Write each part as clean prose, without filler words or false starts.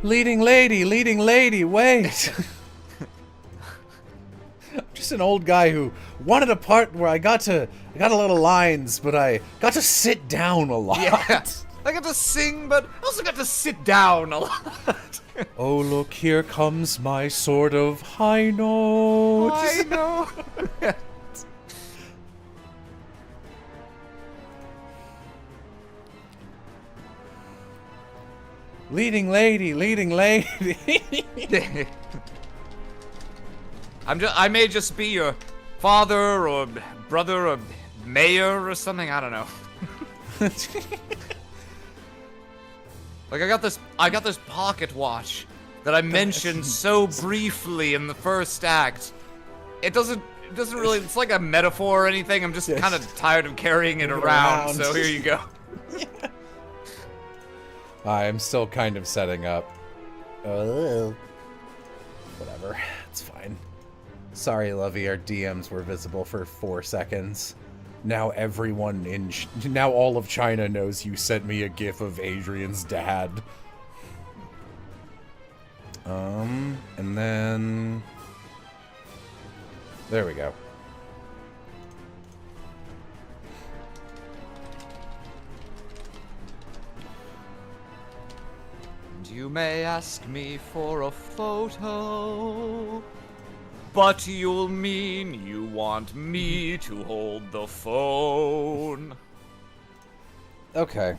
Leading lady, wait! I'm just an old guy who wanted a part where I got a lot of lines, but I got to sit down a lot. Yeah, I got to sing, but I also got to sit down a lot. Oh, look, here comes my sort of high note. I know. Leading lady. I may just be your father or brother or mayor or something. I don't know. Like I got this pocket watch that I mentioned so briefly in the first act. It doesn't really. It's like a metaphor or anything. I'm just kind of tired of carrying it around. So here you go. I'm still kind of setting up. Whatever, it's fine. Sorry, Lovey, our DMs were visible for 4 seconds. Now everyone now all of China knows you sent me a gif of Adrian's dad. And then... There we go. You may ask me for a photo, but you'll mean you want me to hold the phone. Okay.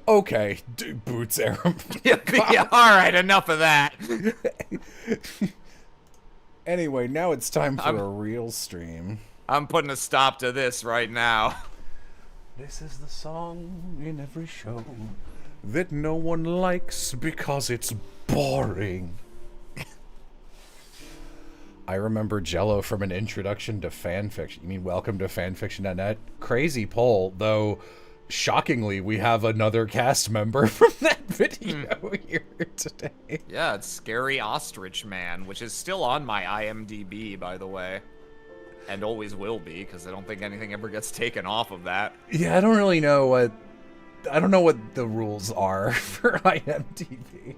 Okay, Boots Aram. Yeah, alright, enough of that. Anyway, now it's time for a real stream. I'm putting a stop to this right now. This is the song in every show that no one likes because it's boring. I remember Jello from an introduction to fanfiction. You mean welcome to fanfiction.net? Crazy poll, though shockingly we have another cast member from that video here today. Yeah, it's Scary Ostrich Man, which is still on my IMDb, by the way. And always will be, because I don't think anything ever gets taken off of that. Yeah, I don't really know what... I don't know what the rules are for IMDb.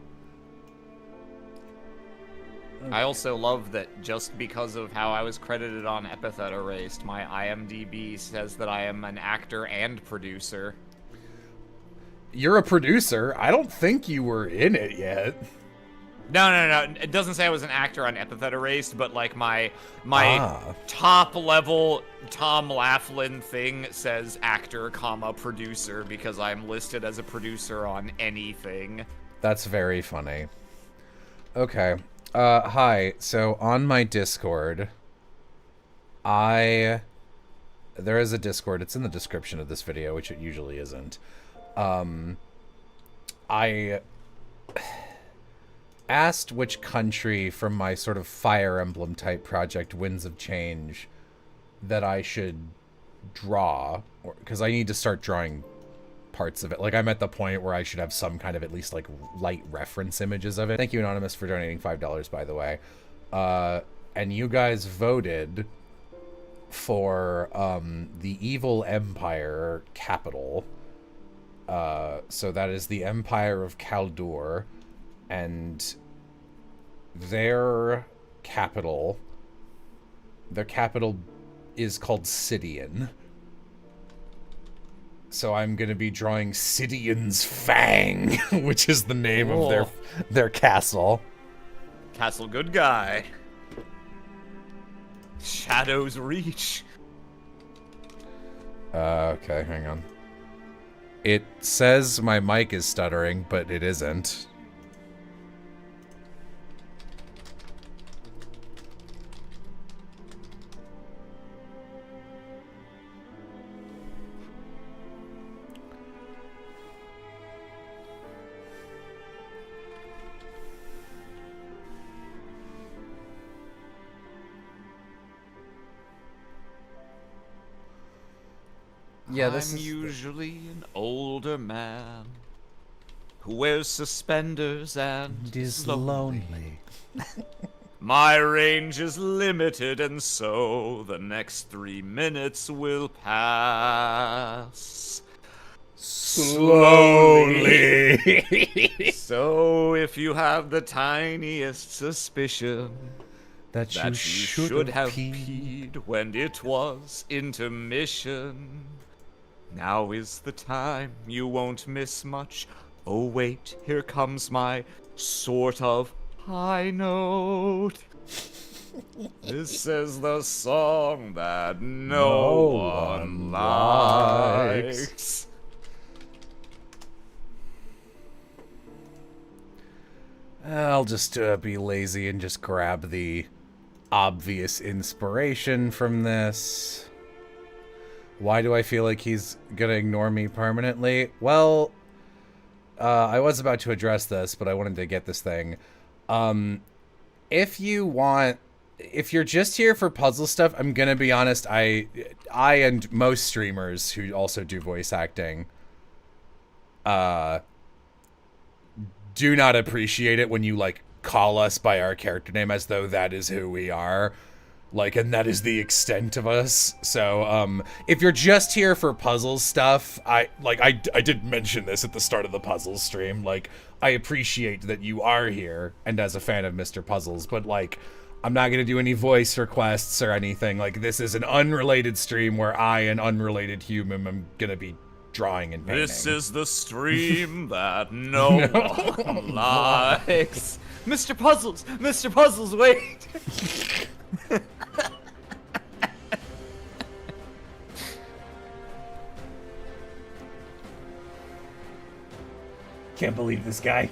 I also love that just because of how I was credited on Epithet Erased, my IMDb says that I am an actor and producer. You're a producer? I don't think you were in it yet. No. It doesn't say I was an actor on Epithet Erased, but like my top level Tom Laughlin thing says actor, comma, producer, because I'm listed as a producer on anything. That's very funny. Okay. Hi. So on my Discord, there is a Discord. It's in the description of this video, which it usually isn't. I asked which country from my sort of Fire Emblem type project, Winds of Change, that I should draw, because I need to start drawing parts of it. Like, I'm at the point where I should have some kind of at least like light reference images of it. Thank you, Anonymous, for donating $5, by the way. And you guys voted for the Evil Empire capital. So that is the Empire of Kaldur. And their capital is called Sidian. So I'm going to be drawing Sidian's Fang, which is the name of their castle. Castle Good Guy. Shadow's Reach. Okay, hang on. It says my mic is stuttering, but it isn't. Yeah, I'm usually an older man who wears suspenders and is lonely. My range is limited, and so the next 3 minutes will pass slowly. So if you have the tiniest suspicion that you that you should have peed. peed when it was intermission, now is the time, you won't miss much. Oh wait, here comes my sort of high note. This is the song that no one likes. I'll just be lazy and just grab the obvious inspiration from this. Why do I feel like he's gonna ignore me permanently? Well, I was about to address this, but I wanted to get this thing. If you're just here for puzzle stuff, I'm gonna be honest, I and most streamers who also do voice acting, do not appreciate it when you, like, call us by our character name as though that is who we are. Like, and that is the extent of us. So, if you're just here for puzzle stuff, I did mention this at the start of the puzzle stream. Like, I appreciate that you are here and as a fan of Mr. Puzzles, but, like, I'm not going to do any voice requests or anything. Like, this is an unrelated stream where I, an unrelated human, am going to be drawing and painting. This is the stream that no one likes. Mr. Puzzles, wait. Can't believe this guy.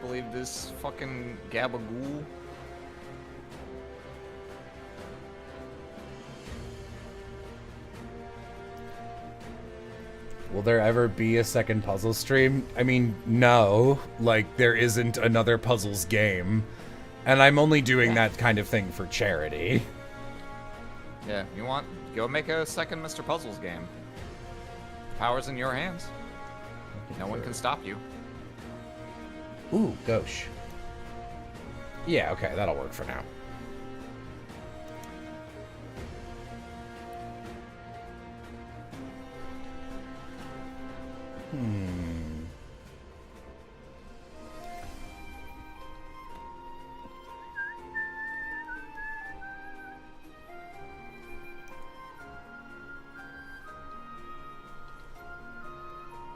Believe this fucking gabagool. Will there ever be a second puzzle stream? I mean, no. Like, there isn't another puzzles game. And I'm only doing that kind of thing for charity. Yeah, you want? Go make a second Mr. Puzzles game. Power's in your hands. No one can stop you. Ooh, Gauche. Yeah, okay, that'll work for now.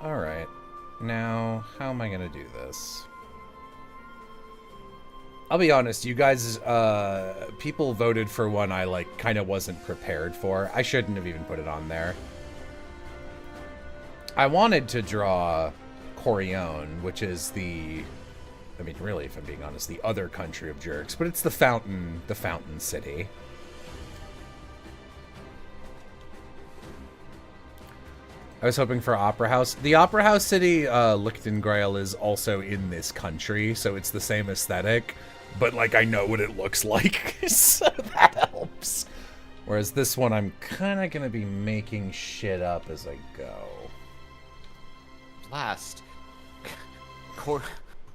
Alright. Now, how am I gonna do this? I'll be honest, you guys, people voted for one I, like, kind of wasn't prepared for. I shouldn't have even put it on there. I wanted to draw Corione, which is the, I mean, really, if I'm being honest, the other country of jerks, but it's the fountain city. I was hoping for Opera House. The Opera House city, Lichtengrail, is also in this country, so it's the same aesthetic, but, like, I know what it looks like, so that helps. Whereas this one, I'm kind of going to be making shit up as I go. Last.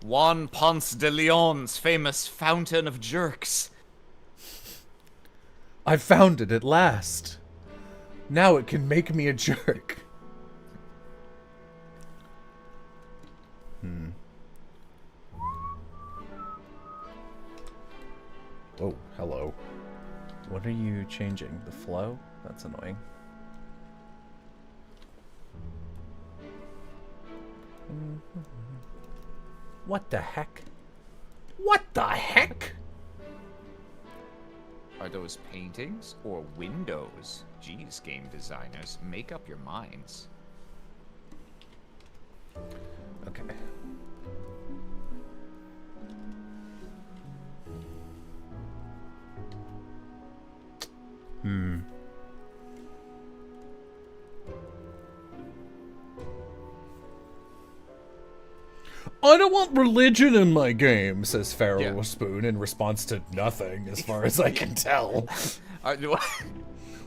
Juan Ponce de Leon's famous Fountain of Jerks. I found it at last. Now it can make me a jerk. Oh, hello. What are you changing? The flow? That's annoying. What the heck? What the heck? Are those paintings or windows? Geez, game designers, make up your minds. Okay. I don't want religion in my game, says Pharaoh Yeah. Spoon in response to nothing, as far as I can tell.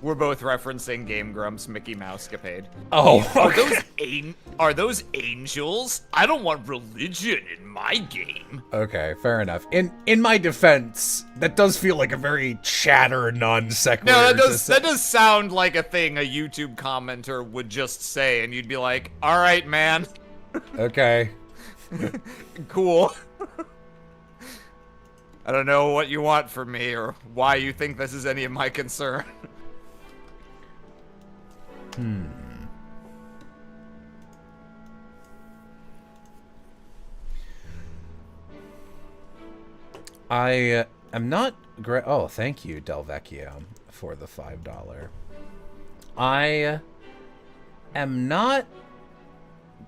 We're both referencing Game Grumps Mickey Mouse Capade. Oh, Are those angels? I don't want religion in my game. okay, fair enough. In my defense, that does feel like a very chatter non sequitur. No, that does sound like a thing a YouTube commenter would just say, and you'd be like, "All right, man, Okay. cool." I don't know what you want from me or why you think this is any of my concern. I am not great. Oh, thank you, Del Vecchio, for the $5. I am not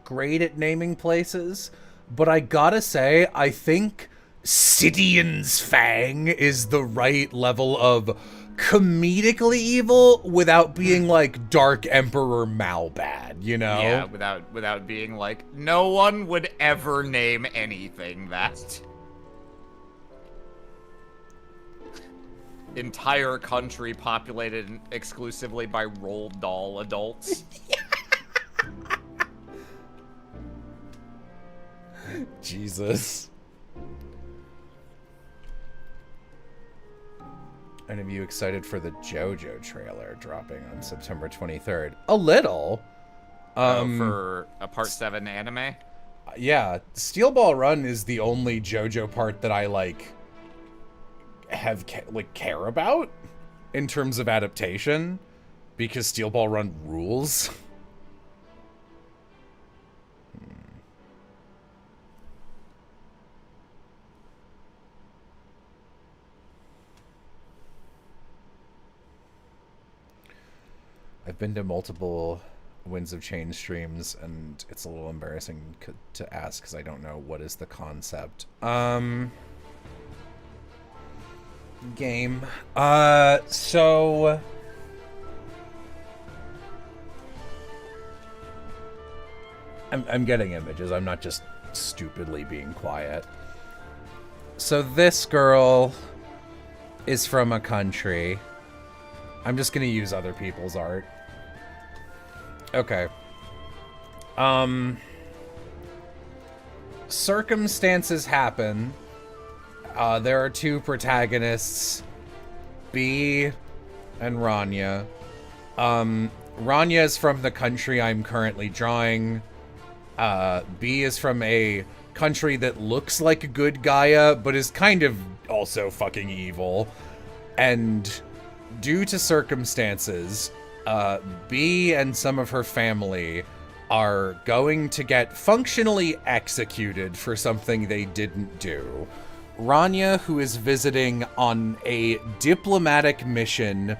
great at naming places, but I gotta say, I think Sidion's Fang is the right level of comedically evil without being like Dark Emperor Malbad, you know? Yeah, without being like, no one would ever name anything that. Entire country populated exclusively by Roald Dahl adults. Jesus. And are you excited for the JoJo trailer dropping on September 23rd? A little. For a Part 7 anime? Yeah, Steel Ball Run is the only JoJo part that I care about in terms of adaptation, because Steel Ball Run rules. I've been to multiple Winds of Change streams, and it's a little embarrassing to ask because I don't know what is the concept. Game. So I'm getting images. I'm not just stupidly being quiet. So this girl is from a country. I'm just gonna use other people's art. Okay. Circumstances happen. There are two protagonists, Bee and Rania. Rania is from the country I'm currently drawing. Bee is from a country that looks like good Gaia, but is kind of also fucking evil. And due to circumstances, Bee and some of her family are going to get functionally executed for something they didn't do. Rania, who is visiting on a diplomatic mission,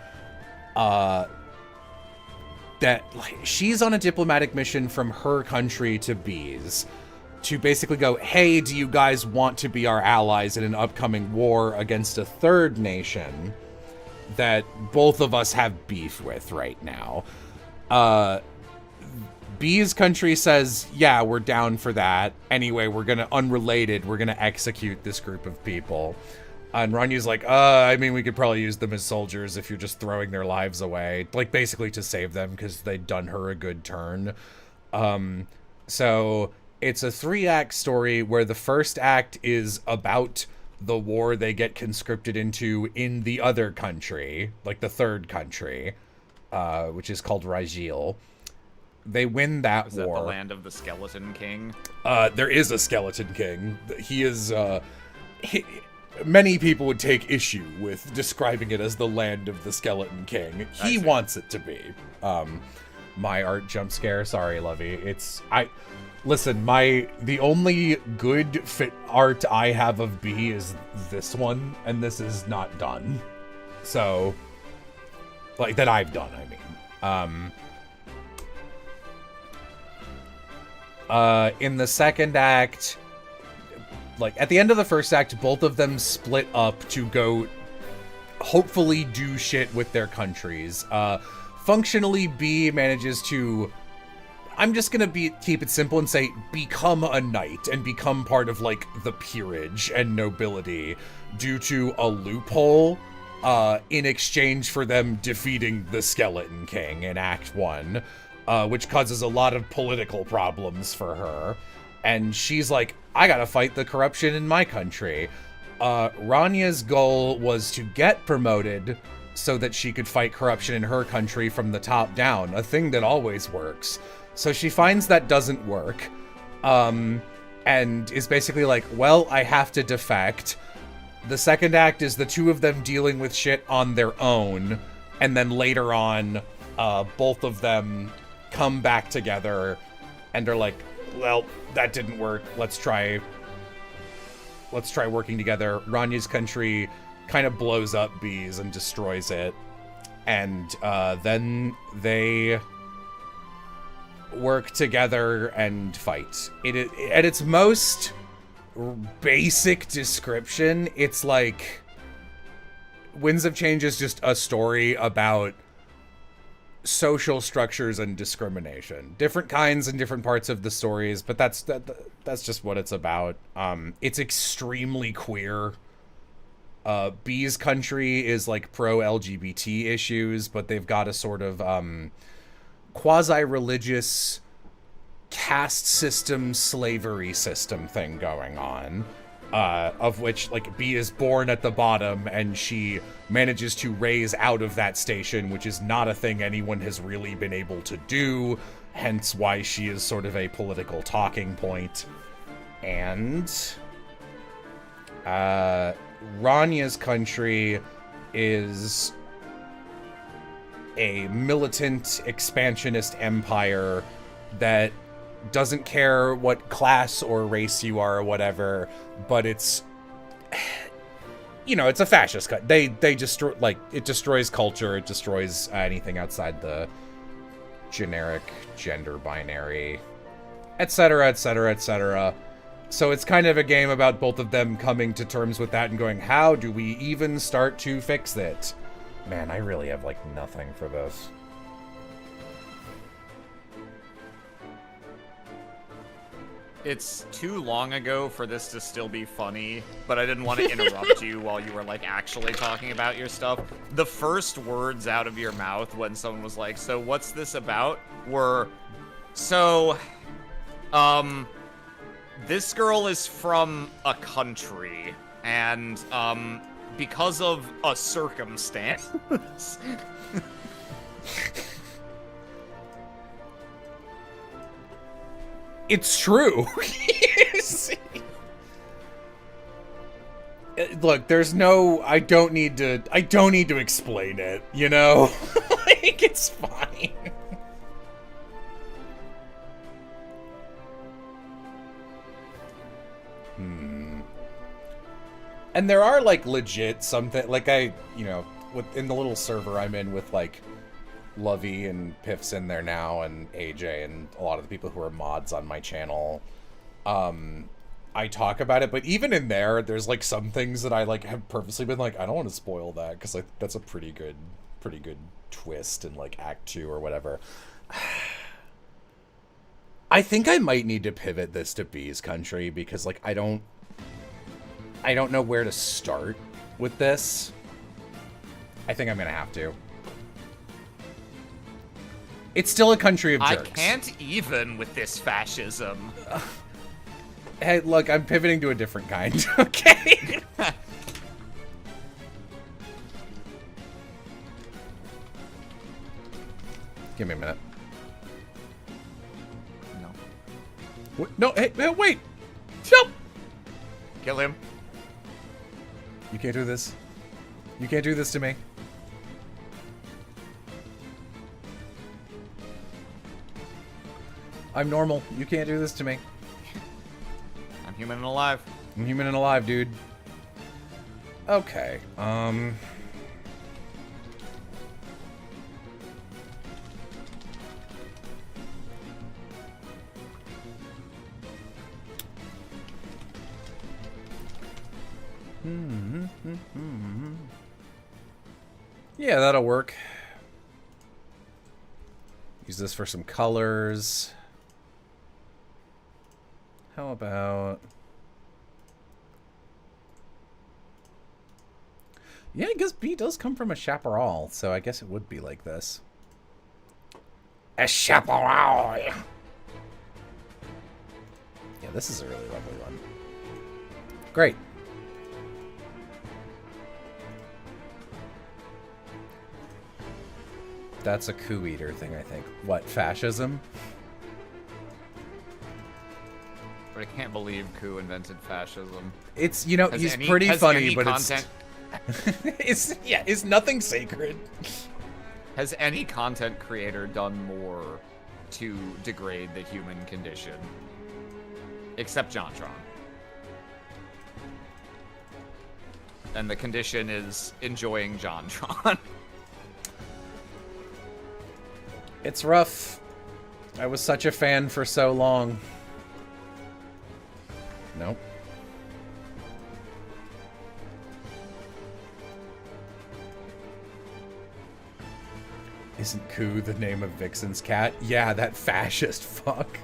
she's on a diplomatic mission from her country to Bee's to basically go, hey, do you guys want to be our allies in an upcoming war against a third nation that both of us have beef with right now? Bee's country says, yeah, we're down for that. Anyway, we're gonna execute this group of people. And Rania's like, I mean, we could probably use them as soldiers if you're just throwing their lives away. Like, basically to save them because they'd done her a good turn. So it's a 3-act story where the first act is about the war they get conscripted into in the other country, like the third country, which is called Rajil. They win that war. Is that the land of the Skeleton King? There is a Skeleton King. He is, many people would take issue with describing it as the land of the Skeleton King. He wants it to be. My art jump scare. Sorry, Lovey. Listen, the only good fit art I have of Bee is this one, and this is not done. So, like, that I've done, I mean. In the second act, like, at the end of the first act, both of them split up to go hopefully do shit with their countries. Functionally, Bee manages to, I'm just gonna keep it simple and say, become a knight and become part of, like, the peerage and nobility due to a loophole in exchange for them defeating the Skeleton King in Act 1, which causes a lot of political problems for her. And she's like, I gotta fight the corruption in my country. Ranya's goal was to get promoted so that she could fight corruption in her country from the top down, a thing that always works. So she finds that doesn't work, and is basically like, well, I have to defect. The second act is the two of them dealing with shit on their own, and then later on, both of them come back together and are like, well, that didn't work. Let's try working together. Ranya's country kind of blows up Bees and destroys it. And then they work together and fight. At its most basic description, it's like Winds of Change is just a story about social structures and discrimination. Different kinds and different parts of the stories, but that's just what it's about. It's extremely queer. Bee's country is like pro-LGBT issues, but they've got a sort of quasi-religious caste system, slavery system thing going on, of which, like, Bee is born at the bottom and she manages to raise out of that station, which is not a thing anyone has really been able to do, hence why she is sort of a political talking point. And Ranya's country is a militant expansionist empire that doesn't care what class or race you are or whatever, but it's, you know, it's a fascist cut. They destroy, like, it destroys culture, it destroys anything outside the generic gender binary, etc., etc., etc. So it's kind of a game about both of them coming to terms with that and going, how do we even start to fix it? Man, I really have, like, nothing for this. It's too long ago for this to still be funny, but I didn't want to interrupt you while you were, like, actually talking about your stuff. The first words out of your mouth when someone was like, so what's this about? Were, so, this girl is from a country, and, because of a circumstance... It's true. Look, there's no, I don't need to explain it, you know? Like, it's fine. And there are, like, legit something, like, you know, in the little server I'm in with, like, Lovey and Piff's in there now, and AJ and a lot of the people who are mods on my channel. I talk about it, but even in there, there's, like, some things that I, like, have purposely been like, I don't want to spoil that, because, like, that's a pretty good twist in, like, Act 2 or whatever. I think I might need to pivot this to Bee's country, because, like, I don't know where to start with this. I think I'm gonna have to. It's still a country of jerks. I can't even with this fascism. Hey, look, I'm pivoting to a different kind, okay? Give me a minute. No. What? No, hey, wait! Stop! Kill him. You can't do this. You can't do this to me. I'm normal. You can't do this to me. I'm human and alive. I'm human and alive, dude. Okay, yeah, that'll work. Use this for some colors. How about... Yeah, I guess B does come from a chaparral, so I guess it would be like this. A chaparral! Yeah, this is a really lovely one. Great. That's a coup eater thing, I think. What, fascism? But I can't believe Ku invented fascism. It's, you know, he's pretty funny, but content, it's nothing sacred. Has any content creator done more to degrade the human condition? Except JonTron. And the condition is enjoying JonTron. It's rough. I was such a fan for so long. Nope. Isn't Ku the name of Vixen's cat? Yeah, that fascist fuck.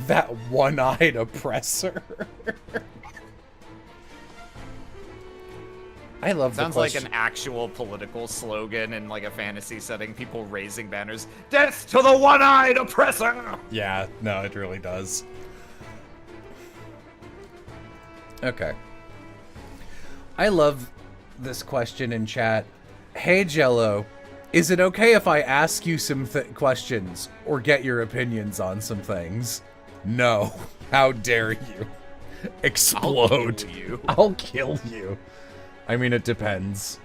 That one-eyed oppressor. I love Sounds the like question. an actual political slogan in like a fantasy setting. People raising banners. Death to the one-eyed oppressor! Yeah, no, it really does. Okay. I love this question in chat. Hey, Jello, is it okay if I ask you some questions or get your opinions on some things? No. How dare you? Explode. I'll kill you. I mean, it depends.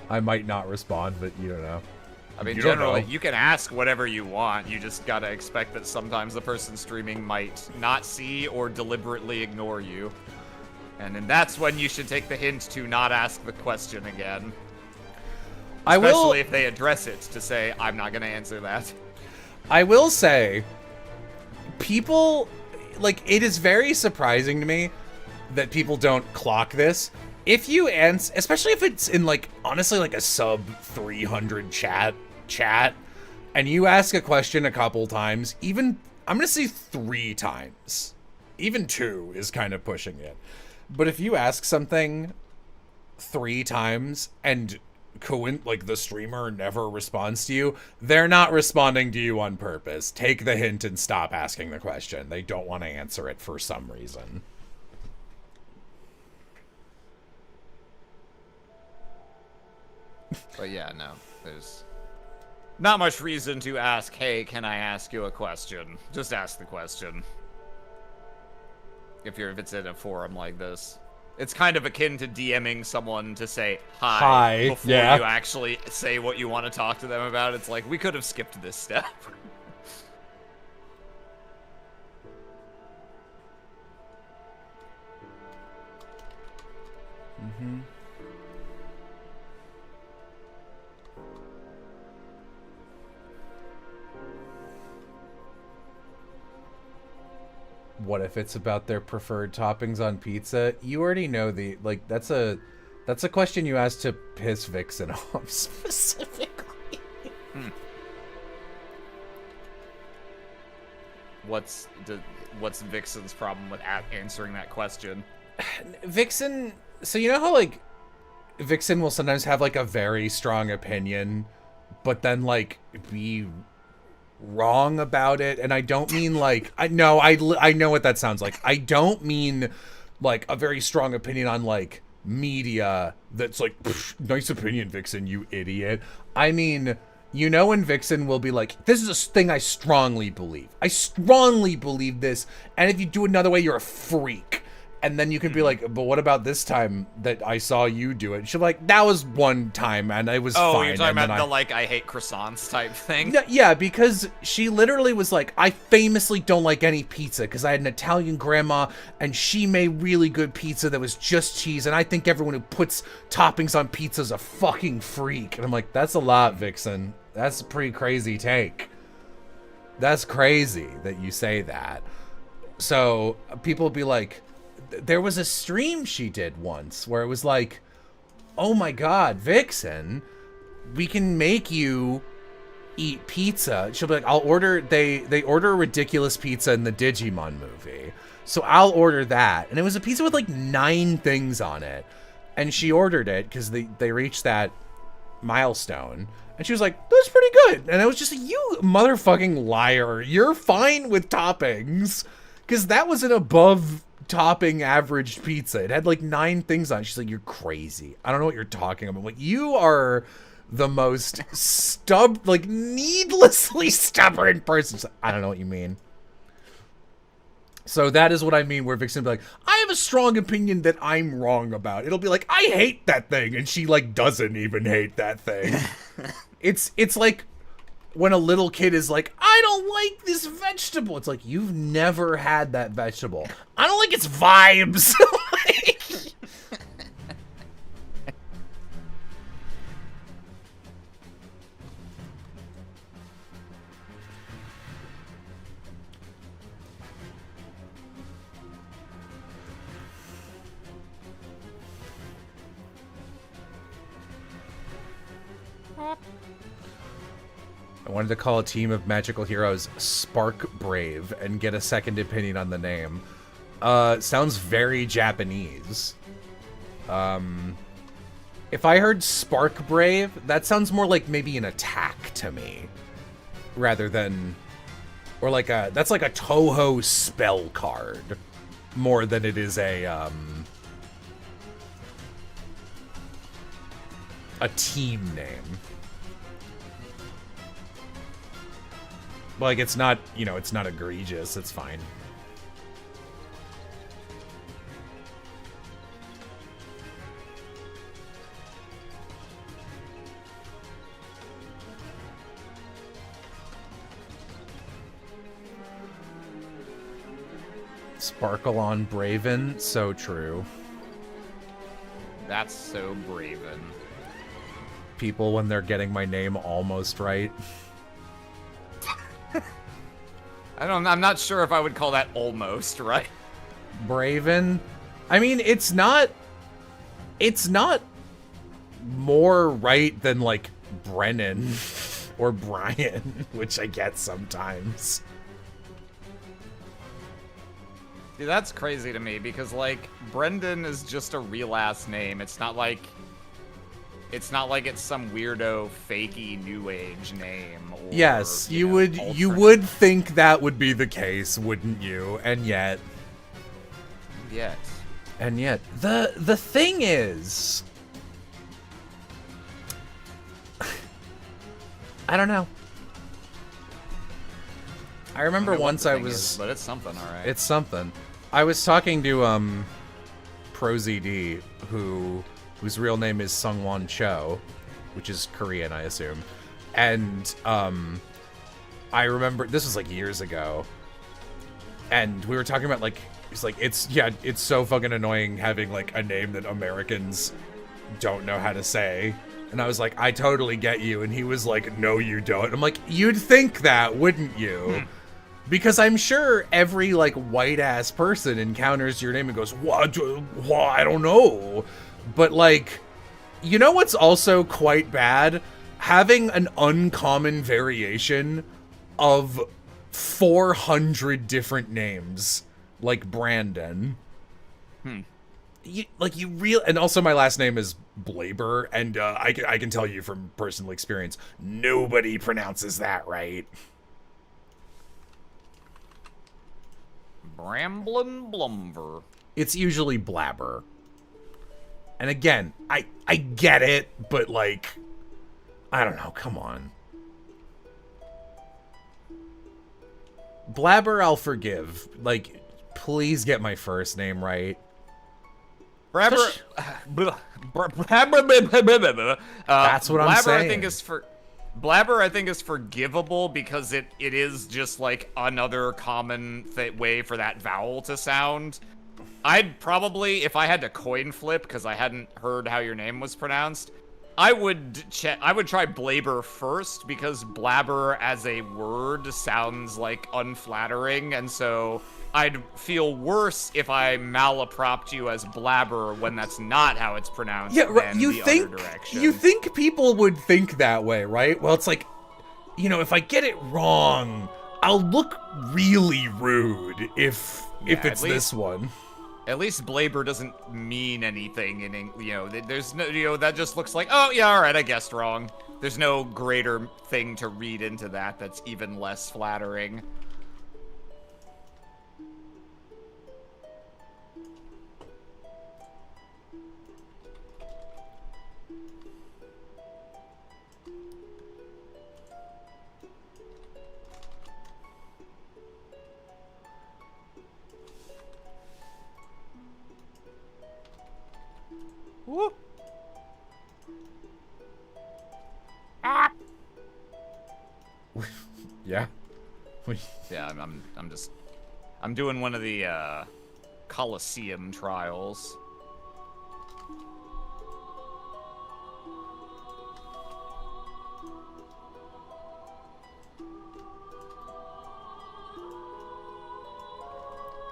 I might not respond, but you don't know. I mean, You don't generally, know. you can ask whatever you want. You just gotta expect that sometimes the person streaming might not see or deliberately ignore you. And then that's when you should take the hint to not ask the question again. Especially if they address it to say, I'm not gonna answer that. I will say, people, like, it is very surprising to me that people don't clock this. If you answer, especially if it's in, like, honestly, like a sub 300 chat, and you ask a question a couple times, even, I'm gonna say 3 times. Even 2 is kind of pushing it. But if you ask something 3 times and like the streamer never responds to you, they're not responding to you on purpose. Take the hint and stop asking the question. They don't want to answer it for some reason. But yeah, no, there's not much reason to ask, hey, can I ask you a question? Just ask the question. If it's in a forum like this. It's kind of akin to DMing someone to say hi, before you actually say what you want to talk to them about. It's like, we could have skipped this step. Mm-hmm. What if it's about their preferred toppings on pizza? You already know that's a question you asked to piss Vixen off specifically. What's Vixen's problem with answering that question? Vixen, so you know how like Vixen will sometimes have like a very strong opinion, but then like be wrong about it, and I don't mean like I know what that sounds like. I don't mean like a very strong opinion on like media that's like, nice opinion, Vixen, you idiot. I mean, you know, when Vixen will be like, this is a thing I strongly believe. I strongly believe this, and if you do it another way, you're a freak. And then you can be like, but what about this time that I saw you do it? She's like, that was one time, and it was fine. Oh, you're talking about the, like, I hate croissants type thing? Yeah, because she literally was like, I famously don't like any pizza, because I had an Italian grandma, and she made really good pizza that was just cheese, and I think everyone who puts toppings on pizza is a fucking freak. And I'm like, that's a lot, Vixen. That's a pretty crazy take. That's crazy that you say that. So, people be like, there was a stream she did once where it was like, oh my god, Vixen, we can make you eat pizza. She'll be like, I'll order, they order a ridiculous pizza in the Digimon movie, so I'll order that. And it was a pizza with like 9 things on it. And she ordered it because they reached that milestone. And she was like, that's pretty good. And I was just like, you motherfucking liar. You're fine with toppings. Because that was an above topping averaged pizza. It had like 9 things on it. She's like, you're crazy. I don't know what you're talking about. I'm like, you are the most needlessly stubborn person. She's like, I don't know what you mean. So that is what I mean, where Vixen will be like, I have a strong opinion that I'm wrong about. It'll be like, I hate that thing, and she, like, doesn't even hate that thing. It's like when a little kid is like, I don't like this vegetable. It's like, you've never had that vegetable. I don't like its vibes. Like, I wanted to call a team of magical heroes Spark Brave and get a second opinion on the name. Sounds very Japanese. If I heard Spark Brave, that sounds more like maybe an attack to me. Rather than... Or like a... That's like a Toho spell card. More than it is a team name. Like, it's not, you know, it's not egregious. It's fine. Sparkle on Braven. So true. That's so Braven. People, when they're getting my name almost right. I'm not sure if I would call that almost right. Braven. I mean, it's not more right than like Brennan or Brian, which I get sometimes. Dude, that's crazy to me because like Brendan is just a real ass name. It's not like it's some weirdo fakey new age name. Or, Yes, you would think that would be the case, wouldn't you? And yet the thing is, I don't know. I remember once I was, but it's something, all right. It's something. I was talking to ProZD, whose real name is Sungwon Cho, which is Korean, I assume. And I remember this was like years ago, and we were talking about like it's so fucking annoying having like a name that Americans don't know how to say. And I was like, I totally get you. And he was like, no, you don't. I'm like, you'd think that, wouldn't you? Because I'm sure every like white ass person encounters your name and goes, what? I don't know. But like, you know what's also quite bad? Having an uncommon variation of 400 different names, like Brandon. And also my last name is Blaber, and I can tell you from personal experience, nobody pronounces that right. Bramblin Blumver. It's usually Blabber. And again, I get it, but like, I don't know, come on. Blabber I'll forgive. Like, please get my first name right. That's what I'm saying. Blabber I think is forgivable because it is just like another common way for that vowel to sound. I'd probably, if I had to coin flip because I hadn't heard how your name was pronounced, I would try Blaber first because blabber as a word sounds like unflattering, and so I'd feel worse if I malapropped you as blabber when that's not how it's pronounced. Yeah, right. You think people would think that way, right? Well, it's like, you know, if I get it wrong, I'll look really rude if it's this one. At least Blaber doesn't mean anything in, you know, there's no, you know, that just looks like, oh, yeah, alright, I guessed wrong. There's no greater thing to read into that that's even less flattering. Woo! Ah! Yeah. Yeah, I'm doing one of the Colosseum trials.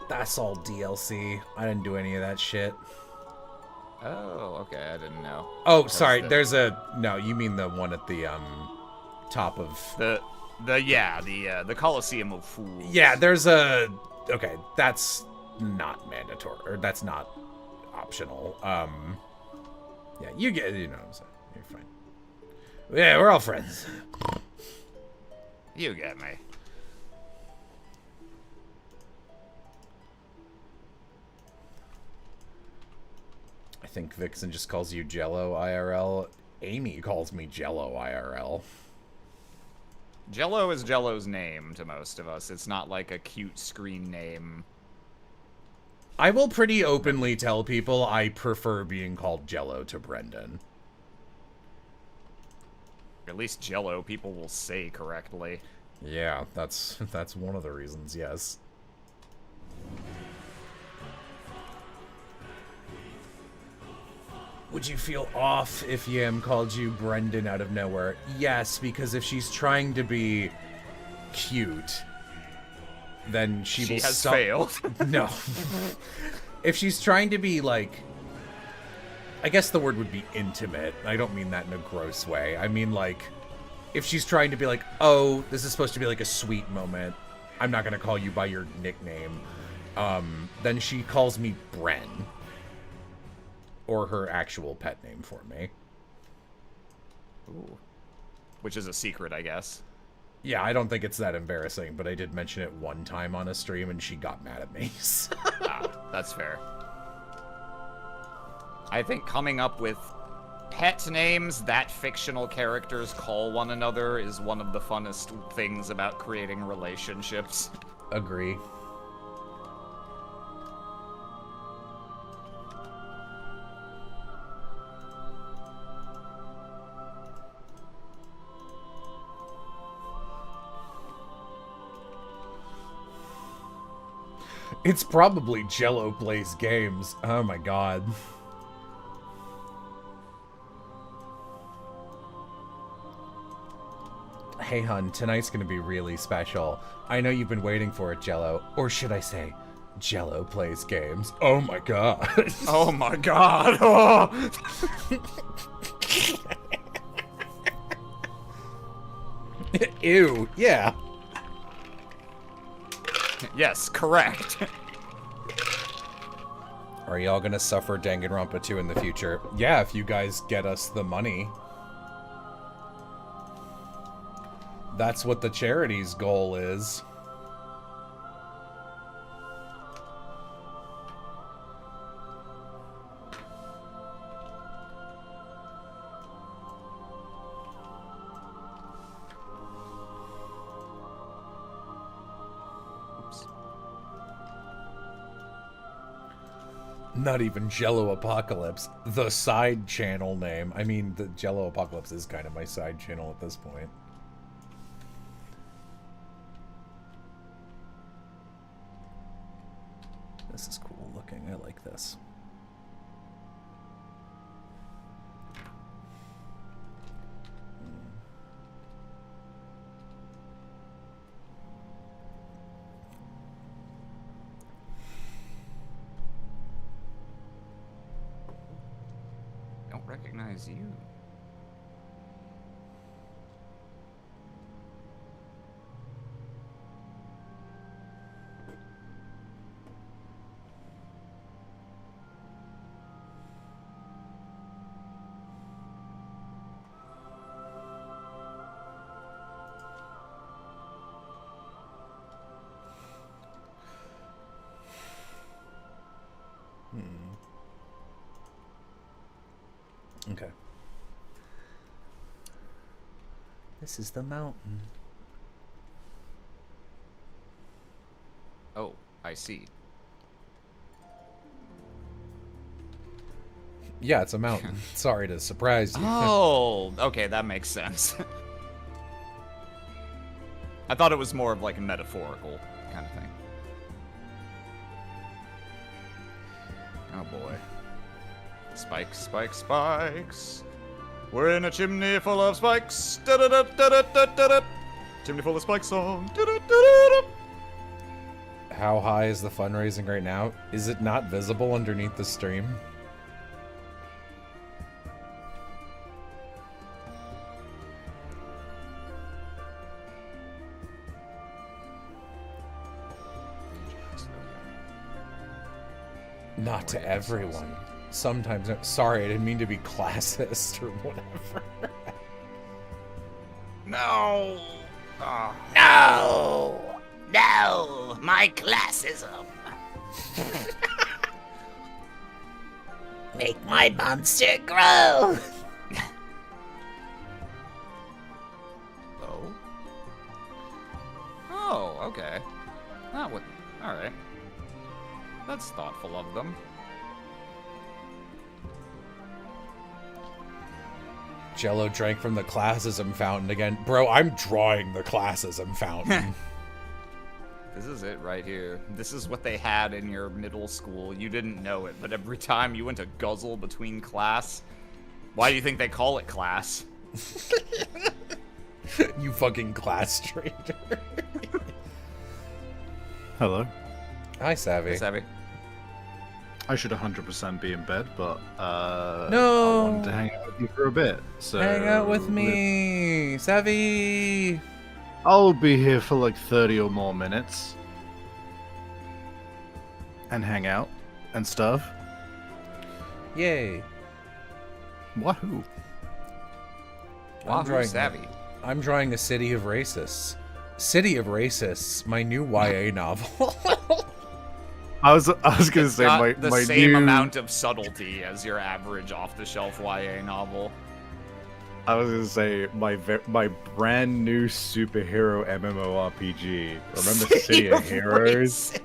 That's all DLC. I didn't do any of that shit. Oh, okay, I didn't know. Oh, sorry. There's a no. You mean the one at the top of the Colosseum of Fools. Yeah, there's a okay. That's not mandatory, or that's not optional. Yeah, you know what I'm saying. You're fine. Yeah, we're all friends. You get me. I think Vixen just calls you Jello IRL. Amy calls me Jello IRL. Jello is Jello's name to most of us. It's not like a cute screen name. I will pretty openly tell people I prefer being called Jello to Brendan. At least Jello people will say correctly. Yeah, that's one of the reasons, yes. Would you feel off if Yam called you Brendan out of nowhere? Yes, because if she's trying to be cute, then she will has failed. No. If she's trying to be, like, I guess the word would be intimate. I don't mean that in a gross way. I mean, like, if she's trying to be like, oh, this is supposed to be like a sweet moment, I'm not going to call you by your nickname, then she calls me Bren. Or her actual pet name for me. Ooh. Which is a secret, I guess. Yeah, I don't think it's that embarrassing, but I did mention it one time on a stream and she got mad at me. That's fair. I think coming up with pet names that fictional characters call one another is one of the funnest things about creating relationships. Agree. It's probably Jello plays games. Oh my god. Hey hun, tonight's gonna be really special. I know you've been waiting for it, Jello. Or should I say, Jello plays games. Oh my god. Oh my god. Oh. Ew, yeah. Yes, correct. Are y'all gonna suffer Danganronpa 2 in the future? Yeah, if you guys get us the money. That's what the charity's goal is. Not even Jello Apocalypse, the side channel name. I mean, the Jello Apocalypse is kind of my side channel at this point. This is cool looking. I like this. Don't recognize you. Okay. This is the mountain. Oh, I see. Yeah, it's a mountain. Sorry to surprise you. Oh, okay, that makes sense. I thought it was more of like a metaphorical kind of thing. Oh boy. Spikes, spikes, spikes. We're in a chimney full of spikes. Da-da-da-da-da-da-da. Chimney full of spikes song. Da-da-da-da-da. How high is the fundraising right now? Is it not visible underneath the stream? Not to everyone. Sometimes. Sorry, I didn't mean to be classist or whatever. No. No! No! My classism! Make my monster grow! Oh. Oh, okay. That would. Alright. That's thoughtful of them. Jello drank from the classism fountain again. Bro, I'm drawing the classism fountain. This is it right here. This is what they had in your middle school. You didn't know it, but every time you went to guzzle between class, why do you think they call it class? You fucking class traitor. Hello. Hi, Savvy. Savvy. I should 100% be in bed, but No. I wanted to hang out with you for a bit. So Hang out with me, Savvy. I'll be here for like 30 or more minutes. And hang out and stuff. Yay. Wahoo. I'm Wahoo drawing- Savvy. I'm drawing a City of Racists. City of Racists, my new YA novel. I was gonna say Got the my same new, amount of subtlety as your average off-the-shelf YA novel. I was gonna say my brand new superhero MMORPG. Remember City of Heroes?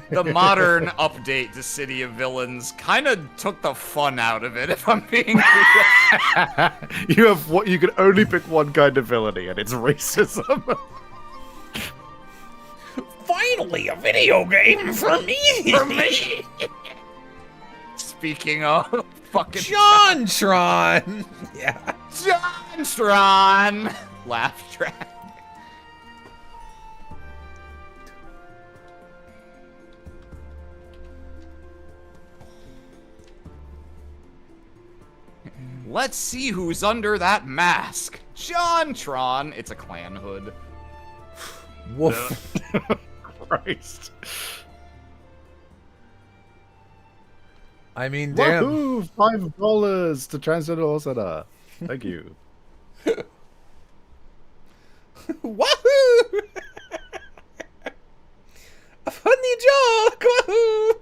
The modern update to City of Villains kind of took the fun out of it, if I'm being real. You have what you can only pick one kind of villainy, and it's racism. Finally, a video game for me! For me! Speaking of fucking JonTron! Yeah. JonTron! Laugh track. Let's see who's under that mask. JonTron. It's a clan hood. Woof. Christ. I mean, damn. Wahoo! $5 to Transcendental Center. Thank you. Wahoo! A funny joke! Wahoo!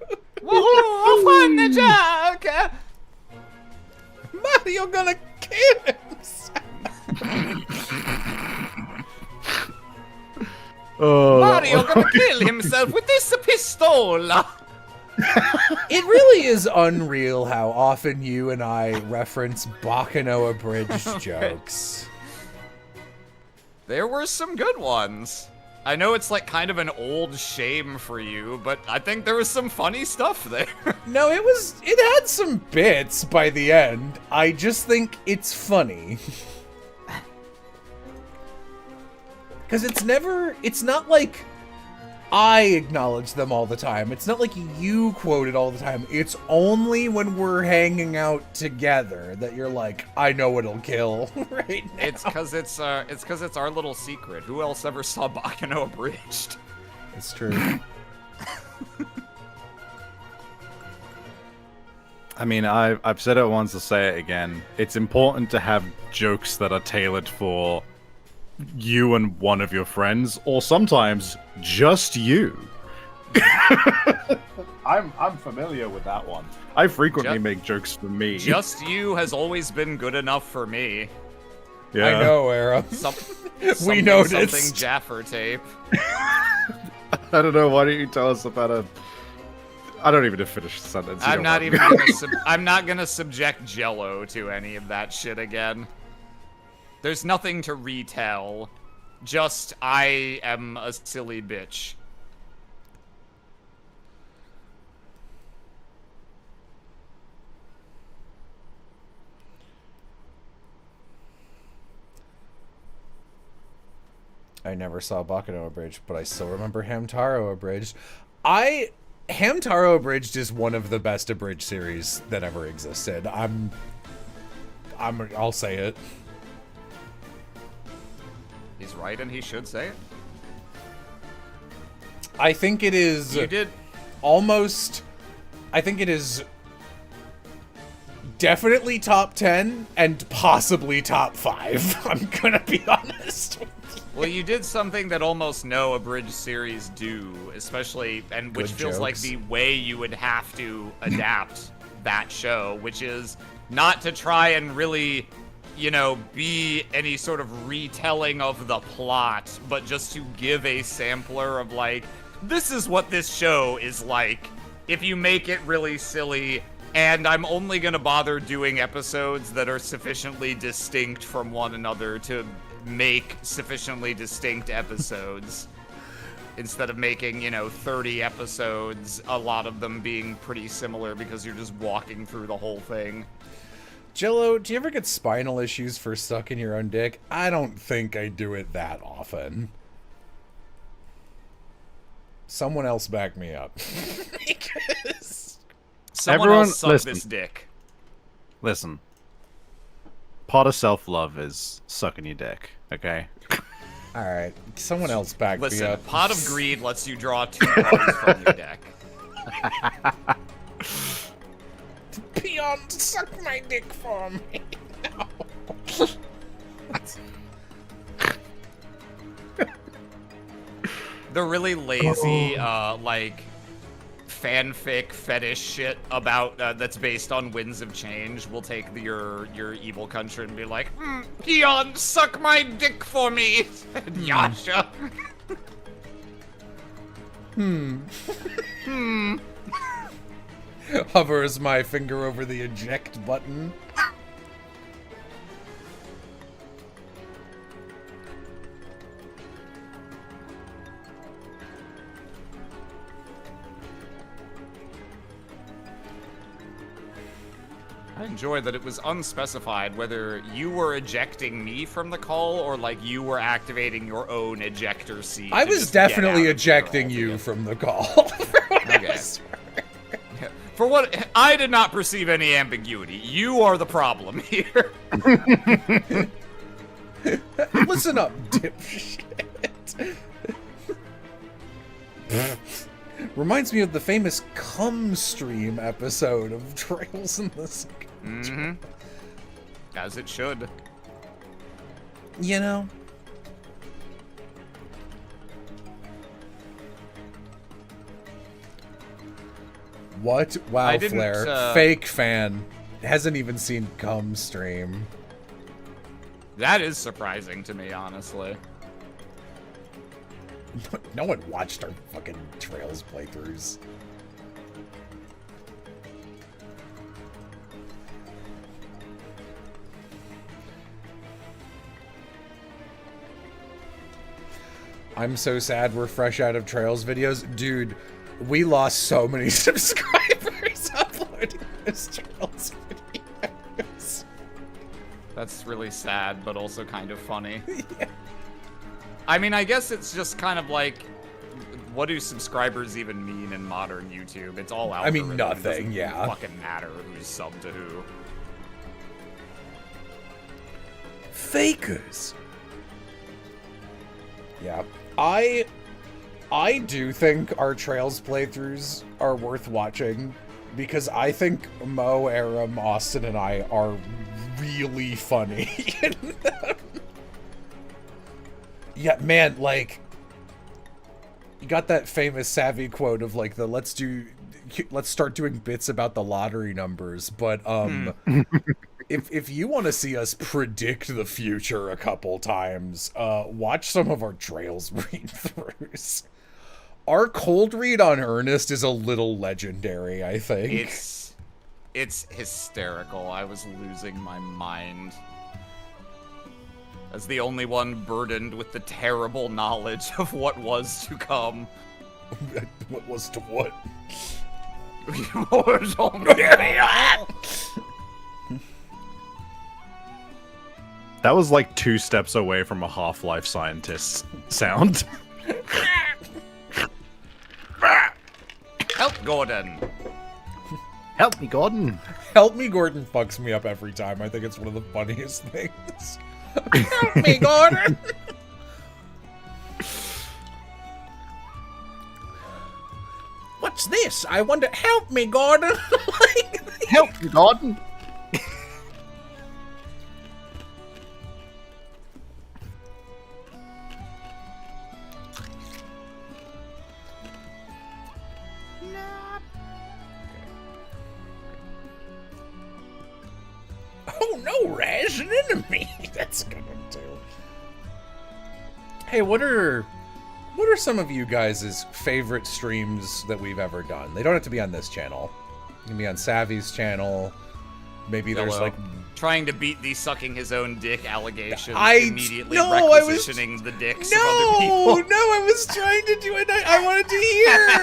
Woohoo! Fun the joke! Mario gonna kill himself! Oh, Mario gonna kill himself with this pistol! It really is unreal how often you and I reference Bakano abridged jokes. There were some good ones. I know it's like kind of an old shame for you, but I think there was some funny stuff there. No, it had some bits by the end. I just think it's funny. Because it's not like I acknowledge them all the time. It's not like you quote it all the time. It's only when we're hanging out together that you're like, I know it'll kill right now. It's cause it's our little secret. Who else ever saw Bakano abridged? It's true. I mean, I've said it once, I'll say it again. It's important to have jokes that are tailored for you and one of your friends, or sometimes just you. I'm familiar with that one. I frequently Ju- make jokes for me. Just you has always been good enough for me. yeah. I know, Aram. Something, noticed. Something Jaffer tape. I don't know. Why don't you tell us about a? I don't even finish the sentence. You I'm don't not want even me. gonna I'm not gonna subject Jello to any of that shit again. There's nothing to retell. Just I am a silly bitch. I never saw Bakano Abridged, but I still remember Hamtaro Abridged. Hamtaro Abridged is one of the best abridged series that ever existed. I'll say it. He's right, and he should say it. I think it is You did. almost. I think it is definitely top 10 and possibly top 5. I'm gonna be honest. Well, you did something that almost no abridged series do, especially, and which Good feels like jokes. the way you would have to adapt that show, which is not to try and really, you know, be any sort of retelling of the plot, but just to give a sampler of, like, this is what this show is like if you make it really silly, and I'm only gonna bother doing episodes that are sufficiently distinct from one another to make sufficiently distinct episodes instead of making, you know, 30 episodes, a lot of them being pretty similar because you're just walking through the whole thing. Jello, do you ever get spinal issues for sucking your own dick? I don't think I do it that often. Someone else back me up. Because Someone Everyone, else suck listen. this dick. Listen. Part of self-love is sucking your dick. Okay. all right, someone else back me Listen, up. Pot of Greed lets you draw 2 cards from your deck. Peon, suck my dick for me. The really lazy, like, fanfic fetish shit about that's based on Winds of Change will take your evil country and be like, Peon, suck my dick for me, Yasha. Hovers my finger over the eject button. I enjoy that it was unspecified whether you were ejecting me from the call or like you were activating your own ejector seat. I to was just get definitely out of here ejecting you altogether. from the call. Okay. For what I did not perceive any ambiguity. You are the problem here. Listen up, dipshit. Reminds me of the famous cum stream episode of Trails in the Sky. Mm-hmm. As it should. You know? What? Wow, I didn't, Flair. Fake fan. Hasn't even seen cum stream. That is surprising to me, honestly. No one watched our fucking Trails playthroughs. I'm so sad we're fresh out of Trails videos. Dude, we lost so many subscribers uploading those Trails videos. That's really sad, but also kind of funny. Yeah. I mean, I guess it's just kind of like, what do subscribers even mean in modern YouTube? It's all I mean, algorithm. It nothing, doesn't yeah. fucking matter who's subbed to who. Fakers. Yeah. I do think our Trails playthroughs are worth watching because I think Mo, Aram, Austin, and I are really funny in them. Yeah, man, like You got that famous Savvy quote of like the let's start doing bits about the lottery numbers, but if you want to see us predict the future a couple times, watch some of our Trails read-throughs. Our cold read on Ernest is a little legendary, I think. It's hysterical. I was losing my mind. As the only one burdened with the terrible knowledge of what was to come. What was to what? That was like 2 steps away from a Half-Life scientist sound. Help, Gordon! Help me, Gordon! Help me, Gordon fucks me up every time. I think it's one of the funniest things. Help me, Gordon! What's this? I wonder. Help me, Gordon! Help me, Gordon! Oh no, Raz, an enemy! That's gonna do. Hey, what are some of you guys' favorite streams that we've ever done? They don't have to be on this channel. They can be on Savvy's channel. Maybe there's Hello. like Trying to beat the sucking his own dick allegations, immediately no, requisitioning the dicks of other people. No, I was trying to do it. I wanted to hear.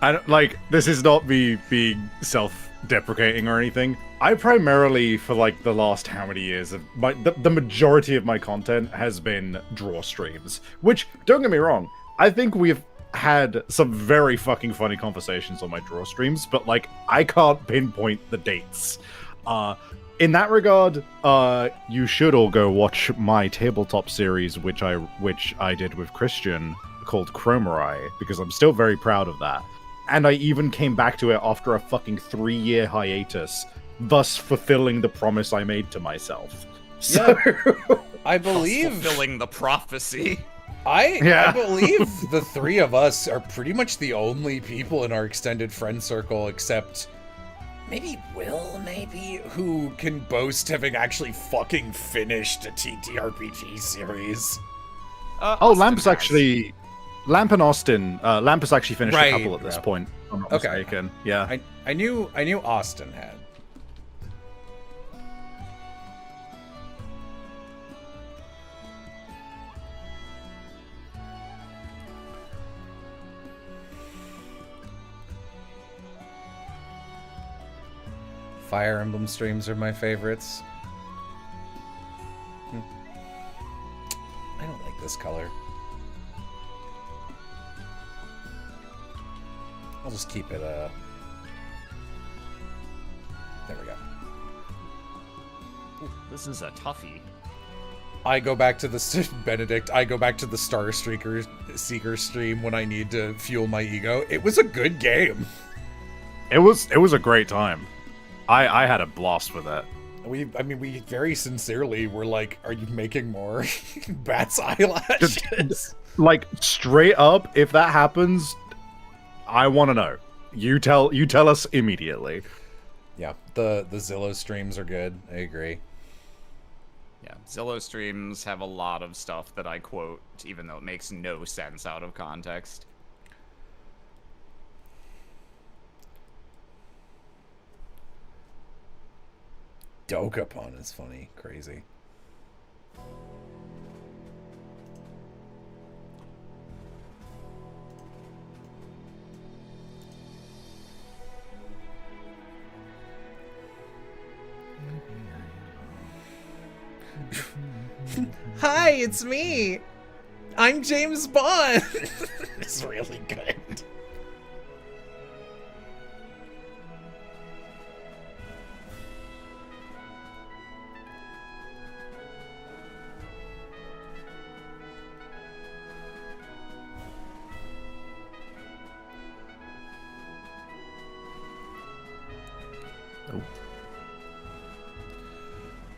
I don't, like, this is not me being self-deprecating or anything. I primarily, for like the last how many years, of the majority of my content has been draw streams. Which, don't get me wrong, I think we've had some very fucking funny conversations on my draw streams, but like, I can't pinpoint the dates. In that regard, you should all go watch my tabletop series, which I did with Christian, called Chromarai, because I'm still very proud of that. And I even came back to it after a fucking 3-year hiatus, thus fulfilling the promise I made to myself. So, I believe Fulfilling the prophecy. I believe the 3 of us are pretty much the only people in our extended friend circle, except maybe Will, who can boast having actually fucking finished a TTRPG series. Lamp's actually... Lamp and Austin, Lamp has actually finished a couple at this point, if I'm not mistaken. Yeah. I knew Austin had. Fire Emblem streams are my favorites. I don't like this color. I'll just keep it, there we go. Ooh, this is a toughie. I go back to the, Benedict, I go back to the Star Seeker stream when I need to fuel my ego. It was a good game. It was a great time. I had a blast with it. We very sincerely were like, are you making more Bat's eyelashes? Like, straight up, if that happens, I want to know. You tell us immediately. Yeah, the Zillow streams are good. I agree. Yeah, Zillow streams have a lot of stuff that I quote, even though it makes no sense out of context. Dokapon is funny. Crazy. Hi, it's me. I'm James Bond. It's really good.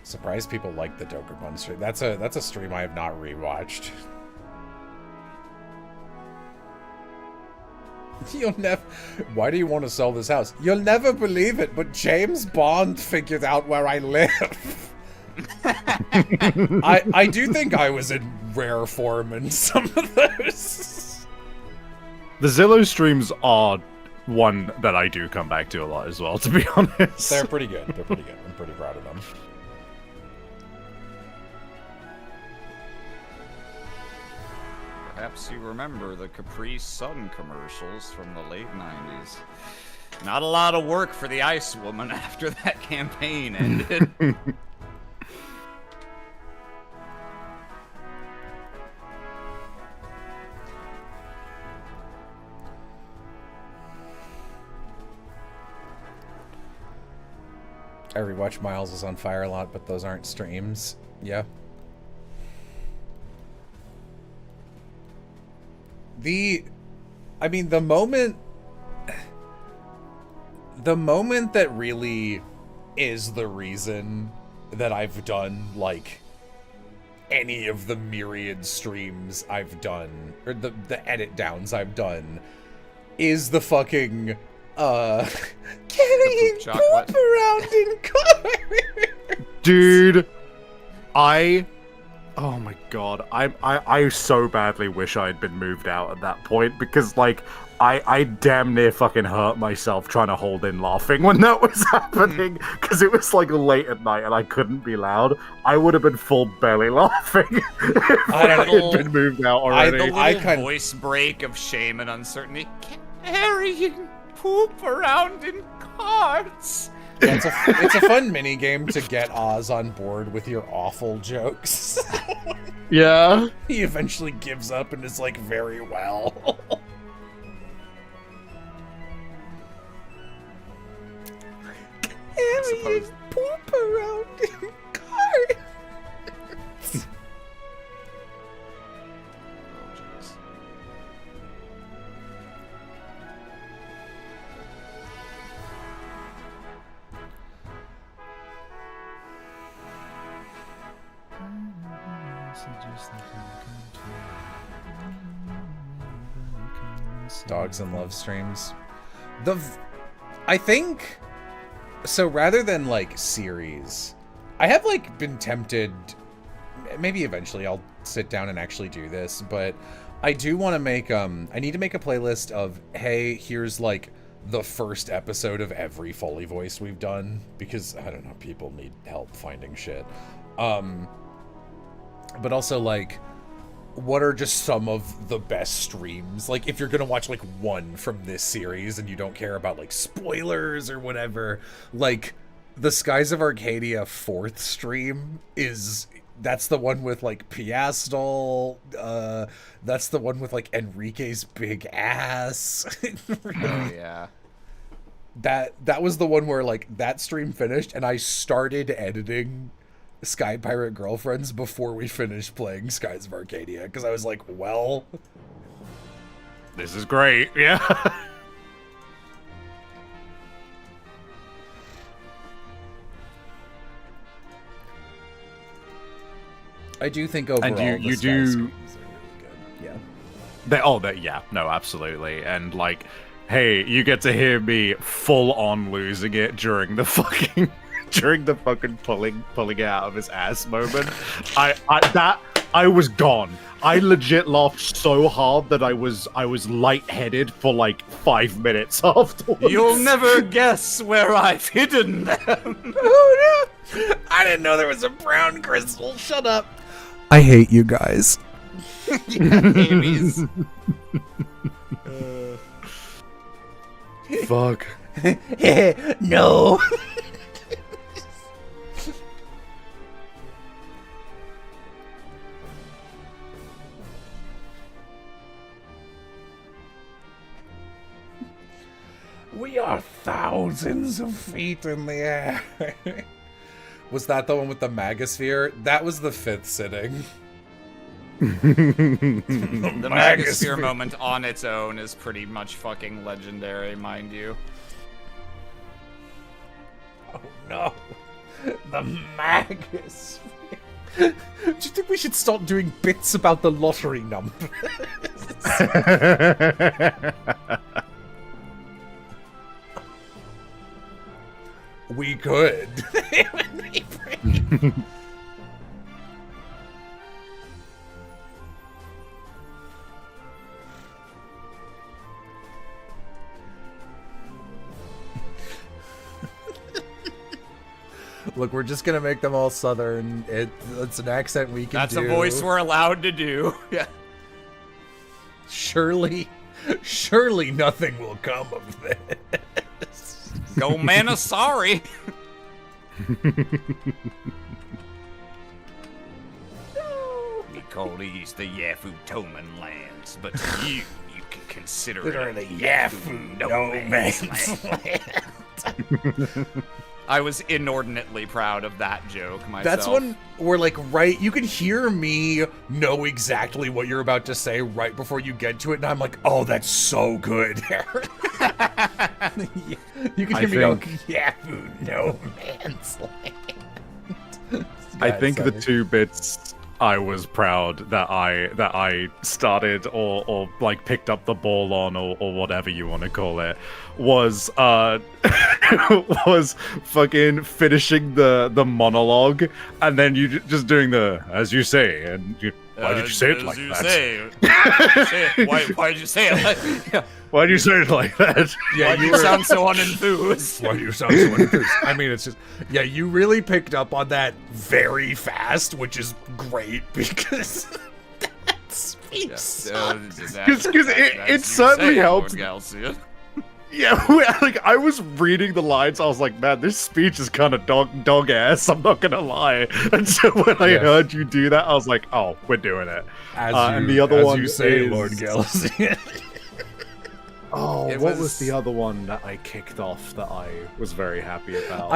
Surprised people like the Dokapon stream. That's a stream I have not rewatched. You'll never. Why do you want to sell this house? You'll never believe it, but James Bond figured out where I live. I do think I was in rare form in some of those. The Zillow streams are one that I do come back to a lot as well, to be honest. They're pretty good. They're pretty good. I'm pretty proud of them. Perhaps you remember the Capri Sun commercials from the late 90s. Not a lot of work for the Ice Woman after that campaign ended. I rewatch Miles is on Fire a lot, but those aren't streams. Yeah. I mean, the moment that really is the reason that I've done, like, any of the myriad streams I've done, or the edit downs I've done, is the fucking, carrying chocolate. poop around in car. Dude, oh my god, I so badly wish I had been moved out at that point, because, like, I damn near fucking hurt myself trying to hold in laughing when that was happening, because it was, like, late at night and I couldn't be loud. I would have been full belly laughing if I had been moved out already. The little voice break of shame and uncertainty. Carrying poop around in carts. Yeah, it's a fun mini game to get Oz on board with your awful jokes. Yeah. He eventually gives up and is like, very well. Carrying poop around in carts. Oh, jeez. Dogs and love streams. I think so. Rather than like series, I have like been tempted. Maybe eventually I'll sit down and actually do this, but I do want to make I need to make a playlist of, hey, here's like the first episode of every Foley voice we've done, because I don't know, people need help finding shit. But also, like, what are just some of the best streams? Like, if you're gonna watch, like, one from this series and you don't care about, like, spoilers or whatever, like, the Skies of Arcadia 4th stream that's the one with, like, Piastel, that's the one with, like, Enrique's big ass. Oh, yeah. That was the one where, like, that stream finished and I started editing Sky Pirate Girlfriends before we finished playing Skies of Arcadia, because I was like, well, This is great, yeah. I do think overall And you the do- Sky streams are really good. Yeah. No, absolutely. And, like, hey, you get to hear me full on losing it during the fucking pulling it out of his ass moment. I was gone. I legit laughed so hard that I was lightheaded for like 5 minutes afterwards. You'll never guess where I've hidden them. Oh no! I didn't know there was a brown crystal. Shut up. I hate you guys. Babies. Fuck. No. We are thousands of feet in the air. Was that the one with the Magosphere? That was the 5th sitting. The Magosphere moment on its own is pretty much fucking legendary, mind you. Oh no. The Magosphere. Do you think we should start doing bits about the lottery numbers? We could. Look, we're just gonna make them all Southern. It's an accent we can That's do. a voice we're allowed to do. Yeah. Surely nothing will come of this. Go man, sorry. We call these the Yafu Toman lands, but to you can consider it the Yafu no man's land. I was inordinately proud of that joke myself. That's when we're like, right, you can hear me know exactly what you're about to say right before you get to it, and I'm like, oh, that's so good. You can hear me go, Yafu no man's land. I think the 2 bits I was proud that I started or like picked up the ball on or whatever you want to call it was was fucking finishing the monologue and then you just doing the as you say and why did you say it like that? Why did you say it like that? Why do you say it like that? Yeah, you sound so unenthused. Why do you sound so enthused? I mean, it's just, yeah, you really picked up on that very fast, which is great because that speech sucks. Because it certainly helped. Yeah, like I was reading the lines, I was like, man, this speech is kind of dog ass. I'm not gonna lie. And so when I heard you do that, I was like, oh, we're doing it. And the other one you say, is... Lord Galaxy. Oh, It what was- was the other one that I kicked off that I was very happy about?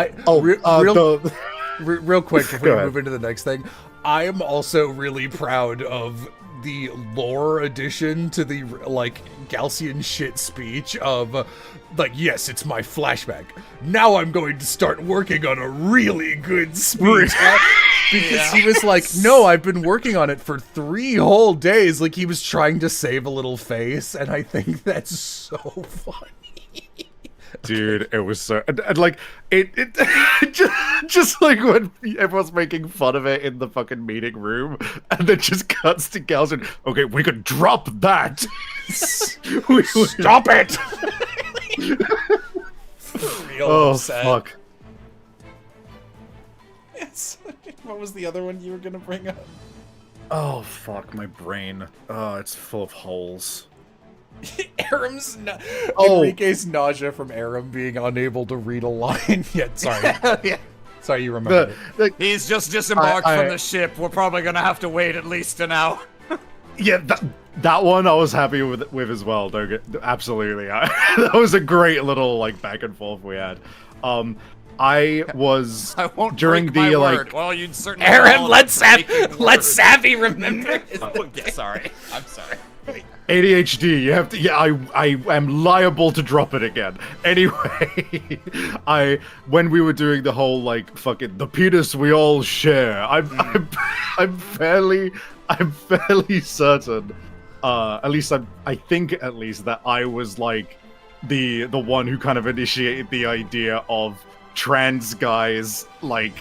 Real quick before Go we ahead. move into the next thing, I am also really proud of the lore addition to the like Galcian shit speech of like, yes, it's my flashback. Now I'm going to start working on a really good speech. Because he was like, no, I've been working on it for 3 whole days. Like he was trying to save a little face, and I think that's so funny. Dude, it was so and like it just like when everyone's making fun of it in the fucking meeting room, and then just cuts to Galcian. Okay, we could drop that. Stop it! Real Oh upset. fuck! Yes. What was the other one you were gonna bring up? Oh fuck! My brain. Oh, it's full of holes. Enrique's nausea from Aram being unable to read a line yet. Sorry. Yeah. Sorry, you remember it. He's just disembarked I- from the ship. We're probably gonna have to wait at least an hour. Yeah, that one I was happy with as well. Don't get absolutely. That was a great little like back and forth we had. I was I won't during break the my like. word. Well, you'd certainly. Aaron, all let breaking Savvy remember. words. Yeah, sorry. I'm sorry. ADHD, you have to. Yeah, I am liable to drop it again. Anyway, when we were doing the whole like fucking the penis we all share, I'm fairly certain. At least I think at least that I was like the one who kind of initiated the idea of trans guys like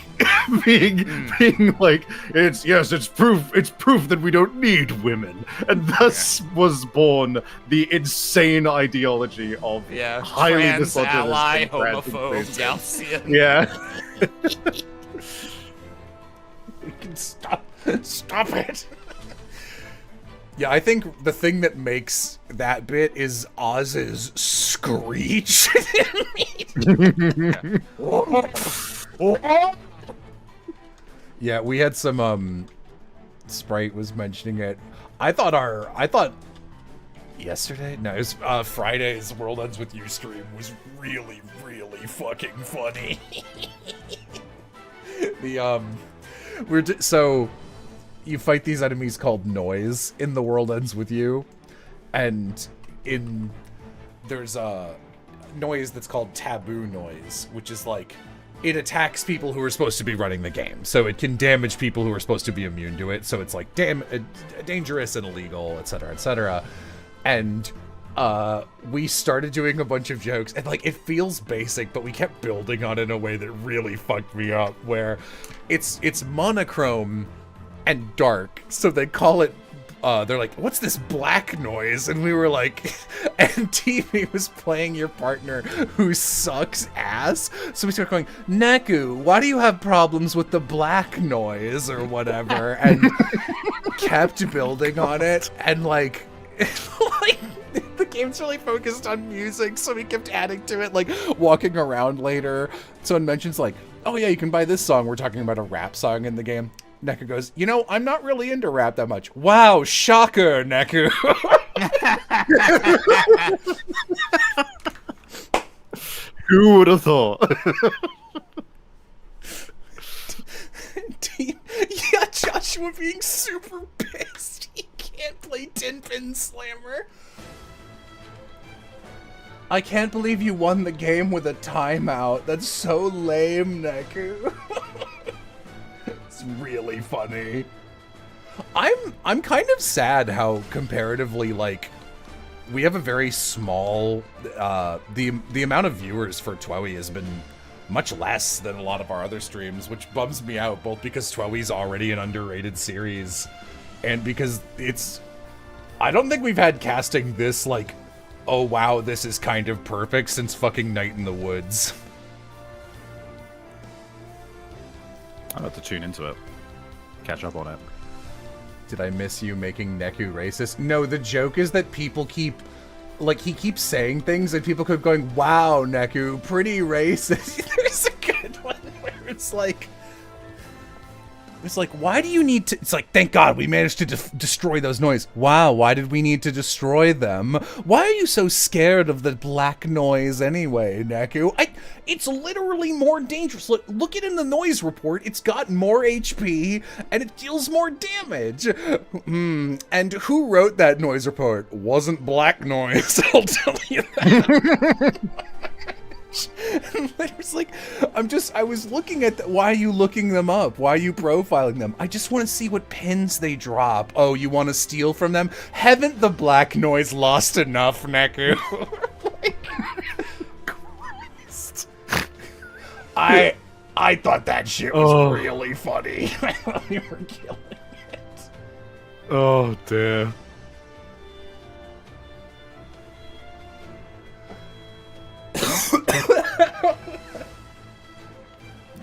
being like it's proof that we don't need women, and thus was born the insane ideology of highly trans misogynist ally and trans homophobe inclusive. Galcian. Yeah. We can stop it. Yeah, I think the thing that makes that bit is Oz's screech. Yeah, we had some Sprite was mentioning it. I thought yesterday? No, it was Friday's World Ends With You stream was really, really fucking funny. So you fight these enemies called Noise in The World Ends With You, and there's a noise that's called Taboo Noise, which is like it attacks people who are supposed to be running the game, so it can damage people who are supposed to be immune to it. So it's like dangerous and illegal, etc., etc. And we started doing a bunch of jokes, and like it feels basic, but we kept building on it in a way that really fucked me up, where it's monochrome and dark, so they call it they're like, what's this black noise? And we were like, and TV was playing your partner who sucks ass, so we started going, Neku, why do you have problems with the black noise or whatever? And kept building on it, and like the game's really focused on music, so we kept adding to it, like walking around later, someone mentions like, oh yeah, you can buy this song, we're talking about a rap song in the game. Neku goes, you know, I'm not really into rap that much. Wow, shocker, Neku. Who would have thought? Yeah, Joshua being super pissed. He can't play Tin Pin Slammer. I can't believe you won the game with a timeout. That's so lame, Neku. It's really funny. I'm kind of sad how comparatively, like, we have a very small the amount of viewers for TWEWY has been much less than a lot of our other streams, which bums me out, both because TWEWY's already an underrated series and because I don't think we've had casting this like, oh wow, this is kind of perfect since fucking Night in the Woods. I'll have to tune into it. Catch up on it. Did I miss you making Neku racist? No, the joke is that people keep, like, he keeps saying things and people keep going, wow, Neku, pretty racist. There's a good one where it's like, why do you need to, it's like, thank God we managed to destroy those noise. Wow, why did we need to destroy them? Why are you so scared of the black noise anyway, Neku? It's literally more dangerous. Look it in the noise report. It's got more HP and it deals more damage. And who wrote that noise report? Wasn't black noise, I'll tell you that. It's like, I was looking at why are you looking them up? Why are you profiling them? I just want to see what pins they drop. Oh, you want to steal from them? Haven't the black noise lost enough, Neku? Christ. I thought that shit was really funny. I thought we were killing it. Oh dear.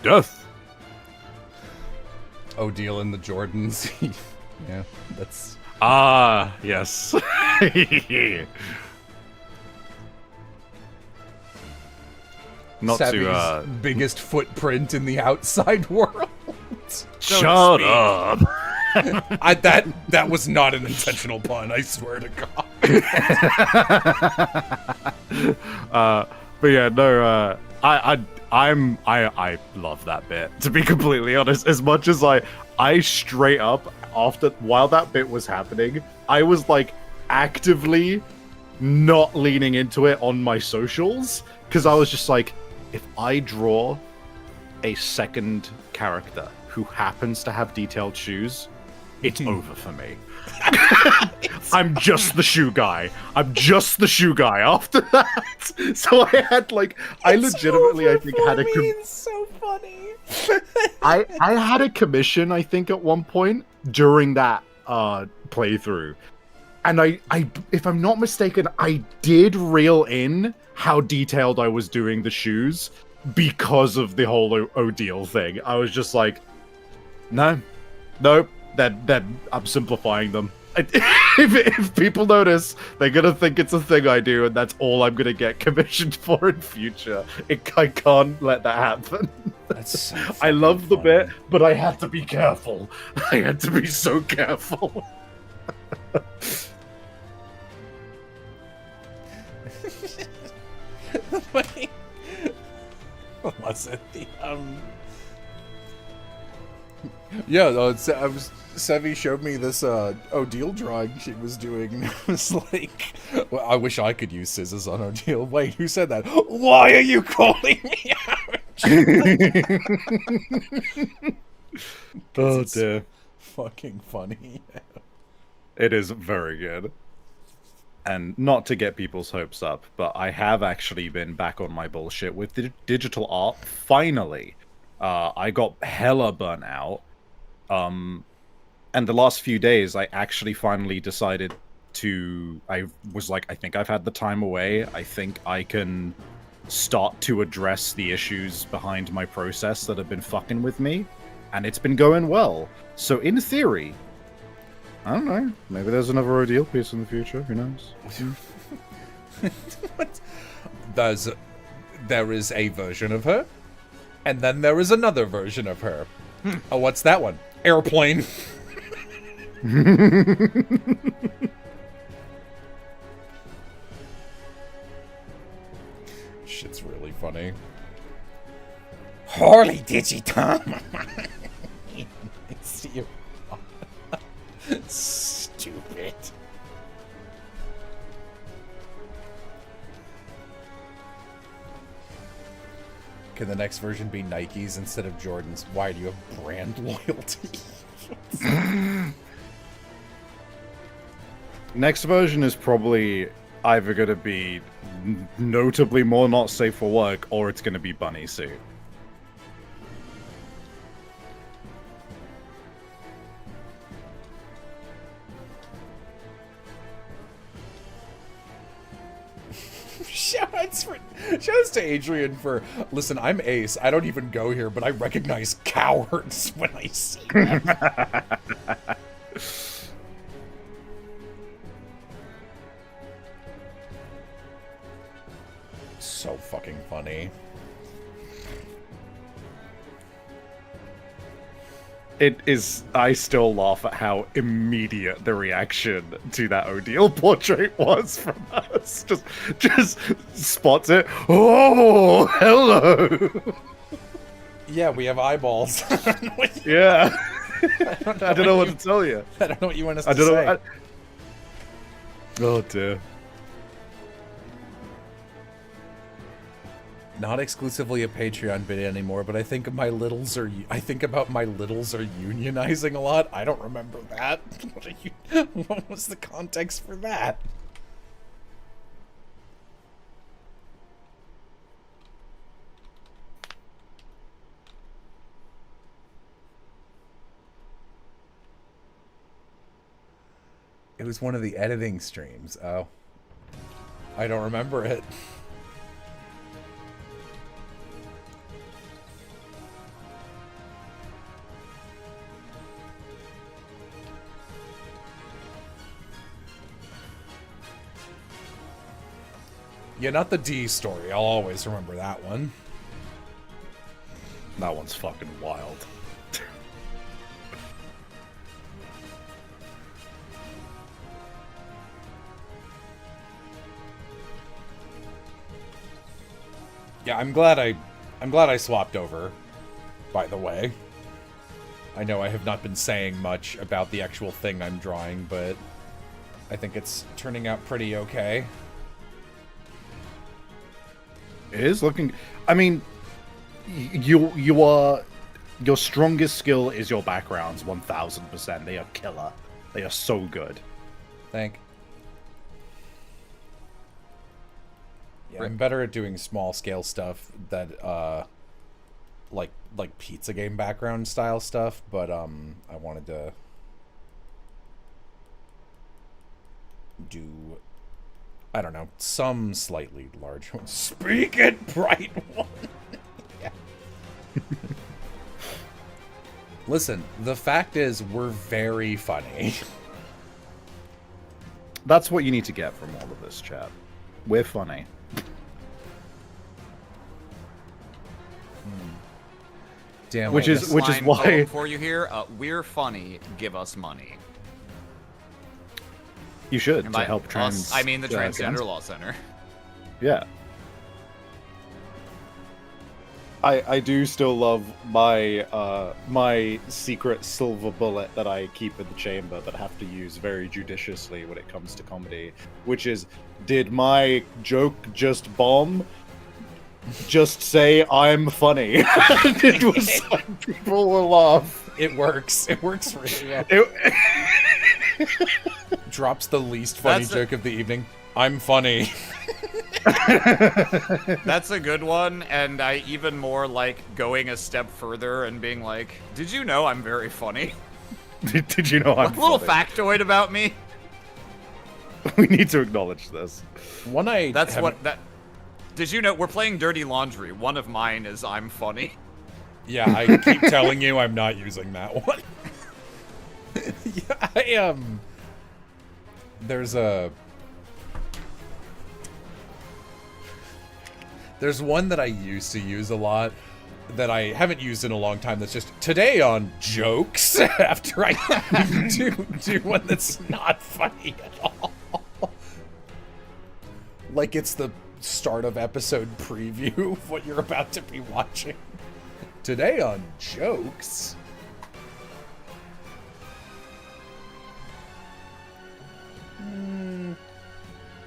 Death. Odile and the Jordans. Yeah, that's... Ah, yes. Not Savvy's to, biggest footprint in the outside world. Shut up. That was not an intentional pun, I swear to God. But yeah, no, I love that bit, to be completely honest. As much as I straight up, while that bit was happening, I was like actively not leaning into it on my socials, because I was just like, if I draw a second character who happens to have detailed shoes, it's over for me. I'm just the shoe guy. I'm just the shoe guy after that. So I had I legitimately, I think, had a... It's so funny. I had a commission, I think, at one point during that playthrough. And I, if I'm not mistaken, I did reel in how detailed I was doing the shoes because of the whole Odile thing. I was just like, nope, that I'm simplifying them. If people notice, they're gonna think it's a thing I do, and that's all I'm gonna get commissioned for in future. I can't let that happen. That's so I love the funny. bit, but I had to be careful. I had to be so careful. What was it? Yeah, Sevi showed me this Odile drawing she was doing, and it was like, well, I wish I could use scissors on Odile. Wait, who said that? Why are you calling me out? Oh It's dear. fucking funny. It is very good. and not to get people's hopes up, but I have actually been back on my bullshit with digital art. Finally, I got hella burnt out. And the last few days, I actually finally decided to. I was like, I think I've had the time away. I think I can start to address the issues behind my process that have been fucking with me, and it's been going well. So in theory, I don't know. Maybe there's another ordeal piece in the future. Who knows? What? There is a version of her, and then there is another version of her. Oh, what's that one? Airplane. Shit's really funny. Holy Digitom! See you. Stupid. Can the next version be Nikes instead of Jordans? Why do you have brand loyalty? Next version is probably either going to be notably more not safe for work, or it's going to be bunny suit. Shoutouts to Adrian for, listen, I'm Ace. I don't even go here, but I recognize cowards when I see them. So fucking funny. It is. I still laugh at how immediate the reaction to that Odile portrait was from us. Just spots it. Oh, hello. Yeah, we have eyeballs. Yeah. I don't know what to tell you. I don't know what you want us I to don't say. know. Oh dear. Not exclusively a Patreon bit anymore, but I think about my littles are unionizing a lot. I don't remember that. What was the context for that? It was one of the editing streams. Oh. I don't remember it. Yeah, not the D story. I'll always remember that one. That one's fucking wild. Yeah, I'm glad I swapped over, by the way. I know I have not been saying much about the actual thing I'm drawing, but I think it's turning out pretty okay. It is looking. I mean, you are. Your strongest skill is your backgrounds, 1000%. They are killer. They are so good. Yeah, I'm better at doing small scale stuff that like pizza game background style stuff, but I wanted to do, I don't know, some slightly large ones. Speak it, bright one. Yeah. Listen, the fact is we're very funny. That's what you need to get from all of this, chat. We're funny. Damn. Which is why for you here. We're funny. Give us money. You should And to by help trans. us, I mean the trans. Transgender Law Center. Yeah. I do still love my my secret silver bullet that I keep in the chamber that I have to use very judiciously when it comes to comedy, which is, did my joke just bomb? Just say I'm funny. It was like, people will laugh. It works. It works really well. drops the least funny joke of the evening. I'm funny. That's a good one, and I even more like going a step further and being like, did you know I'm very funny? Did you know I'm A little funny? factoid about me. We need to acknowledge this. One I That's haven't- what that. Did you know we're playing Dirty Laundry? One of mine is I'm funny. Yeah, I keep telling you I'm not using that one. Yeah, I am. There's one that I used to use a lot that I haven't used in a long time. That's just today on jokes. After I do one that's not funny at all. Like it's the start of episode preview of what you're about to be watching. Today on jokes.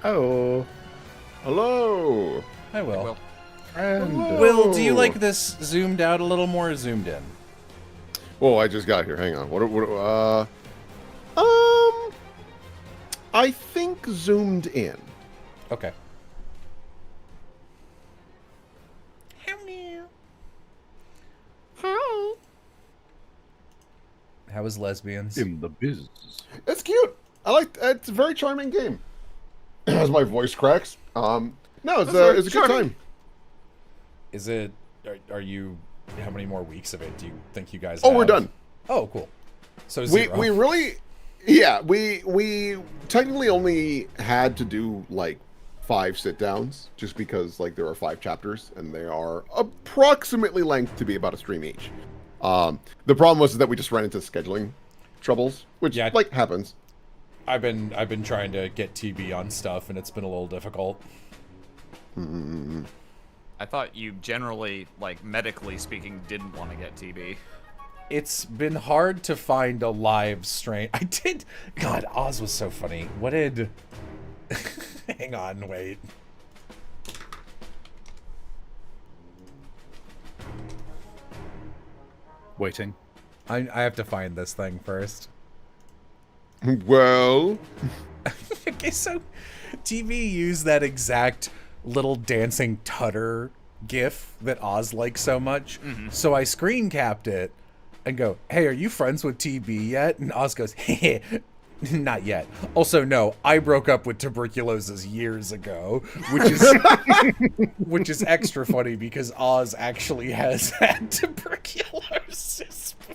Oh. Hello. I will. Well, And, Will, do you like this zoomed out a little more or zoomed in? Oh, I just got here. Hang on. I think zoomed in. Okay. How is lesbians? in the biz. It's cute. It's a very charming game. As my voice cracks. No, it's a good charming. time. Is it? Are you? How many more weeks of it do you think you guys? Oh, have? we're done. Oh, cool. So We zero. we really, yeah. We technically only had to do like 5 sit downs, just because like there are 5 chapters and they are approximately length to be about a stream each. The problem was that we just ran into scheduling troubles, which Yeah. like happens. I've been trying to get TB on stuff, and it's been a little difficult. I thought you generally, like medically speaking, didn't want to get TB. It's been hard to find a live strain. I did. God, Oz was so funny. What did? Hang on, wait. Waiting. I have to find this thing first. Well, Okay, so TV used that exact little dancing tutter gif that Oz likes so much. So I screen capped it and go, "Hey, are you friends with TB yet?" And Oz goes, "Hey, not yet. Also, no, I broke up with tuberculosis years ago," which is extra funny because Oz actually has had tuberculosis before.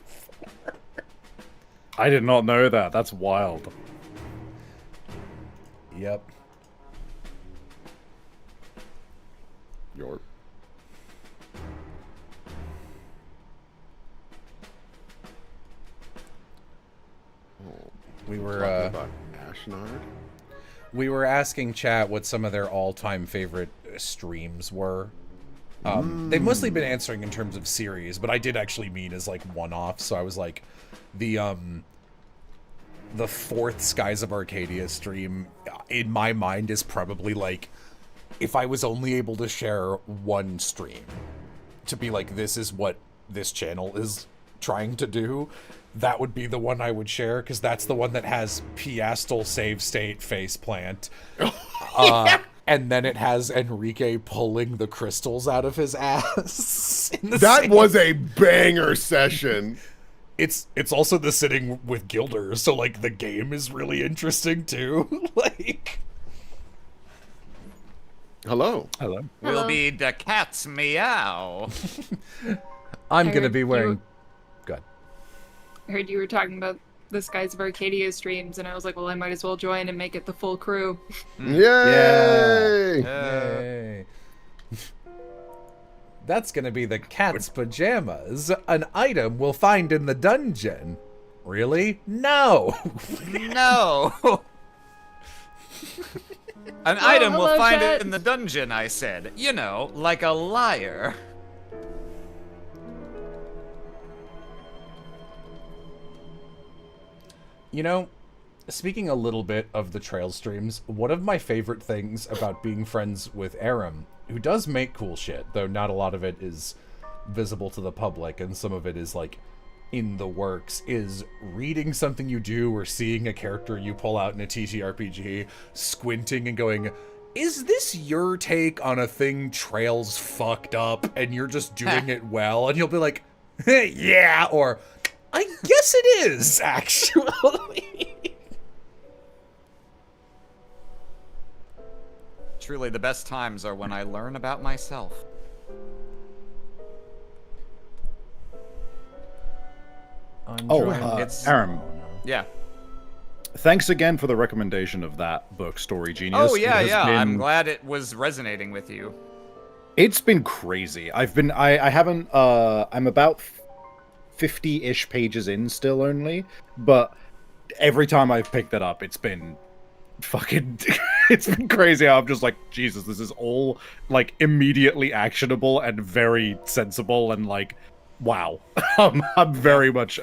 I did not know that. That's wild. Yep. your We were talking about Ashnard. we were asking chat what some of their all-time favorite streams were. They've mostly been answering in terms of series, but I did actually mean as like one-offs. So I was like, the 4th Skies of Arcadia stream in my mind is probably like, if I was only able to share one stream to be like, this is what this channel is trying to do, that would be the one I would share, because that's the one that has Piastel save state faceplant. And then it has Enrique pulling the crystals out of his ass. in the That same- was a banger session. It's also the sitting with Gilder, so like the game is really interesting too. Like, Hello. Hello. Will Hello. be the cat's meow. I'm I gonna heard be you wearing. Good. I heard you were talking about the Skies of Arcadia streams, and I was like, well, I might as well join and make it the full crew. Yay! Yay. That's gonna be the cat's pajamas, an item we'll find in the dungeon. Really? No. No. An item we'll hello, find chat. it in the dungeon, I said. You know, like a liar. You know, speaking a little bit of the trail streams, one of my favorite things about being friends with Aram, who does make cool shit, though not a lot of it is visible to the public, and some of it is like in the works is reading something you do or seeing a character you pull out in a TTRPG, squinting and going, is this your take on a thing Trails fucked up and you're just doing it well? And you'll be like, yeah, or I guess it is, actually. Truly, the best times are when I learn about myself. It's- Aaron, Yeah. thanks again for the recommendation of that book, Story Genius. Oh, yeah, It has yeah. I'm been- glad it was resonating with you. It's been crazy. I haven't, I'm about 50-ish pages in still only, but every time I've picked that up, it's been fucking, it's been crazy. I'm just like, Jesus, this is all, like, immediately actionable and very sensible and, like, wow. I'm very much,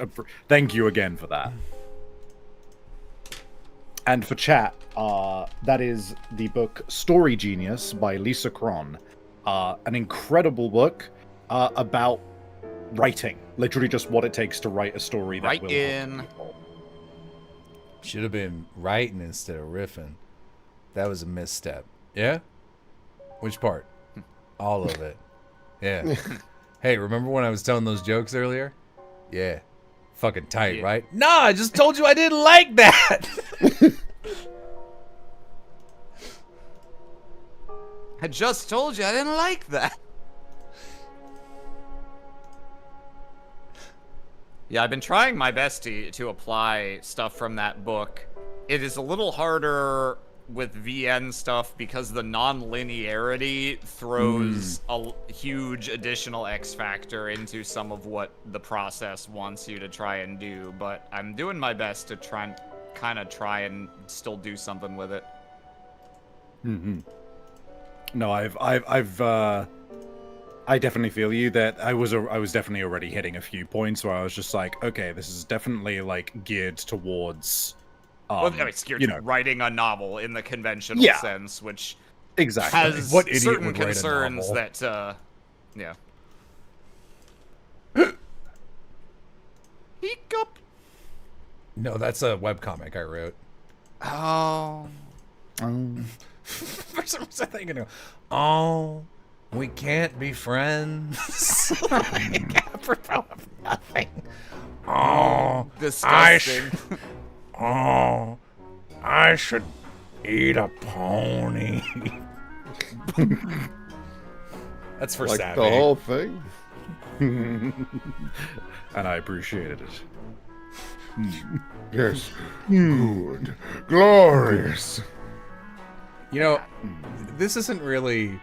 thank you again for that. And for chat, that is the book Story Genius by Lisa Cron. An incredible book about writing. Literally just what it takes to write a story that Right will in. help people. Should have been writing instead of riffing. That was a misstep. Yeah? Which part? All of it. Yeah. Hey, remember when I was telling those jokes earlier? Yeah. Fucking tight, Yeah. right? Nah, I just told you I didn't like that. I just told you I didn't like that. Yeah, I've been trying my best to apply stuff from that book. It is a little harder with VN stuff because the non-linearity throws a huge additional X factor into some of what the process wants you to try and do, but I'm doing my best to try and still do something with it. No, I definitely feel you that I was definitely already hitting a few points where I was just like, okay, this is definitely like geared towards, Well, I mean, scared you to know, writing a novel in the conventional Yeah. sense, which exactly. has What idiot certain would write a concerns novel? that, yeah. Hiccup. No, that's a webcomic I wrote. Oh. For some reason, I think, oh, we can't be friends. Like, apropos of nothing. Oh, Disgusting. oh, I should eat a pony. That's for Like Savvy. the whole thing. And I appreciated it. Yes. Good. Glorious. You know, this isn't really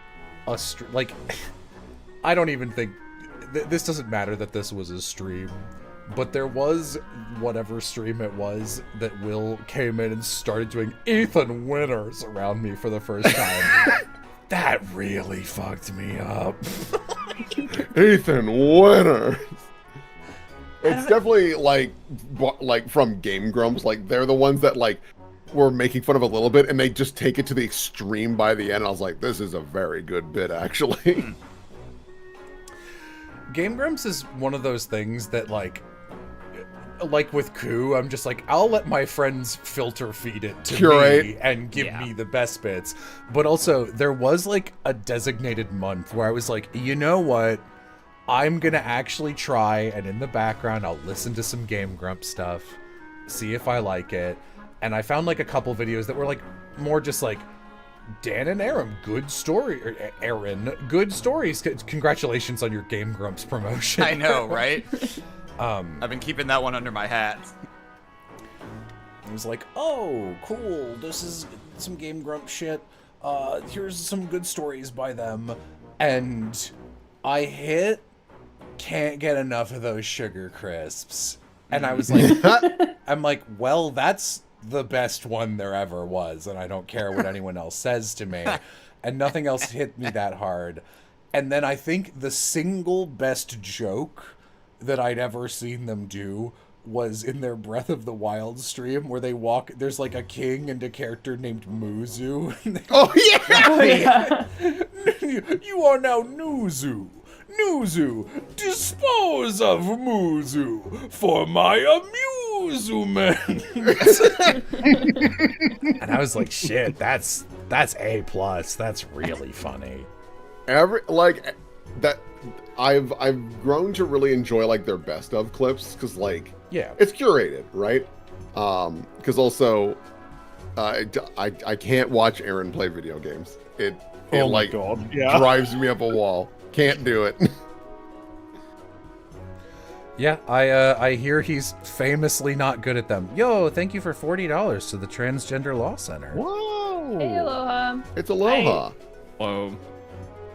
a like. I don't even think this doesn't matter that this was a stream, but there was whatever stream it was that Will came in and started doing Ethan Winters around me for the first time. That really fucked me up. Ethan Winter. It's definitely like from Game Grumps. Like they're the ones that like were making fun of a little bit, and they just take it to the extreme by the end. I was like, this is a very good bit, actually. Game Grumps is one of those things that like with Coup, I'm just like, I'll let my friends filter feed it to Curate. me and give Yeah. me the best bits. But also, there was like a designated month where I was like, you know what? I'm gonna actually try, and in the background, I'll listen to some Game Grumps stuff, see if I like it. And I found like a couple videos that were like more just like, Dan and Aaron, good story. Or Aaron, good stories. Congratulations on your Game Grumps promotion. I know, right? I've been keeping that one under my hat. It was like, oh, cool, this is some Game Grump shit. Here's some good stories by them. And I can't get enough of those sugar crisps. And I was like, I'm like, well, that's the best one there ever was, and I don't care what anyone else says to me. And nothing else hit me that hard. And then I think the single best joke that I'd ever seen them do was in their Breath of the Wild stream, where they walk, there's like a king and a character named Muzu. Oh yeah. Oh yeah. You are now Nuzu. Nuzu, dispose of Muzu for my amusement. And I was like, shit, that's A+. That's really funny. I've grown to really enjoy like their best of clips because like Yeah. it's curated, right? Because also I can't watch Aaron play video games. It Oh my like God, yeah. drives me up a wall. Can't do it. Yeah, I hear he's famously not good at them. Yo, thank you for $40 to the Transgender Law Center. Whoa! Hey, aloha. It's Aloha. Whoa.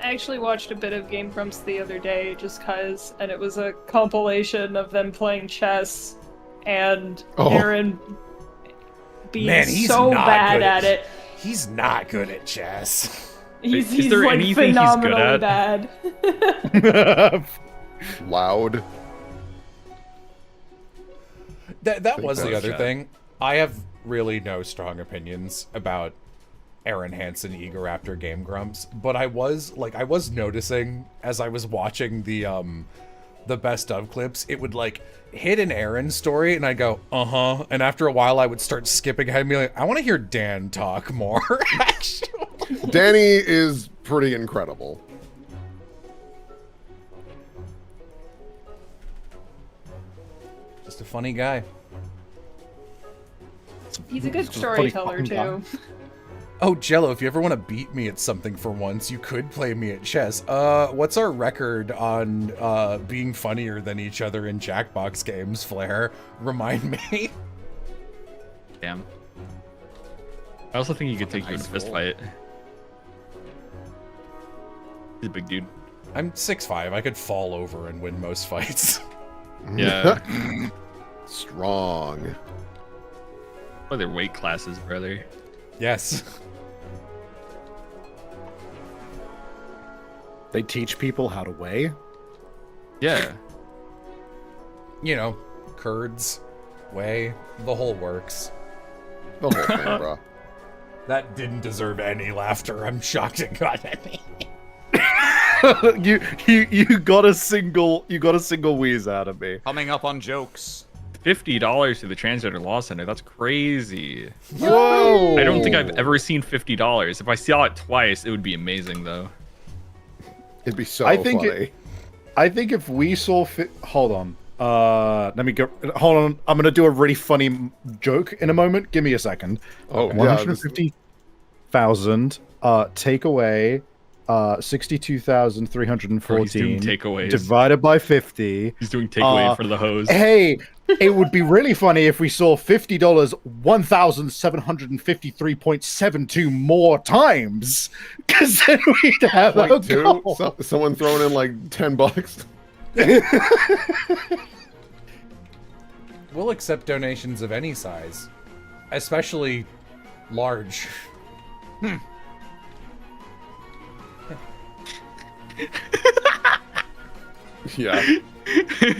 I actually watched a bit of Game Grumps the other day just cause, and it was a compilation of them playing chess and Oh. Aaron being Man, he's so not bad good at it. He's not good at chess. He's there like anything he's good phenomenally at? bad. Loud. That was the other chat. thing. I have really no strong opinions about Aaron Hansen Egoraptor Game Grumps, but I was noticing as I was watching the best of clips, it would like hit an Aaron story and I'd go, uh-huh. And after a while I would start skipping ahead and be like, I want to hear Dan talk more, actually. Danny is pretty incredible. Just a funny guy. He's a good Just a funny storyteller fucking guy. too. Oh, Jello, if you ever want to beat me at something for once, you could play me at chess. What's our record on being funnier than each other in Jackbox games, Flair? Remind me. Damn. I also think he could take you in a fist fight. He's a big dude. I'm 6'5". I could fall over and win most fights. Yeah. Strong. What are their weight classes, brother? Yes. They teach people how to weigh. Yeah. You know, curds, whey, the whole works. The whole thing, bro. That didn't deserve any laughter. I'm shocked it got any. you got a single wheeze out of me. Coming up on jokes. $50 to the Transgender Law Center. That's crazy. Whoa! I don't think I've ever seen $50. If I saw it twice, it would be amazing, though. It'd be so I think funny. I think if we saw hold on. Let me go. Hold on. I'm gonna do a really funny joke in a moment. Give me a second. Oh, yeah, 150,000. Take away 62,314 takeaways. divided by 50. He's doing takeaway in front of the hose. Hey, it would be really funny if we saw $50 1,753.72 more times, because then we'd have a like two. goal. Someone throwing in like $10. We'll accept donations of any size, especially large. Yeah.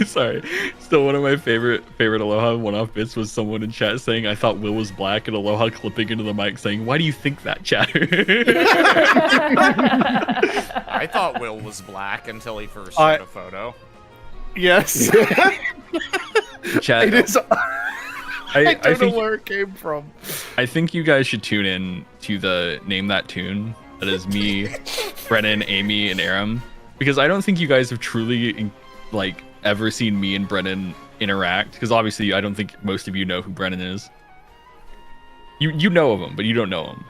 Sorry. Still, one of my favorite Aloha one-off bits was someone in chat saying, "I thought Will was black," and Aloha clipping into the mic saying, "Why do you think that, chatter?" I thought Will was black until he first showed a photo. Yes. Chat. It is. I don't know think where it came from. I think you guys should tune in to the Name That Tune. That is me, Brennan, Amy, and Aram, because I don't think you guys have truly like ever seen me and Brennan interact. Because obviously, I don't think most of you know who Brennan is. You know of him, but you don't know him.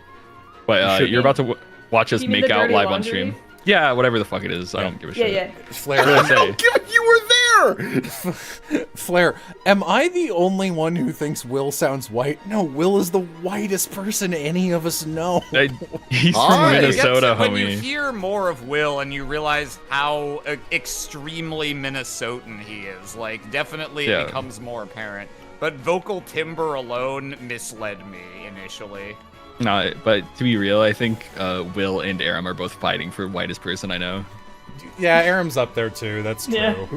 But you're about to watch us You mean make the out dirty live on laundry? stream. Yeah, whatever the fuck it is. I don't give a Yeah, shit. yeah. Flair, What did I say? You were there. Flair, am I the only one who thinks Will sounds white? No, Will is the whitest person any of us know. He's from Hi. Minnesota, When you homie. hear more of Will and you realize how extremely Minnesotan he is, like, definitely Yeah. it becomes more apparent. But vocal timbre alone misled me initially. No, but to be real, I think Will and Aram are both fighting for whitest person I know. Yeah, Aram's up there too. That's true. Yeah.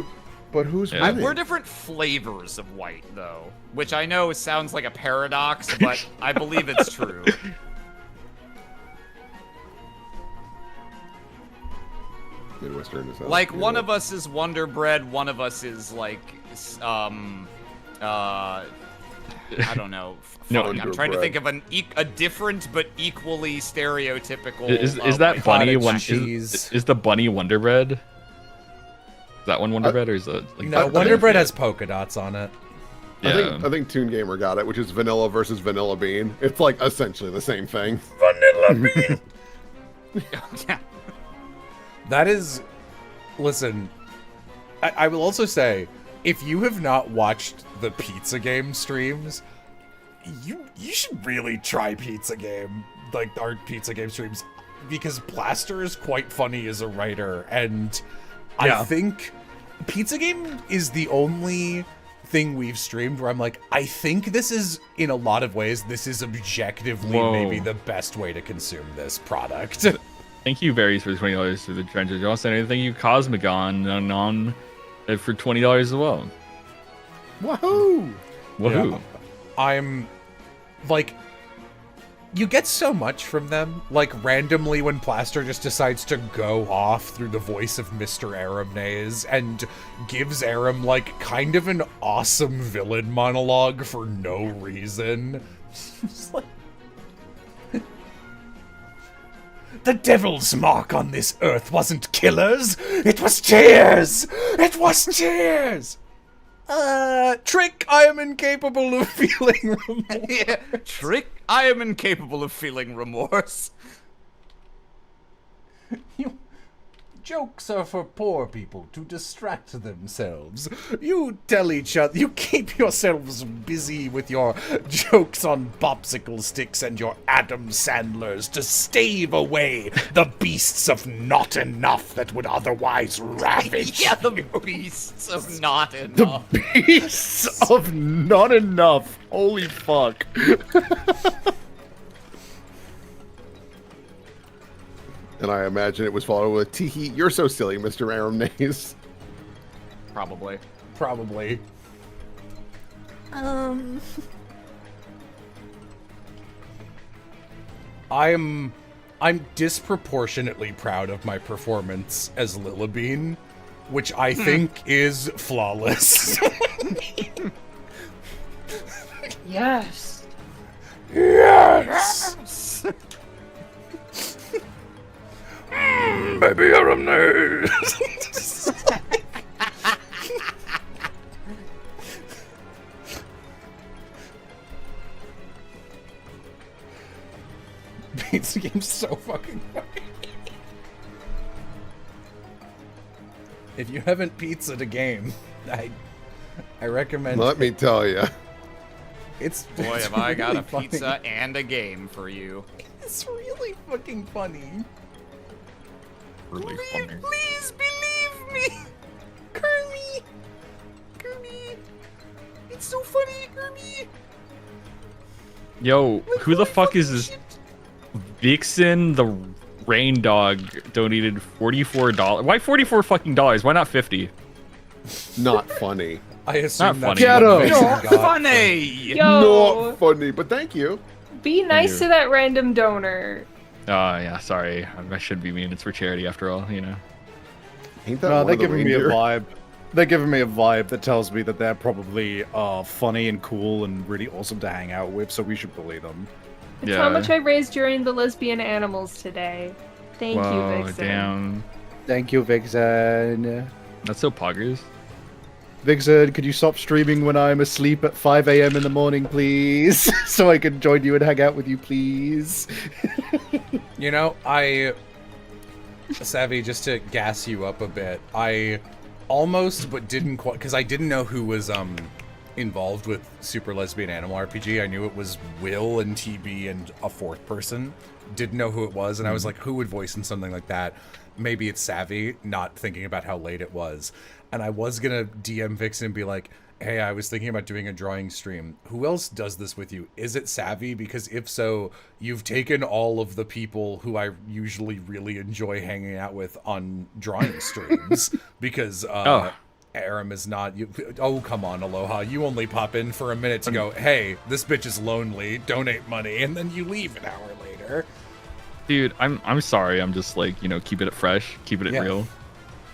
But who's Yeah. winning? We're different flavors of white, though, which I know sounds like a paradox, but I believe it's true. Midwestern is Like, one of us is Wonder Bread, one of us is, like, I don't know. No, Fuck, I'm Wonder trying to Bread. think of a different but equally stereotypical. Is that bunny cottage one? cheese. Is the bunny Wonder Bread? Is that one Wonder Bread or is it like No, I Wonder think- Bread has polka dots on it. Yeah. I think Toon Gamer got it, which is vanilla versus vanilla bean. It's like essentially the same thing. Vanilla bean. Yeah. That is, listen, I will also say, if you have not watched the Pizza Game streams, you should really try Pizza Game, like our Pizza Game streams, because Plaster is quite funny as a writer, and I Yeah. think Pizza Game is the only thing we've streamed where I'm like, I think this is, in a lot of ways, this is objectively Whoa. maybe the best way to consume this product. Thank you, Varys, for the $20 through the trenches. Also, and thank you, Cosmigon, for $20 as well. Woohoo! Woohoo! Yeah. I'm like, you get so much from them. Like, randomly when Plaster just decides to go off through the voice of Mr. Aramnaze and gives Aram like kind of an awesome villain monologue for no reason. It's like, the devil's mark on this earth wasn't killers, it was tears! It was tears! Trick, I am incapable of feeling remorse. Yeah. Trick, I am incapable of feeling remorse. Jokes are for poor people to distract themselves. You tell each other, you keep yourselves busy with your jokes on popsicle sticks and your Adam Sandlers to stave away the beasts of not enough that would otherwise ravage. Yeah, the beasts of not enough. Beasts of not enough. Holy fuck. And I imagine it was followed with teehee, you're so silly, Mr. Aramnaze. Probably. Probably. I'm disproportionately proud of my performance as Lilibene, which I think is flawless. Yes. Yes! Baby, you're a nerd. Pizza Game's so fucking funny. If you haven't pizzaed a game, I recommend. Let me tell you. It's Boy, it's have I got really a funny. pizza and a game for you. It's really fucking funny. Really funny. Please believe me! Kirby! Kirby! It's so funny, Kirby! Yo, who the fuck is this? Vixen the Rain Dog donated $44. Why $44 fucking dollars? Why not 50? Not funny. I assume Not that's funny. what Ghetto. Vixen You're got. funny! Yo, Not funny, but thank you. be nice you. to that random donor. Oh yeah, sorry. I should be mean. It's for charity after all, you know. Ain't that No, one they're of the giving me a reindeer? vibe. They're giving me a vibe that tells me that they're probably funny and cool and really awesome to hang out with, so we should bully them. It's Yeah. how much I raised during the lesbian animals today. Thank Whoa, you, Vixen. damn. Thank you, Vixen. That's so poggers. Vixen, could you stop streaming when I'm asleep at 5 a.m. in the morning, please? So I can join you and hang out with you, please. You know, Savvy, just to gas you up a bit, I almost but didn't quite, because I didn't know who was involved with Super Lesbian Animal RPG. I knew it was Will and TB and a fourth person. Didn't know who it was, and I was like, who would voice in something like that? Maybe it's Savvy, not thinking about how late it was. And I was gonna DM Vixen and be like, hey, I was thinking about doing a drawing stream. Who else does this with you? Is it Savvy? Because if so, you've taken all of the people who I usually really enjoy hanging out with on drawing streams. Because Aram is not. Oh, come on, Aloha. You only pop in for a minute to go, hey, this bitch is lonely, donate money, and then you leave an hour later. Dude, I'm sorry. I'm just like, you know, keeping it fresh, keeping it Yeah. real.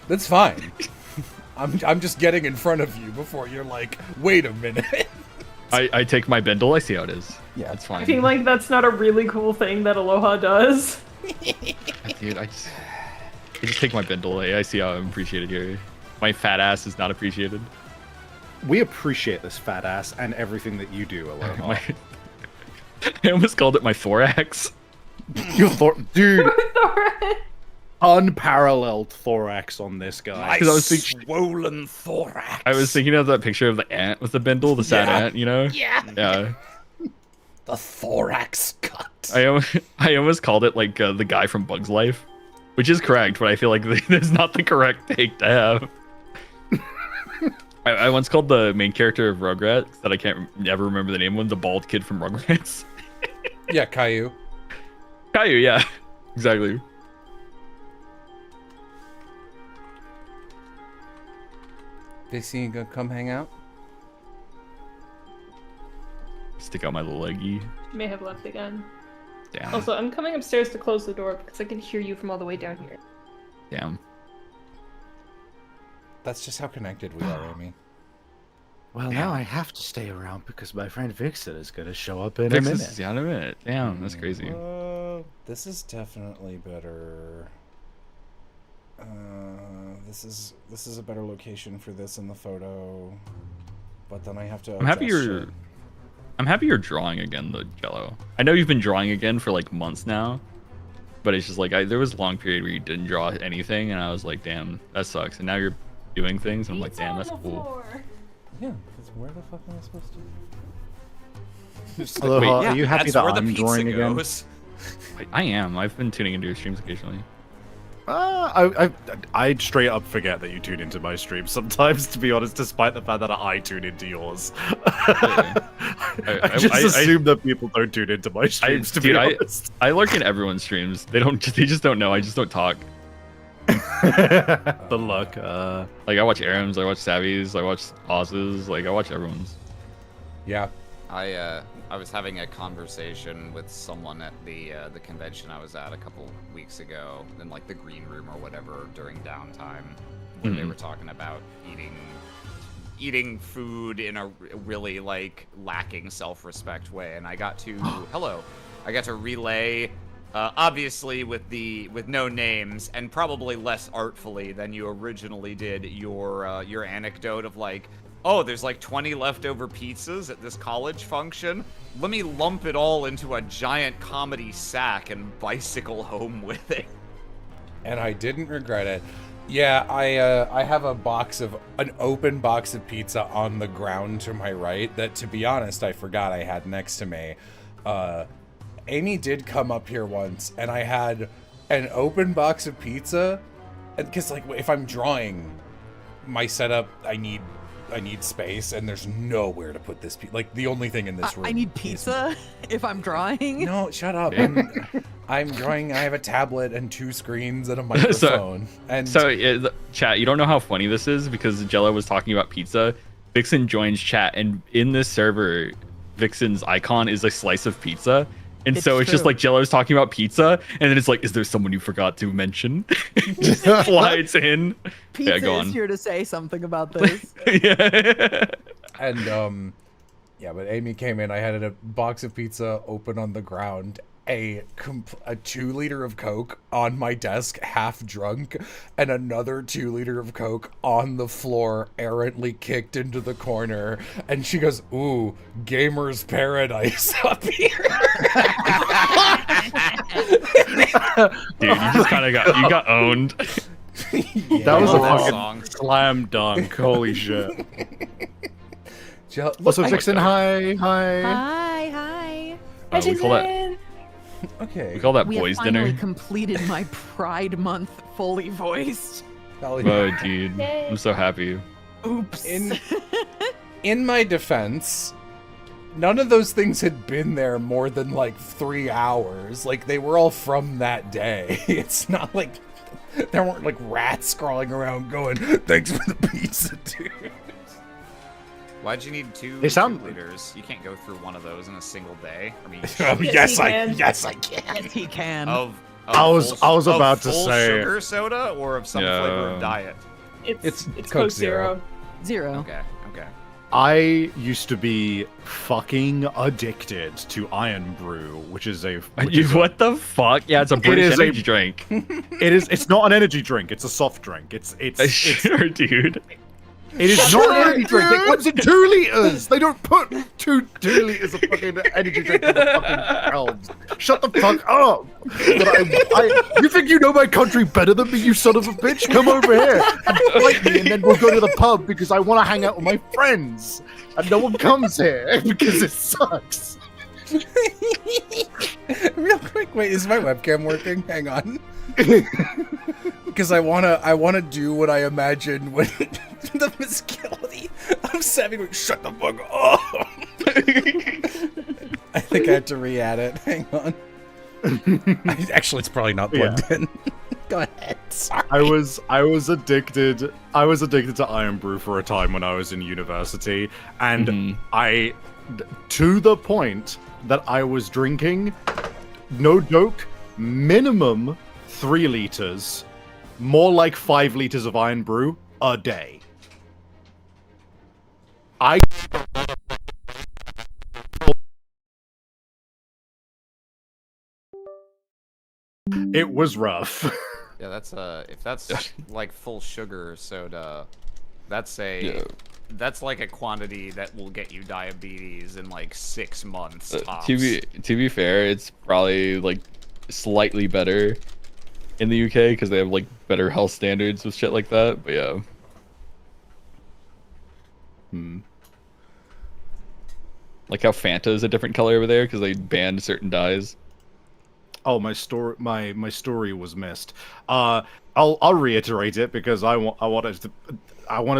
That's fine. I'm just getting in front of you before you're like, wait a minute. I take my bindle. I see how it is. Yeah, It's I fine. feel like that's not a really cool thing that Aloha does. Dude, I just take my bindle. I see how I'm appreciated here. My fat ass is not appreciated. We appreciate this fat ass and everything that you do, Aloha. My, I almost called it my thorax. Dude, unparalleled thorax on this guy. 'Cause I was thinking- swollen thorax. I was thinking of that picture of the ant with the bindle, the sad ant, you know? Yeah. the thorax cut. I almost called it like the guy from Bug's Life, which is correct, but I feel like that's not the correct take to have. I once called the main character of Rugrats that I can't ever remember the name of, the bald kid from Rugrats. Yeah, Caillou. Caillou, yeah, exactly. They see you go come hang out? Stick out my little leggy. May have left again. Damn. Also, I'm coming upstairs to close the door because I can hear you from all the way down here. Damn. That's just how connected we are, Amy. Well, now I have to stay around because my friend Vixen is going to show up in a Vixen's- minute. Yeah, in a minute. Damn, that's crazy. This is definitely better. This is a better location for this in the photo. But then I have to. I'm happy adjust you're. shit. I'm happy you're drawing again, though, Jello. I know you've been drawing again for like months now, but it's just like there was a long period where you didn't draw anything, and I was like, damn, that sucks. And now you're doing things, and I'm like, damn, that's cool. Yeah, because where the fuck am I supposed to? Aloha, Wait, are you happy That's that where the I'm pizza drawing again? goes. I am. I've been tuning into your streams occasionally. I straight up forget that you tune into my streams sometimes, to be honest, despite the fact that I tune into yours. I just assume that people don't tune into my streams, to be honest. I lurk in everyone's streams. They just don't know. I just don't talk. The luck. Like I watch Aram's, I watch Savvy's, I watch Oz's, like I watch everyone's. Yeah. I was having a conversation with someone at the convention I was at a couple weeks ago, in like the green room or whatever during downtime, where they were talking about eating food in a really like lacking self-respect way, and I got to relay, obviously with no names and probably less artfully than you originally did, your anecdote of like, oh, there's like 20 leftover pizzas at this college function. Let me lump it all into a giant comedy sack and bicycle home with it. And I didn't regret it. Yeah, I have an open box of pizza on the ground to my right that, to be honest, I forgot I had next to me. Amy did come up here once, and I had an open box of pizza, because like if I'm drawing my setup, I need space, and there's nowhere to put this. Like the only thing in this room. I need pizza if I'm drawing. No, shut up. I'm drawing. I have a tablet and 2 screens and a microphone. Chat, you don't know how funny this is because Jello was talking about pizza. Vixen joins chat, and in this server, Vixen's icon is a slice of pizza. And It's so it's just true. like Jello's talking about pizza, and then it's like, is there someone you forgot to mention? Just slides in. Pizza go is on. here to say something about this. Yeah. And yeah, but Amy came in. I had a box of pizza open on the ground, a 2-liter of Coke on my desk, half drunk, and another 2-liter of Coke on the floor, errantly kicked into the corner. And she goes, "Ooh, gamer's paradise up here." Dude, you just kind of got owned. That was a Love that fucking song. slam dunk. Holy shit. Jill, What's up, look, Vixen? Hi. Hi. We call that okay. boys We have finally dinner. completed my Pride Month fully voiced. Hell yeah. Oh, dude, I'm so happy. Oops. In my defense, none of those things had been there more than like 3 hours. Like they were all from that day. It's not like there weren't like rats crawling around going, "Thanks for the pizza, dude." Why'd you need 2 They sound- liters? You can't go through one of those in a single day. I mean, Oh, Yes, he can. yes, I can. Yes, he can. of I was about to full say- sugar soda or of some flavor of diet. It's It's Coke Coke Zero. Zero. Okay. I used to be fucking addicted to Iron Brew, which is a What the fuck? Yeah, it's a British is a- energy drink. it's not an energy drink, it's a soft drink. It's Sure, dude. it is not an energy drink. It comes in 2 liters. They don't put 2 liters of fucking energy drink in the fucking shelves. Shut the fuck up. But you think you know my country better than me, you son of a bitch? Come over here and fight me, and then we'll go to the pub because I want to hang out with my friends, and no one comes here because it sucks. Real quick, wait, is my webcam working? Hang on. Because I wanna do what I imagine when the physicality of Sammy going, shut the fuck up. I think I had to re-add it. Hang on. Actually, it's probably not plugged in. Go ahead. Sorry. I was addicted to Iron Brew for a time when I was in university, and to the point that I was drinking, no joke, minimum 3 liters, more like 5 liters of Iron Brew a day. It was rough. Yeah, that's if that's like full sugar soda, that's like a quantity that will get you diabetes in like 6 months tops. To be fair, it's probably like slightly better in the UK because they have like better health standards with shit like that. But yeah. Like how Fanta is a different color over there because they banned certain dyes. Oh, my story was missed. I'll reiterate it because I wanted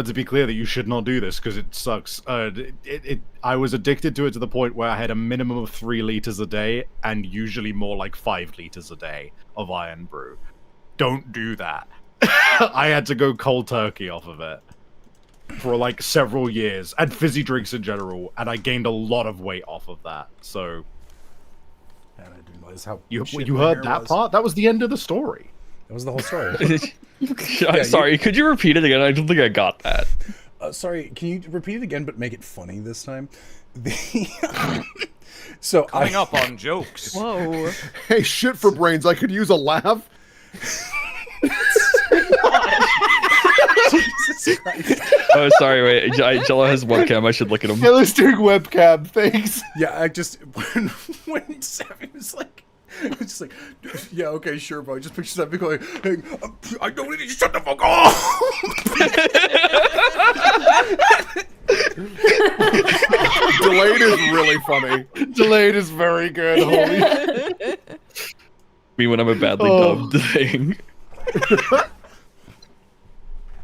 to be clear that you should not do this because it sucks. I was addicted to it to the point where I had a minimum of 3 liters a day and usually more like 5 liters a day of Iron Brew. Don't do that. I had to go cold turkey off of it for like several years, and fizzy drinks in general, and I gained a lot of weight off of that. So And I didn't realize how you shit you my heard hair that was. part? That was the end of the story. That was the whole story. I'm sorry, could you repeat it again? I don't think I got that. Sorry, can you repeat it again, but make it funny this time? So Coming up on jokes. Whoa. Hey, shit for brains, I could use a laugh. Jesus Christ. Oh, sorry, wait. Jello has webcam. I should look at him. Let's do webcam, thanks. Yeah, I just when Sammy was like, it's just like, yeah, okay, sure, bro. Just picture Sammy going, hey, I don't need to shut the fuck off. Delayed is really funny. Delayed is very good. Holy. Me when I'm a badly dubbed thing.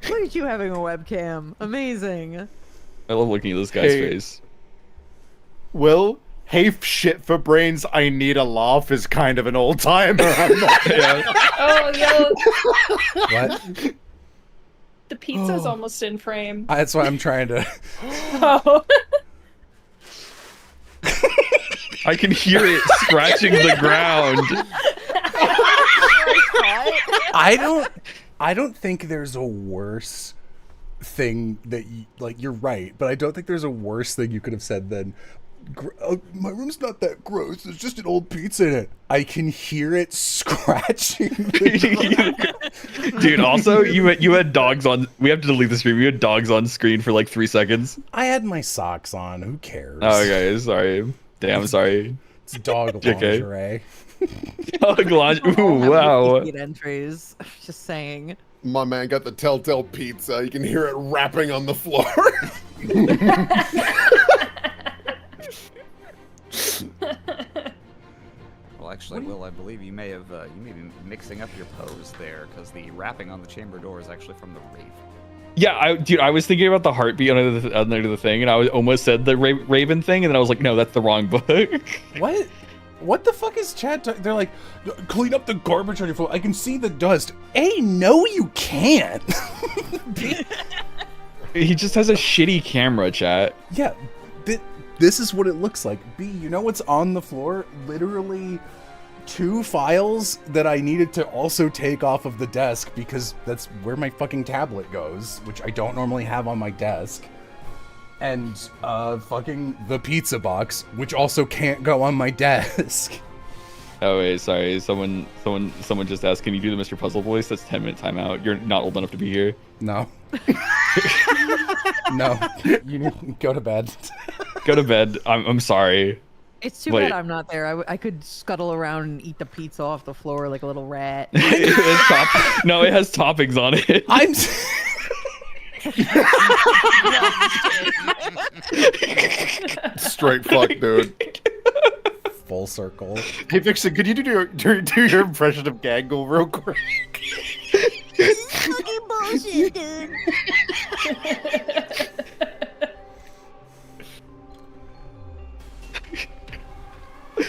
Look at you having a webcam. Amazing. I love looking at this guy's Hey. face. Will, Hey, shit for brains, I need a laugh is kind of an old timer. I'm not- Oh, no. What? The pizza's almost in frame. That's why I'm trying to. Oh. I can hear it scratching the ground. I don't think there's a worse thing that like you're right, but I don't think there's a worse thing you could have said than my room's not that gross. There's just an old pizza in it. I can hear it scratching. Dude, also you had dogs on. We have to delete the stream. You had dogs on screen for like 3 seconds. I had my socks on. Who cares? Oh, okay, sorry. Damn, sorry. It's dog JK. lingerie. Dog launch. All Ooh, have wow. Wikipedia entries. Just saying. my man got the telltale pizza. You can hear it rapping on the floor. Well, actually, Will, I believe you may be mixing up your pose there, because the rapping on the chamber door is actually from the Raven. Yeah, dude, I was thinking about the heartbeat under the thing, and I almost said the Raven thing, and then I was like, no, that's the wrong book. What? What the fuck is Chad? They're like, clean up the garbage on your phone. I can see the dust. A, no, you can't. He just has a shitty camera, chat. Yeah, this is what it looks like. B, you know what's on the floor? Literally 2 files that I needed to also take off of the desk because that's where my fucking tablet goes, which I don't normally have on my desk. And fucking the pizza box, which also can't go on my desk. Oh wait, sorry. Someone just asked, can you do the Mr. Puzzle voice? That's 10-minute timeout. You're not old enough to be here. No. No. You need to go to bed. Go to bed. I'm sorry. It's too Wait. bad I'm not there. I could scuttle around and eat the pizza off the floor like a little rat. It has toppings on it. I'm. Straight fuck, dude. Full circle. Hey, Vixen, could you do your impression of Gangle real quick? Fucking bullshit, dude.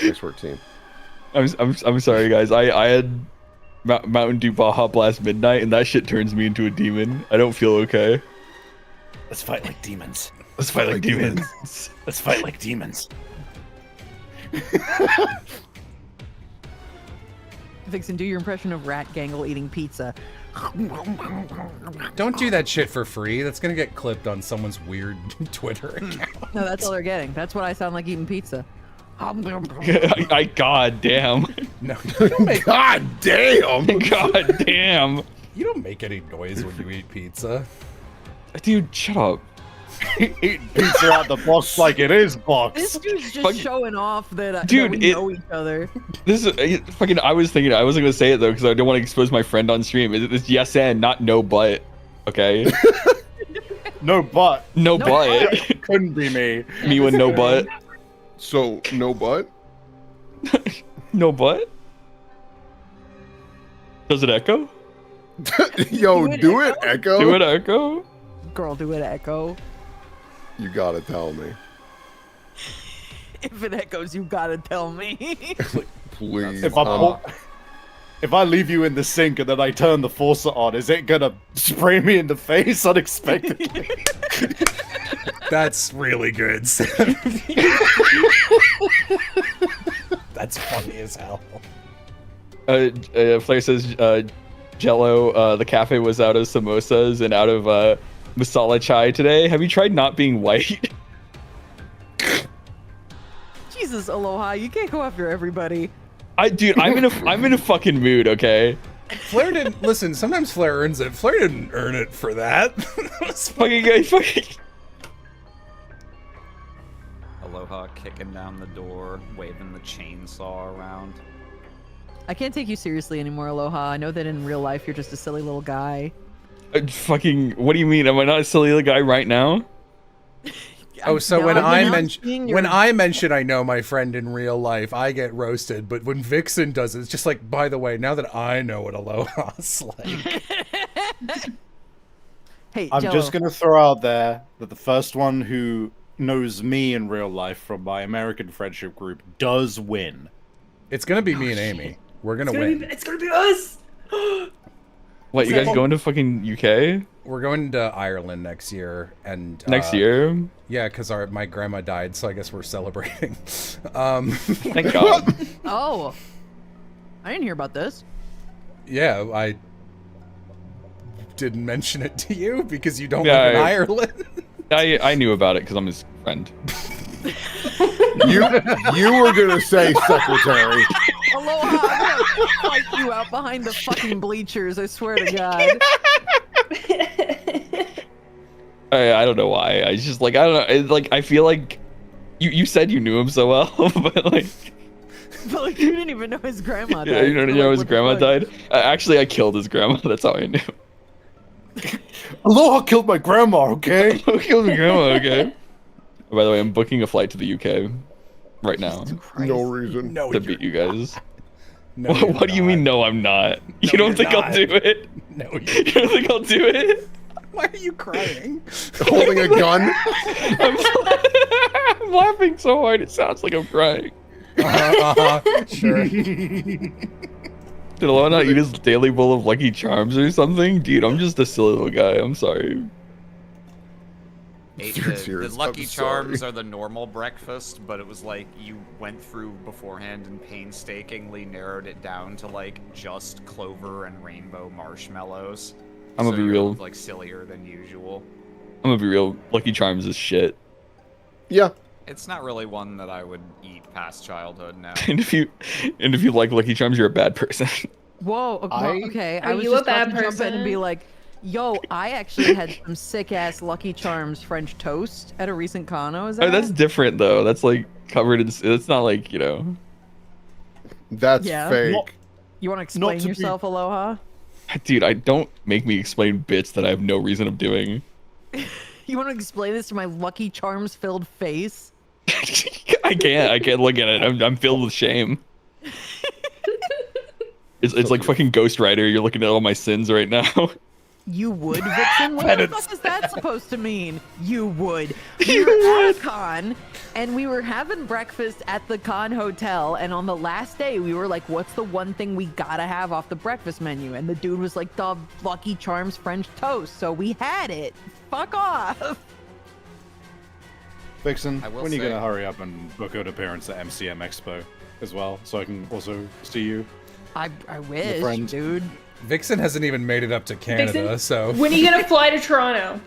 Nice work, team. I'm sorry, guys. I had Mountain Dew Baja Blast Midnight, and that shit turns me into a demon. I don't feel okay. Let's fight like demons. Let's fight like demons. Let's fight like demons. Vixen, do your impression of Rat Gangle eating pizza. Don't do that shit for free. That's gonna get clipped on someone's weird Twitter account. No, that's all they're getting. That's what I sound like eating pizza. God damn. No, you don't make, God damn! God damn. you don't make any noise when you eat pizza. Dude, shut up. Eating pizza out the box like it is box. This dude's just Fuck- showing off that, Dude, that we it- know each other. This is fucking. I was thinking I wasn't gonna say it though because I don't want to expose my friend on stream. It's yes and not no but. Okay. No but. No but. Couldn't be me. Me with no but. So, no butt? No but. Does it echo? Yo, Do it, do it, Echo. Do it echo? Girl, do it echo. You gotta tell me. If it echoes, you gotta tell me. Please. If I leave you in the sink and then I turn the faucet on, is it gonna spray me in the face unexpectedly? That's really good. That's funny as hell. Flair says, Jello, the cafe was out of samosas and out of masala chai today. Have you tried not being white? Jesus, Aloha, you can't go after everybody. Dude, I'm in a fucking mood, okay? Flair didn't listen. Sometimes Flair earns it. Flair didn't earn it for that. Fucking. Aloha kicking down the door, waving the chainsaw around. I can't take you seriously anymore, Aloha. I know that in real life you're just a silly little guy. Fucking. What do you mean? Am I not a silly little guy right now? Oh, so Now when I'm I not mention seeing your- when I mention I know my friend in real life, I get roasted. But when Vixen does it, it's just like, by the way, now that I know what Aloha's like, Hey, I'm Jello, just gonna throw out there that the first one who knows me in real life from my American friendship group does win. it's gonna be me and Amy. We're gonna win. It's gonna be us. What, you guys going to fucking UK We're going to Ireland next year, and next year? Yeah, because my grandma died, so I guess we're celebrating. Thank God. Oh, I didn't hear about this. Yeah, I didn't mention it to you because you don't Yeah, live in I- Ireland. I knew about it because I'm his friend. You were gonna say secretary. Aloha, I'm gonna fight you out behind the fucking bleachers, I swear to God. I don't know why. I just like I don't know. Like I feel like you said you knew him so well, but like But like, you didn't even know his grandma died. yeah, you so, know like, his what the grandma fuck? died. Actually, I killed his grandma. That's how I knew. Aloha killed my grandma, okay? Who killed my grandma? Okay. By the way, I'm booking a flight to the UK right now No reason. No, to you're beat you guys. No, What, you're what do you mean? not. No, I'm not. You No, don't you're think not. I'll do it? No, You you don't think I'll do it? Why are you crying? Holding a gun. I'm laughing so hard it sounds like I'm crying. Sure. Did Alon not eat his daily bowl of Lucky Charms or something? Dude, I'm just a silly little guy. I'm sorry. ate You're the serious? Lucky I'm Charms sorry. are the normal breakfast, but it was like you went through beforehand and painstakingly narrowed it down to like just clover and rainbow marshmallows. I'm gonna so be you're, real. like sillier than usual. I'm gonna be real. Lucky Charms is shit. Yeah. It's not really one that I would eat past childhood now. And if you like Lucky Charms, you're a bad person. Whoa. Okay. Are I was you a just about bad to jump in and be person? like, "Yo, I actually had some sick ass Lucky Charms French toast at a recent con I was at." Oh, that's different though. That's like covered in. It's not like, you know. That's Yeah. fake. Not- You want to explain to be- yourself, Aloha? Dude, I don't make me explain bits that I have no reason of doing. You want to explain this to my Lucky Charms filled face? I can't look at it. I'm filled with shame. It's like fucking Ghost Rider. You're looking at all my sins right now. You would, Vixen? What the fuck is that supposed to mean? You would. We were at a con, and we were having breakfast at the con hotel, and on the last day, we were like, what's the one thing we gotta have off the breakfast menu? And the dude was like, the Lucky Charms French toast, so we had it. Fuck off. Vixen, I will when are you say- gonna hurry up and book out appearance at MCM Expo as well, so I can also see you? I wish, friend. dude. Vixen hasn't even made it up to Canada, Vixen, so when are you gonna fly to Toronto?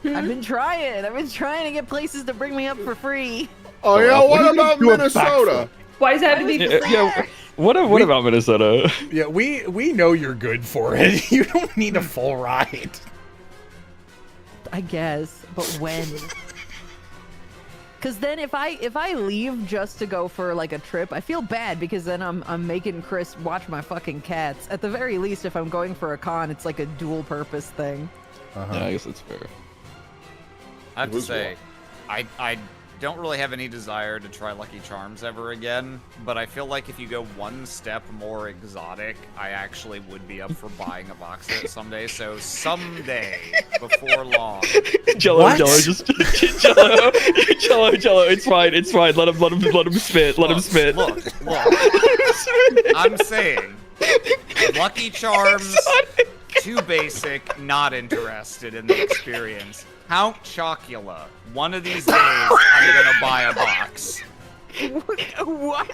I've been trying. I've been trying to get places to bring me up for free. Oh yeah, What what do you about do a Minnesota? Why does it have to be? Yeah. What about Minnesota? yeah, we know you're good for it. You don't need a full ride. I guess, but when? Because then if I leave just to go for like a trip, I feel bad because then I'm making Chris watch my fucking cats. At the very least, if I'm going for a con, it's like a dual purpose thing. Yeah, I guess that's fair. I have It to was say, I don't really have any desire to try Lucky Charms ever again, but I feel like if you go one step more exotic, I actually would be up for buying a box of it someday. So someday, before long, Jello, What? just Jello. It's fine. Let him spit. Let him spit. Look, I'm saying, Lucky Charms, too basic, not interested in the experience. Count Chocula. One of these days, I'm gonna buy a box. What?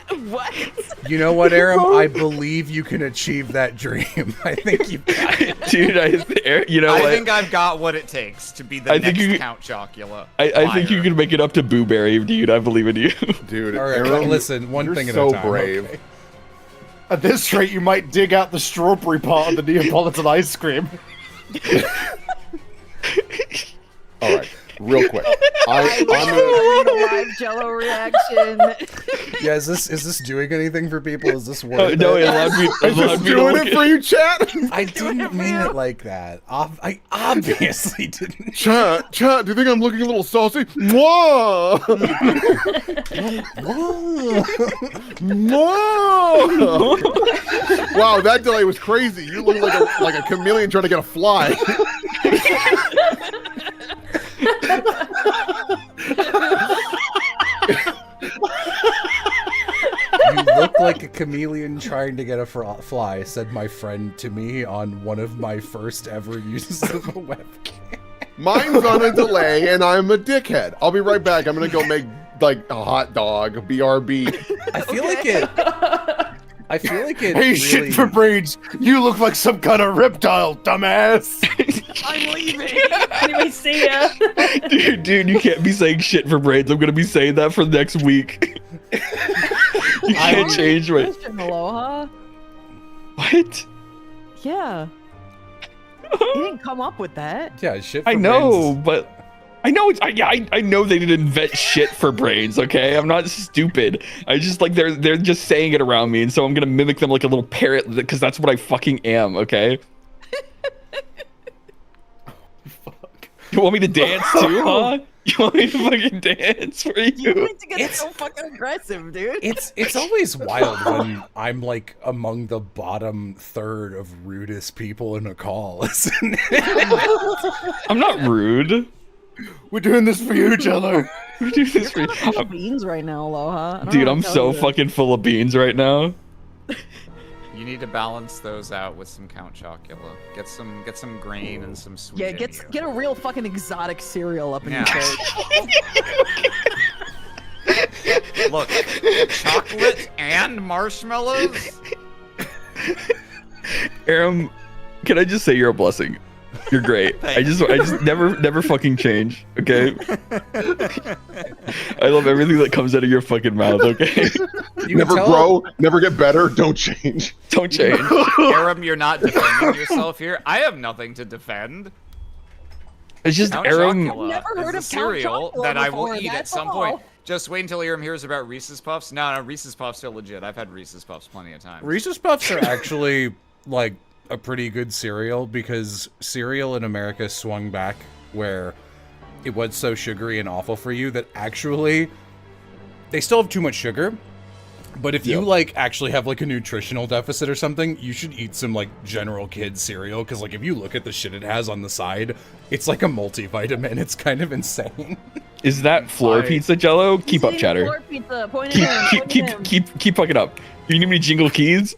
You know what, Aram? I believe you can achieve that dream. I think you got it. Dude, you know I what? think I've got what it takes to be the I think next you- Count Chocula. I think you can make it up to Booberry, dude. I believe in you. Dude, All right, Aaron, listen, one you're thing at so a time. brave. okay? At this rate, you might dig out the strawberry part of the Neapolitan ice cream. All right, real quick. I'm The live Jello reaction. Yeah, is this doing anything for people? Is this worth No, it? it allowed me to doing look it for you, chat. I didn't mean it like that. I obviously didn't. Chat, do you think I'm looking a little saucy? Mwah! Mwah! Wow, that delay was crazy. You look like a chameleon trying to get a fly. You look like a chameleon trying to get a fly, said my friend to me on one of my first ever uses of a webcam. Mine's on a delay, and I'm a dickhead. I'll be right back. I'm gonna go make like a hot dog, BRB. I feel like it. I feel like it. Hey, really... shit for brains! You look like some kind of reptile, dumbass! I'm leaving. Anyway, see ya. dude, you can't be saying shit for brains. I'm gonna be saying that for the next week. You can't change my. Question, Aloha. What? Yeah. You didn't come up with that. Yeah, shit. For I know, brains but I know it's. I know they didn't invent shit for brains. Okay, I'm not stupid. I just like they're just saying it around me, and so I'm gonna mimic them like a little parrot because that's what I fucking am. Okay. You want me to dance too, huh? You want me to fucking dance for You you? need to get It's- so fucking aggressive, dude. It's always wild when I'm like among the bottom third of rudest people in a call, isn't it? I'm not rude. We're doing this for you, Jello. Who do this for? Full of beans right now, Aloha. I don't Dude, know I'm how to so tell you. fucking full of beans right now. You need to balance those out with some Count Chocula. Get some grain and some sweet. Yeah, in get you. get a real fucking exotic cereal up in Yeah. your face. Look, chocolate and marshmallows. Aram, can I just say you're a blessing? You're great. I just never fucking change, okay? I love everything that comes out of your fucking mouth, okay? You Never can tell- grow, never get better, don't change. Don't change. Aram, you're not defending yourself here. I have nothing to defend. It's just Count Aram. Chocula Never heard is a of Count cereal Chocula that I will before, eat at that's some all. point. Just wait until Aram hears about Reese's Puffs. No, Reese's Puffs are legit. I've had Reese's Puffs plenty of times. Reese's Puffs are actually like a pretty good cereal because cereal in America swung back where it was so sugary and awful for you that actually they still have too much sugar. But if you like actually have like a nutritional deficit or something, you should eat some like General Kids cereal because like if you look at the shit it has on the side, it's like a multivitamin. It's kind of insane. Is that floor pizza Jello? Keep up, Eating chatter. floor pizza, point at him, point at him. Keep fucking up. You need me to jingle keys?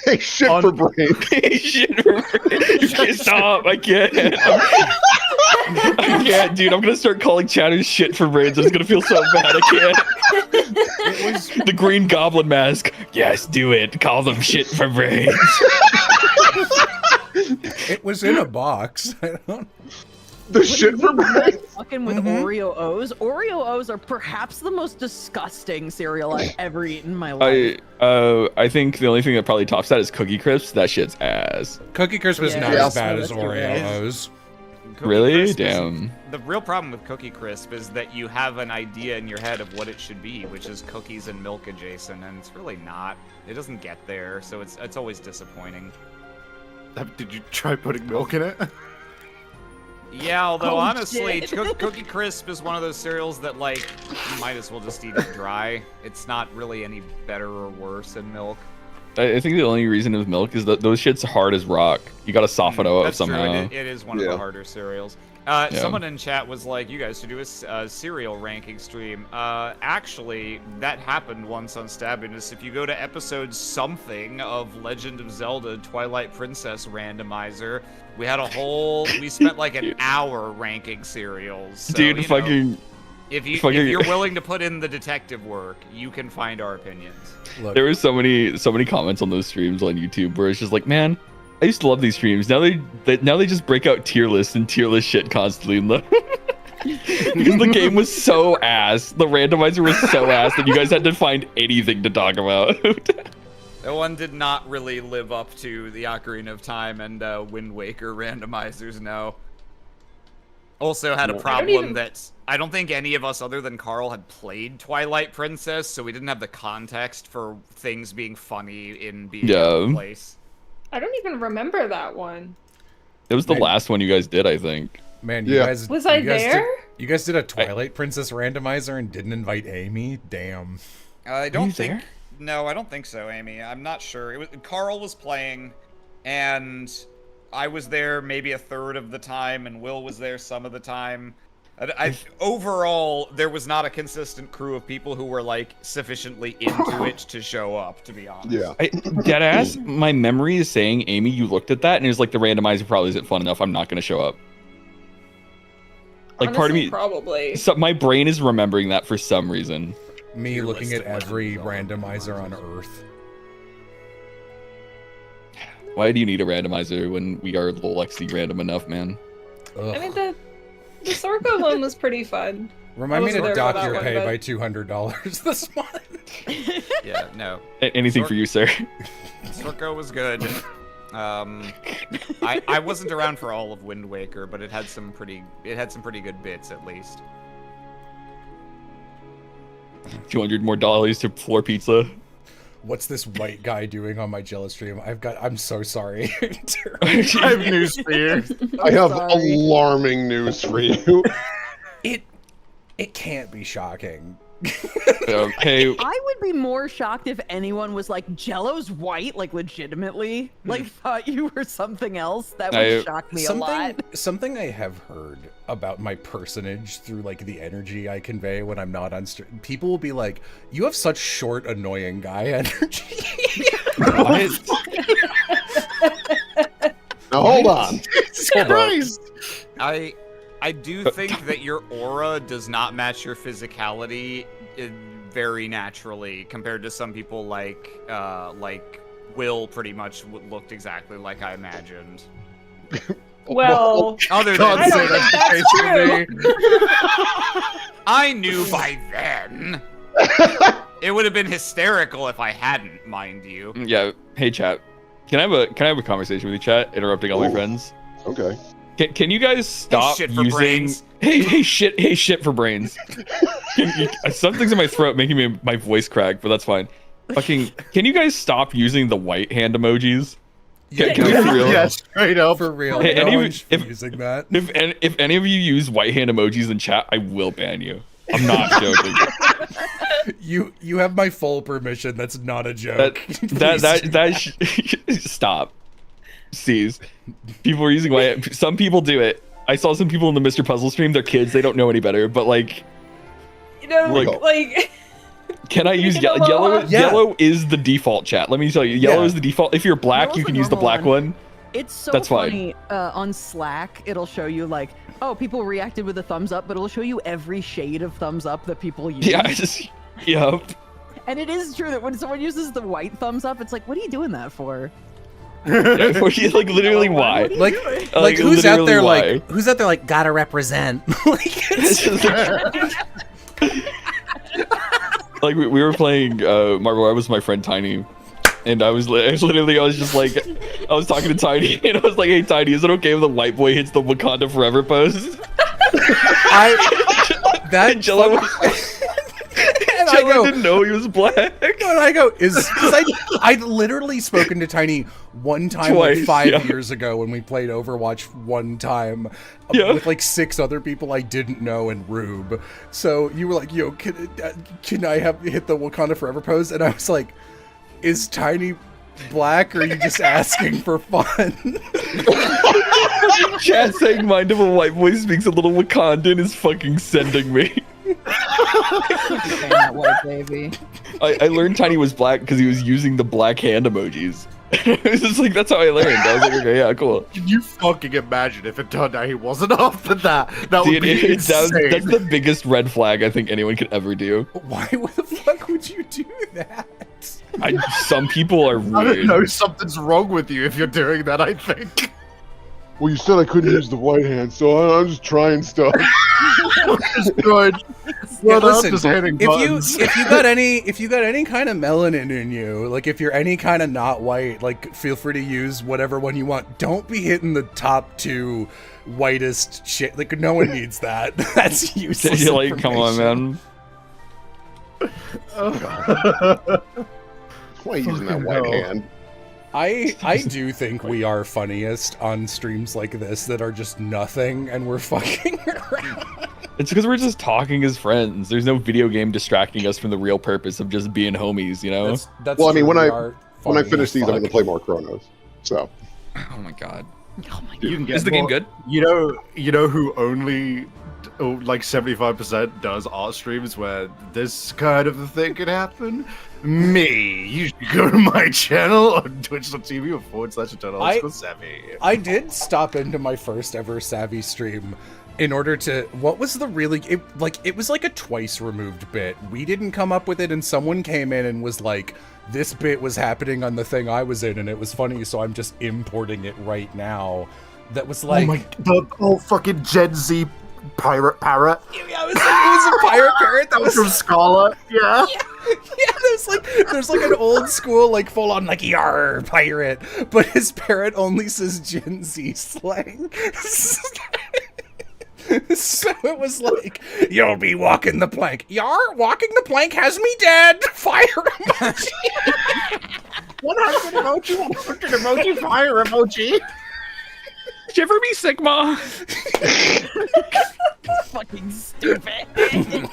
Hey, shit for brain. Shit, you can't stop. I can't. I can't, dude. I'm gonna start calling chatter shit for brains. It's gonna feel so bad. I can't. It was The Green Goblin mask. Yes, do it. Call them shit for brains. it was in a box. I don't The shit for brain. Fucking with Oreo O's. Oreo O's are perhaps the most disgusting cereal I've ever eaten in my life. I think the only thing that probably tops that is Cookie Crisps. That shit's ass. Cookie Crisp is Yeah. not Yeah. as bad as That's true. Oreos. Cookie Really? Crisp is- Damn. The real problem with Cookie Crisp is that you have an idea in your head of what it should be, which is cookies and milk adjacent, and it's really not. It doesn't get there, so it's always disappointing. Did you try putting milk in it? Yeah, although Oh, honestly, shit. Cookie Crisp is one of those cereals that like you might as well just eat it dry. It's not really any better or worse than milk. I think the only reason with milk is that those shit's hard as rock. You gotta soften it up That's somehow. true. It is one of Yeah. the harder cereals. Someone in chat was like, "You guys should do a cereal ranking stream." Actually, that happened once on Stabbiness. If you go to episode something of Legend of Zelda: Twilight Princess randomizer, we spent like an hour ranking cereals. So, Dude, you know, fucking. if fucking- you're willing to put in the detective work, you can find our opinions. Look, There were so many comments on those streams on YouTube where it's just like, man, I used to love these streams. Now they just break out tier lists and tier list shit constantly. Because the game was so ass, the randomizer was so ass that you guys had to find anything to talk about. That one did not really live up to the Ocarina of Time and Wind Waker randomizers, no. Also had a problem that I don't think any of us other than Carl had played Twilight Princess, so we didn't have the context for things being funny in being out of Yeah. place. I don't even remember that one. It was the Man. last one you guys did, I think. man, you Yeah. guys Was I you guys there? you guys did a Twilight Princess randomizer and didn't invite Amy? Damn. I you don't think. there? No, I don't think so, Amy. I'm not sure. It was Carl was playing, and I was there maybe a third of the time, and Will was there some of the time. Overall, there was not a consistent crew of people who were like sufficiently into it to show up. To be honest. Yeah. Deadass, my memory is saying, Amy, you looked at that and it was like, the randomizer probably isn't fun enough. I'm not going to show up. Like, part of Honestly, me, probably. so my brain is remembering that for some reason. Me Your looking list at of every Legend of randomizer on randomizers. Earth. Why do you need a randomizer when we are low Lexi random enough, man? Ugh. I mean, the Sorko one was pretty fun. Remind me wasn't to there for dock that your one, pay but- by $200 this month. Yeah. No. Anything for you, sir? Circo was good. I wasn't around for all of Wind Waker, but it had some pretty good bits at least. $200 more to floor pizza. What's this white guy doing on my Jello stream? I'm so sorry. I have news for you. I have Sorry. alarming news for you. It can't be shocking. Hey, I would be more shocked if anyone was like, Jello's white, like legitimately, like thought you were something else. That would shock me a lot. Something I have heard about my personage through like the energy I convey when I'm not on stream. People will be like, "You have such short, annoying guy energy." Now hold on. Christ. I do think that your aura does not match your physicality very naturally compared to some people like Will pretty much looked exactly like I imagined. Well, Other God than say that's the case for me. I knew by then. It would have been hysterical if I hadn't, mind you. Yeah. Hey, chat. Can I have a conversation with you, chat? Interrupting all my Ooh. friends. Okay. Can you guys stop shit for using? brains. Hey shit for brains. Something's in my throat making my voice crack, but that's fine. Fucking. Can you guys stop using the white hand emojis? Yeah, Can we be real? Yeah, straight up. for real. Hey, no any of one's you- if- using that. If any of you use white hand emojis in chat, I will ban you. I'm not joking. You have my full permission. That's not a joke. Stop. Cease. People are using white. Some people do it. I saw some people in the Mr. Puzzle stream. They're kids. They don't know any better. But like, you know, Like- like can I use Leave it yellow? alone. Yeah. Yellow is the default chat. Let me tell you, yellow Yeah. is the default. If you're black, Yellow's you the can use the normal black one. one. It's so That's fine. funny. On Slack, it'll show you like, oh, people reacted with a thumbs up, but it'll show you every shade of thumbs up that people use. Yeah, I just. Yep. And it is true that when someone uses the white thumbs up, it's like, what are you doing that for? Like literally, why? What are you Like, doing? like who's out literally there why? like who's out there like gotta represent? Like, It's just like we were playing Marvel. I was my friend Tiny, and I was just like, I was talking to Tiny, and I was like, "Hey Tiny, is it okay if the white boy hits the Wakanda Forever pose?" that Jello, and I Jello go, didn't know he was black. and I go, because I'd literally spoken to Tiny one time Twice, like 5 yeah. years ago when we played Overwatch one time Yeah. with like 6 other people I didn't know and Rube. So you were like, yo, can I hit the Wakanda Forever pose? And I was like, is Tiny black or are you just asking for fun? Chat saying mind of a white boy speaks a little Wakandan is fucking sending me. Saying that white baby. I learned Tiny was black because he was using the black hand emojis. It's just like, that's how I learned. I was like, okay, yeah, cool. Can you fucking imagine if it turned out he wasn't after that? That would Dude, be insane. that's the biggest red flag I think anyone could ever do. Why the fuck would you do that? Some people are I don't weird. know, something's wrong with you if you're doing that, I think. Well, you said I couldn't use the white hand, so I'm just trying stuff. It's good. Well, that's listen, just hitting buttons. if you got any kind of melanin in you, like if you're any kind of not white, like feel free to use whatever one you want. Don't be hitting the top 2 whitest shit. Like no one needs that. That's useless. You're like, come on, information. man. Why are you using that white hell. hand? I do think we are funniest on streams like this that are just nothing and we're fucking around. It's because we're just talking as friends. There's no video game distracting us from the real purpose of just being homies, you know? That's Well, I mean, true, when we I- are When I funny finish as these, I'm fuck. gonna play more Chronos. So Oh my god. Oh my You can get Is the game more- good? You know who only like 75% does art streams where this kind of a thing could happen? Me. You should go to my channel on twitch.tv/savvy. I did stop into my first ever Savvy stream in order to what was the really it was like a twice removed bit. We didn't come up with it and someone came in and was like, this bit was happening on the thing I was in and it was funny, so I'm just importing it right now. That was like the whole fucking Gen Z pirate parrot yeah, it was a pirate parrot that was from Scala. Yeah. yeah, there's like an old school, like full on like yar pirate, but his parrot only says Gen Z slang. So it was like, you'll be walking the plank. Yar, walking the plank has me dead. Fire emoji. 100 emoji, 100 emoji, fire emoji. Shiver me, Sigma! fucking stupid.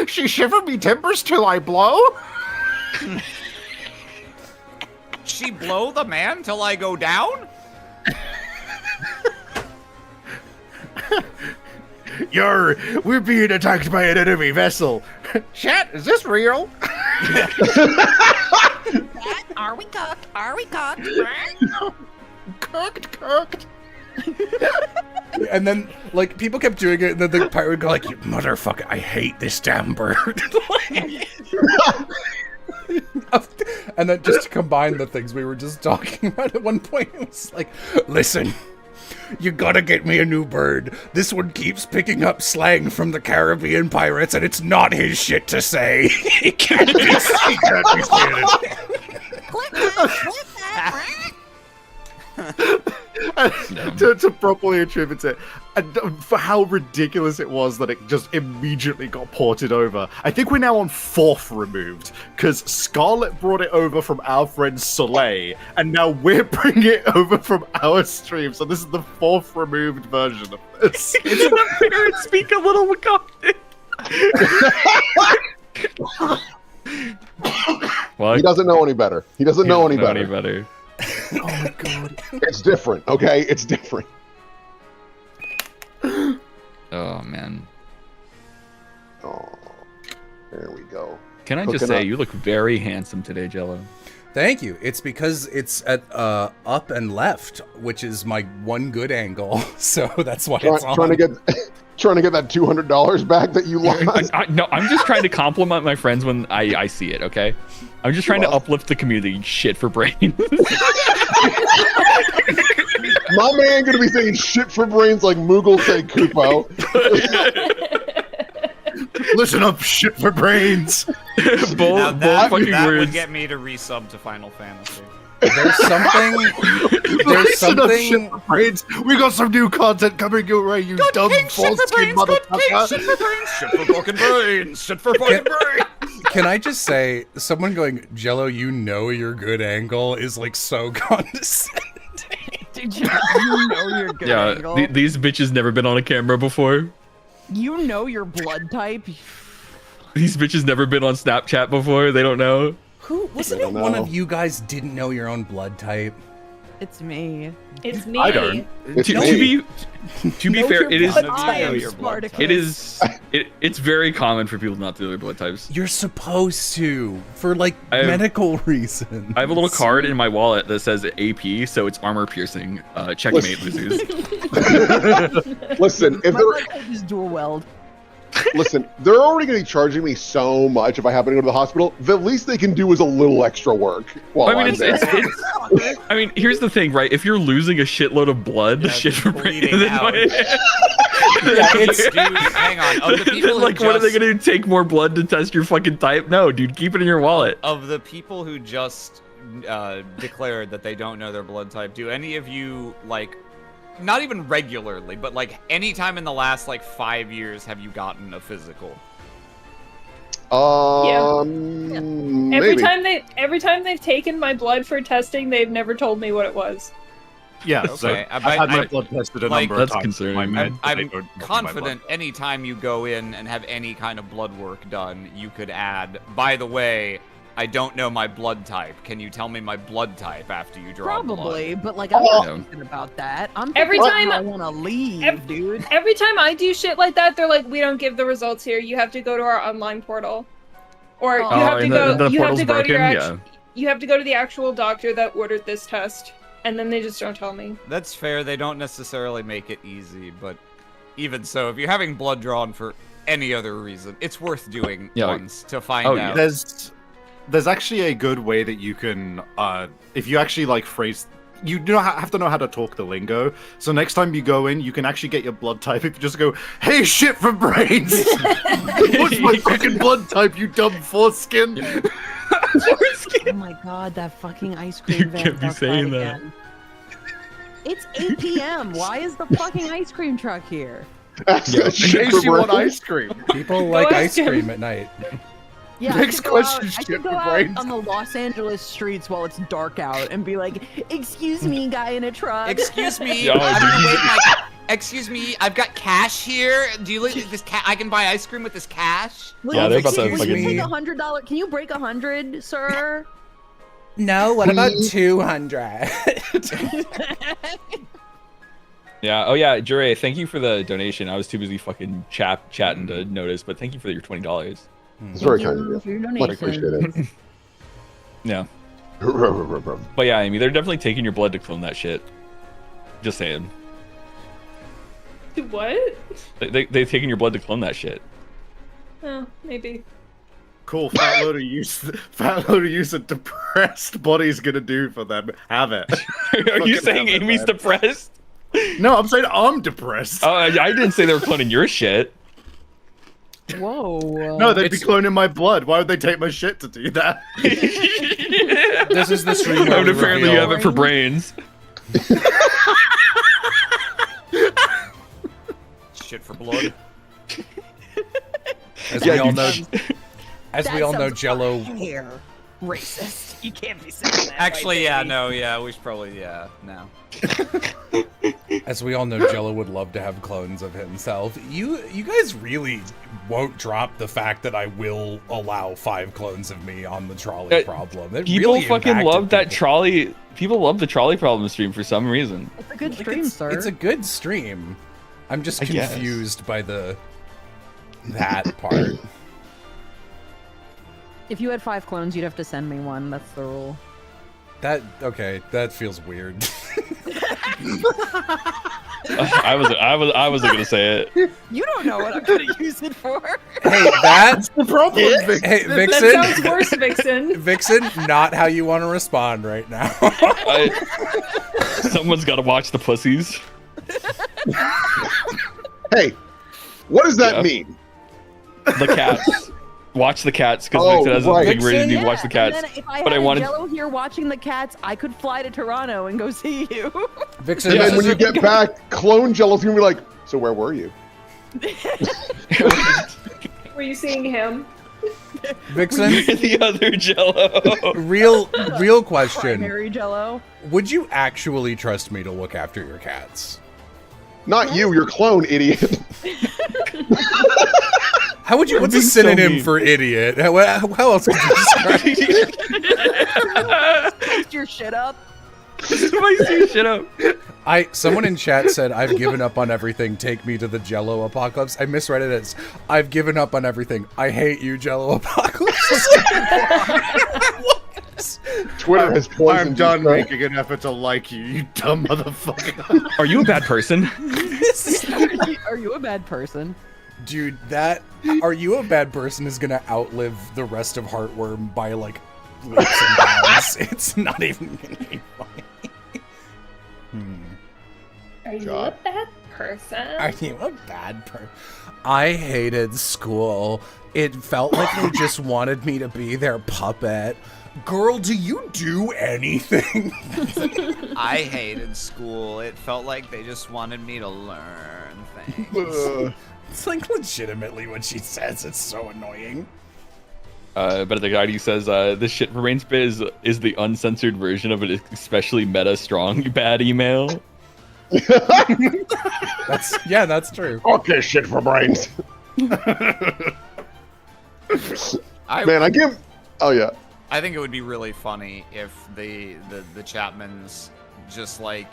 She shivered me timbers till I blow. She blow the man till I go down? We're being attacked by an enemy vessel. Chat, is this real? Are we cooked? Are we cooked? Cooked. And then, like, people kept doing it, and then the pirate would go like, "You motherfucker, I hate this damn bird." And then just to combine the things we were just talking about at one point, it was like, "Listen, you gotta get me a new bird. This one keeps picking up slang from the Caribbean pirates, and it's not his shit to say." He can't be saying it. to properly attribute it, and for how ridiculous it was that it just immediately got ported over. I think we're now on 4th removed, because Scarlet brought it over from our friend Soleil, and now we're bringing it over from our stream, so this is the 4th removed version of this. It's the parents speak a little Wakandan. What? He doesn't know any better. He doesn't know any better. Oh my god. It's different, okay? It's different. Oh man. Oh, there we go. Can I Cooking just say, up. you look very handsome today, Jello. Thank you. It's because it's at up and left, which is my one good angle. So that's why it's on. Trying to get that $200 back that you lost. No, I'm just trying to compliment my friends when I see it, okay? I'm just trying to uplift the community. Shit for brains. My man gonna be saying shit for brains like Moogle say Kupo. Listen up, shit for brains. both that fucking would words. get me to resub to Final Fantasy. There's something. There's Listen up, shit something. for brains. We got some new content coming your way, you dumb foreskin motherfucker. Shit for brains, shit for broken brains, shit for broken brains. Can I just say, someone going, "Jello, you know your good angle," is like so condescending. Did you know your good Yeah, angle? these bitches never been on a camera before. You know your blood type. These bitches never been on Snapchat before. They don't know. Who wasn't I it? don't One know. of you guys didn't know your own blood type. It's me. It's me. I don't. It's To me. be fair, it is I am your blood Spartacus. it is it's very common for people not to know their blood types. You're supposed to, for like I have- medical reasons. I have a little card in my wallet that says AP, so it's armor piercing. Checkmate, losers. Listen, if My they're blood type is dual weld. listen, they're already gonna be charging me so much if I happen to go to the hospital. The least they can do is a little extra work while I mean, I'm it's, there. it's I mean, here's the thing, right? If you're losing a shitload of blood, Yeah, shit for bleeding then out. what- Dude, hang on. Of the people like, who what are they just- gonna do? Take more blood to test your fucking type? No, dude, keep it in your wallet. Of the people who just declared that they don't know their blood type, do any of you, like, not even regularly, but like any time in the last like 5 years have you gotten a physical? Every Maybe. time they've taken my blood for testing, they've never told me what it was. Yeah, so Okay, I've had my I- blood tested a like- number of That's times. concerning. My I'm- men, but they I'm don't look at my confident anytime you go in and have any kind of blood work done, you could add, by the way, I don't know my blood type. Can you tell me my blood type after you draw Probably, blood? but like I'm Oh. not thinking about that. I'm Every thinking time- I want to leave, dude. Every time I do shit like that, they're like, "We don't give the results here. You have to go to our online portal, or you Oh, have to and go. the you have portal's to go to your broken? actual. You have to go to the actual doctor that ordered this test, and then they just don't tell me. That's fair. They don't necessarily make it easy, but even so, if you're having blood drawn for any other reason, it's worth doing Yeah, once to find oh, yeah. out. There's actually a good way that you can, if you actually like phrase, you do not have to know how to talk the lingo. So next time you go in, you can actually get your blood type. If you just go, "Hey, shit for brains, what's my fucking blood type? You dumb foreskin." Oh my god, that fucking ice cream You van can't be outside saying that. again. It's 8 p.m. Why is the fucking ice cream truck here? Ask Yeah. that In shit case for you want brains. ice cream. People like ask ice him. cream at night. Yeah, Next I could question, I shit could go for out brains. on the Los Angeles streets while it's dark out and be like, "Excuse me, guy in a truck." Excuse me, Yo, I'm dude, gonna you wait my. Excuse me, I've got cash here. Do you look at this? I can buy ice cream with this cash. Will Yeah, you they're about to will fucking- you take $100? Can you break 100, sir? No, what about Please? 200? Yeah. Oh yeah, Jure, thank you for the donation. I was too busy fucking chatting to notice, but thank you for your $20. It's very Thank kind you of for your you. Much donation. appreciated. Yeah. But yeah, Amy, they're definitely taking your blood to clone that shit. Just saying. What? They've taken your blood to clone that shit. Oh, maybe. Cool, fat load of use a depressed body's gonna do for them. Have it. Are you Fucking saying have it, Amy's man. depressed? No, I'm saying I'm depressed. Oh, I didn't say they were cloning your shit. Whoa. No, they'd be It's- cloning my blood. Why would they take my shit to do that? This is the stream where And we apparently you reveal- have it for brains. Shit for blood. As Yeah, we all you- know, as That we all know, sounds Jello. hair racist. You can't be saying that. Actually, right, yeah, baby. no, yeah, we should probably, yeah, no. As we all know, Jello would love to have clones of himself. You guys really won't drop the fact that I will allow 5 clones of me on the trolley problem. It People really fucking impacted love that people. trolley. People love the trolley problem stream for some reason. It's a good Like, stream, sir. it's a good stream. I'm just I guess. confused by that part. If you had 5 clones, you'd have to send me one. That's the rule. That feels weird. I wasn't gonna say it. You don't know what I'm gonna use it for. Hey, that's the problem. hey That sounds Vixen. worse, Vixen. Vixen, not how you want to respond right now. Someone's got to watch the pussies. Hey, what does that Yeah. mean? The cats. Watch the cats because Oh, Vixen has a right. big reason to Yeah, watch the cats. And then if I But had I wanted- Jello here watching the cats, I could fly to Toronto and go see you. Vixen, And Yeah, this then when is you a- get back, Clone Jello's gonna be like, so where were you? Were you seeing him? Vixen, The other Jello. real question. Primary Jello. Would you actually trust me to look after your cats? Not you, your clone, idiot. How would you? What's a being so synonym mean. for idiot? How else could you describe? Post your shit up. Spice your shit up. Someone in chat said, "I've given up on everything. Take me to the Jello apocalypse." I misread it as, "I've given up on everything. I hate you, Jello apocalypse." Twitter has I'm poisoned done you, making an effort to like you, you dumb motherfucker. Are you a bad person? Are you a bad person? Dude, that "Are you a bad person" is gonna outlive the rest of Heartworm by like leaps and bounds. It's not even gonna be funny. Are you God. a bad person? Are you a bad person? I hated school. It felt like they just wanted me to be their puppet. Girl, do you do anything? I hated school. It felt like they just wanted me to learn things. It's like legitimately what she says. It's so annoying. But the guy who says this shit for brain spit is the uncensored version of an especially meta strong bad email. That's true. Okay, shit for brains. Man, I give. Oh yeah. I think it would be really funny if the Chapmans just like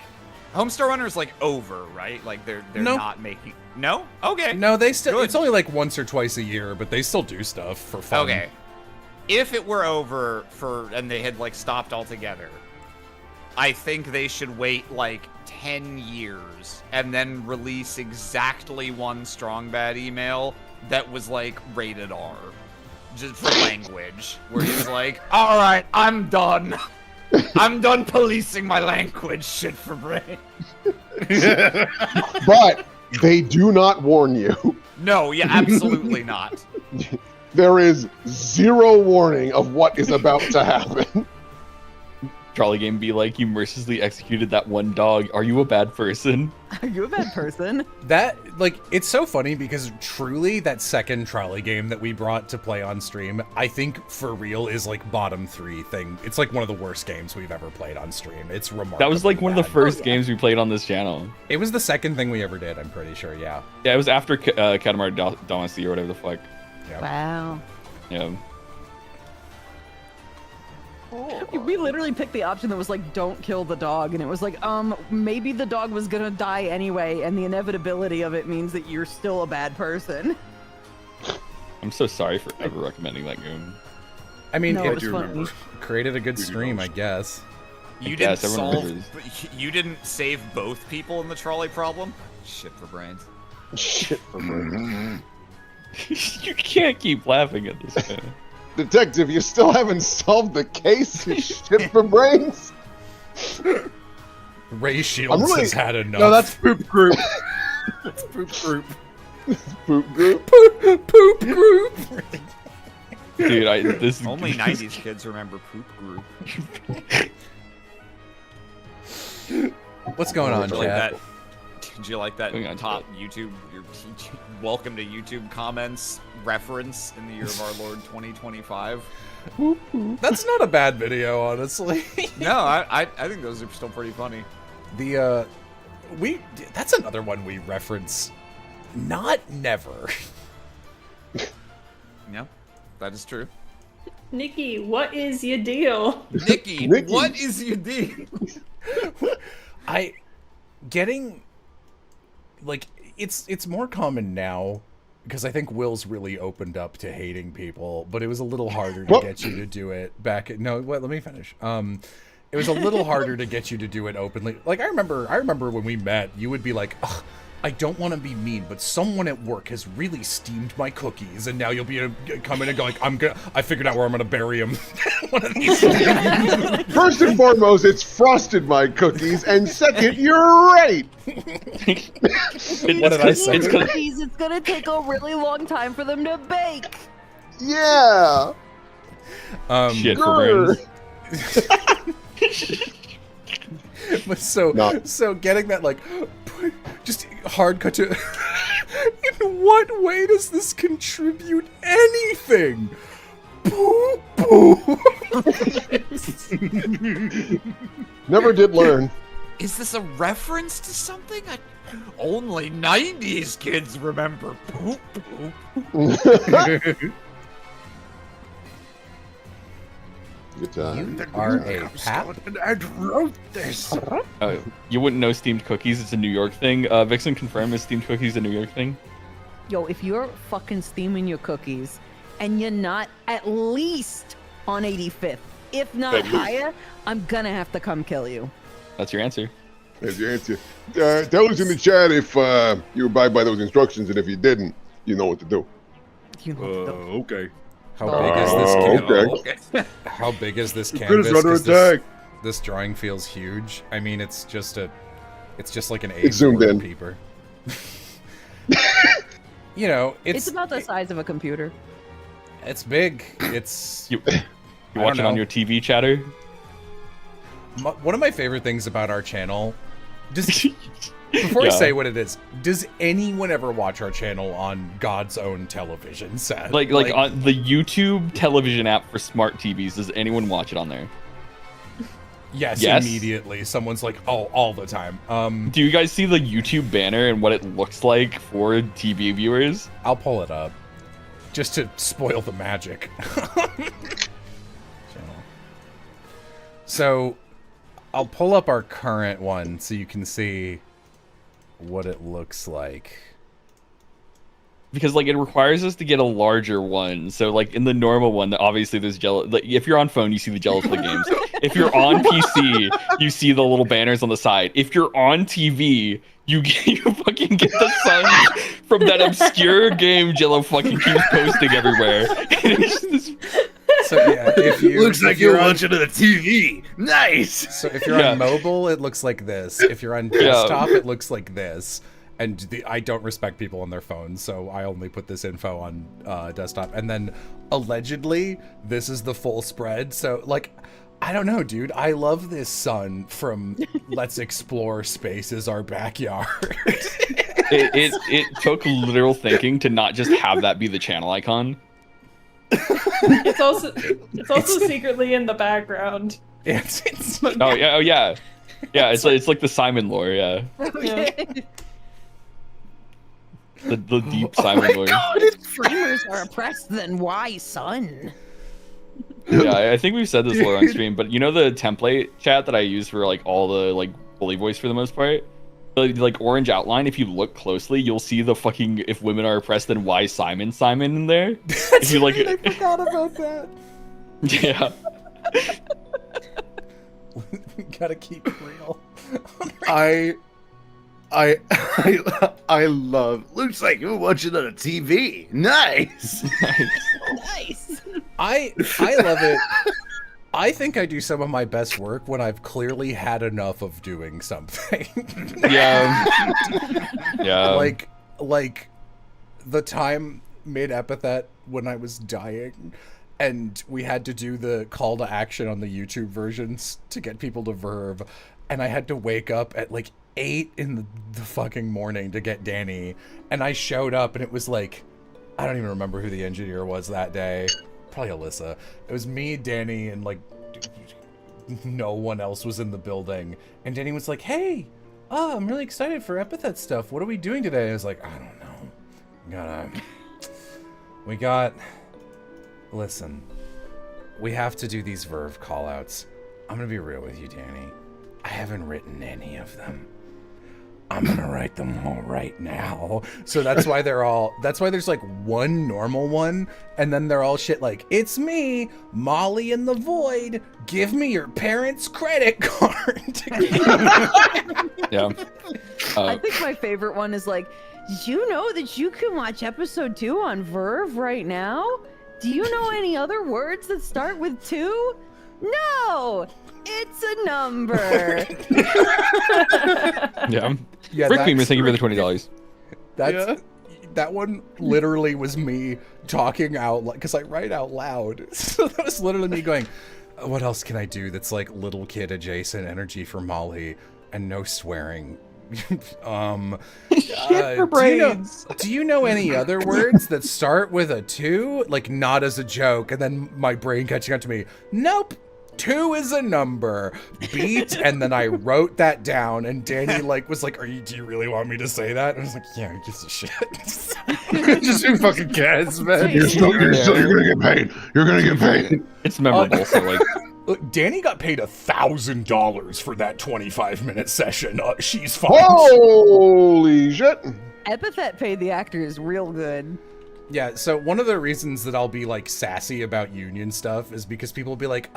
Homestar Runner's like over, right? Like they're No. not making. No? Okay. No, they still. Good. It's only like once or twice a year, but they still do stuff for fun. Okay. If it were over and they had like stopped altogether, I think they should wait like 10 years and then release exactly one strong bad email that was like rated R. Just for language. Where he's like, alright, I'm done. I'm done policing my language, shit for brain. But they do not warn you. No, yeah, absolutely not. There is zero warning of what is about to happen. Trolley game be like, you mercilessly executed that one dog. Are you a bad person? Are you a bad person? That, like, it's so funny because truly that second trolley game that we brought to play on stream, I think for real is like bottom 3 thing. It's like one of the worst games we've ever played on stream. It's remarkable. That was like one of the bad. first games we played on this channel. It was the second thing we ever did, I'm pretty sure, yeah. Yeah, it was after Katamari Damacy or whatever the fuck. Wow. Yeah. We literally picked the option that was like, don't kill the dog. And it was like, maybe the dog was gonna die anyway. And the inevitability of it means that you're still a bad person. I'm so sorry for ever recommending that game. I mean, No, it it was funny. created a good We do stream, know. I guess. You guess didn't everyone solve. remembers. You didn't save both people in the trolley problem. Shit for brains. Shit for brains. You can't keep laughing at this, man. Detective, you still haven't solved the case? You shit for brains? Ray Shields really- has had enough. No, that's poop group. That's poop group. Poop group? poop group. Dude, this Only 90s kids remember Poop Group. What's going on, Did you like chat? that? Did you like that Going on, top YouTube? Your welcome to YouTube comments reference in the year of our Lord 2025? That's not a bad video, honestly. No, I think those are still pretty funny. That's another one we reference. Not never. Yeah, that is true. Nikki, what is your deal? Nikki, Nikki. what is your deal? It's more common now because I think Will's really opened up to hating people, but it was a little harder to What? get you to do it back. Let me finish. It was a little harder to get you to do it openly. Like I remember when we met, you would be like, "Ugh, I don't want to be mean, but someone at work has really steamed my cookies, and now you'll be come in and go like, I figured out where I'm gonna bury him." One of these days. First and foremost, it's frosted my cookies, and second, you're right. What did I say? It's 'cause- Cookies, it's gonna take a really long time for them to bake. Yeah. shit for brains. But so getting that like just hard cut to in what way does this contribute anything? Boo boo. Never did learn. Is this a reference to something? Only 90s kids remember Poop Poop. Good time. Are a pap? I wrote this. You wouldn't know steamed cookies. It's a New York thing. Vixen, confirm, is steamed cookies a New York thing? Yo, if you're fucking steaming your cookies and you're not at least on 85th, if not At least. higher, I'm gonna have to come kill you. That's your answer. There's your answer. Tell us in the chat if you abide by those instructions, and if you didn't, you know what to do. You know, Okay. How big is this okay. How big is this Good canvas? is under 'Cause this, attack. this drawing feels huge. I mean, it's just like an It's zoomed A4 in. paper. You know, it's about the size of a computer. It's big. It's You I watch it don't on know. your TV chatter? One of my favorite things about our channel. Before I Yeah. say what it is, does anyone ever watch our channel on God's own television set? Like on the YouTube television app for smart TVs, does anyone watch it on there? yes, Yes? immediately. Someone's like, "Oh, all the time." Do you guys see the YouTube banner and what it looks like for TV viewers? I'll pull it up just to spoil the magic. Channel. So, I'll pull up our current one so you can see what it looks like. Because like it requires us to get a larger one. So like in the normal one, obviously there's Jello. Like, if you're on phone, you see the Jello Play games. If you're on PC, you see the little banners on the side. If you're on TV, you fucking get the sun from that obscure game Jello fucking keeps posting everywhere. It's just- So yeah, if you Looks like if you're you're on- watching the TV. Nice. So if you're Yeah. on mobile, it looks like this. If you're on desktop, it looks like this. And I don't respect people on their phones, so I only put this info on desktop. And then allegedly, this is the full spread. So like, I don't know, dude. I love this sun from Let's Explore Space is Our Backyard. it took literal thinking to not just have that be the channel icon. It's also secretly in the background. it's Oh yeah. Yeah, it's like the Simon lore, yeah. Yeah. The deep Simon lore. Streamers are oppressed, then why, son? Yeah, I think we've said this lore on stream, but you know the template chat that I use for like all the like bully voice for the most part? like orange outline, if you look closely, you'll see the fucking "if women are oppressed, then why Simon in there. If you like, I forgot about that. yeah. Gotta keep it real. I love. Looks like you're watching on a TV. Nice. Nice. I love it. I think I do some of my best work when I've clearly had enough of doing something. Yeah. Yeah. Like the time mid-epithet when I was dying and we had to do the call to action on the YouTube versions to get people to Verve, and I had to wake up at like 8 in the fucking morning to get Danny, and I showed up and it was like, I don't even remember who the engineer was that day. Probably Alyssa. It was me, Danny, and like no one else was in the building. And Danny was like, "Hey, I'm really excited for Epithet stuff. What are we doing today?" I was like, "I don't know. Listen, we have to do these Verve callouts. I'm gonna be real with you, Danny. I haven't written any of them. I'm gonna write them all right now." So that's why there's like one normal one, and then they're all shit like, "It's me, Molly in the Void. Give me your parents' credit card." Yeah. I think my favorite one is like, "Did you know that you can watch episode 2 on Verve right now? Do you know any other words that start with 2? No, it's a number." Yeah. Yeah, Rick Beamer, thank you for the $20. That one literally was me talking out loud, because I write out loud. So that was literally me going, "What else can I do that's like little kid adjacent energy for Molly and no swearing?" Shit for brains. Do you know any other words that start with a 2? Like, not as a joke, and then my brain catching up to me. Nope. 2 is a number. Beat, and then I wrote that down, and Danny like was like, do you really want me to say that? And I was like, yeah, who gives a shit? Just who fucking cares, man? You're gonna get paid. You're gonna get paid. It's memorable, so like. Look, Danny got paid $1,000 for that 25-minute session. She's fine. Holy shit. Epithet paid the actors real good. Yeah, so one of the reasons that I'll be like sassy about union stuff is because people will be like,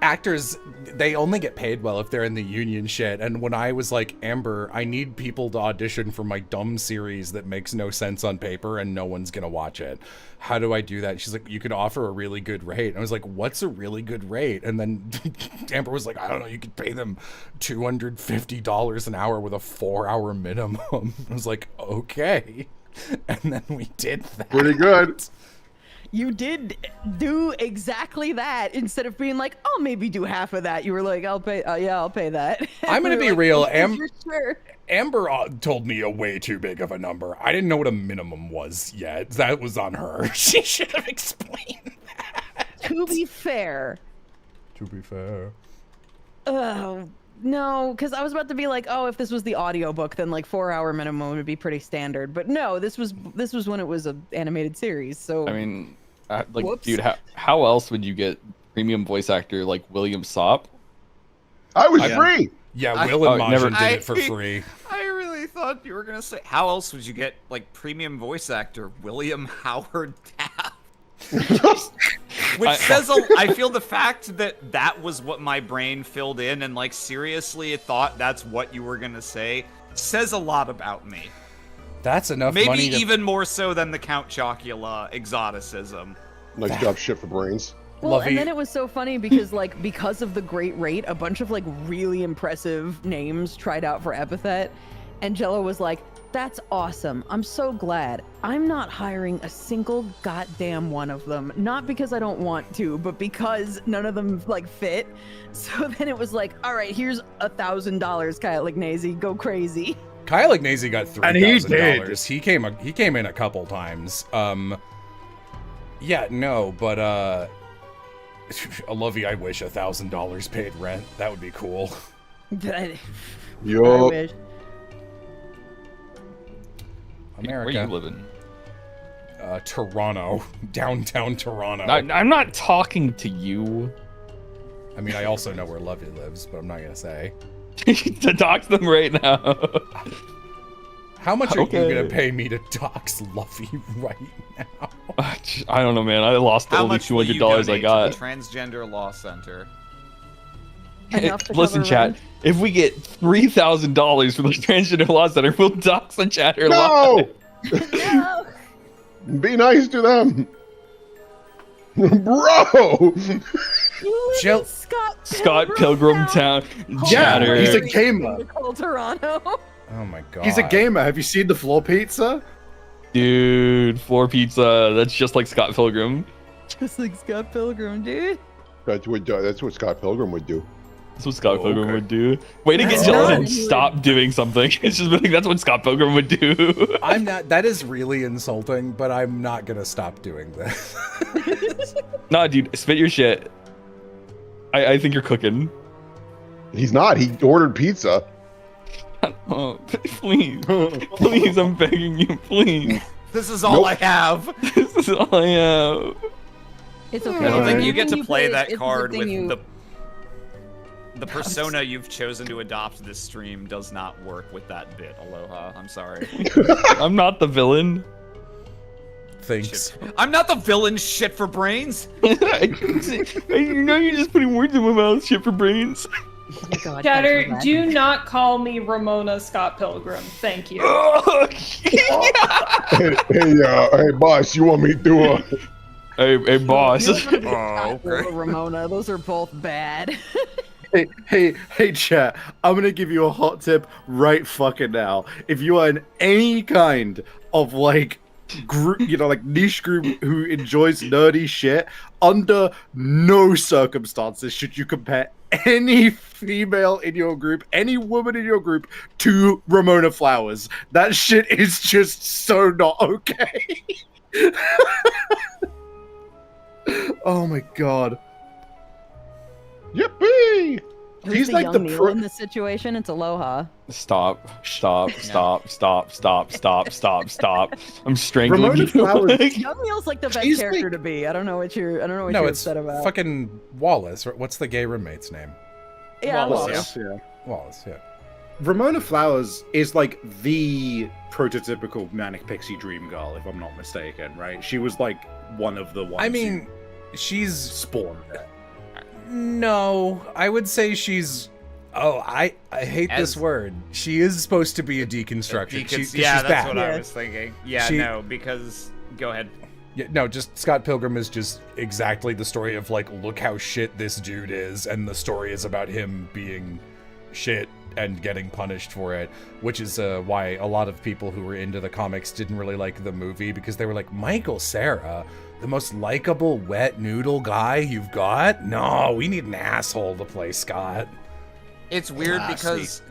actors, they only get paid well if they're in the union shit. And when I was like, "Amber, I need people to audition for my dumb series that makes no sense on paper and no one's gonna watch it. How do I do that?" And she's like, "You can offer a really good rate." And I was like, "What's a really good rate?" And then Amber was like, "I don't know, you could pay them $250 an hour with a 4-hour minimum." I was like, "Okay." And then we did that. Pretty good. You did do exactly that. Instead of being like, "I'll maybe do half of that," you were like, "I'll pay. Yeah, I'll pay that." I'm gonna We were be like, real. "Okay, sure." Amber told me a way too big of a number. I didn't know what a minimum was yet. That was on her. She should have explained that. To be fair. No, because I was about to be like, oh, if this was the audiobook, then like 4-hour minimum would be pretty standard. But no, this was when it was an animated series. So I mean, like, Whoops. dude, how else would you get premium voice actor like William Sopp? I was free. Yeah, Will and Majin did it for I- free. I really thought you were gonna say, how else would you get like premium voice actor William Howard Taft? Which says I feel the fact that that was what my brain filled in and like seriously thought that's what you were gonna say says a lot about me. That's enough Maybe money to... even more so than the Count Chocula exoticism. Nice job, shit for brains. Well, Lovey. and then it was so funny because because of the great rate, a bunch of like really impressive names tried out for Epithet, and Jello was like, "That's awesome. I'm so glad. I'm not hiring a single goddamn one of them. Not because I don't want to, but because none of them like fit." So then it was like, "All right, here's $1,000, Kyle Ignazi. Go crazy." Kyle Ignazi got And he $3,000. He came in a couple times. Yeah, no, but Lovey, I wish $1,000 paid rent. That would be cool. I Yo. wish. America. Where you living? Toronto. Downtown Toronto. I'm not talking to you. I mean, I also know where Lovey lives, but I'm not gonna say. To dox them right now. How much are Okay. you gonna pay me to dox Luffy right now? I don't know, man. I lost the How only much will you $200 I donate got. to the Transgender Law Center? Enough to Listen, cover chat. rent. If we get $3,000 for the Transgender Law Center, we'll dox the chatter No! live. No. Be nice to them. Bro! You live Jill- in Scott Pilgrim Town. Chatter. he's a gamer. Nicole Toronto. Oh my god. He's a gamer. Have you seen the floor pizza? Dude, floor pizza. That's just like Scott Pilgrim. Just like Scott Pilgrim, dude. That's what Scott Pilgrim would do. That's what Scott Oh, Pilgrim okay. would do. Way to get That's Jill not- to stop doing something. It's just like that's what Scott Pilgrim would do. I'm not. That is really insulting, but I'm not gonna stop doing this. Nah, dude, spit your shit. I think you're cooking. He's not. He ordered pizza. Oh, please, please, I'm begging you, please. This is all Nope. I have. This is all I have. It's okay. I don't think Every you get to time play that it's a good card thing with you- the persona you've chosen to adopt this stream does not work with that bit. Aloha. I'm sorry. I'm not the villain. Thanks. I'm not the villain. Shit for brains. I know you're just putting words in my mouth. Shit for brains. Oh my God, Chatter, that's so do not call me Ramona Scott Pilgrim. Thank you. Hey, boss, you want me to? Hey, boss. bad. Oh, Or Ramona, those are both bad. Hey, chat. I'm gonna give you a hot tip right fucking now. If you are in any kind of like group, like niche group who enjoys nerdy shit, under no circumstances should you compare any female in your group, any woman in your group, to Ramona Flowers. That shit is just so not okay. Oh my god. Yippee! Who's He's the like young the Neil pro- in this situation? It's Aloha. Stop. I'm strangling Ramona you. Flowers- Young Neil's like the best She's character like- to be. I don't know what you're No, it's upset about. fucking Wallace. What's the gay roommate's name? yeah, Wallace, Wallace. Yeah. Wallace. Yeah. Ramona Flowers is like the prototypical manic pixie dream girl, if I'm not mistaken, right? She was like one of the ones. I mean, she's spawned. no. I would say she's. Oh, I hate this As- word. She is supposed to be a deconstruction. Because, She's yeah, that's bad. what I Yeah. was thinking. Yeah, She- no, because go ahead. Yeah, no, just Scott Pilgrim is just exactly the story of like, look how shit this dude is, and the story is about him being shit and getting punished for it, which is why a lot of people who were into the comics didn't really like the movie, because they were like, Michael Cera, the most likable wet noodle guy you've got? No, we need an asshole to play Scott. It's weird Ah, because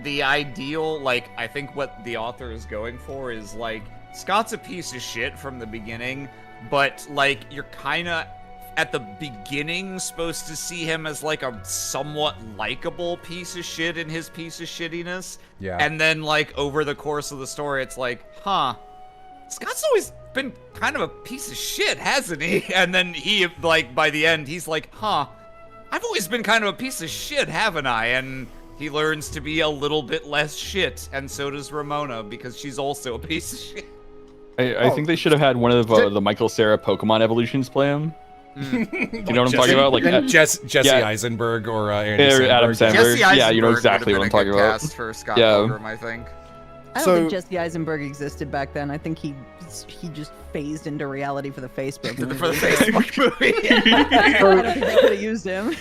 the ideal, like, I think what the author is going for is like Scott's a piece of shit from the beginning, but like you're kind of at the beginning supposed to see him as like a somewhat likable piece of shit in his piece of shittiness. Yeah. And then like over the course of the story, it's like, huh, Scott's always been kind of a piece of shit, hasn't he? And then he, like, by the end, he's like, huh, I've always been kind of a piece of shit, haven't I? And he learns to be a little bit less shit, and so does Ramona, because she's also a piece of shit. I think they should have had one of the Michael Cera Pokemon evolutions play him. You know what I'm talking about? Like Jesse yeah. Eisenberg or Andy Or Samberg. Adam Sandler. Jesse Eisenberg Yeah, you know would have exactly been what I'm a talking good about. cast for Scott Yeah. Pilgrim, I think. I don't So- think Jesse Eisenberg existed back then. I think he just phased into reality for the Facebook movie. For the Facebook movie. I don't think they could have used him.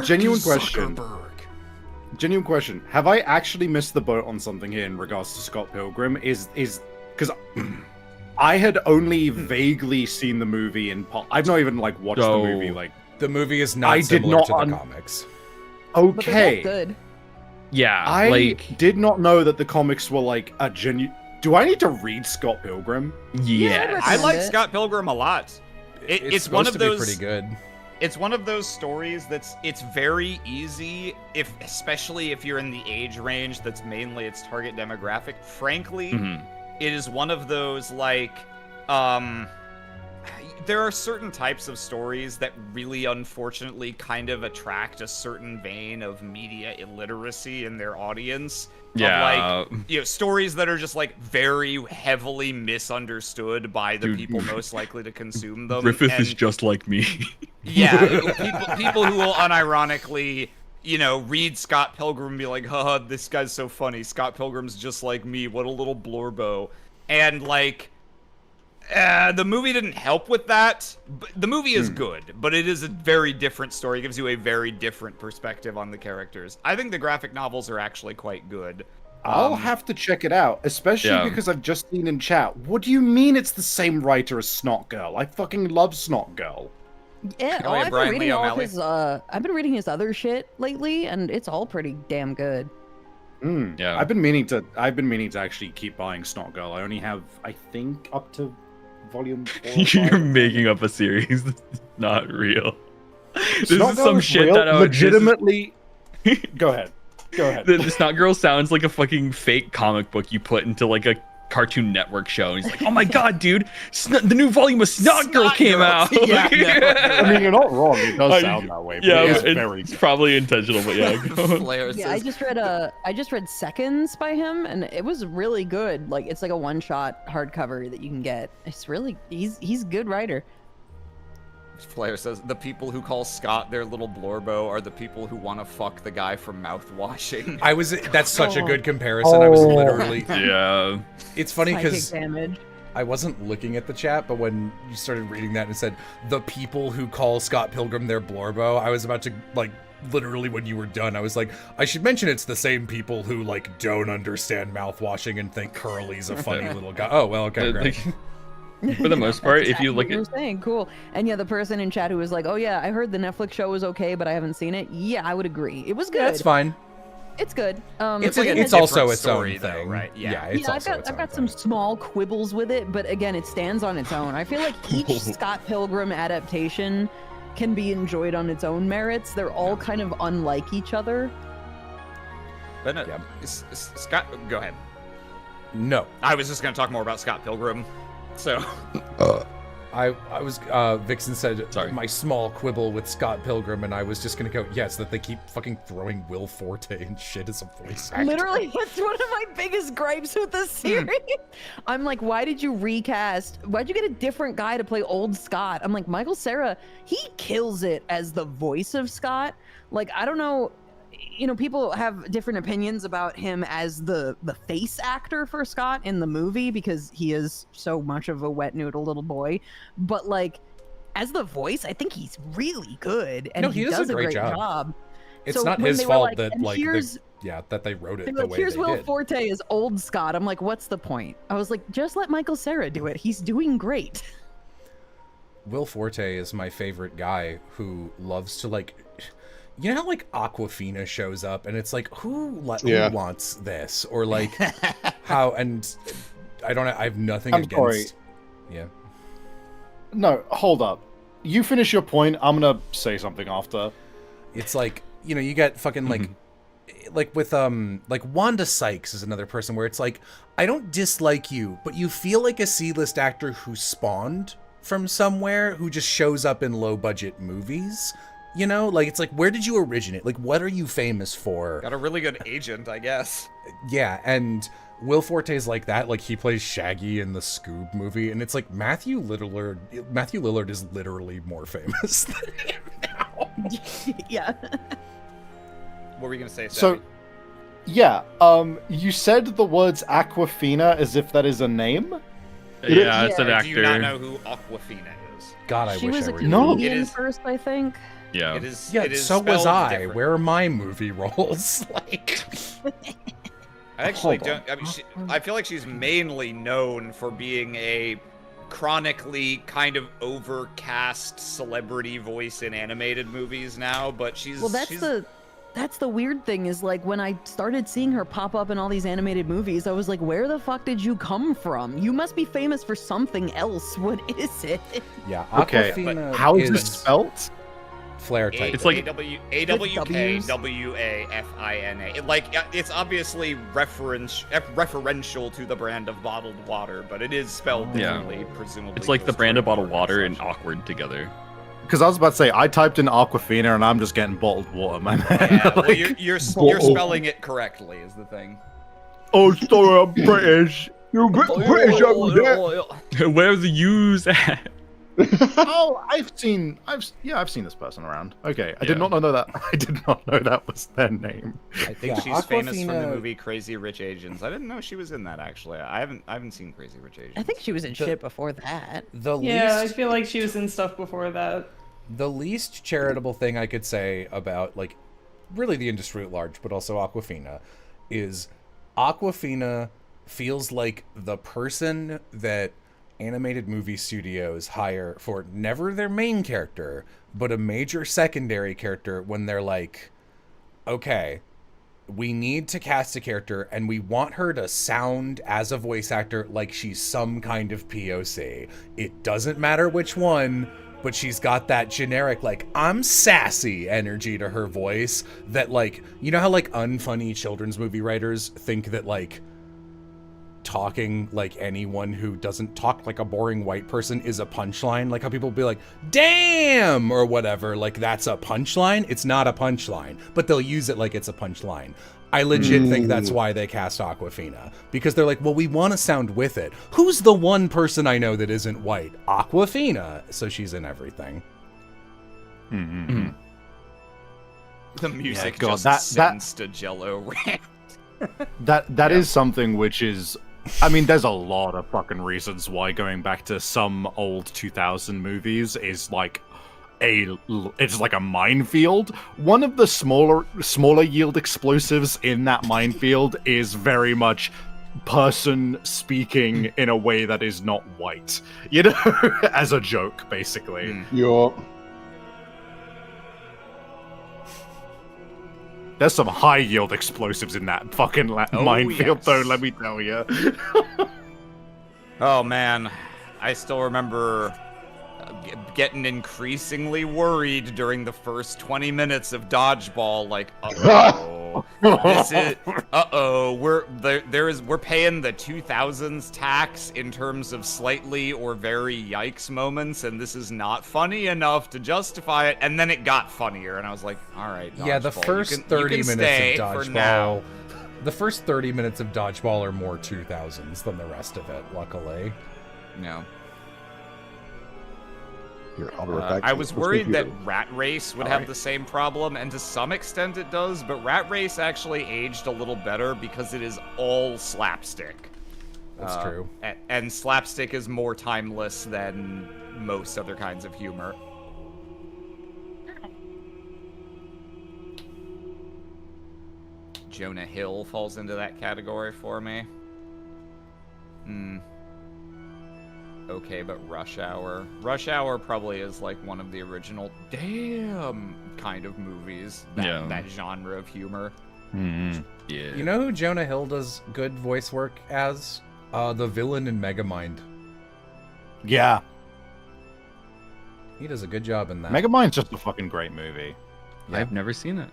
Genuine question. Genuine question. Have I actually missed the boat on something here in regards to Scott Pilgrim? Is because I had only vaguely seen the movie in part. I've not even like watched No. the movie. Like, The movie is not I did similar not to the un- comics. But they're both okay, good. Yeah, I like did not know that the comics were like a genuine. Do I need to read Scott Pilgrim? yes. I like it. Scott Pilgrim a lot. It's one supposed of to those. be pretty good. It's one of those stories it's very easy, especially if you're in the age range that's mainly its target demographic. Frankly, Mhm. it is one of those like there are certain types of stories that really, unfortunately, kind of attract a certain vein of media illiteracy in their audience. Yeah. Of, like, stories that are just like very heavily misunderstood by the people most likely to consume them. Griffith is just like me. Yeah, people who will unironically, read Scott Pilgrim and be like, haha, this guy's so funny. Scott Pilgrim's just like me. What a little blorbo. And, like, the movie didn't help with that. The movie is good, but it is a very different story. It gives you a very different perspective on the characters. I think the graphic novels are actually quite good. I'll have to check it out, especially because I've just seen in chat. What do you mean it's the same writer as Snot Girl? I fucking love Snot Girl. Yeah, Oh, yeah, I've Brian been reading Lee all of O'Malley. his. I've been reading his other shit lately, and it's all pretty damn good. Yeah. I've been meaning to actually keep buying Snot Girl. I only have, I think, up to volume 4 or 5. You're making up a series that's not real. This Snot is Girl some is shit real, that legitimately. Go ahead. The Snot Girl sounds like a fucking fake comic book you put into like a Cartoon Network show. And he's like, oh my god, dude, the new volume of Snot Girl came out. Yeah, I mean, you're not wrong. It does sound that way. But Yeah, it's it's very probably intentional, but yeah. Flair Yeah, I just read Seconds by him, and it was really good. Like, it's like a one-shot hardcover that you can get. It's really he's a good writer. Flair says, the people who call Scott their little blorbo are the people who want to fuck the guy from mouthwashing. That's such a good comparison. I was literally... Yeah. It's funny because Psychic damage. I wasn't looking at the chat, but when you started reading that and it said, the people who call Scott Pilgrim their blorbo, I was about to, like, literally when you were done, I was like, I should mention it's the same people who, like, don't understand mouthwashing and think Curly's a funny little guy. Oh, well, okay, great. For the most part, That's if you look exactly what at... you're saying, cool. And yeah, the person in chat who was like, oh yeah, I heard the Netflix show was okay, but I haven't seen it. Yeah, I would agree. It was good. That's fine. It's good. It's like a it's also different its own story, though, thing, right? Yeah. it's also its I've own got some thing. small quibbles with it, but again, it stands on its own. I feel like each Scott Pilgrim adaptation can be enjoyed on its own merits. They're all kind of unlike each other. But no, Scott, go ahead. No. I was just going to talk more about Scott Pilgrim. So, I was Vixen said my small quibble with Scott Pilgrim, and I was just gonna go, yes, that they keep fucking throwing Will Forte and shit as a voice actor. Literally, that's one of my biggest gripes with this series. I'm like, why did you recast? Why'd you get a different guy to play old Scott? I'm like, Michael Cera, he kills it as the voice of Scott. Like, I don't know, people have different opinions about him as the face actor for Scott in the movie because he is so much of a wet noodle little boy. But like, as the voice, I think he's really good, and he does a great job. It's So not when his they were fault like, that "And like here's-" that they wrote it They're the like, way here's they Will did. Forte as old Scott. I'm like, what's the point? I was like, just let Michael Cera do it. He's doing great. Will Forte is my favorite guy who loves to like, you know how like Aquafina shows up and it's like, who wants this, or like how, and I have nothing I'm against. sorry. Yeah. No, hold up. You finish your point. I'm gonna say something after. It's like, you get fucking like with like Wanda Sykes is another person where it's like, I don't dislike you, but you feel like a C-list actor who spawned from somewhere, who just shows up in low budget movies. Like, it's like, where did you originate? Like, what are you famous for? got a really good agent, I guess. Yeah, and Will Forte's like that. Like, he plays Shaggy in the Scoob movie, and it's like Matthew Lillard is literally more famous than him now. Yeah. What were you gonna say, So, Sammy? yeah, you said the words Aquafina as if that is a name? Yeah, it's an Do you not actor. know who Aquafina is? God, I She wish was I a were. comedian It is- first, I think. Yeah. It is. Yeah, it is so was spelled I. different. Where are my movie roles? Like, I actually Hold on. don't. I mean, I feel like she's mainly known for being a chronically kind of overcast celebrity voice in animated movies now, but she's Well, that's the weird thing is, like, when I started seeing her pop up in all these animated movies, I was like, where the fuck did you come from? You must be famous for something else. What is it? yeah, Okay, Aquafina how is is this spelt? Flare type. It's like- AWKWAFINA. It's obviously referential to the brand of bottled water, but it is spelled Yeah. differently, presumably. It's like the for brand of drinking bottled water and and awkward together. Because I was about to say, I typed in Aquafina and I'm just getting bottled water, man. Yeah, well, Like, you're spelling it correctly, is the thing. oh, sorry, I'm British. You're British over there. Where's the use at? Oh, I've seen this person around. Okay, I did Yeah. not know that. I did not know that was their name. I think Yeah, she's famous from the Awkwafina- movie Crazy Rich Asians. I didn't know she was in that actually. I haven't seen Crazy Rich Asians. I think she was in shit before that. The Yeah, I least feel like she was in stuff before that. the least charitable thing I could say about like really the industry at large, but also Aquafina, is Aquafina feels like the person that animated movie studios hire for never their main character, but a major secondary character when they're like, okay, we need to cast a character and we want her to sound as a voice actor like she's some kind of POC. It doesn't matter which one, but she's got that generic, like, I'm sassy energy to her voice that, like, you know how, like, unfunny children's movie writers think that, like, talking like anyone who doesn't talk like a boring white person is a punchline? Like how people be like, damn, or whatever, like that's a punchline. It's not a punchline, but they'll use it like it's a punchline. I legit think that's why they cast Aquafina, because they're like, well, we want to sound with it. Who's the one person I know that isn't white? Aquafina. So she's in everything. Mm-hmm. The music God, just that- sensed a Jello rant. That is something which is, I mean, there's a lot of fucking reasons why going back to some old 2000 movies is like it's like a minefield. One of the smaller yield explosives in that minefield is very much person speaking in a way that is not white, you know, as a joke, basically. Yeah. There's some high yield explosives in that fucking minefield, yes. though, let me tell you. Oh man, I still remember getting increasingly worried during the first 20 minutes of Dodgeball. Like, uh-oh, this is, uh-oh, we're paying the 2000s tax in terms of slightly or very yikes moments, and this is not funny enough to justify it. And then it got funnier, and I was like, all right, Dodgeball, Yeah, the first you can 30 stay minutes of for now. Dodgeball. The first 30 minutes of Dodgeball are more 2000s than the rest of it, luckily. No. Here, I'll be right back. I was Let's worried that computer. Rat Race would have the same problem, and to some extent it does, but Rat Race actually aged a little better because it is all slapstick. That's true. And slapstick is more timeless than most other kinds of humor. Jonah Hill falls into that category for me. Okay, but Rush Hour. Rush Hour probably is like one of the original damn kind of movies. That genre of humor. Yeah. You know who Jonah Hill does good voice work as? The villain in Megamind. Yeah. He does a good job in that. Megamind's just a fucking great movie. Yeah. I've never seen it.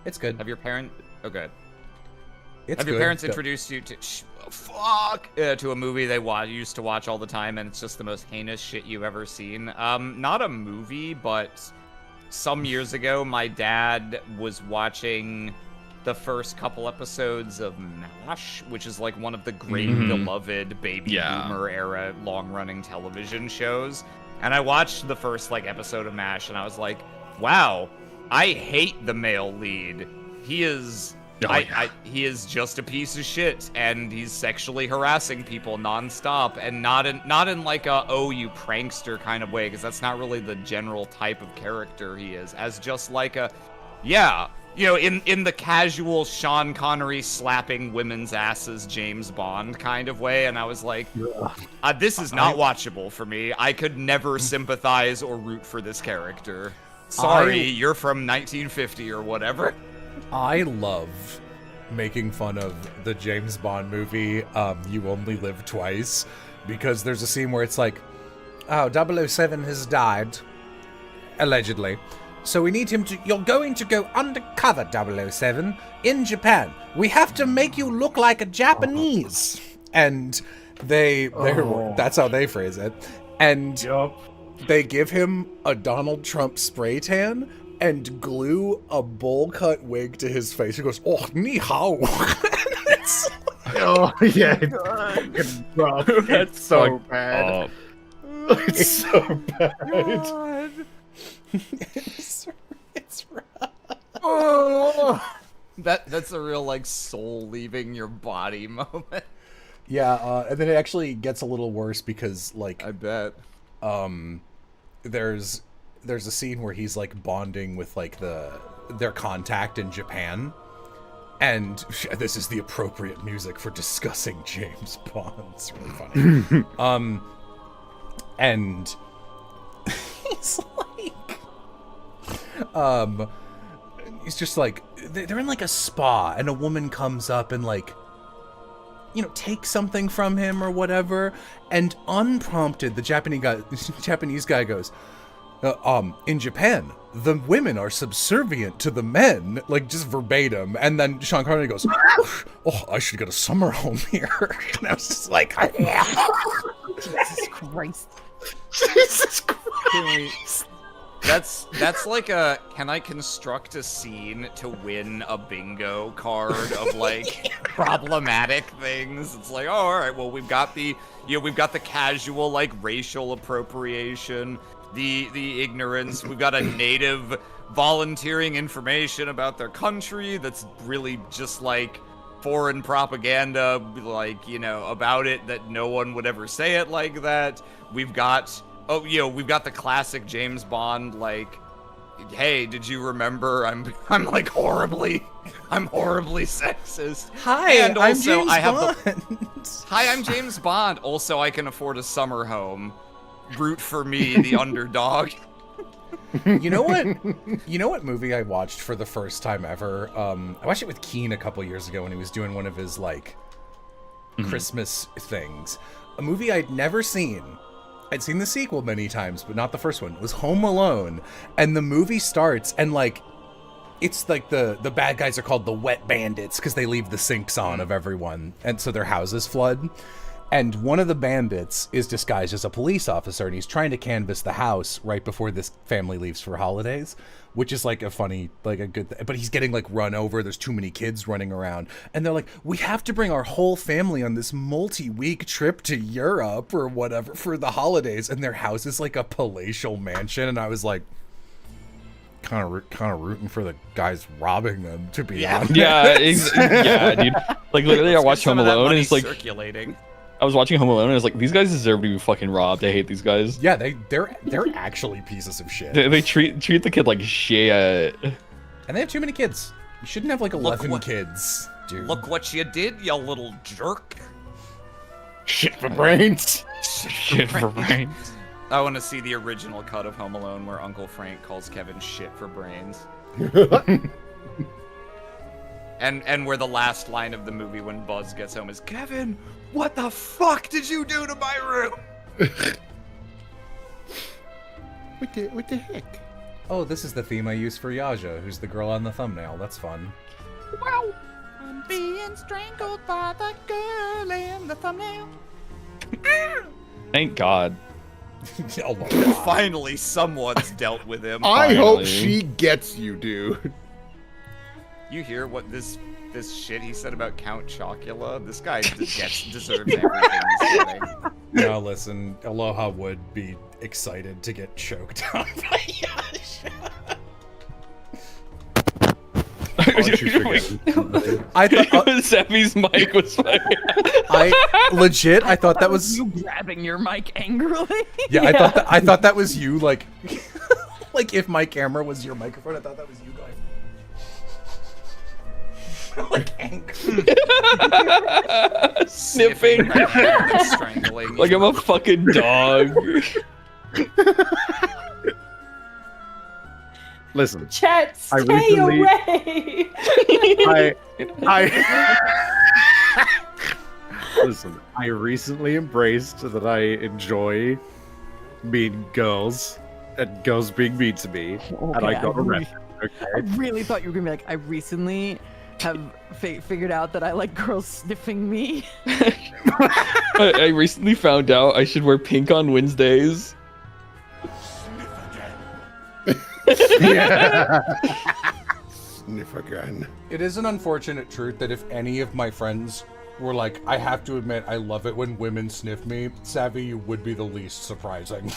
It's good. Have your parents? Oh, good. It's Have your good. parents Go- introduced you to to a movie they used to watch all the time, and it's just the most heinous shit you've ever seen? Not a movie, but some years ago, my dad was watching the first couple episodes of MASH, which is like one of the great beloved baby boomer era long-running television shows. And I watched the first episode of MASH, and I was like, wow, I hate the male lead. He is he is just a piece of shit, and he's sexually harassing people nonstop, and not in like a oh you prankster kind of way, because that's not really the general type of character he is, as just like a in the casual Sean Connery slapping women's asses James Bond kind of way. And I was like, this is not watchable for me. I could never sympathize or root for this character. Sorry, you're from 1950 or whatever. I love making fun of the James Bond movie, You Only Live Twice, because there's a scene where it's like, oh, 007 has died, allegedly. So we need him to. You're going to go undercover, 007, in Japan. We have to make you look like a Japanese. And that's how they phrase it. And they give him a Donald Trump spray tan and glue a bowl cut wig to his face. He goes, "Oh, ni hao." Oh yeah, it's fucking rough. That's so bad. It's so bad. It's rough. Oh, that's a real like soul leaving your body moment. Yeah, and then it actually gets a little worse because like I bet. There's a scene where he's like bonding with like their contact in Japan. And this is the appropriate music for discussing James Bond. It's really funny. And he's like, he's just like, they're in like a spa, and a woman comes up and like, you know, takes something from him or whatever, and unprompted, the Japanese guy goes, in Japan, the women are subservient to the men, like just verbatim. And then Sean Connery goes, "Oh, I should get a summer home here." And I was just like, Jesus Christ. Jesus Christ. That's like a, can I construct a scene to win a bingo card of like problematic things? It's like, oh, all right, well, we've got the casual like racial appropriation, the ignorance. We've got a native volunteering information about their country that's really just like foreign propaganda, like, you know, about it that no one would ever say it like that. We've got we've got the classic James Bond, like, hey, did you remember I'm like horribly sexist. "Hi, and I'm also James I have Bond." Hi, I'm James Bond. Also, I can afford a summer home. Root for me, the underdog. You know what movie I watched for the first time ever? I watched it with Keen a couple years ago when he was doing one of his like Christmas things. A movie I'd never seen. I'd seen the sequel many times, but not the first one. It was Home Alone, and the movie starts and like it's like the bad guys are called the Wet Bandits because they leave the sinks on of everyone, and so their houses flood. And one of the bandits is disguised as a police officer, and he's trying to canvass the house right before this family leaves for holidays, which is like a funny, like a good but he's getting like run over. There's too many kids running around, and they're like, "We have to bring our whole family on this multi-week trip to Europe or whatever for the holidays," and their house is like a palatial mansion. And I was like, kind of rooting for the guys robbing them, to be honest. Yeah, yeah, dude. Like literally, I watched Home Alone, and it's like circulating. I was watching Home Alone, and I was like, these guys deserve to be fucking robbed. I hate these guys. Yeah, they're actually pieces of shit. They treat the kid like shit. And they have too many kids. You shouldn't have like 11 kids, dude. Look what you did, you little jerk. Shit for brains. Shit for brains. I want to see the original cut of Home Alone where Uncle Frank calls Kevin shit for brains. And where the last line of the movie when Buzz gets home is, "Kevin, what the fuck did you do to my room?" What the heck? Oh, this is the theme I use for Yaja, who's the girl on the thumbnail. That's fun. Wow. I'm being strangled by the girl in the thumbnail. Thank God. Oh my God. Finally, someone's dealt with him. I hope Finally. she gets you, dude. You hear what this shit he said about Count Chocula? This guy deserves everything he's getting. Now listen, Aloha would be excited to get choked out by Yaja. I thought Sammy's mic was fire. I thought that was you grabbing your mic angrily. yeah. I thought that was you, like like if my camera was your microphone. I thought that was you going like angry. Sniffing. Strangling. Like I'm a fucking dog. Listen, Chet, I stay recently- away! Listen, I recently embraced that I enjoy mean girls, and girls being mean to me, and I Okay, got really- arrested. I Okay. really thought you were gonna be like, I recently have figured out that I like girls sniffing me. I recently found out I should wear pink on Wednesdays. Sniff again. It is an unfortunate truth that if any of my friends were like, I have to admit, I love it when women sniff me, Savvy, you would be the least surprising.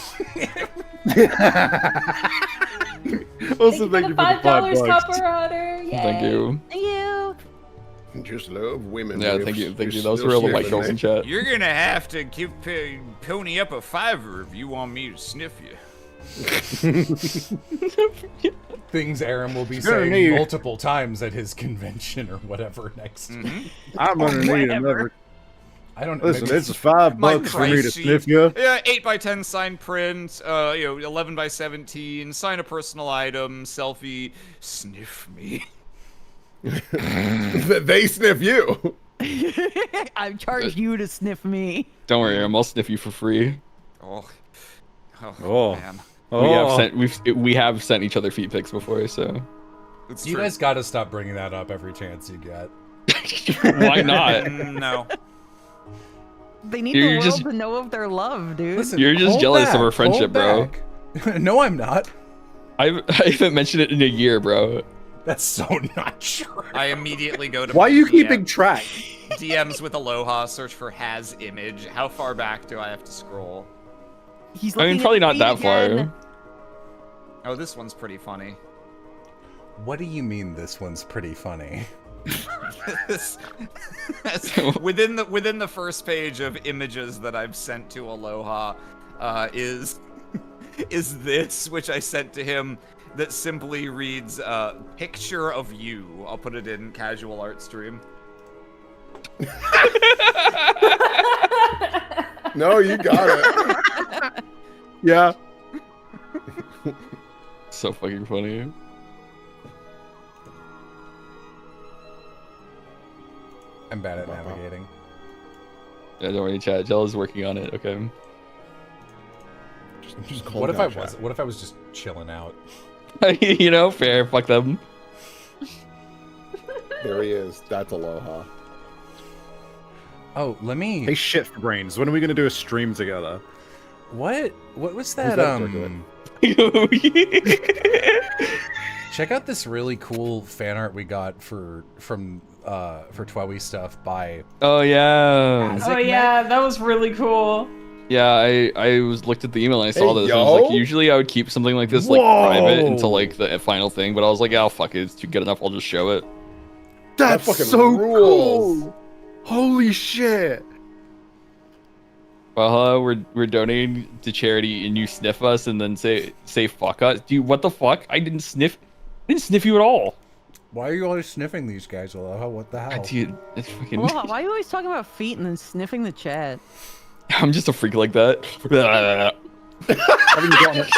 Also, Thank you for the $5 copper otter. Yay. Thank you. Thank you. Just love women. Yeah, with thank you. Thank you. just Those were little all the white sniffing, girls in eh? chat. You're gonna have to pony up a $5 if you want me to sniff you. Things Aaron will be Gonna saying need- multiple times at his convention or whatever next. I'm gonna need another. I don't Listen, maybe- it's $5 My for me to price sheet. sniff you. Yeah, 8x10 signed print, 11x17, sign a personal item, selfie, sniff me. They sniff you. I charge you to sniff me. Don't worry, I'll sniff you for free. Oh, Oh. man. We have sent each other feet pics before, so It's You true. guys gotta stop bringing that up every chance you get. why not? No. They need You're the world just- to know of their love, dude. Listen, You're just hold jealous of back, our friendship, hold bro. back. No, I'm not. I haven't mentioned it in a year, bro. That's so not true. I immediately go to Why are my you DM keeping track? DMs with Aloha, search for has image. How far back do I have to scroll? He's I mean, looking probably at not feet that again. far. Oh, this one's pretty funny. What do you mean this one's pretty funny? This- within the first page of images that I've sent to Aloha, is this, which I sent to him, that simply reads "picture of you." I'll put it in casual art stream. No, you got it. Yeah. So fucking funny. I'm bad at navigating. Yeah, don't worry, chat. Jella's working on it. Okay. Just calm What if down, I was? chat. What if I was just chilling out? You know, fair. Fuck them. There he is. That's Aloha. Oh, let me. Hey, shit for brains. When are we gonna do a stream together? What? What was that? that circular? Check out this really cool fan art we got for Twowie stuff by. Oh yeah. Oh yeah, that was really cool. Yeah, I looked at the email and I saw Hey, this. And I was like, yo. usually I would keep something like this like private until like the final thing, but I was like, yeah, fuck it, it's good enough. I'll just show it. That's fucking so rules. cool. Holy shit. Well, we're donating to charity, and you sniff us and then say fuck us, dude. What the fuck? I didn't sniff you at all. Why are you always sniffing these guys, Aloha? What the hell? Dude, it's fucking. Aloha, why are you always talking about feet and then sniffing the chat? I'm just a freak like that. Haven't you gotten it?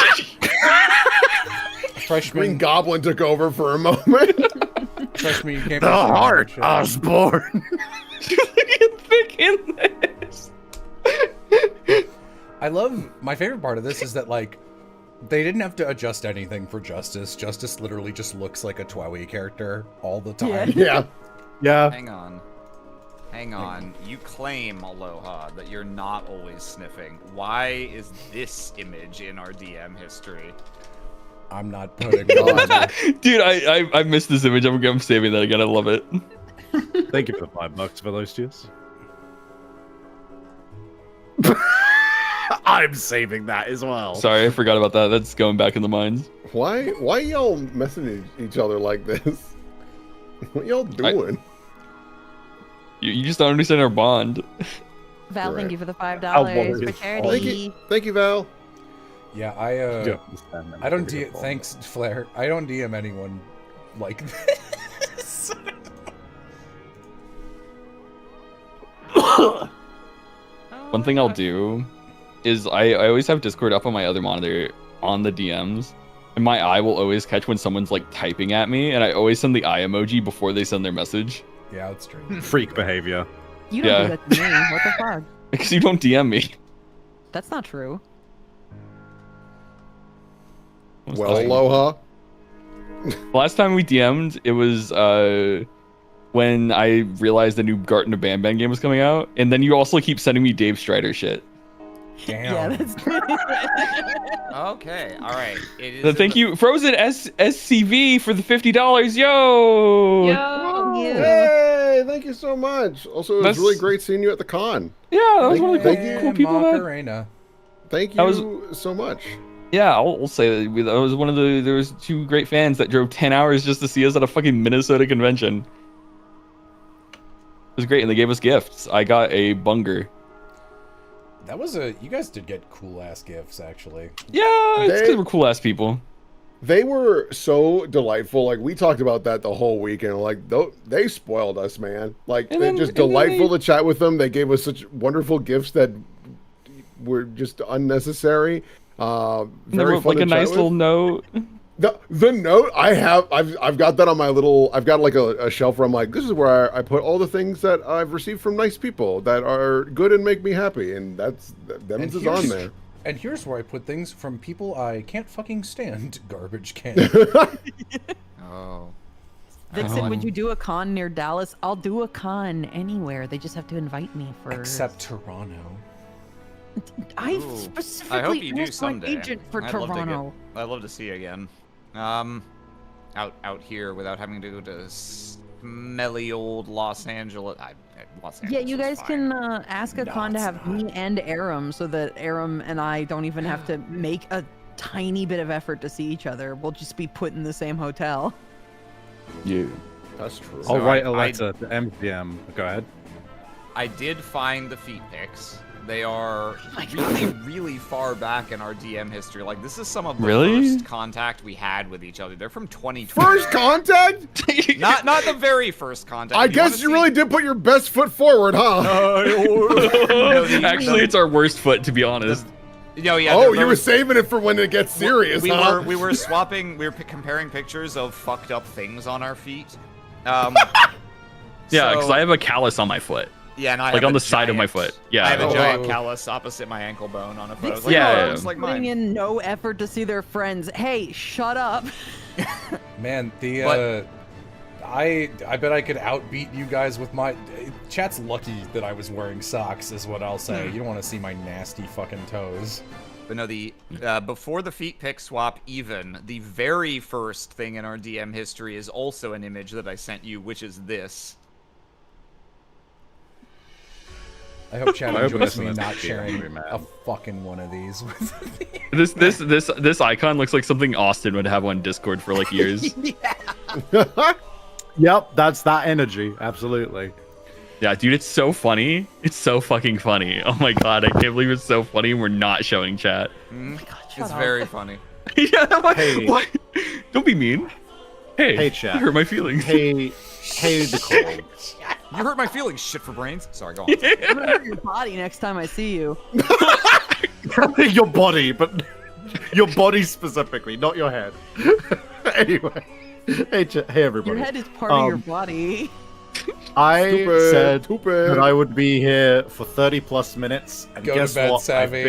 Green Freshman, Goblin took over for a moment. freshman, you can't. The be saying heart, that shit. Osborne. Thick in this. I love my favorite part of this is that like they didn't have to adjust anything for Justice. Justice literally just looks like a Twowie character all the time. Yeah. Yeah. Hang on. You claim, Aloha, that you're not always sniffing. Why is this image in our DM history? I'm not putting it on. Dude, I missed this image. I'm saving that again. I love it. Thank you for the $5 for those cheers. I'm saving that as well. Sorry, I forgot about that. That's going back in the mines. Why y'all messing each other like this? What y'all doing? You just don't understand our bond. Val, You're thank right. you for the $5 worry. for Thank charity. Thank you, Val. Yeah, I don't thanks, Flair. I don't DM anyone like this. One thing I'll do is I always have Discord up on my other monitor on the DMs, and my eye will always catch when someone's like typing at me, and I always send the eye emoji before they send their message. Yeah, it's true. Freak behavior. You don't Yeah. do that to me. What the fuck? Because you don't DM me. That's not true. Well, aloha. Last time we DM'd, it was when I realized the new Garten of Banban game was coming out, and then you also keep sending me Dave Strider shit. Damn. Yeah, that's Okay, all right. It is. So thank you, Frozen SCV, for the $50. Yo. Yo. Hey, thank you so much. Also, it was That's- really great seeing you at the con. Yeah, that was one of the Thank cool, you. cool people. That, Macarena. Thank That was- you so much. yeah, I'll say that was one of the. There was 2 great fans that drove 10 hours just to see us at a fucking Minnesota convention. It was great, and they gave us gifts. I got a bunger. That was a. You guys did get cool ass gifts, actually. Yeah, it's They- because we're cool ass people. They were so delightful. Like, we talked about that the whole weekend. Like, they spoiled us, man. Like, And they're then- just and then delightful they- to chat with them. They gave us such wonderful gifts that were just unnecessary. And they Very wrote fun like to a chat nice with. little note. The note I've got that on my little. I've got like a shelf where I'm like, this is where I put all the things that I've received from nice people that are good and make me happy, and them's is on there. And here's where I put things from people I can't fucking stand. Garbage can. Oh. Vixen, would you do a con near Dallas? I'll do a con anywhere. They just have to invite me first. Except Toronto. I Ooh. specifically I hope you do asked my someday. agent for I'd love to Toronto. I'd love to see you again. Out here without having to go to smelly old Los Angeles. Los Yeah, Angeles you is guys fine. can ask a No, con to it's have not. me and Aram so that Aram and I don't even have to make a tiny bit of effort to see each other. We'll just be put in the same hotel. Yeah. That's true. So I'll write a I- letter to MCM. Go ahead. I did find the feet pics. They are my really, really far back in our DM history. Like, this is some of the Really? first contact we had with each other. They're from 2020. First contact? not the very first contact. I If you wanna guess you see- really did put your best foot forward, huh? Actually, it's our worst foot, to be honest. No, yeah. Oh, there you were was- saving it for when it gets serious, we huh? were swapping. We were comparing pictures of fucked up things on our feet. Yeah, because so- I have a callus on my foot. Yeah, and I Like have on a the side of my giant- foot. Yeah. I have a Oh. giant callus opposite my ankle bone on a foot. I was like, Yeah, oh, yeah, it looks yeah. like Putting mine. in no effort to see their friends. Hey, shut up. Man, the But- I bet I could outbeat you guys with my chat's lucky that I was wearing socks is what I'll say. You don't want to see my nasty fucking toes. But no, the before the feet pick swap, even the very first thing in our DM history is also an image that I sent you, which is this. I hope chat I hope enjoys me listeners not don't be sharing angry, man. a fucking one of these with me. This icon looks like something Austin would have on Discord for like years. Yep, that's that energy. Absolutely. Yeah, dude, it's so funny. It's so fucking funny. Oh my god, I can't believe it's so funny and we're not showing chat. Mhm. God, shut It's up. very funny. Yeah, what? Hey. What? Don't be mean. Hey, Hey, chat. you hurt my feelings. Hey, Nicole. You hurt my feelings, shit for brains. Sorry, go on. I'm gonna hurt your body next time I see you. Your body, but your body specifically, not your head. Anyway, hey everybody. Your head is part of your Um, body. I Stupid, said stupid. that I would be here for 30 plus minutes, and Go to guess bed, what? Savvy.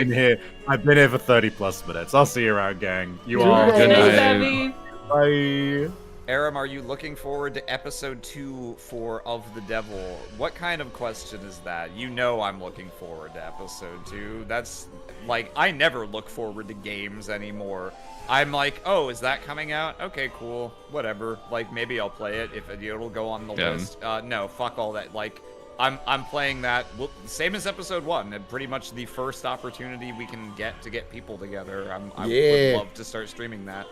I've been here for 30 plus minutes. I'll see you around, gang. You Good are. night. Good Hey, night. Savvy. Bye. Aram, are you looking forward to episode 2 for Of the Devil? What kind of question is that? You know I'm looking forward to episode 2. That's like, I never look forward to games anymore. I'm like, oh, is that coming out? Okay, cool, whatever. Like, maybe I'll play it if it'll go on the Yeah. list. No, fuck all that. Like, I'm playing that, well, same as episode 1, and pretty much the first opportunity we can get to get people together. I Yeah. would love to start streaming that.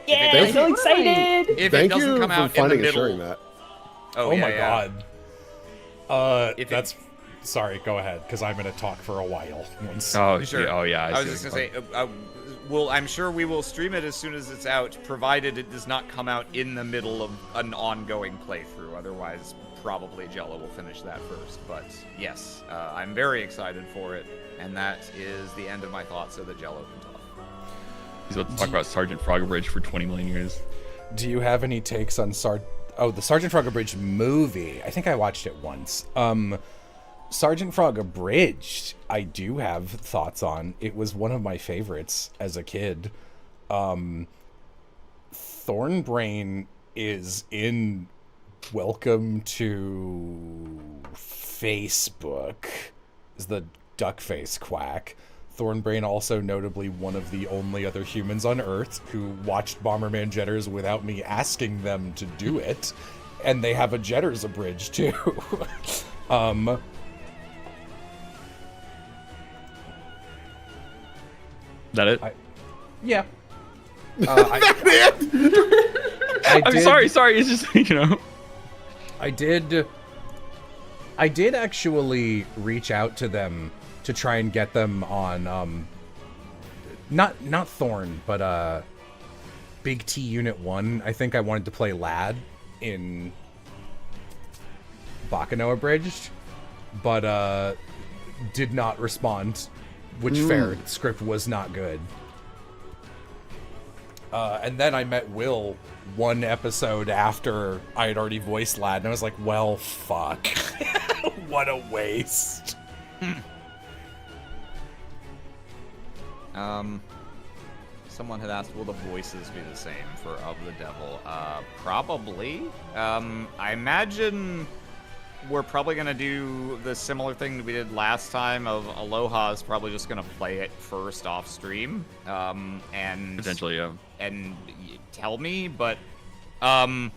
Yeah, If I'm it so doesn't, excited. if it Thank doesn't you come for out in the finding and middle, sharing that. oh, Oh yeah, my yeah. god. If it- That's sorry, go ahead, because I'm gonna talk for a while. Once. Oh, Sure. yeah, oh yeah. I was see just what's gonna say, well, I'm sure we will stream it as soon as it's out, provided it does not come out in the middle of an ongoing playthrough. Otherwise, probably Jello will finish that first. But yes, I'm very excited for it, and that is the end of my thoughts, so that Jello can talk. He's about to talk about Sergeant Frogabridge for 20 million years. Do you have any takes on the Sergeant Frogabridge movie? I think I watched it once. Sergeant Frogabridge, I do have thoughts on. It was one of my favorites as a kid. Thornbrain is in Welcome to Facebook, is the Duckface Quack. Thornbrain also notably one of the only other humans on Earth who watched Bomberman Jetters without me asking them to do it, and they have a Jetters abridged too. That it? Yeah. I'm sorry. It's just, you know. I did actually reach out to them to try and get them on not Thorn, but Big T Unit 1. I think I wanted to play Lad in Bakano Abridged, but did not respond, which fair, the script was not good. And then I met Will one episode after I had already voiced Lad, and I was like, well, fuck. What a waste. Someone had asked, will the voices be the same for Of the Devil? Probably. I imagine we're probably going to do the similar thing that we did last time of Aloha is probably just going to play it first off stream. And Potentially, yeah. And tell me, but I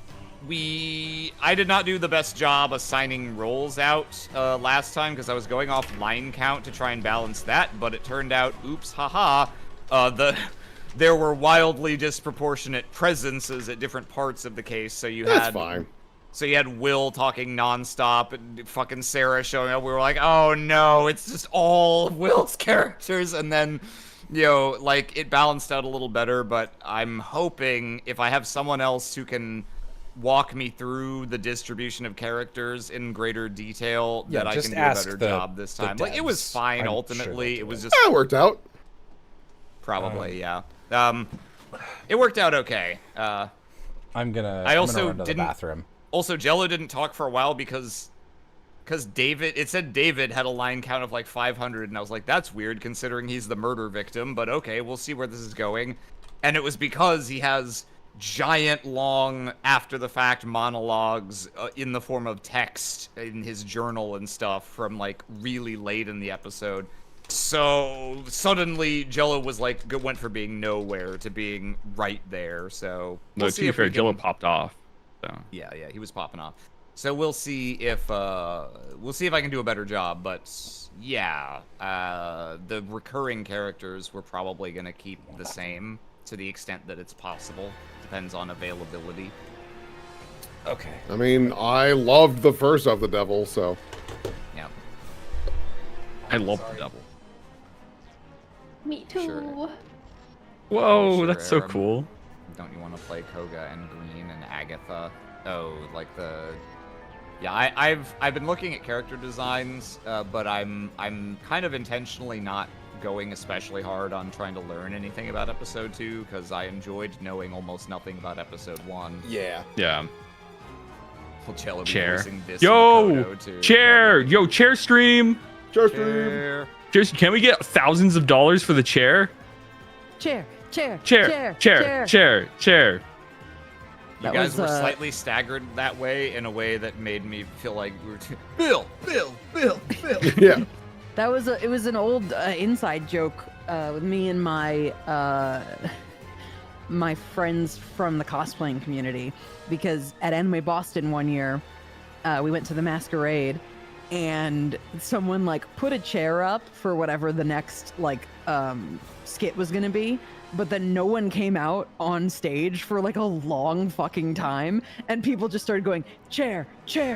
did not do the best job assigning roles out last time because I was going off line count to try and balance that, but it turned out, oops, haha, there were wildly disproportionate presences at different parts of the case, so That's fine. So you had Will talking nonstop and fucking Sarah showing up. We were like, oh no, it's just all of Will's characters. And then, you know, like, it balanced out a little better, but I'm hoping if I have someone else who can walk me through the distribution of characters in greater detail, Yeah, that I just can do a ask better the- job this the time. Like, it was devs. fine I'm sure ultimately. they'll It was do just That worked out. probably, yeah. It worked out okay. I'm gonna I also run to the didn't- bathroom. Also, Jello didn't talk for a while because David, it said David had a line count of like 500, and I was like, that's weird considering he's the murder victim, but okay, we'll see where this is going. And it was because he has giant, long, after-the-fact monologues in the form of text in his journal and stuff from like really late in the episode. So suddenly, Jello was like, went from being nowhere to being right there. So No, we'll to see be if fair, we Jello can- popped off. So. Yeah, he was popping off. So we'll see if I can do a better job. But yeah, the recurring characters we're probably gonna keep the same to the extent that it's possible. Depends on availability. Okay. I mean, I loved the first Of the Devil, so. Yeah. I love the devil. Me too. Sure. Whoa, Sure, that's so Aram. cool. Don't you want to play Koga and Green and Agatha? Oh, like the. Yeah, I've been looking at character designs, but I'm kind of intentionally not going especially hard on trying to learn anything about episode 2 because I enjoyed knowing almost nothing about episode 1. Yeah. Yeah. Well, Jello be Chair. voicing this Yo, in Makoto, too. chair. Yo, chair stream. Chair. Cheers. Can we get thousands of dollars for the chair? Chair. Chair. Chair. You That guys was, were slightly staggered that way in a way that made me feel like we were Bill. Yeah. That was it was an old inside joke with me and my my friends from the cosplaying community, because at Anime Boston one year we went to the masquerade and someone like put a chair up for whatever the next like skit was gonna be, but then no one came out on stage for like a long fucking time, and people just started going chair. Thank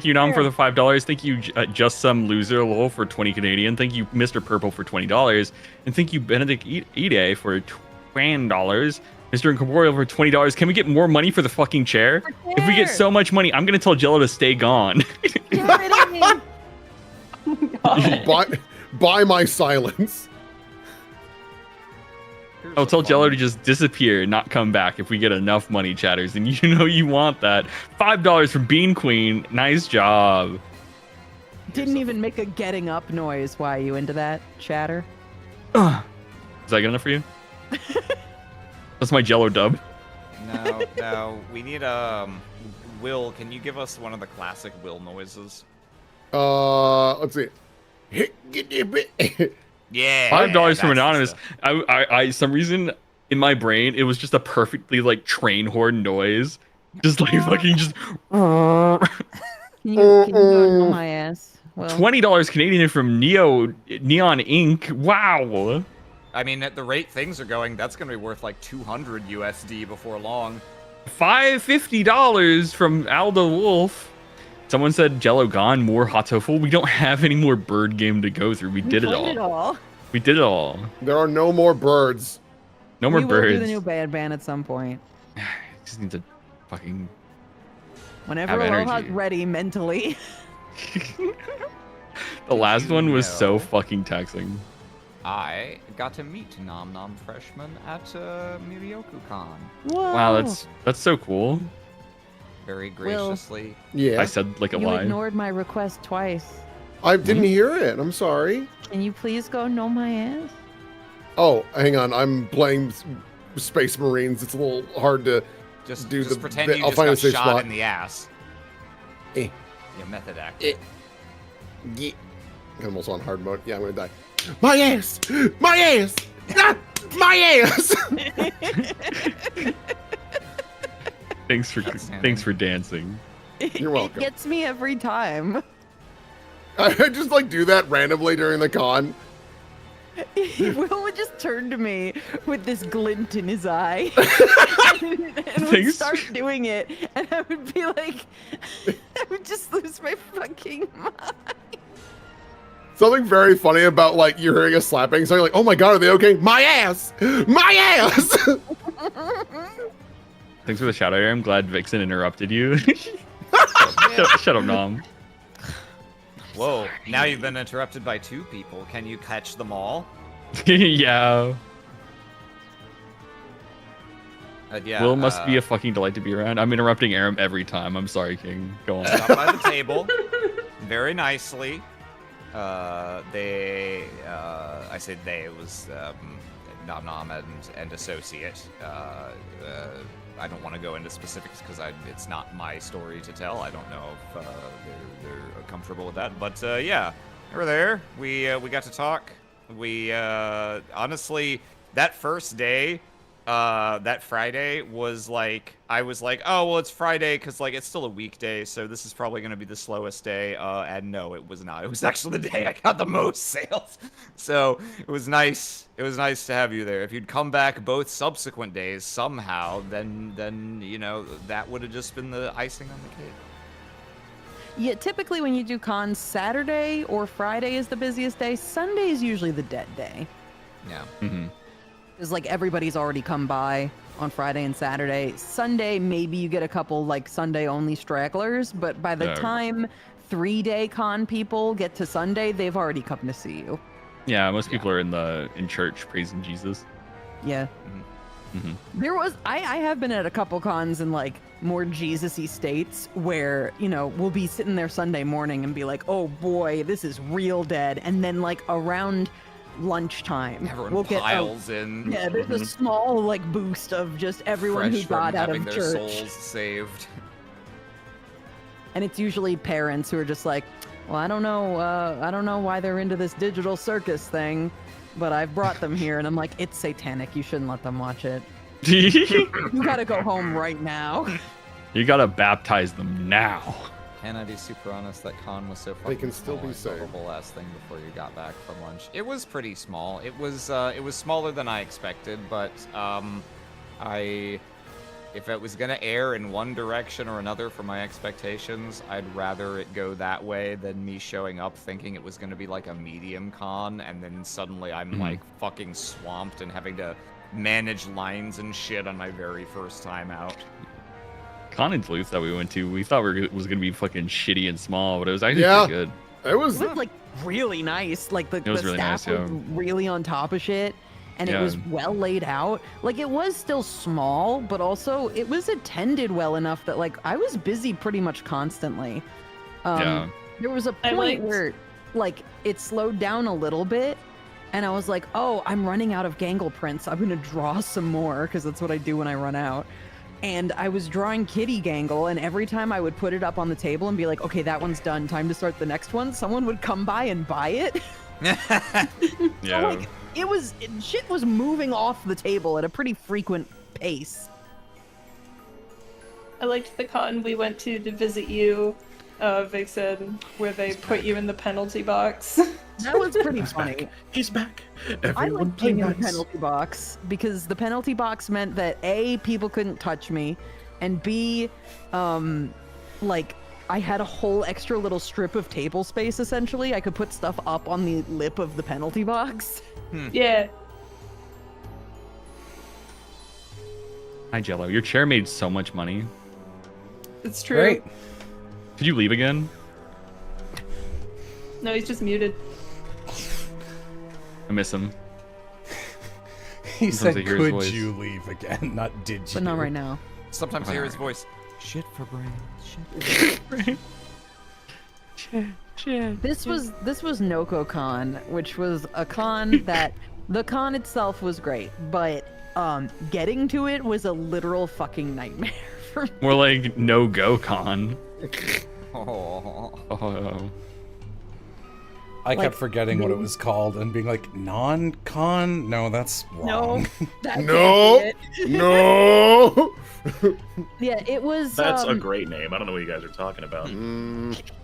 you, Nom, for the $5. Thank you, Just Some Loser Lol, for 20 Canadian. Thank you, Mr. Purple, for $20. And thank you, Benedict Ide, for $20. Mr. Incorporeal for $20. Can we get more money for the fucking chair? If we get so much money, I'm going to tell Jello to stay gone. Buy my silence. I'll tell Jello to just disappear and not come back if we get enough money, chatters. And you know you want that. $5 from Bean Queen. Nice job. Didn't even make a getting up noise. Why, you into that, chatter? Is that good enough for you? That's my Jello dub. No. We need Will, can you give us one of the classic Will noises? Let's see. Yeah. $5 from that's Anonymous. the stuff. I some reason in my brain it was just a perfectly like train horn noise, just like fucking just. Can you go on my ass? Well, $20 Canadian from Neon Inc. Wow. I mean, at the rate things are going, that's gonna be worth like 200 USD before long. $50 from Aldo Wolf. Someone said Jello gone, more hot tofu. We don't have any more bird game to go through. We did it played all. We did it all. There are no more birds. No more we birds. will do the new Bad Ban at some point. Just need to fucking Whenever have Aloha's energy. ready mentally. The last one was so know? fucking taxing. I got to meet Nom Nom Freshman at Mirioku-Con. Whoa. Wow, that's so cool. Very Will. graciously. Yeah. I said like a You lie. ignored my request twice. I didn't hear it. I'm sorry. Can you please go know my ass? Oh, hang on. I'm playing Space Marines. It's a little hard to Just do the pretend bit. you I'll just find a got safe shot spot. in the ass. Eh. You method actor. Yeah. I'm almost on hard mode. Yeah, I'm gonna die. My ass! My ass! Ah, my ass! Thanks for dancing. You're welcome. It gets me every time. I just like do that randomly during the con. Will would just turn to me with this glint in his eye and would Thanks. start doing it, and I would be like, I would just lose my fucking mind. Something very funny about like you're hearing a slapping, so you're like, oh my god, are they okay? My ass! My ass! Thanks for the shout out. I'm glad Vixen interrupted you. Shut up, Nom. Whoa, now you've been interrupted by 2 people. Can you catch them all? Yeah. Yeah. Will must be a fucking delight to be around. I'm interrupting Aram every time. I'm sorry, King. Go on. Stop by the table, very nicely. I said they, it was Nom Nom and associate. I don't want to go into specifics because it's not my story to tell. I don't know if they're comfortable with that. But yeah, they were there. We got to talk. We honestly, that first day, that Friday was like, I was like, oh well, it's Friday because like it's still a weekday, so this is probably gonna be the slowest day. And no, it was not. It was actually the day I got the most sales. So it was nice. It was nice to have you there. If you'd come back both subsequent days somehow, then you know that would have just been the icing on the cake. Yeah, typically when you do cons, Saturday or Friday is the busiest day. Sunday is usually the dead day. Yeah. Mm-hmm. Because like everybody's already come by on Friday and Saturday. Sunday, maybe you get a couple like Sunday only stragglers, but by the Yeah. time 3-day con people get to Sunday, they've already come to see you. Yeah, most people are in church praising Jesus. Yeah. There was I have been at a couple cons in like more Jesus-y states where, you know, we'll be sitting there Sunday morning and be like, oh boy, this is real dead. And then like around lunchtime, Everyone we'll get piles in. yeah, there's a small like boost of just everyone fresh who got from out having of their church. souls saved. And it's usually parents who are just like, well, I don't know why they're into this digital circus thing, but I've brought them here. And I'm like, it's satanic. You shouldn't let them watch it. You gotta go home right now. You gotta baptize them now. Can I be super honest? That con was so They fucking can still small. be I saw the saved. whole last thing before you got back from lunch. It was pretty small. It was smaller than I expected, but if it was gonna err in one direction or another for my expectations, I'd rather it go that way than me showing up thinking it was gonna be like a medium con, and then suddenly I'm like fucking swamped and having to manage lines and shit on my very first time out. Con in Duluth that we went to, we thought it was gonna be fucking shitty and small, but it was actually Yeah. pretty good. It was It was like really nice. Like the was really staff nice, was yeah. really on top of shit. And it Yeah. was well laid out. Like it was still small, but also it was attended well enough that like I was busy pretty much constantly. Yeah. There was a I point liked- where like it slowed down a little bit, And I was like, oh, I'm running out of Gangle prints. I'm gonna draw some more because that's what I do when I run out. And I was drawing Kitty Gangle, and every time I would put it up on the table and be like, okay, that one's done, time to start the next one, someone would come by and buy it. Yeah. So, like, shit was moving off the table at a pretty frequent pace. I liked the con we went to visit you, Vixen, where they put you in the penalty box. That was pretty funny. He's back. I Everyone liked play being in the nice. penalty box because the penalty box meant that A, people couldn't touch me, and B, like, I had a whole extra little strip of table space, essentially. I could put stuff up on the lip of the penalty box. Yeah. Hi, Jello. Your chair made so much money. It's true. Great. Did you leave again? No, he's just muted. I miss him. He said, I hear his could voice. you leave again? Not did you. But not right now. Sometimes I hear his voice. Shit for brains. Shit. This was Noko Con, which was a con that the con itself was great, but getting to it was a literal fucking nightmare for me. More like no go con. Oh. Oh. I kept Like, forgetting what it was called and being like, non-con? No, that's wrong. No, that No. can't be it. No. Yeah, it was. That's a great name. I don't know what you guys are talking about.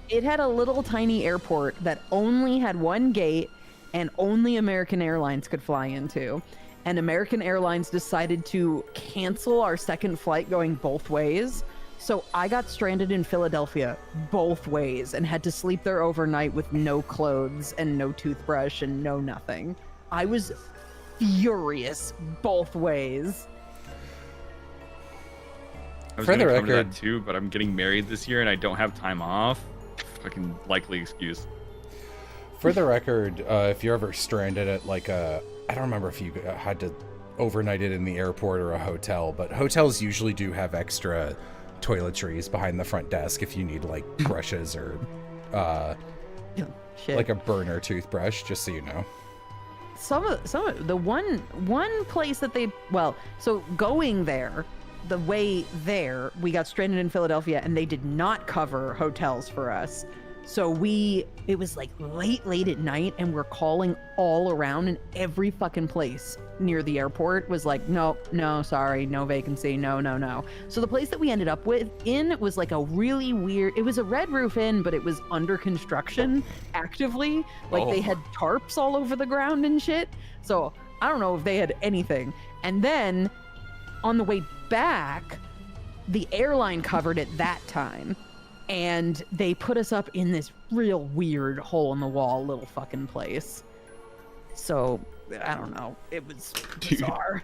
It had a little tiny airport that only had one gate and only American Airlines could fly into. And American Airlines decided to cancel our second flight going both ways. So I got stranded in Philadelphia both ways and had to sleep there overnight with no clothes and no toothbrush and no nothing. I was furious both ways. I was For the gonna cover record- that too, but I'm getting married this year and I don't have time off. Fucking likely excuse. For the record, if you're ever stranded at like I don't remember if you had to overnight it in the airport or a hotel, but hotels usually do have extra toiletries behind the front desk if you need like brushes or Shit. like a burner toothbrush, just so you know. Some of the one place that so going there, the way there, we got stranded in Philadelphia and they did not cover hotels for us. So it was like late at night and we're calling all around, and every fucking place near the airport was like, no, sorry, no vacancy, no. So the place that we ended up was like a really weird, it was a Red Roof Inn, but it was under construction actively. Like they had tarps all over the ground and shit. So I don't know if they had anything. And then on the way back, the airline covered it that time. And they put us up in this real weird hole in the wall little fucking place. So, I don't know. It was bizarre.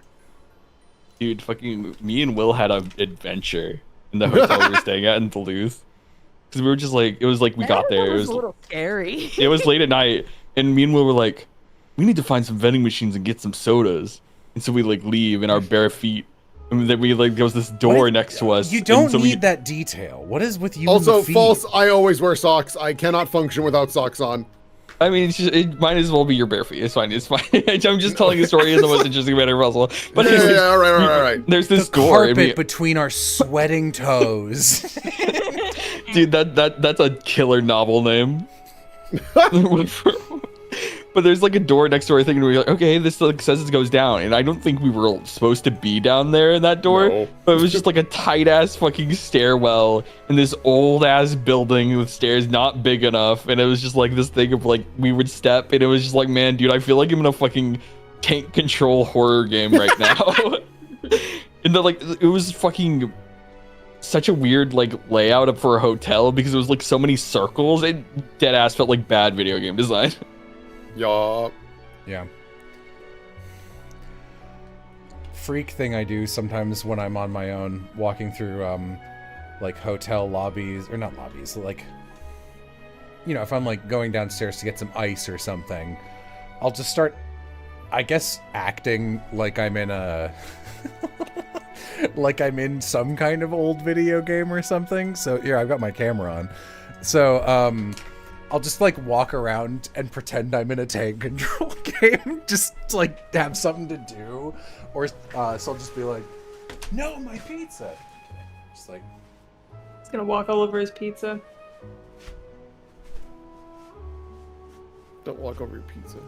Dude, fucking me and Will had an adventure in the hotel we were staying at in Duluth. Because we were just like, it was like we got there. It It was was a little scary. it was late at night, and me and Will were like, we need to find some vending machines and get some sodas. And so we like leave in our bare feet. And then we like there was this door next to us. You and don't so need that detail. What is with you? Also, and the feet? false. I always wear socks. I cannot function without socks on. I mean, it might as well be your bare feet. It's fine. It's fine. I'm just telling the story as the most interesting matter possible. But anyways, All right. there's this The door. carpet between our sweating toes. Dude, that's a killer novel name. But there's like a door next to our thing, and we're like, okay, this like says it goes down, and I don't think we were supposed to be down there in that door, No. but it was just like a tight ass fucking stairwell in this old ass building with stairs not big enough, and it was just like this thing of like we would step, and it was just like, man, dude, I feel like I'm in a fucking tank control horror game right now. And then like it was fucking such a weird like layout up for a hotel because it was like so many circles. It dead ass felt like bad video game design. Yeah. Yeah. Freak thing I do sometimes when I'm on my own, walking through like hotel lobbies, or not lobbies, like, you know, if I'm like going downstairs to get some ice or something, I'll just start, I guess, acting like I'm in a like I'm in some kind of old video game or something. So here, I've got my camera on. So I'll just like walk around and pretend I'm in a tag control game, just to, like have something to do, or so I'll just be like, "No, my pizza." Just like He's gonna walk all over his pizza. Don't walk over your pizza.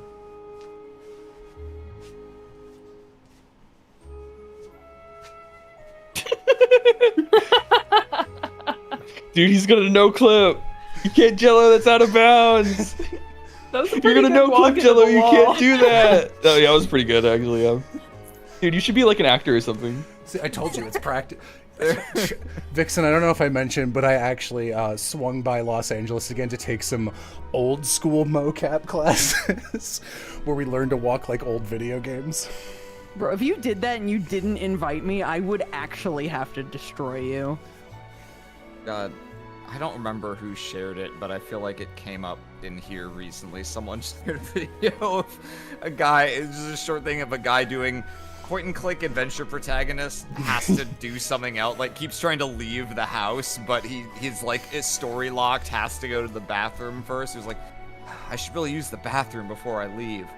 Dude, he's gonna no clip. You can't Jello. That's out of bounds. That was a You're pretty gonna good no walk clip into Jello. the You wall. can't do that. Oh yeah, that was pretty good actually. Yeah. Dude, you should be like an actor or something. See, I told you it's practice. Vixen, I don't know if I mentioned, but I actually swung by Los Angeles again to take some old school mocap classes where we learn to walk like old video games. Bro, if you did that and you didn't invite me, I would actually have to destroy you. God, I don't remember who shared it, but I feel like it came up in here recently. Someone shared a video of a guy, it's just a short thing of a guy doing point-and-click adventure protagonist has to do something else, like keeps trying to leave the house, but he's like, is story locked, has to go to the bathroom first. He was like, I should really use the bathroom before I leave.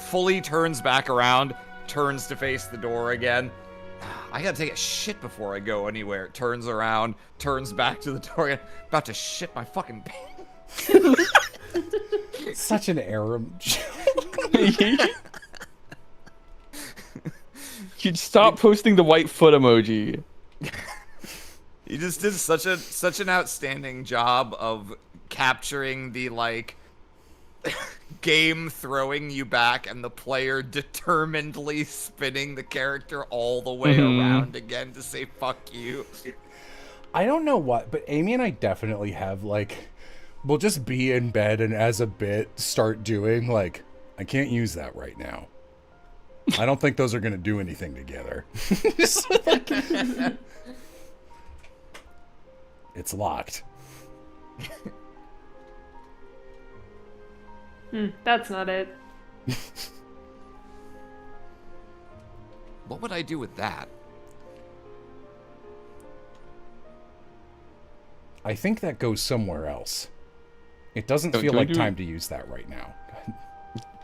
Fully turns back around, turns to face the door again. I gotta take a shit before I go anywhere. Turns around, turns back to the door again. About to shit my fucking pants. Such an Aram. You'd stop posting the white foot emoji. He just did such an outstanding job of capturing the like game throwing you back and the player determinedly spinning the character all the way around again to say fuck you. I don't know what, but Amy and I definitely have like, we'll just be in bed and as a bit start doing like, I can't use that right now. I don't think those are going to do anything together. Just like, it's locked. That's not it. What would I do with that? I think that goes somewhere else. It doesn't Can feel we like do- time to use that right now.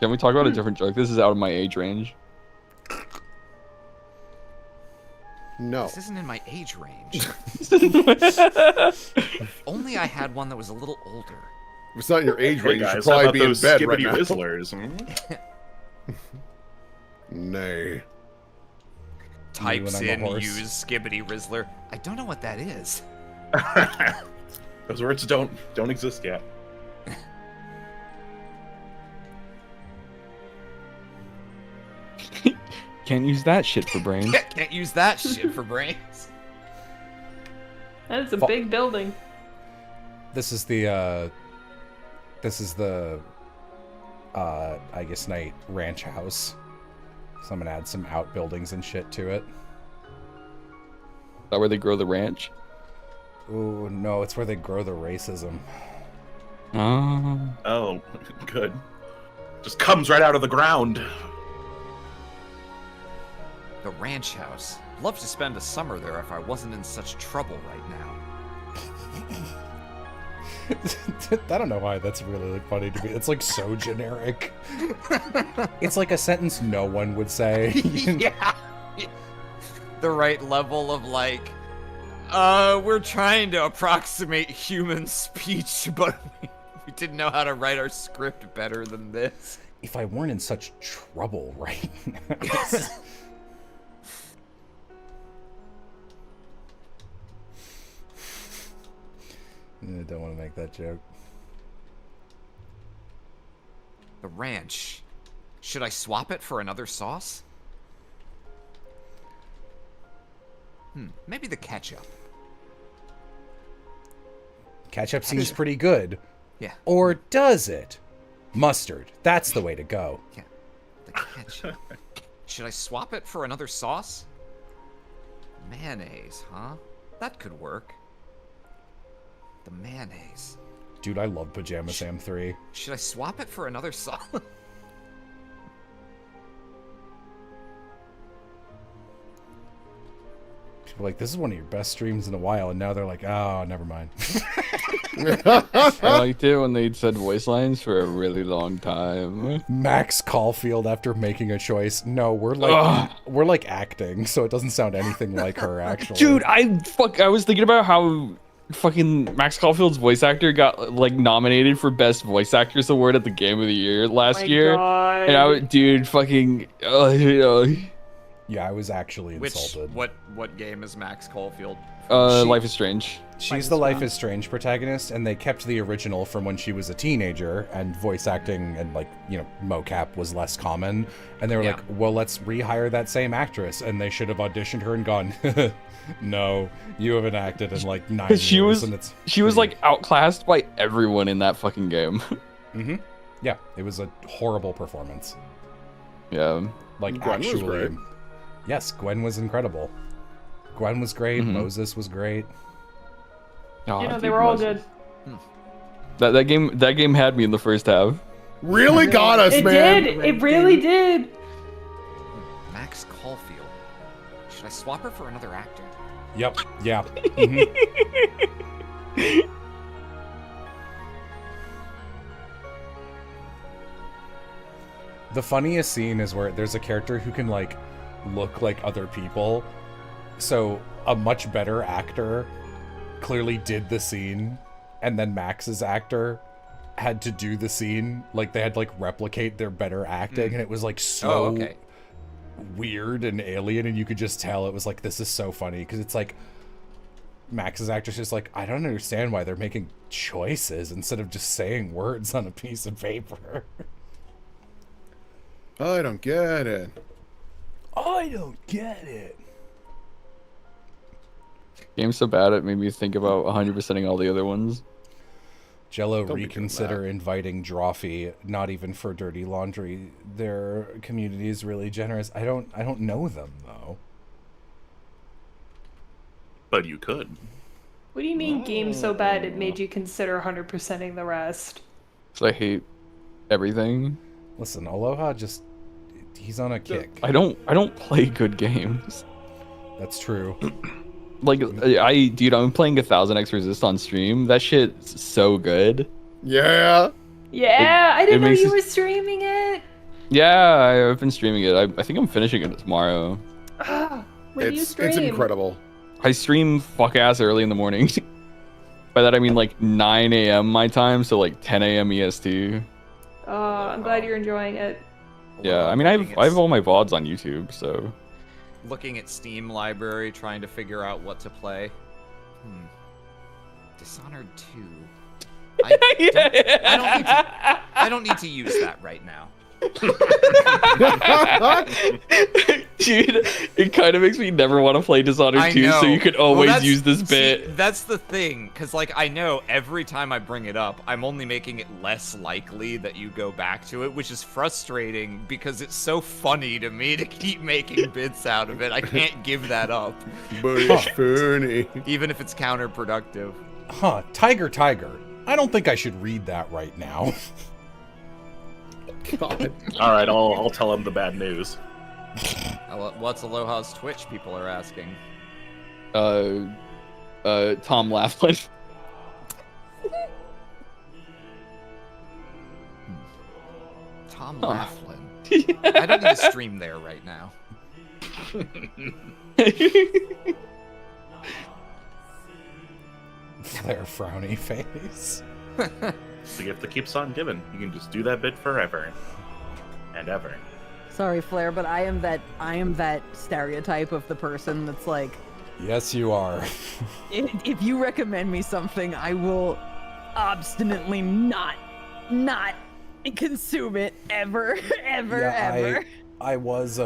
Can we talk about a different joke? This is out of my age range. No. This isn't in my age range. If only I had one that was a little older. If it's not in your age Hey range, you should guys, how probably about be in those bed right skibbity now. Rizzlers? Nay. Types when I'm a in horse. use Skibbity Rizzler. I don't know what that is. Those words don't exist yet. Can't use that shit for brains. Can't use that shit for brains. That is a Fu- big building. This is the I guess night ranch house. So I'm gonna add some outbuildings and shit to it. Is that where they grow the ranch? Ooh, no, it's where they grow the racism. Oh, good. Just comes right out of the ground. The ranch house. Love to spend a summer there if I wasn't in such trouble right now. I don't know why that's really like, funny to me. It's like so generic. It's like a sentence no one would say. Yeah. The right level of like, we're trying to approximate human speech, but we didn't know how to write our script better than this. If I weren't in such trouble right now. I don't want to make that joke. The ranch. Should I swap it for another sauce? Maybe the ketchup. Ketchup seems pretty good. Yeah. Or does it? Mustard. That's the way to go. Yeah. The ketchup. Should I swap it for another sauce? Mayonnaise, huh? That could work. The mayonnaise. Dude, I love Pajama Sam 3. Should I swap it for another sauce? People are like, this is one of your best streams in a while, and now they're like, oh, never mind. I liked it when they said voice lines for a really long time. Max Caulfield after making a choice. No, we're like acting, so it doesn't sound anything like her actually. Dude, I was thinking about how fucking Max Caulfield's voice actor got like nominated for Best Voice Actress Award at the Game of the Year last year. God. And dude, fucking yeah, I was actually insulted. What game is Max Caulfield? Life is Strange. She's the Life is Strange protagonist, and they kept the original from when she was a teenager, and voice acting and, like, you know, mocap was less common. And they were like, well, let's rehire that same actress. And they should have auditioned her and gone, no, you haven't acted in like 9 years. She was like outclassed by everyone in that fucking game. Mm-hmm. Yeah, it was a horrible performance. Yeah. Like, Gwen was actually. great. Yes, Gwen was incredible. Gwen was great. Mhm. Moses was great. Oh, You know, dude, they were all Moses. good. That game had me in the first half. Really got us, It man. did. It really did. Max Caulfield. Should I swap her for another actor? Yep. Yeah. Mhm. The funniest scene is where there's a character who can, like, look like other people. So a much better actor clearly did the scene, and then Max's actor had to do the scene. Like, they had to, like, replicate their better acting, and it was, like, so weird and alien, and you could just tell it was like, this is so funny, because it's like Max's actor's just like, I don't understand why they're making choices instead of just saying words on a piece of paper. I don't get it. I don't get it. Game's so bad it made me think about 100%ing all the other ones. Jello, Don't be doing reconsider that. inviting Drawfee, not even for Dirty Laundry. Their community is really generous. I don't know them though. But you could. What do you mean game so bad it made you consider 100%ing the rest? So I hate everything. Listen, Aloha he's on a kick. I don't play good games. That's true. Like, dude, I'm playing 1000X Resist on stream. That shit's so good. Yeah. Yeah, I didn't know makes you us- were streaming it. Yeah, I've been streaming it. I think I'm finishing it tomorrow. Ah, when do you stream? It's incredible. I stream fuck ass early in the morning. By that I mean like 9 a.m. my time, so like 10 a.m. EST. Oh, I'm glad you're enjoying it. Yeah, I mean I have all my VODs on YouTube, so. Looking at Steam library, trying to figure out what to play. Dishonored 2. I don't need to use that right now. Dude, it kind of makes me never want to play Dishonored 2, so you could always use this bit. See, that's the thing, because, like, I know every time I bring it up, I'm only making it less likely that you go back to it, which is frustrating, because it's so funny to me to keep making bits out of it. I can't give that up. But it's funny. Even if it's counterproductive. Huh, Tiger. I don't think I should read that right now. God. All right, I'll tell him the bad news. What's Aloha's Twitch, people are asking. Tom Laughlin. Tom Laughlin. I don't need to stream there right now. Their frowny face. It's the gift that keeps on giving. You can just do that bit forever and ever. Sorry, Flair, but I am that stereotype of the person that's like, Yes, you are. if you recommend me something, I will obstinately not consume it ever. I was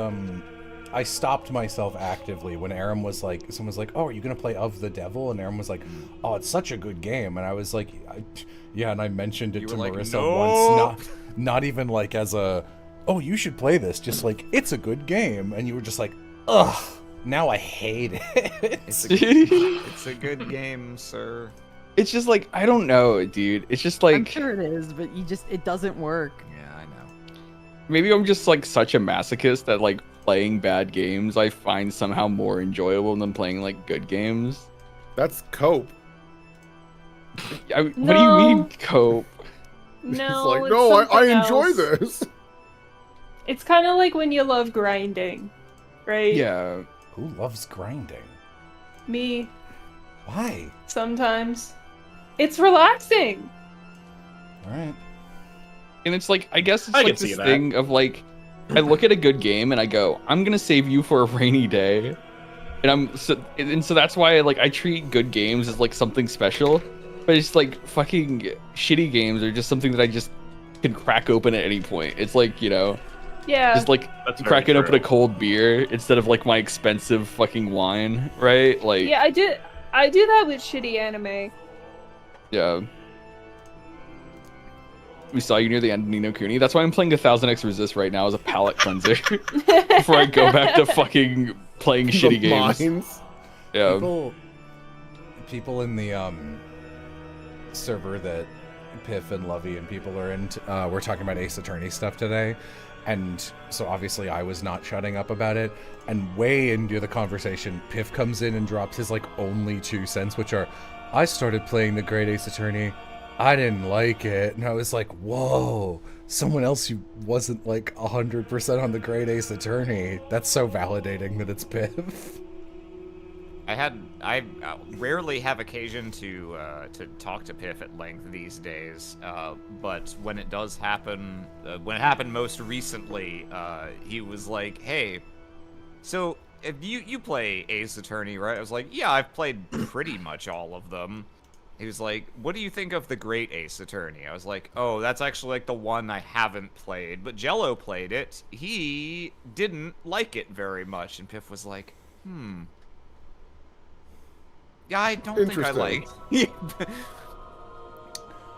I stopped myself actively when Aram was like, someone was like, "Oh, are you gonna play Of the Devil?" And Aram was like, "Oh, it's such a good game." And I was like, "Yeah," and I mentioned it You to were like, Marissa "No." once, not even like as a, "Oh, you should play this," just like, "It's a good game," and you were just like, "Ugh." Now I hate it. It's a good game, sir. It's just like, I don't know, dude. It's just like, I'm sure it is, but it doesn't work. Yeah, I know. maybe I'm just like such a masochist that like playing bad games I find somehow more enjoyable than playing like good games. That's cope. What do you mean cope? No, It's like, it's no, I something enjoy else. this. It's kind of like when you love grinding, right? Yeah. Who loves grinding? Me, Why? sometimes. It's relaxing. All right. And it's like, I guess it's I can like see this that. thing of like, I look at a good game and I go, I'm gonna save you for a rainy day, and so that's why I treat good games as like something special, but it's like fucking shitty games are just something that I just can crack open at any point. It's like, you know, Yeah. just like That's very cracking open true. a cold beer instead of like my expensive fucking wine, right? Like, Yeah, I do that with shitty anime. yeah. We saw you near the end of Ni no Kuni. That's why I'm playing 1000X Resist right now as a palate cleanser before I go back to fucking playing shitty games. Mines. Yeah. People in the server that Piff and Lovey and people are in, we're talking about Ace Attorney stuff today, and so obviously I was not shutting up about it, and way into the conversation, Piff comes in and drops his like only 2 cents, which are, I started playing the Great Ace Attorney, I didn't like it, and I was like, whoa, someone else who wasn't like 100% on the Great Ace Attorney. That's so validating that it's Piff. I rarely have occasion to talk to Piff at length these days, but when it does happen, when it happened most recently, he was like, "Hey, so if you play Ace Attorney, right?" I was like, "Yeah, I've played pretty much all of them." He was like, "What do you think of the Great Ace Attorney?" I was like, "Oh, that's actually like the one I haven't played, but Jello played it. He didn't like it very much." And Piff was like, "Yeah, I don't think I like."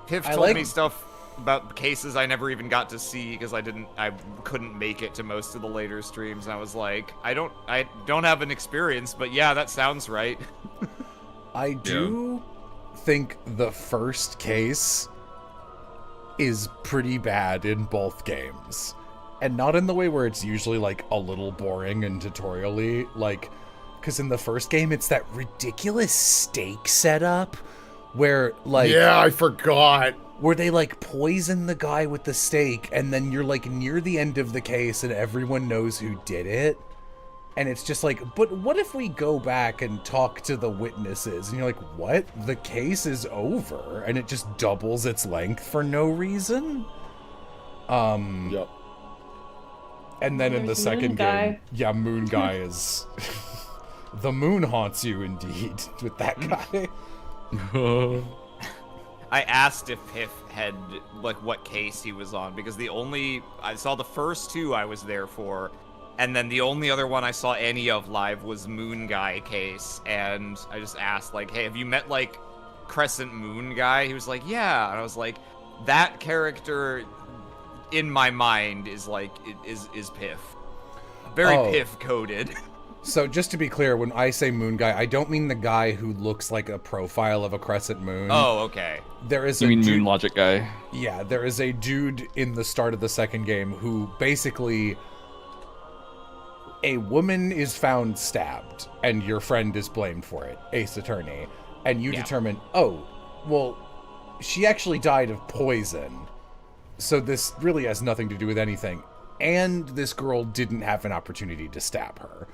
Piff told me stuff about cases I never even got to see because I couldn't make it to most of the later streams. And I was like, I don't have an experience, but yeah, that sounds right. I do think the first case is pretty bad in both games. And not in the way where it's usually like a little boring and tutorial-y, like, because in the first game it's that ridiculous stake setup where like, yeah, I forgot, where they like poison the guy with the stake, and then you're like near the end of the case and everyone knows who did it. And it's just like, but what if we go back and talk to the witnesses? And you're like, what? The case is over, and it just doubles its length for no reason. Yep. And then in the There's second Moon Guy. game, yeah, Moon Guy is the moon haunts you indeed with that guy. I asked if Piff had like what case he was on because I saw the first 2 I was there for. And then the only other one I saw any of live was Moon Guy case. And I just asked, like, hey, have you met, like, Crescent Moon Guy? He was like, yeah. And I was like, that character in my mind is, like, is Piff. Very Piff-coded. So just to be clear, when I say Moon Guy, I don't mean the guy who looks like a profile of a crescent moon. Oh, okay. There is You mean Moon Logic guy? Yeah, there is a dude in the start of the second game who basically... A woman is found stabbed, and your friend is blamed for it, Ace Attorney, and you determine, oh, well, she actually died of poison, so this really has nothing to do with anything, and this girl didn't have an opportunity to stab her.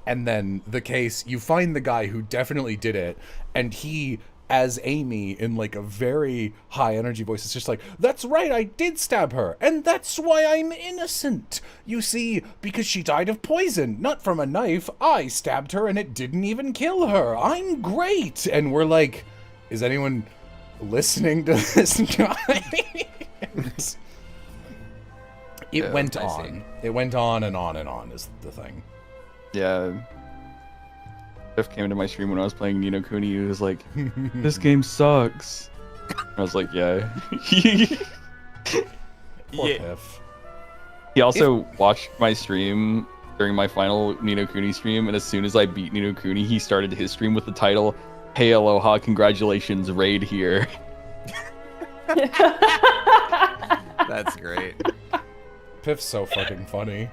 And then the case, you find the guy who definitely did it, and he, as Amy, in like a very high energy voice, is just like, that's right, I did stab her, and that's why I'm innocent. You see, because she died of poison, not from a knife. I stabbed her and it didn't even kill her. I'm great. And we're like, is anyone listening to this guy? It went on. It went on and on and on is the thing. Yeah. Jeff came into my stream when I was playing Ni no Kuni. He was like, this game sucks. I was like, yeah. Poor Piff. He also watched my stream during my final Ni no Kuni stream, and as soon as I beat Ni no Kuni, he started his stream with the title, "Hey Aloha, congratulations, raid here." That's great. Piff's so fucking funny.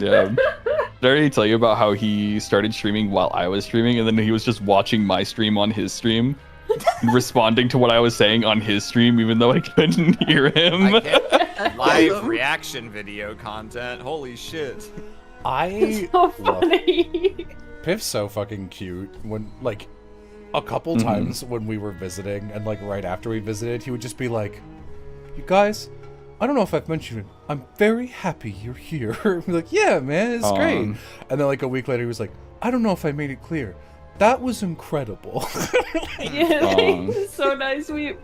Yeah. Did I already tell you about how he started streaming while I was streaming, and then he was just watching my stream on his stream, responding to what I was saying on his stream, even though I couldn't hear him. I get live reaction video content. Holy shit. I So funny. Piff's so fucking cute. When like a couple times when we were visiting and like right after we visited, he would just be like, "You guys, I don't know if I've mentioned it. I'm very happy you're here." We're like, "Yeah, man, it's great." And then like a week later, he was like, "I don't know if I made it clear. That was incredible." Yeah, so nice. We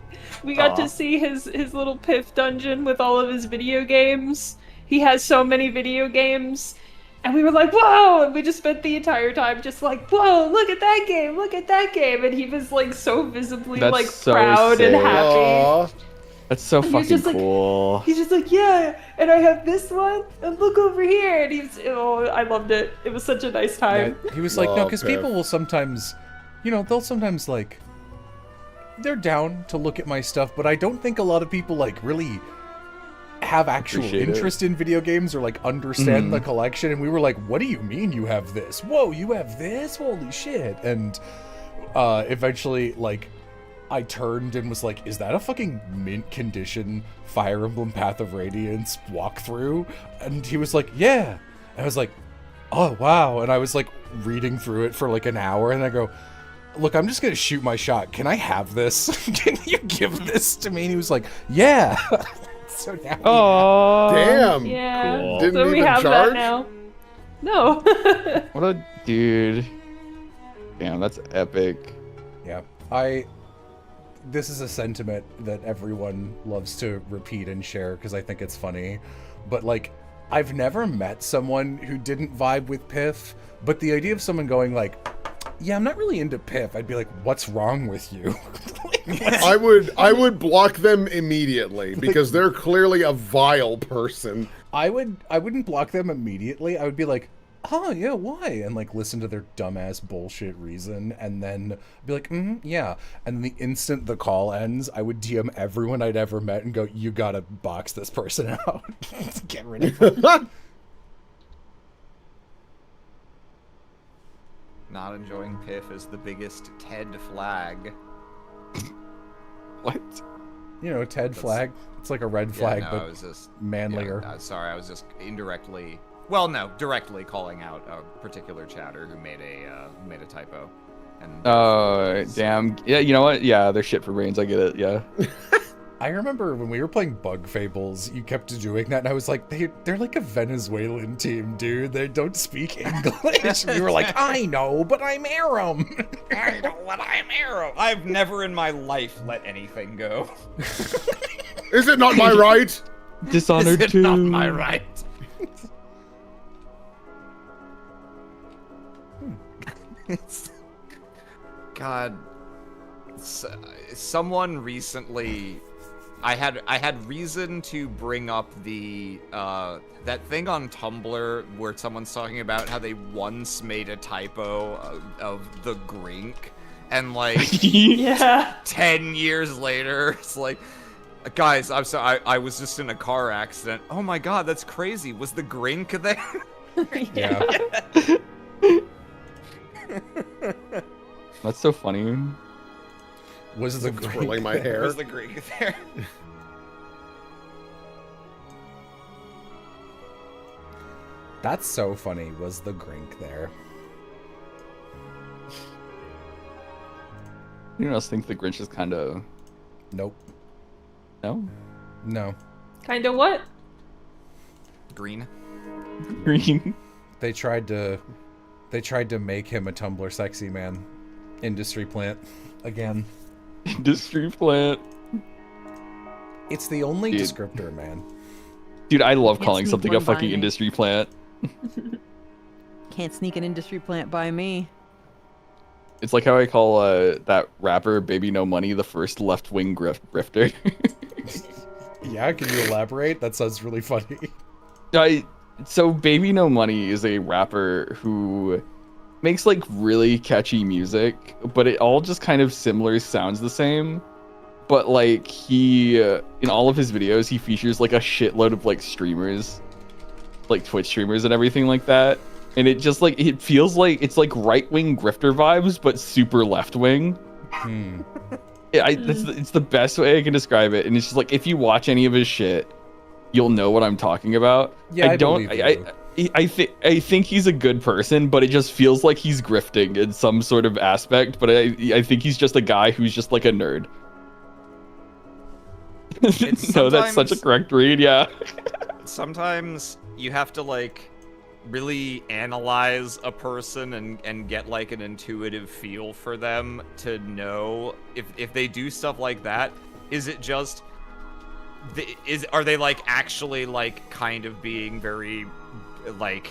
got to see his little Piff dungeon with all of his video games. He has so many video games. And we were like, whoa! And we just spent the entire time just like, whoa, look at that game, look at that game. And he was like so visibly That's like so proud and sick. happy. That's so And he was fucking just like- cool. He's just like, yeah, and I have this one, and look over here. And he's, oh, I loved it. It was such a nice time. Yeah, he was like, no, because people will sometimes, you know, they'll sometimes like, they're down to look at my stuff, but I don't think a lot of people like really have actual Appreciate interest in video games or like understand the collection. And we were like, what do you mean you have this? Whoa, you have this? Holy shit. And eventually like I turned and was like, is that a fucking mint condition Fire Emblem Path of Radiance walkthrough? And he was like, yeah. And I was like, oh wow. And I was like reading through it for like an hour, and I go, look, I'm just gonna shoot my shot. Can I have this? Can you give this to me? And he was like, yeah. So now Oh, Damn. Yeah, Cool. Didn't so we even have charge? that now. No. what a dude. Damn, that's epic. Yeah, this is a sentiment that everyone loves to repeat and share because I think it's funny, but like, I've never met someone who didn't vibe with Piff, but the idea of someone going like, yeah, I'm not really into Piff, I'd be like, what's wrong with you? I would block them immediately because they're clearly a vile person. I wouldn't block them immediately. I would be like, oh yeah, why? And like listen to their dumbass bullshit reason, and then be like, yeah. And the instant the call ends, I would DM everyone I'd ever met and go, you gotta box this person out. Get rid of them. Not enjoying Piff is the biggest Ted flag. What? You know, Ted flag. It's like a red flag, I but was just manlier. Yeah, sorry, I was just indirectly, well, no, directly calling out a particular chatter who made a typo. And Oh, damn. Yeah, you know what? Yeah, they're shit for brains. I get it. Yeah. I remember when we were playing Bug Fables, you kept doing that, and I was like, they're like a Venezuelan team, dude. They don't speak English. And you were like, I know, but I'm Aram. I know what I'm Arrow. I've never in my life let anything go. Is it not my right? Dishonored Is it not my right? God, someone recently, I had reason to bring up the that thing on Tumblr where someone's talking about how they once made a typo of the Grink, and like Yeah. 10 years later, it's like, guys, I'm sorry, I was just in a car accident. Oh my god, that's crazy. Was the Grink there? Yeah. That's so funny. Was the Twirling my hair. Was the Grink there? That's so funny. Was the Grink there? Anyone else think the Grinch is kind of... Nope. No? No. Kinda what? Green. Green. They tried to make him a Tumblr sexy man. Industry plant. Again. Industry plant. It's the only Dude. descriptor, man. Dude, I love Can't calling sneak something a one by fucking me. industry plant. Can't sneak an industry plant by me. It's like how I call that rapper Baby No Money the first left-wing grifter. Yeah, can you elaborate? That sounds really funny. So Baby No Money is a rapper who makes like really catchy music, but it all just kind of similar sounds the same. But like he, in all of his videos, he features like a shitload of like streamers, like Twitch streamers and everything like that. and it just like it feels like it's like right-wing grifter vibes, but super left-wing. Yeah, it's the best way I can describe it, and it's just like if you watch any of his shit, you'll know what I'm talking about. Yeah, I think he's a good person, but it just feels like he's grifting in some sort of aspect. But I think he's just a guy who's just like a nerd. No, that's such a correct read. Yeah. Sometimes you have to like really analyze a person and get like an intuitive feel for them to know if they do stuff like that. Is it just are they like actually like kind of being very like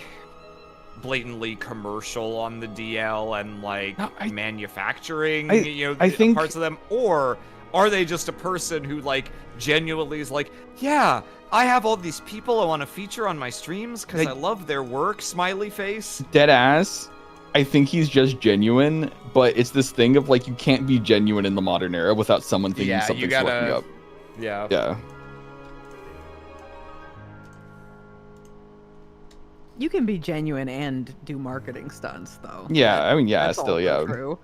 blatantly commercial on the DL and like manufacturing I think parts of them, or are they just a person who like genuinely is like, yeah, I have all these people I want to feature on my streams because I love their work, smiley face. Dead ass. I think he's just genuine, but it's this thing of like you can't be genuine in the modern era without someone thinking something's fucking up. Yeah. You can be genuine and do marketing stunts, though. Yeah, I mean, yeah, That's still, also yeah. True.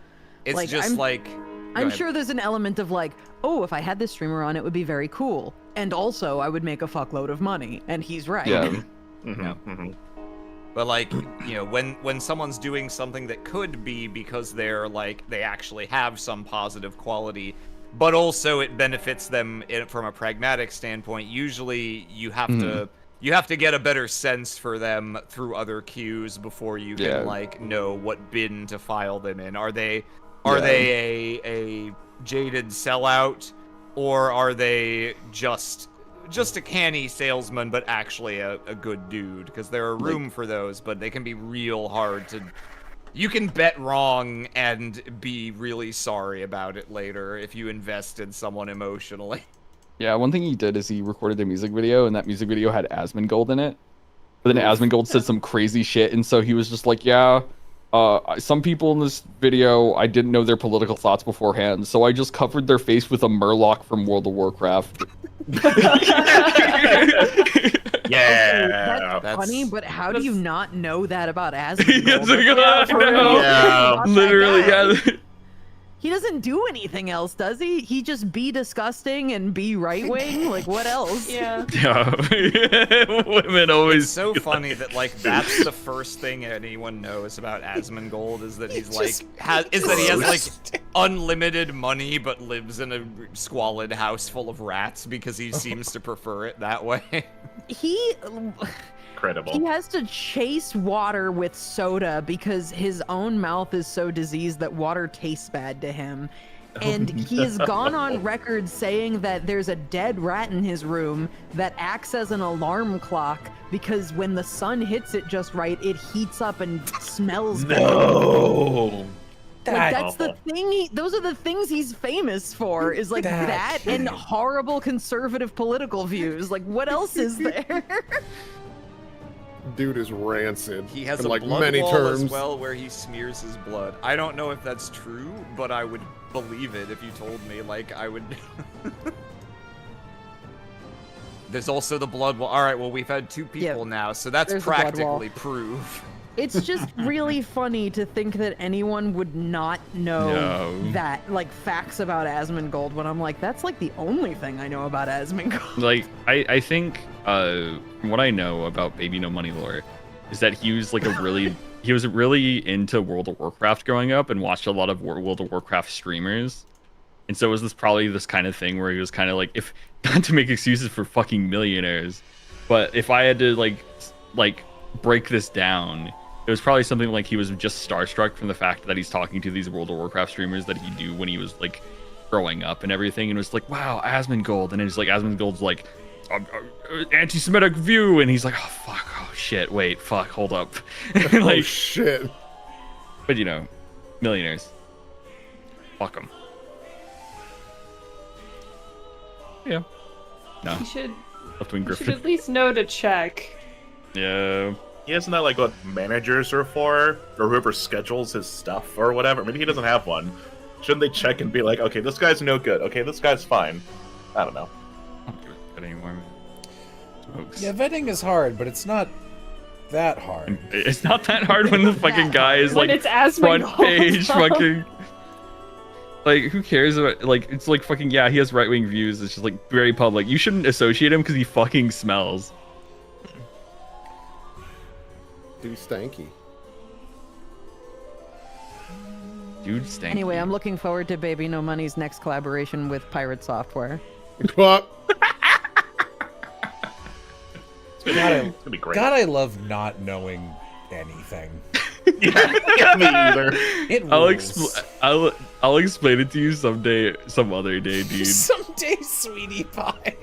It's Like, just I'm- like. I'm sure there's an element of like, oh, if I had this streamer on, it would be very cool, and also I would make a fuckload of money. And he's right. Yeah. But like, you know, when someone's doing something that could be because they're like they actually have some positive quality, but also it benefits them from a pragmatic standpoint. Usually, you have to get a better sense for them through other cues before you can like know what bin to file them in. Are they a jaded sellout, or are they just a canny salesman but actually a good dude? Because there are room for those, but they can be real hard to. You can bet wrong and be really sorry about it later if you invest in someone emotionally. Yeah, one thing he did is he recorded a music video, and that music video had Asmongold in it. But then Asmongold said some crazy shit, and so he was just like, yeah, some people in this video, I didn't know their political thoughts beforehand, so I just covered their face with a Murloc from World of Warcraft. Yeah, that's funny, but how do you not know that about Asmongold? Literally, yeah. He doesn't do anything else, does he? He just be disgusting and be right wing. Like what else? Yeah. Women always. It's so funny that like that's the first thing anyone knows about Asmongold is that he's like he has like unlimited money but lives in a squalid house full of rats because he seems to prefer it that way. Incredible. He has to chase water with soda because his own mouth is so diseased that water tastes bad to him. And he has gone on record saying that there's a dead rat in his room that acts as an alarm clock because when the sun hits it just right, it heats up and smells bad. No. That's the thing. Those are the things he's famous for. Is like that and horrible conservative political views. Like what else is there? Dude is rancid. He has in, a like blood many wall terms. as well where he smears his blood. I don't know if that's true, but I would believe it if you told me. Like, I would... There's also the blood wall. Alright, well, we've had two people now, so that's practically proof. It's just really funny to think that anyone would not know that, like, facts about Asmongold when I'm like, that's like the only thing I know about Asmongold. Like, I think from what I know about Baby No Money lore is that he was like he was really into World of Warcraft growing up and watched a lot of World of Warcraft streamers. And so it was probably this kind of thing where he was kind of like, if not to make excuses for fucking millionaires, but if I had to like break this down, it was probably something like he was just starstruck from the fact that he's talking to these World of Warcraft streamers that he knew when he was like growing up and everything, and was like, wow, Asmongold, and it's like Asmongold's like anti-Semitic view, and he's like, oh fuck, oh shit, wait, fuck, hold up, like, oh shit. But you know, millionaires, fuck them. Yeah. No. You should Left-wing you should Griffin. at least know to check. Yeah. Isn't that like what managers are for, or whoever schedules his stuff or whatever? Maybe he doesn't have one. Shouldn't they check and be like, okay, this guy's no good. Okay, this guy's fine. I don't know. I don't give a shit anymore, man. Smokes. Yeah, vetting is hard, but it's not that hard. It's not that hard when the fucking guy is When like it's Asmongold front page from- fucking. Like, who cares about, like, it's like fucking, yeah, he has right-wing views. It's just like very public. You shouldn't associate him because he fucking smells. Dude, stanky. Dude, stanky. Anyway, I'm looking forward to Baby No Money's next collaboration with Pirate Software. God, gonna be great. God, I love not knowing anything. Yeah, me either. It I'll, rules. I'll explain it to you someday, some other day, dude. Someday, sweetie pie.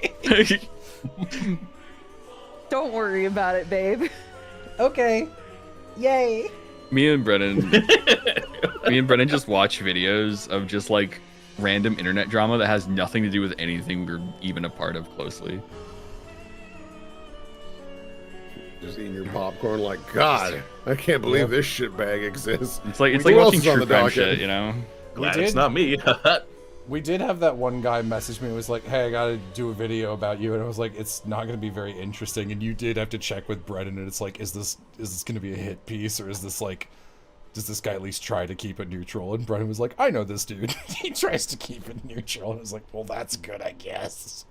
Don't worry about it, babe. Okay. Yay. Me and Brennan just watch videos of just like random internet drama that has nothing to do with anything we're even a part of closely. Just eating your popcorn like, God, I can't believe this shitbag exists. It's like Who else watching is on true the crime docket? shit, you know? Glad did. it's not me. We did have that one guy message me and was like, hey, I gotta do a video about you. And I was like, it's not gonna be very interesting. And you did have to check with Brennan, and it's like, is this gonna be a hit piece, or is this like, does this guy at least try to keep it neutral? And Brennan was like, I know this dude. He tries to keep it neutral. And I was like, well, that's good, I guess.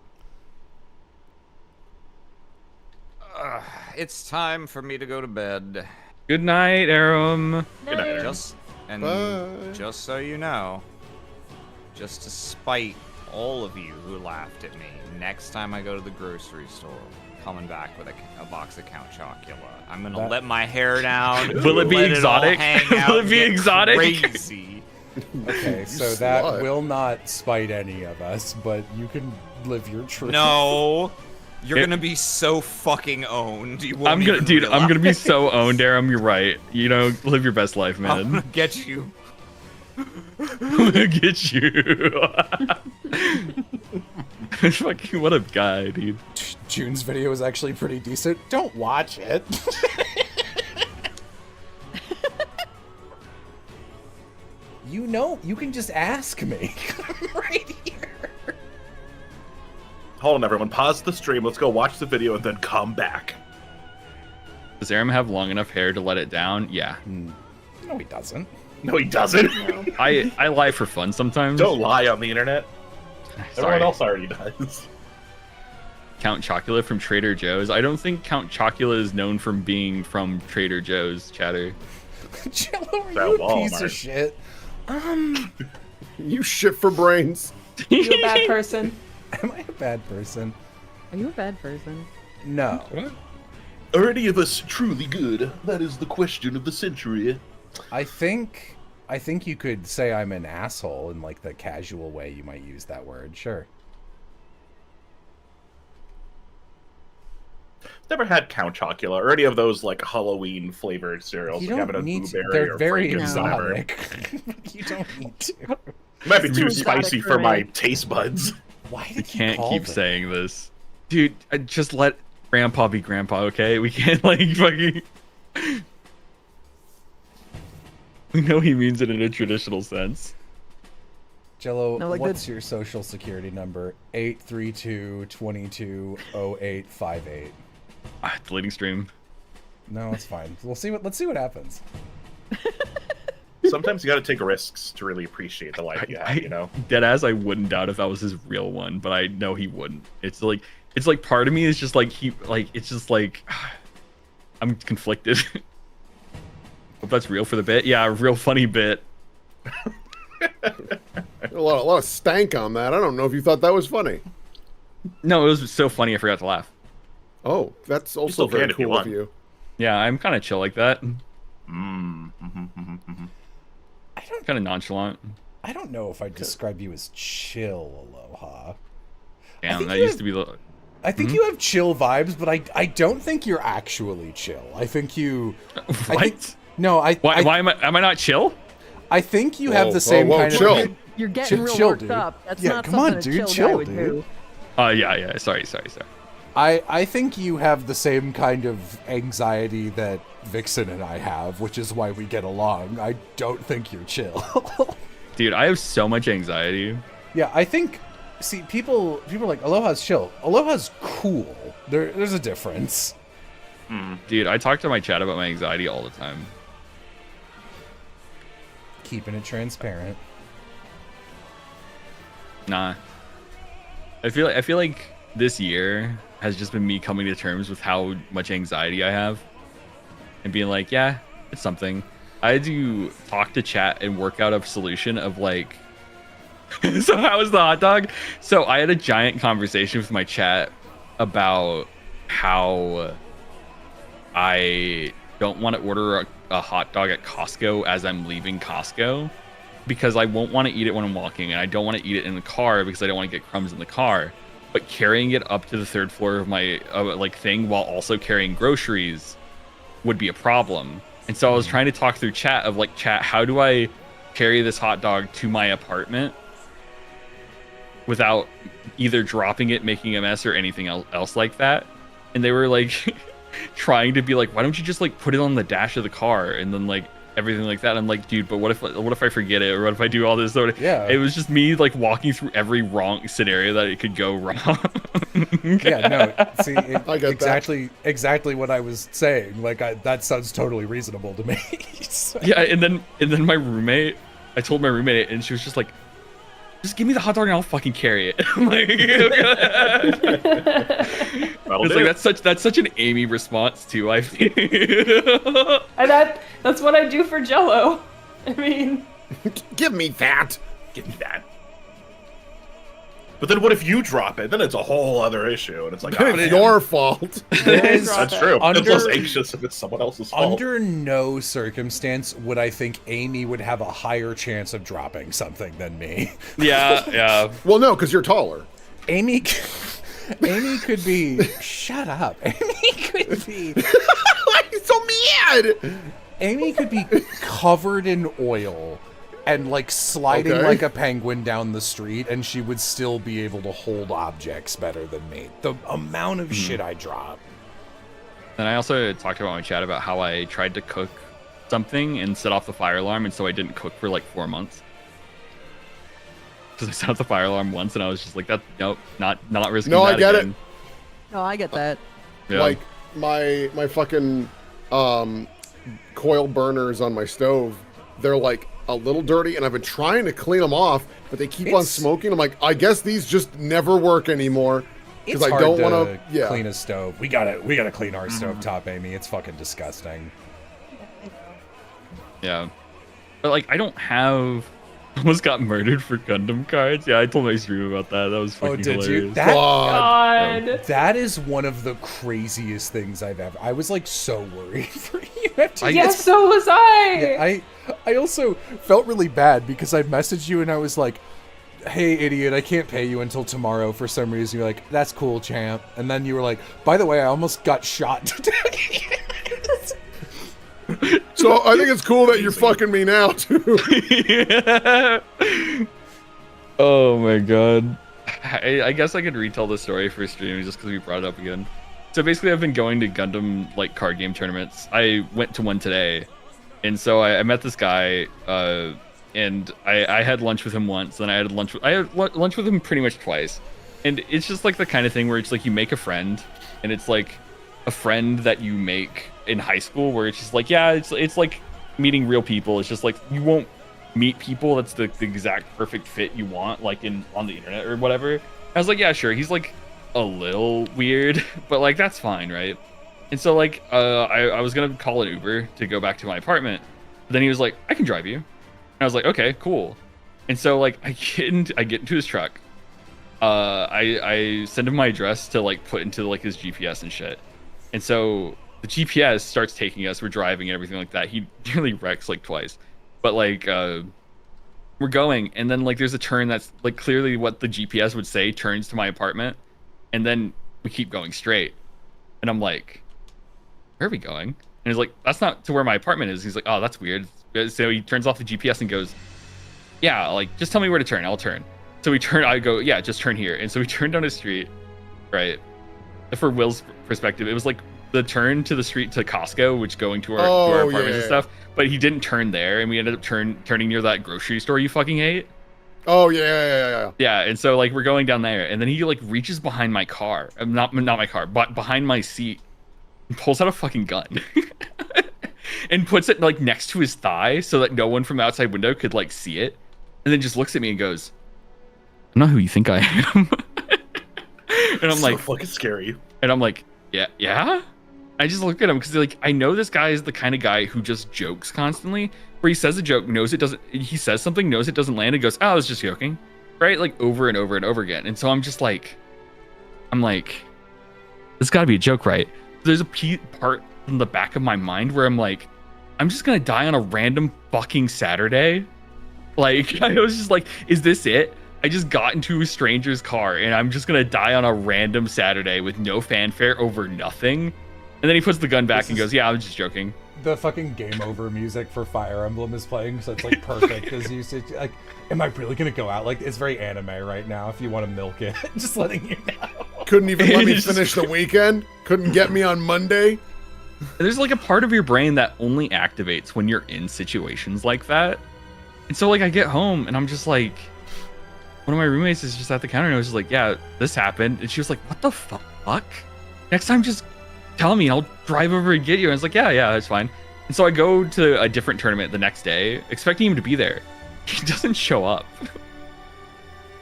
It's time for me to go to bed. Good night, Aram. Good night, Aaron. Just so you know, just to spite all of you who laughed at me, next time I go to the grocery store, I'm coming back with a box of Count Chocula. I'm gonna let my hair down. Will it be let exotic? all hang out, Will it be get exotic? Crazy. Okay, so that will not spite any of us, but you can live your truth. No. You're gonna be so fucking owned. You won't I'm gonna, even dude. I'm gonna be realize. so owned, Aram. You're right. You know, live your best life, I'm man. gonna get you. I'm gonna get you. Fucking what a guy, dude. June's video is actually pretty decent. Don't watch it. You know, you can just ask me. Right here. Hold on, everyone. Pause the stream. Let's go watch the video and then come back. Does Aram have long enough hair to let it down? Yeah. No, he doesn't. No, he doesn't. I lie for fun sometimes. Don't lie on the internet. Sorry. Everyone else already does. Count Chocula from Trader Joe's. I don't think Count Chocula is known from being from Trader Joe's, Chatter. Jello, are That you a Walmart. piece of shit? You shit for brains. You're a bad person. Am I a bad person? Are you a bad person? No. Are any of us truly good? That is the question of the century. I think you could say I'm an asshole in like the casual way you might use that word. Sure. Never had Count Chocula or any of those like Halloween flavored cereals. You like don't having a need to. blueberry They're or very Frankenstein. exotic. You don't need to. It might be Too too exotic spicy for for my me. taste buds. Why did We you can't call keep them? saying this. Dude, just let Grandpa be Grandpa, okay? We can't, like, fucking... We know he means it in a traditional sense. Jello, No, like what's your social security number? 832-220858. Deleting stream. No, it's fine. Let's see what happens. Sometimes you got to take risks to really appreciate the life you have. You know. Deadass, I wouldn't doubt if that was his real one, but I know he wouldn't. It's like part of me is just like it's just like I'm conflicted. Hope that's real for the bit. Yeah, a real funny bit. A lot of stank on that. I don't know if you thought that was funny. No, it was so funny I forgot to laugh. Oh, that's also still very can if you cool of want. you. Yeah, I'm kind of chill like that. Mm. Kind of nonchalant. I don't know if I'd describe you as chill, Aloha. Damn, think that you used have- to be the. I think you have chill vibes, but I don't think you're actually chill. I think you. What? I think, no, Why am I not chill? I think you have Whoa, the same whoa, kind chill. of. You're getting real chill, worked dude. up. That's Yeah, not come on, something dude, a chill, chill, guy would dude. do. Yeah. Sorry. I think you have the same kind of anxiety that Vixen and I have, which is why we get along. I don't think you're chill. Dude, I have so much anxiety. Yeah, I think. See, people are like, Aloha's chill. Aloha's cool. There's a difference. Dude, I talk to my chat about my anxiety all the time. Keeping it transparent. Nah. I feel like this year has just been me coming to terms with how much anxiety I have. And being like, yeah, it's something. I had to talk to chat and work out a solution of like... So how was the hot dog? So I had a giant conversation with my chat about how I don't want to order a hot dog at Costco as I'm leaving Costco because I won't want to eat it when I'm walking, and I don't want to eat it in the car because I don't want to get crumbs in the car. But carrying it up to the 3rd floor of my like thing while also carrying groceries would be a problem. And so I was trying to talk through chat of like, chat, how do I carry this hot dog to my apartment without either dropping it, making a mess, or anything else like that? And they were like trying to be like, why don't you just like put it on the dash of the car and then like everything like that. I'm like, dude, but what if I forget it, or what if I do all this sort of... Yeah. It was just me like walking through every wrong scenario that it could go wrong. Yeah, no, see, I get exactly what I was saying. Like, that sounds totally reasonable to me. So- Yeah, and then my roommate, I told my roommate, and she was just like, just give me the hot dog and I'll fucking carry it. I'm like, it's like that's such an Amy response too, I feel. And that's what I do for Jello. I mean, give me that. Give me that. But then what if you drop it? Then it's a whole other issue, and it's like, It's your fault. That's true. Under- It's less anxious if it's someone else's fault. Under no circumstance would I think Amy would have a higher chance of dropping something than me. Yeah. Well, no, because you're taller. Amy could be... Shut up. Amy could be... I'm so mad! Amy could be covered in oil and like sliding like a penguin down the street, and she would still be able to hold objects better than me. The amount of shit I drop. And I also talked about my chat about how I tried to cook something and set off the fire alarm, and so I didn't cook for like 4 months. Because I set off the fire alarm once, and I was just like, "That nope, not risking." No, that I get again. it. No, I get that. Yeah. Like my fucking coil burners on my stove, they're like a little dirty, and I've been trying to clean them off, but they keep on smoking. I'm like, I guess these just never work anymore because I don't want to clean a stove. We gotta clean our stove top, Amy. It's fucking disgusting. Yeah, but like I don't have. Almost got murdered for Gundam cards. Yeah, I told my stream about that. That was fucking hilarious. You? God. That is one of the craziest things I've ever. I was like so worried for you. Yes, so was I. Yeah, I also felt really bad because I messaged you and I was like, "Hey, idiot, I can't pay you until tomorrow for some reason." You're like, "That's cool, champ." And then you were like, "By the way, I almost got shot today." So I think it's cool that you're fucking me now too. Yeah. Oh my god. I guess I could retell the story for stream just because we brought it up again. So basically, I've been going to Gundam like card game tournaments. I went to one today, and so I met this guy, and I had lunch with him once, and I had lunch with him pretty much twice. And it's just like the kind of thing where it's like you make a friend, and it's like a friend that you make in high school where it's just like, yeah, it's like meeting real people. It's just like you won't meet people that's the exact perfect fit you want like on the internet or whatever. I was like, yeah, sure, he's like a little weird, but like that's fine, right? And so like I was gonna call an Uber to go back to my apartment, but then he was like, I can drive you. And I was like, okay, cool. And so like I get into his truck, I send him my address to like put into like his GPS and shit. And so the GPS starts taking us, we're driving and everything like that. He nearly wrecks like twice, but like we're going, and then like there's a turn that's like clearly what the GPS would say turns to my apartment, and then we keep going straight, and I'm like, where are we going? And he's like, that's not to where my apartment is. He's like, oh, that's weird. So he turns off the GPS and goes, yeah, like just tell me where to turn, I'll turn. So we turn, I go, yeah, just turn here. And so we turn down a street, right? For Will's perspective, it was like the turn to the street to Costco, which going to our apartments and stuff. But he didn't turn there, and we ended up turning near that grocery store you fucking hate. Oh yeah. Yeah, and so like we're going down there, and then he like reaches behind my car, not my car, but behind my seat, and pulls out a fucking gun and puts it like next to his thigh so that no one from the outside window could like see it, and then just looks at me and goes, "I'm not who you think I am." And I'm so like, fucking scary. And I'm like, yeah. I just look at him because like I know this guy is the kind of guy who just jokes constantly, where he says a joke, knows it doesn't, he says something, knows it doesn't land, and goes, "Oh, I was just joking," right? Like over and over and over again. And so I'm just like, this got to be a joke, right? There's a part in the back of my mind where I'm like, I'm just gonna die on a random fucking Saturday. Like I was just like, is this it? I just got into a stranger's car and I'm just gonna die on a random Saturday with no fanfare over nothing. And then he puts the gun back and goes, "Yeah, I was just joking." The fucking game over music for Fire Emblem is playing, so it's like perfect as usage. Like, am I really gonna go out? Like, it's very anime right now. If you want to milk it, just letting you know. Couldn't even let me finish the weekend. Couldn't get me on Monday. There's like a part of your brain that only activates when you're in situations like that. And so like I get home and I'm just like, one of my roommates is just at the counter and I was just like, "Yeah, this happened." And she was like, "What the fuck? Next time just tell me, I'll drive over and get you." And I was like, yeah, it's fine. And so I go to a different tournament the next day, expecting him to be there. He doesn't show up.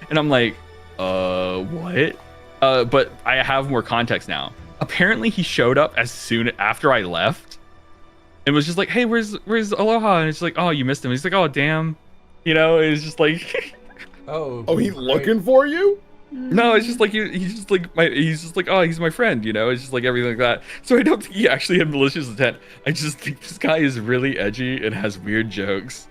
And I'm like, what? But I have more context now. Apparently he showed up as soon after I left and was just like, "Hey, where's Aloha?" And it's like, "Oh, you missed him." He's like, "Oh, damn." You know, it's just like, oh, he's looking for you? No, it's just like he's just like "Oh, he's my friend," you know. It's just like everything like that. So I don't think he actually had malicious intent. I just think this guy is really edgy and has weird jokes.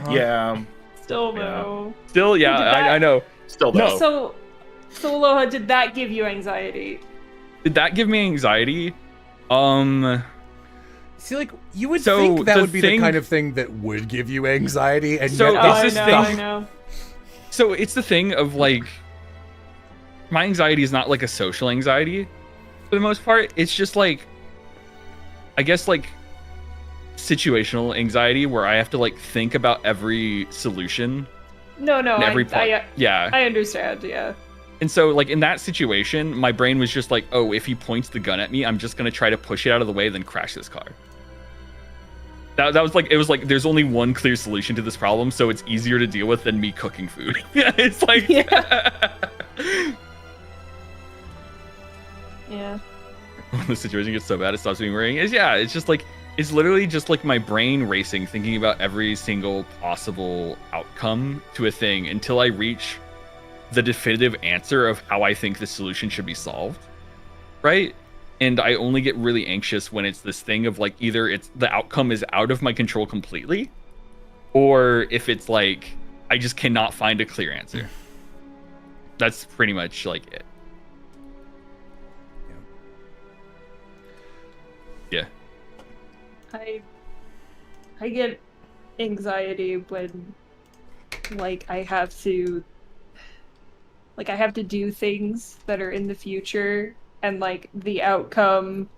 Yeah. Still though. Still, yeah, I know. Still though. So Aloha, did that give you anxiety? Did that give me anxiety? See, like, you would think that would be the kind of thing that would give you anxiety, and so yet I know. So it's the thing of like, my anxiety is not like a social anxiety for the most part. It's just like, I guess like situational anxiety where I have to like think about every solution. No, Every I understand, yeah. And so like in that situation, my brain was just like, "Oh, if he points the gun at me, I'm just gonna try to push it out of the way, then crash this car." That was like, it was like, there's only one clear solution to this problem, so it's easier to deal with than me cooking food. It's like, yeah. When the situation gets so bad, it stops being worrying. It's just like, it's literally just like my brain racing, thinking about every single possible outcome to a thing until I reach the definitive answer of how I think the solution should be solved. Right? And I only get really anxious when it's this thing of like, either it's the outcome is out of my control completely, or if it's like, I just cannot find a clear answer. That's pretty much like it. Yeah. I get anxiety when like I have to do things that are in the future and like the outcome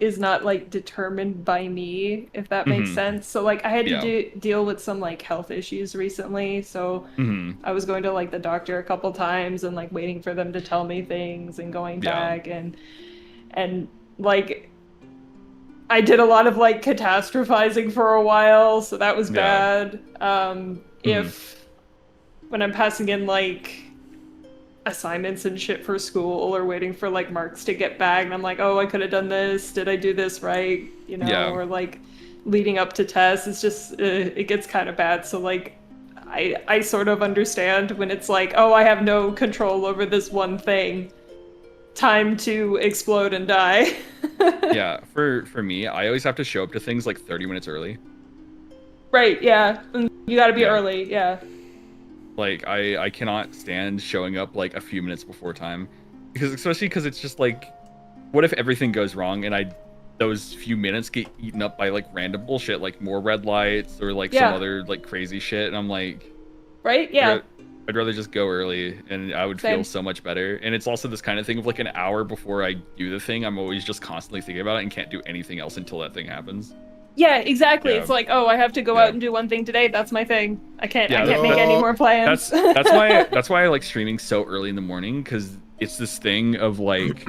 is not like determined by me, if that makes sense. So like I had to deal with some like health issues recently, so I was going to like the doctor a couple times and like waiting for them to tell me things and going back and like I did a lot of like catastrophizing for a while, so that was bad. If when I'm passing in like assignments and shit for school or waiting for like marks to get back and I'm like, "Oh, I could have done this. Did I do this right?" You know, or like leading up to tests, it's just it gets kind of bad. So like I sort of understand when it's like, "Oh, I have no control over this one thing. Time to explode and die." Yeah, for me, I always have to show up to things like 30 minutes early. Right, yeah. You got to be early, yeah. Like I cannot stand showing up like a few minutes before time, because it's just like, what if everything goes wrong and those few minutes get eaten up by like random bullshit, like more red lights or like some other like crazy shit, and I'm like, right, yeah. I'd rather just go early and I would feel so much better. And it's also this kind of thing of like an hour before I do the thing, I'm always just constantly thinking about it and can't do anything else until that thing happens. Yeah, exactly. Yeah. It's like, "Oh, I have to go out and do one thing today. That's my thing. I can't make any more plans." That's why I like streaming so early in the morning, because it's this thing of like,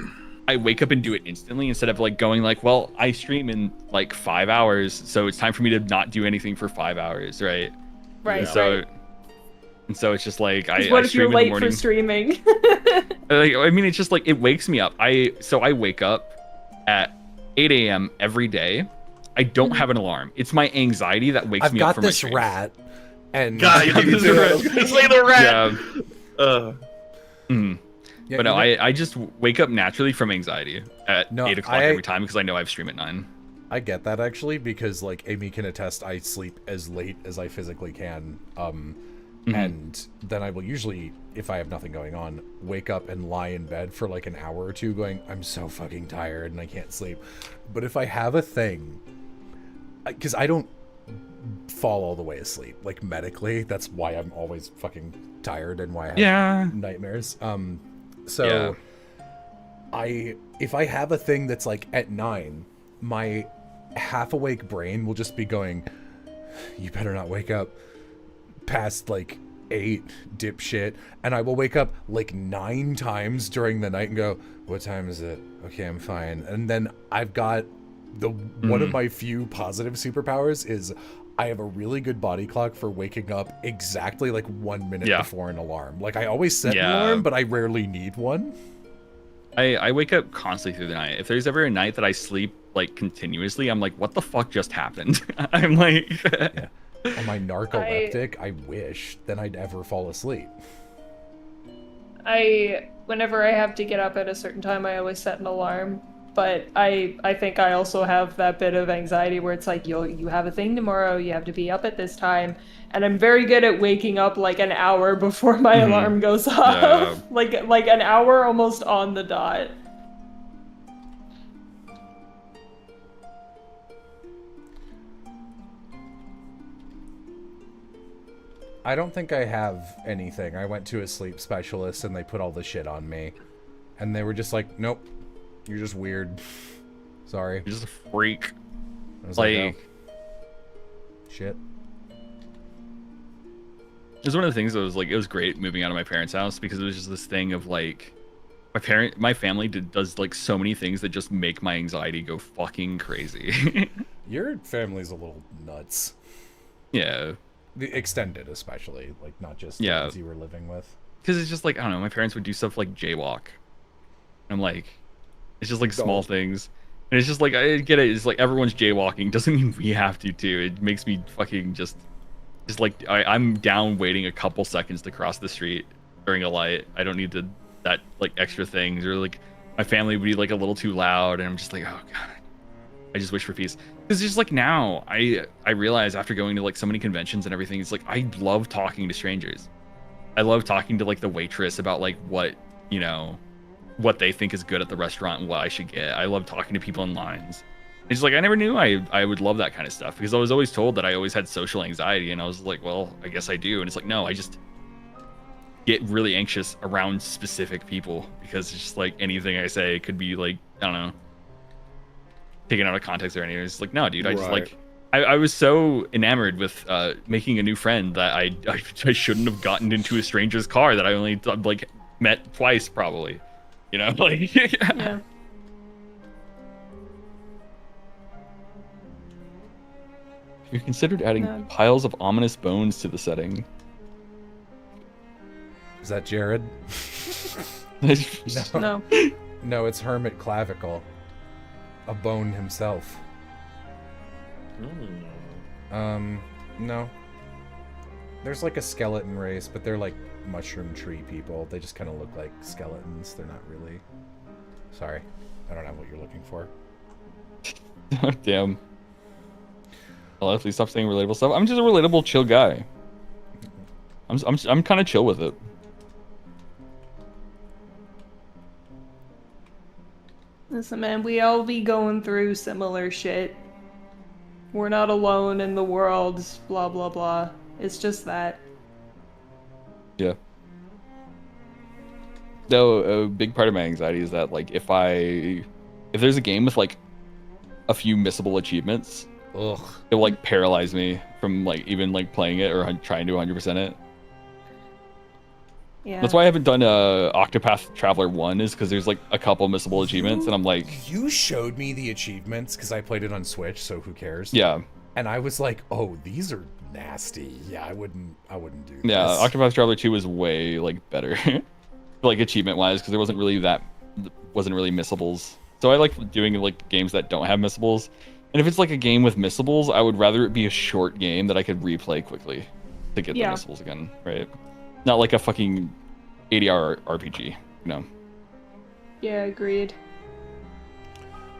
I wake up and do it instantly instead of like going like, well, I stream in like 5 hours, so it's time for me to not do anything for 5 hours, right? Right. And so it's just like I what if stream you're late in the morning. for streaming? Like, I mean, it's just like it wakes me up. I wake up at 8 a.m. every day. I don't have an alarm. It's my anxiety that wakes me up from my streams. I've got this rat, and God, you need to say the rat. Yeah. Yeah, but no, I just wake up naturally from anxiety at 8 o'clock every time because I know I have stream at 9. I get that actually, because like Amy can attest, I sleep as late as I physically can. And then I will usually, if I have nothing going on, wake up and lie in bed for like an hour or two going, I'm so fucking tired and I can't sleep. But if I have a thing, because I don't fall all the way asleep, like medically, that's why I'm always fucking tired and why I have nightmares. So if I have a thing that's like at 9, my half awake brain will just be going, you better not wake up past like 8, dipshit. And I will wake up like 9 times during the night and go, what time is it? Okay, I'm fine. And then I've got one of my few positive superpowers is I have a really good body clock for waking up exactly like 1 minute before an alarm. Like I always set an alarm, but I rarely need one. I wake up constantly through the night. If there's ever a night that I sleep like continuously, I'm like, what the fuck just happened? I'm like, Am I narcoleptic? I wish. Then I'd ever fall asleep. Whenever I have to get up at a certain time, I always set an alarm. But I think I also have that bit of anxiety where it's like, you have a thing tomorrow, you have to be up at this time. And I'm very good at waking up like an hour before my alarm goes off. like an hour almost on the dot. I don't think I have anything. I went to a sleep specialist and they put all the shit on me. And they were just like, nope, you're just weird. Sorry. You're just a freak. I was like, oh. Shit. It was one of the things that was like, it was great moving out of my parents' house because it was just this thing of like, my family does like so many things that just make my anxiety go fucking crazy. Your family's a little nuts. Yeah. The extended, especially, like not just the ones you were living with. Because it's just like, I don't know, my parents would do stuff like jaywalk. I'm like, it's just like small things. And it's just like, I get it. It's like everyone's jaywalking. Doesn't mean we have to too. It makes me fucking just like, I'm down waiting a couple seconds to cross the street during a light. I don't need that like extra things. Or like my family would be like a little too loud. And I'm just like, oh God. I just wish for peace. Because just like now, I realize after going to like so many conventions and everything, it's like I love talking to strangers. I love talking to like the waitress about like what, you know, what they think is good at the restaurant and what I should get. I love talking to people in lines. It's like I never knew I would love that kind of stuff because I was always told that I always had social anxiety and I was like, well, I guess I do. And it's like, no, I just get really anxious around specific people because it's just like anything I say could be like, I don't know, taken out of context or anything. It's like, no, dude, I just like, I was so enamored with making a new friend that I shouldn't have gotten into a stranger's car that I only like met twice probably, you know, like yeah. You considered adding piles of ominous bones to the setting. Is that Jared? No. No, it's Hermit Clavicle. A bone himself. No. There's like a skeleton race, but they're like mushroom tree people. They just kind of look like skeletons. They're not really... Sorry. I don't know what you're looking for. Damn. Well, at least stop saying relatable stuff. I'm just a relatable, chill guy. I'm kind of chill with it. Listen, man, we all be going through similar shit. We're not alone in the world, blah, blah, blah. It's just that. Yeah. Though, a big part of my anxiety is that, like, if there's a game with, like, a few missable achievements, it'll, like, paralyze me from, like, even, like, playing it or trying to 100% it. Yeah. That's why I haven't done Octopath Traveler 1 is because there's like a couple missable achievements, and I'm like, You showed me the achievements because I played it on Switch, so who cares? yeah, And I was like, oh, these are nasty. Yeah, I wouldn't do this. yeah. Octopath Traveler 2 was way like better, like achievement wise, because there wasn't really missables. So I like doing like games that don't have missables. And if it's like a game with missables, I would rather it be a short game that I could replay quickly to get the missables again, right? Not like a fucking 80-hour RPG, you know? Yeah, agreed.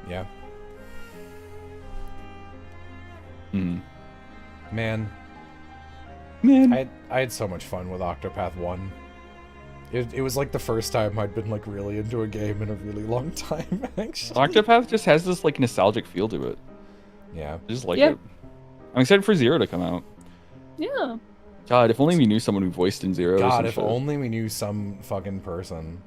Yeah. Mm. Man. I had so much fun with Octopath 1. It was like the first time I'd been like really into a game in a really long time, actually. Octopath just has this like nostalgic feel to it. Yeah. I just like it. I'm excited for Zero to come out. Yeah. God, if only we knew someone who voiced in Zero. God, if only we knew some fucking person.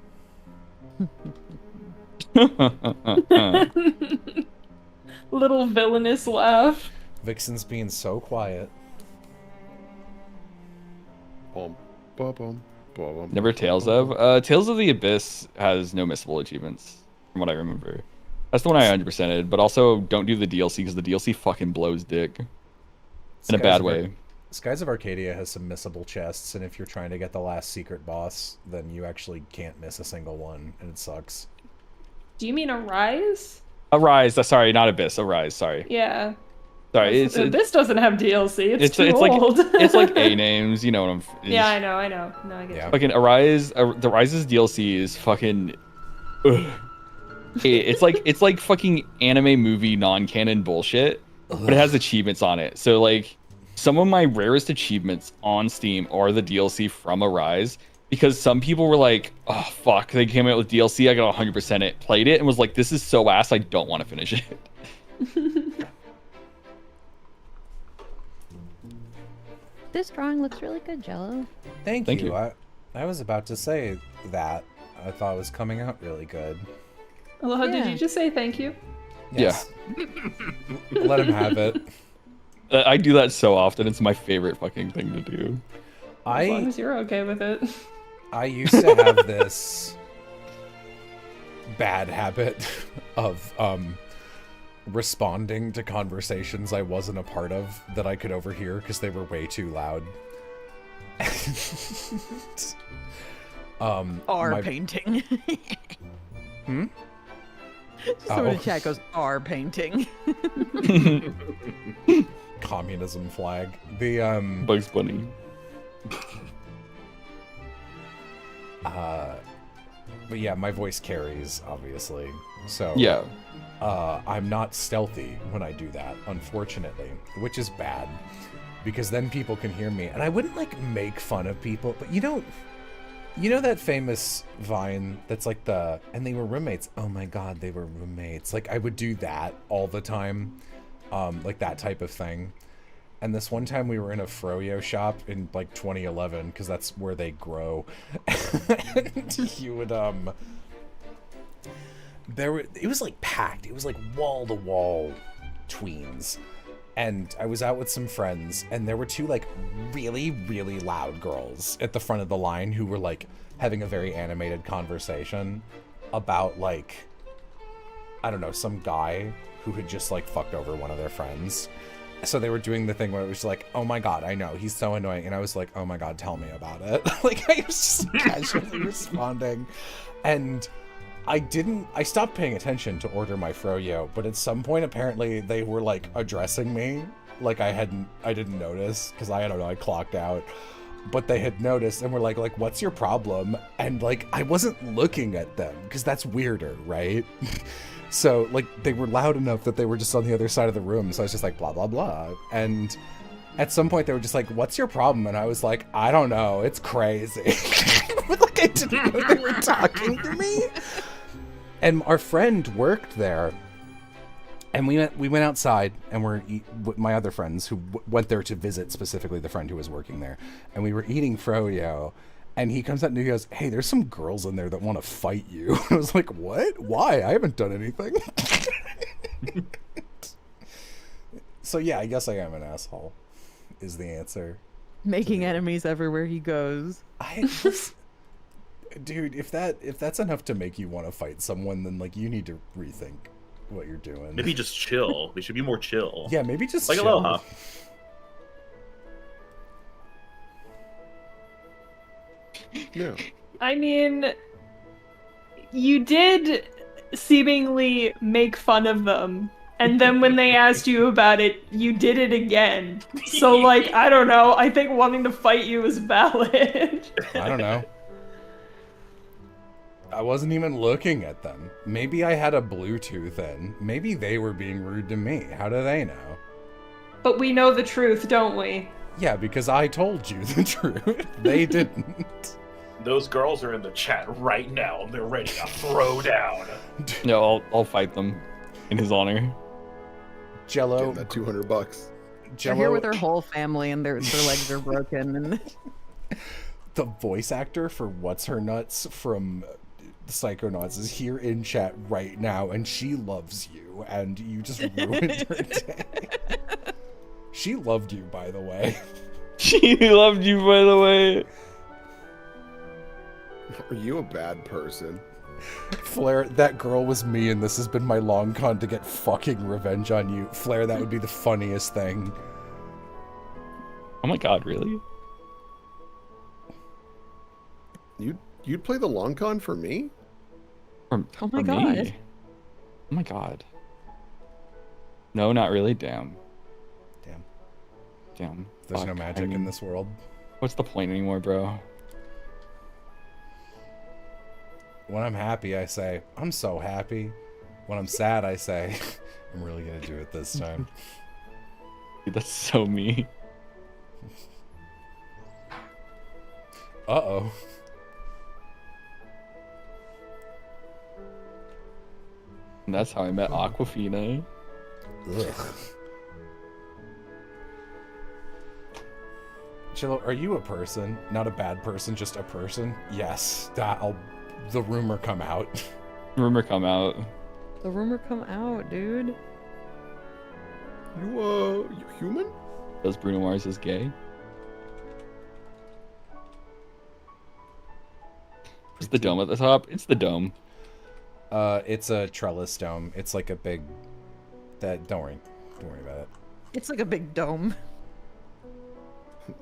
Little villainous laugh. Vixen's being so quiet. Bum, bum, bum, bum, Never Tales of. Tales of the Abyss has no missable achievements, from what I remember. That's the one I 100%ed, but also don't do the DLC because the DLC fucking blows dick. In a bad way. Skies of Arcadia has some missable chests, and if you're trying to get the last secret boss, then you actually can't miss a single one, and it sucks. Do you mean Arise? Arise, sorry, not Abyss. Arise, sorry. Yeah. Sorry, This doesn't have DLC. It's too like old. it's like A names, you know what I'm. Yeah, I know. No, I get you. Fucking Arise, the Rise's DLC is fucking. Ugh. It's like fucking anime movie non-canon bullshit, but it has achievements on it. So like, some of my rarest achievements on Steam are the DLC from Arise, because some people were like, oh fuck, they came out with DLC, I got 100% it, played it, and was like, this is so ass, I don't want to finish it. This drawing looks really good, Jello. Thank you. I was about to say that. I thought it was coming out really good. Aloha, did you just say thank you? Yes. Yeah. Let him have it. I do that so often. It's my favorite fucking thing to do. As long as you're okay with it. I used to have this bad habit of responding to conversations I wasn't a part of that I could overhear because they were way too loud. Painting. Hmm? Someone in chat goes, R painting. Communism flag. The Bugs Bunny. But yeah, my voice carries, obviously. So yeah. I'm not stealthy when I do that, unfortunately, which is bad because then people can hear me. And I wouldn't like make fun of people, but you know that famous Vine that's like and they were roommates. Oh my God, they were roommates. Like I would do that all the time. Like that type of thing. And this one time we were in a froyo shop in like 2011 because that's where they grow. And you would it was like packed. It was like wall to wall tweens. And I was out with some friends and there were two like really, really loud girls at the front of the line who were like having a very animated conversation about like, I don't know, some guy who had just like fucked over one of their friends. So they were doing the thing where it was like, oh my God, I know, he's so annoying. And I was like, oh my God, tell me about it. Like I was just casually responding. And I stopped paying attention to order my froyo, but at some point apparently they were like addressing me. Like I didn't notice because I don't know, I clocked out. But they had noticed and were like, what's your problem? And like I wasn't looking at them because that's weirder, right? So, like, they were loud enough that they were just on the other side of the room. So I was just like, blah, blah, blah. And at some point, they were just like, what's your problem? And I was like, I don't know. It's crazy. But, like, I didn't know they were talking to me. And our friend worked there. And we went outside, and my other friends who went there to visit specifically the friend who was working there. And we were eating froyo. And he comes out and he goes, hey, there's some girls in there that want to fight you. I was like, what? Why? I haven't done anything. So yeah, I guess I am an asshole, is the answer. Making enemies everywhere he goes. Dude, if that's enough to make you want to fight someone, then like you need to rethink what you're doing. Maybe just chill. We should be more chill. Yeah, maybe just like chill. Aloha. Yeah. I mean, you did seemingly make fun of them, and then when they asked you about it, you did it again. So, like, I don't know. I think wanting to fight you is valid. I don't know. I wasn't even looking at them. Maybe I had a Bluetooth in. Maybe they were being rude to me. How do they know? But we know the truth, don't we? Yeah, because I told you the truth. They didn't. Those girls are in the chat right now, and they're ready to throw down. No, I'll fight them in his honor. Jello, that $200. They're here with their whole family, and their legs are broken. And the voice actor for What's Her Nuts from Psychonauts is here in chat right now, and she loves you, and you just ruined her day. She loved you, by the way. She loved you, by the way. Are you a bad person? Flair, that girl was me, and this has been my long con to get fucking revenge on you. Flair, that would be the funniest thing. Oh my god, really? You'd play the long con for me? Oh my for god. Me? Oh my god. No, not really. Damn. There's Fuck. no magic in this world. What's the point anymore, bro? When I'm happy, I say, I'm so happy. When I'm sad, I say, I'm really gonna do it this time. Dude, that's so me. Uh-oh. And that's how I met Aquafina. Ugh. Chillo, are you a person? Not a bad person, just a person? Yes. The rumor come out. Rumor come out. The rumor come out, dude. You human? Does Bruno Mars is gay? Is the dome at the top? It's the dome. It's a trellis dome. It's like a big... Don't worry about it. It's like a big dome.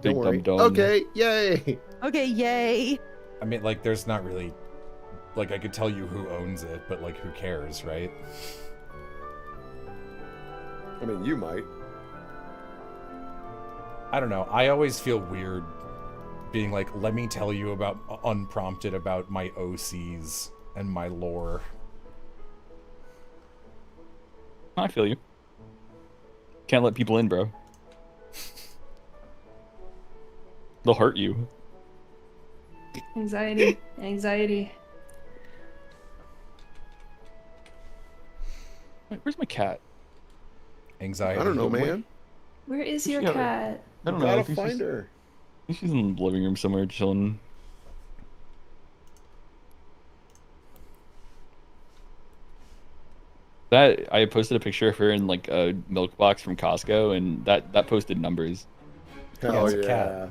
Big Don't worry. dome. Okay, yay! Okay, yay. I mean, like, there's not really... Like, I could tell you who owns it, but, like, who cares, right? I mean, you might. I don't know. I always feel weird being like, let me tell you about, unprompted, about my OCs and my lore. I feel you. Can't let people in, bro. They'll hurt you. Anxiety. Wait, where's my cat? Anxiety. I don't know, man. Where is your Yeah. cat? I don't know. Gotta I think find she's- her. I think she's in the living room somewhere chilling. That I posted a picture of her in like a milk box from Costco, and that posted numbers. Hell it's a yeah. cat.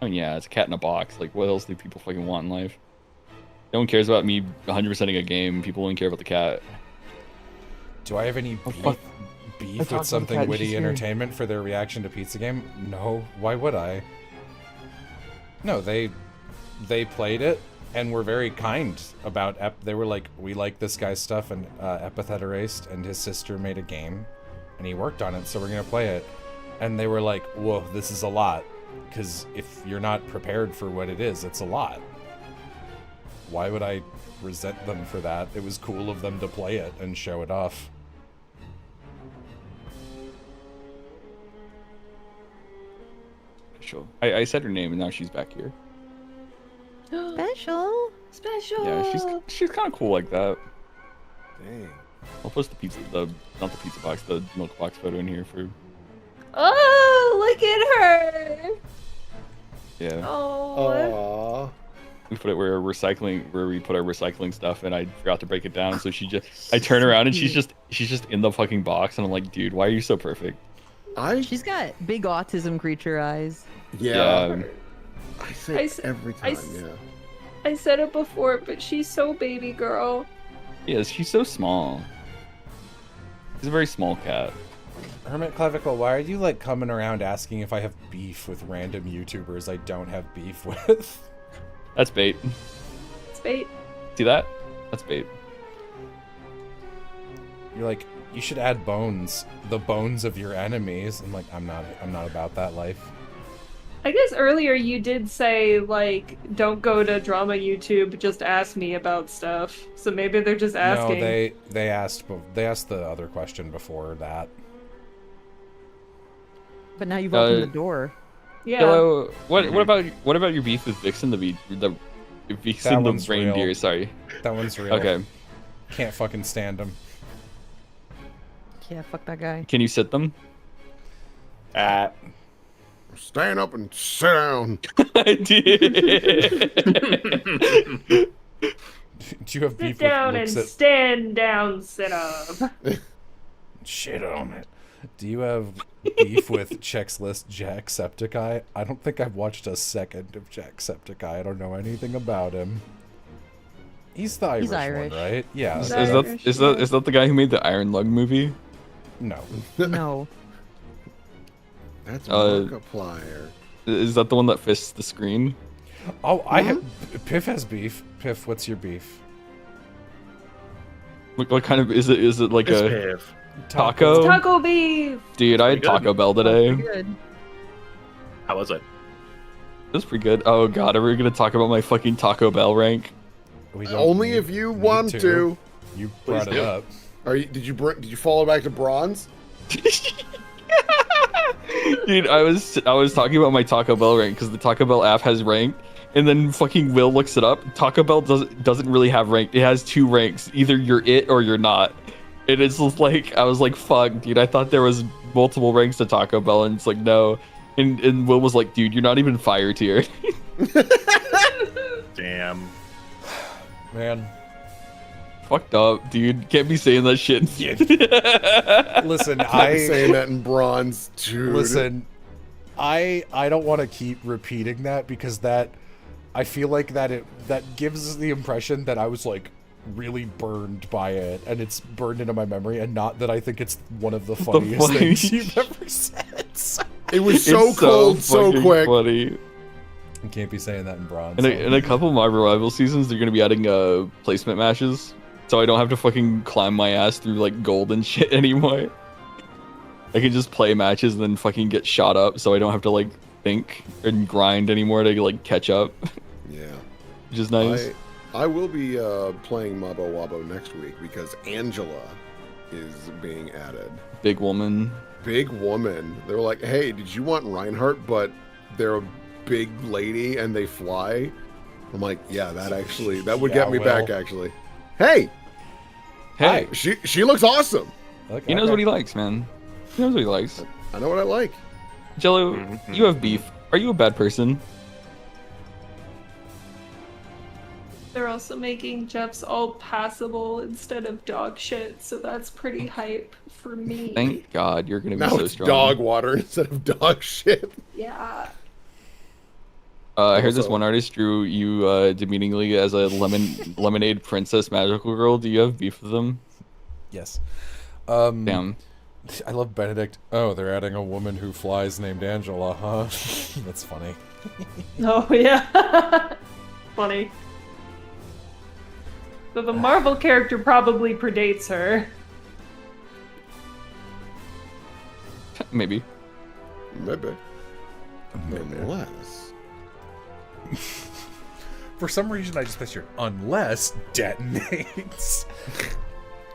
I mean, yeah, it's a cat in a box. Like, what else do people fucking want in life? No one cares about me 100%ing a game. People only care about the cat. Do I have any fuck. beef talked to the with something cat, witty she's here. entertainment for their reaction to Pizza Game? No. Why would I? No, they played it and were very kind about they were like, we like this guy's stuff, and Epithet Erased and his sister made a game and he worked on it, so we're gonna play it. And they were like, whoa, this is a lot, because if you're not prepared for what it is, it's a lot. Why would I resent them for that? It was cool of them to play it and show it off. Sure. I said her name, and now she's back here. Special. Yeah, she's kind of cool like that. Dang. I'll post not the pizza box, the milk box photo in here for. Oh, look at her. Yeah. Oh. Aww. We put it where we put our recycling stuff, and I forgot to break it down. So I turn around and she's just in the fucking box, and I'm like, dude, why are you so perfect? She's got big autism creature eyes. Yeah. I say it every time, yeah. I said it before, but she's so baby girl. Yes, she's so small. She's a very small cat. Hermit Clavicle, why are you like coming around asking if I have beef with random YouTubers I don't have beef with? That's bait. It's bait. See that? That's bait. You're like, you should add bones, the bones of your enemies. I'm like, I'm not about that life. I guess earlier you did say, like, don't go to drama YouTube, just ask me about stuff. So maybe they're just asking. No, they asked the other question before that. But now you've opened the door. Yeah. Hello. What about your beef with Vixen the Vixen the reindeer? Real. Sorry. That one's real. Okay. Can't fucking stand him. Yeah, fuck that guy. Can you sit them? Stand up and sit down. I did. Do you have beef Sit down with and Lixit? stand down, sit up. Shit on it. Do you have beef with Check's List Jacksepticeye? I don't think I've watched a second of Jacksepticeye. I don't know anything about him. He's the Irish one, right? Yeah. Is that the guy who made the Iron Lung movie? No. No. That's Markiplier. Is that the one that fists the screen? Oh, Piff has beef. Piff, what's your beef? What kind of is it? Is it like a Piff. taco? It's taco beef. Dude, I had Pretty good. Taco Bell today. Good. How was it? It was pretty good. Oh god, are we gonna talk about my fucking Taco Bell rank? We don't Only need- if you need want to. You brought it do. up. Did you follow back to bronze? Dude, I was talking about my Taco Bell rank because the Taco Bell app has rank, and then fucking Will looks it up. Taco Bell doesn't really have rank. It has 2 ranks. Either you're it or you're not. And it's just like I was like, fuck, dude. I thought there was multiple ranks to Taco Bell, and it's like no. And Will was like, dude, you're not even fire tier. Damn. Man. Fucked up, dude. Can't be saying that shit. Listen, I'm saying that in bronze, dude. Listen, I don't want to keep repeating that because I feel like that gives the impression that I was like really burned by it and it's burned into my memory, and not that I think it's one of the funniest things you've ever said. It was so cold, so quick. Funny. You can't be saying that in bronze. In a couple Marvel Rival seasons, they're gonna be adding placement matches, so I don't have to fucking climb my ass through like gold and shit anymore. I can just play matches and then fucking get shot up, so I don't have to like think and grind anymore to like catch up. Yeah. Which is nice. I will be playing Mabo Wabo next week because Angela is being added. Big woman. Big woman. They were like, hey, did you want Reinhardt, but they're a big lady and they fly? I'm like, yeah, that would get me back, actually. Hey! Hey! Hi. She looks awesome! He knows what he likes, man. He knows what he likes. I know what I like. Jello, you have beef. Are you a bad person? They're also making Jeff's all passable instead of dog shit, so that's pretty hype for me. Thank God you're gonna be Now so it's strong. dog water instead of dog shit. Yeah. I heard this Also- one artist drew you demeaningly as a lemonade princess magical girl. Do you have beef with them? Yes. Damn. I love Benedict. Oh, they're adding a woman who flies named Angela, huh? That's funny. Oh, yeah. Funny. So the Marvel character probably predates her. Maybe. Maybe. Unless. For some reason, I just pictured unless detonates.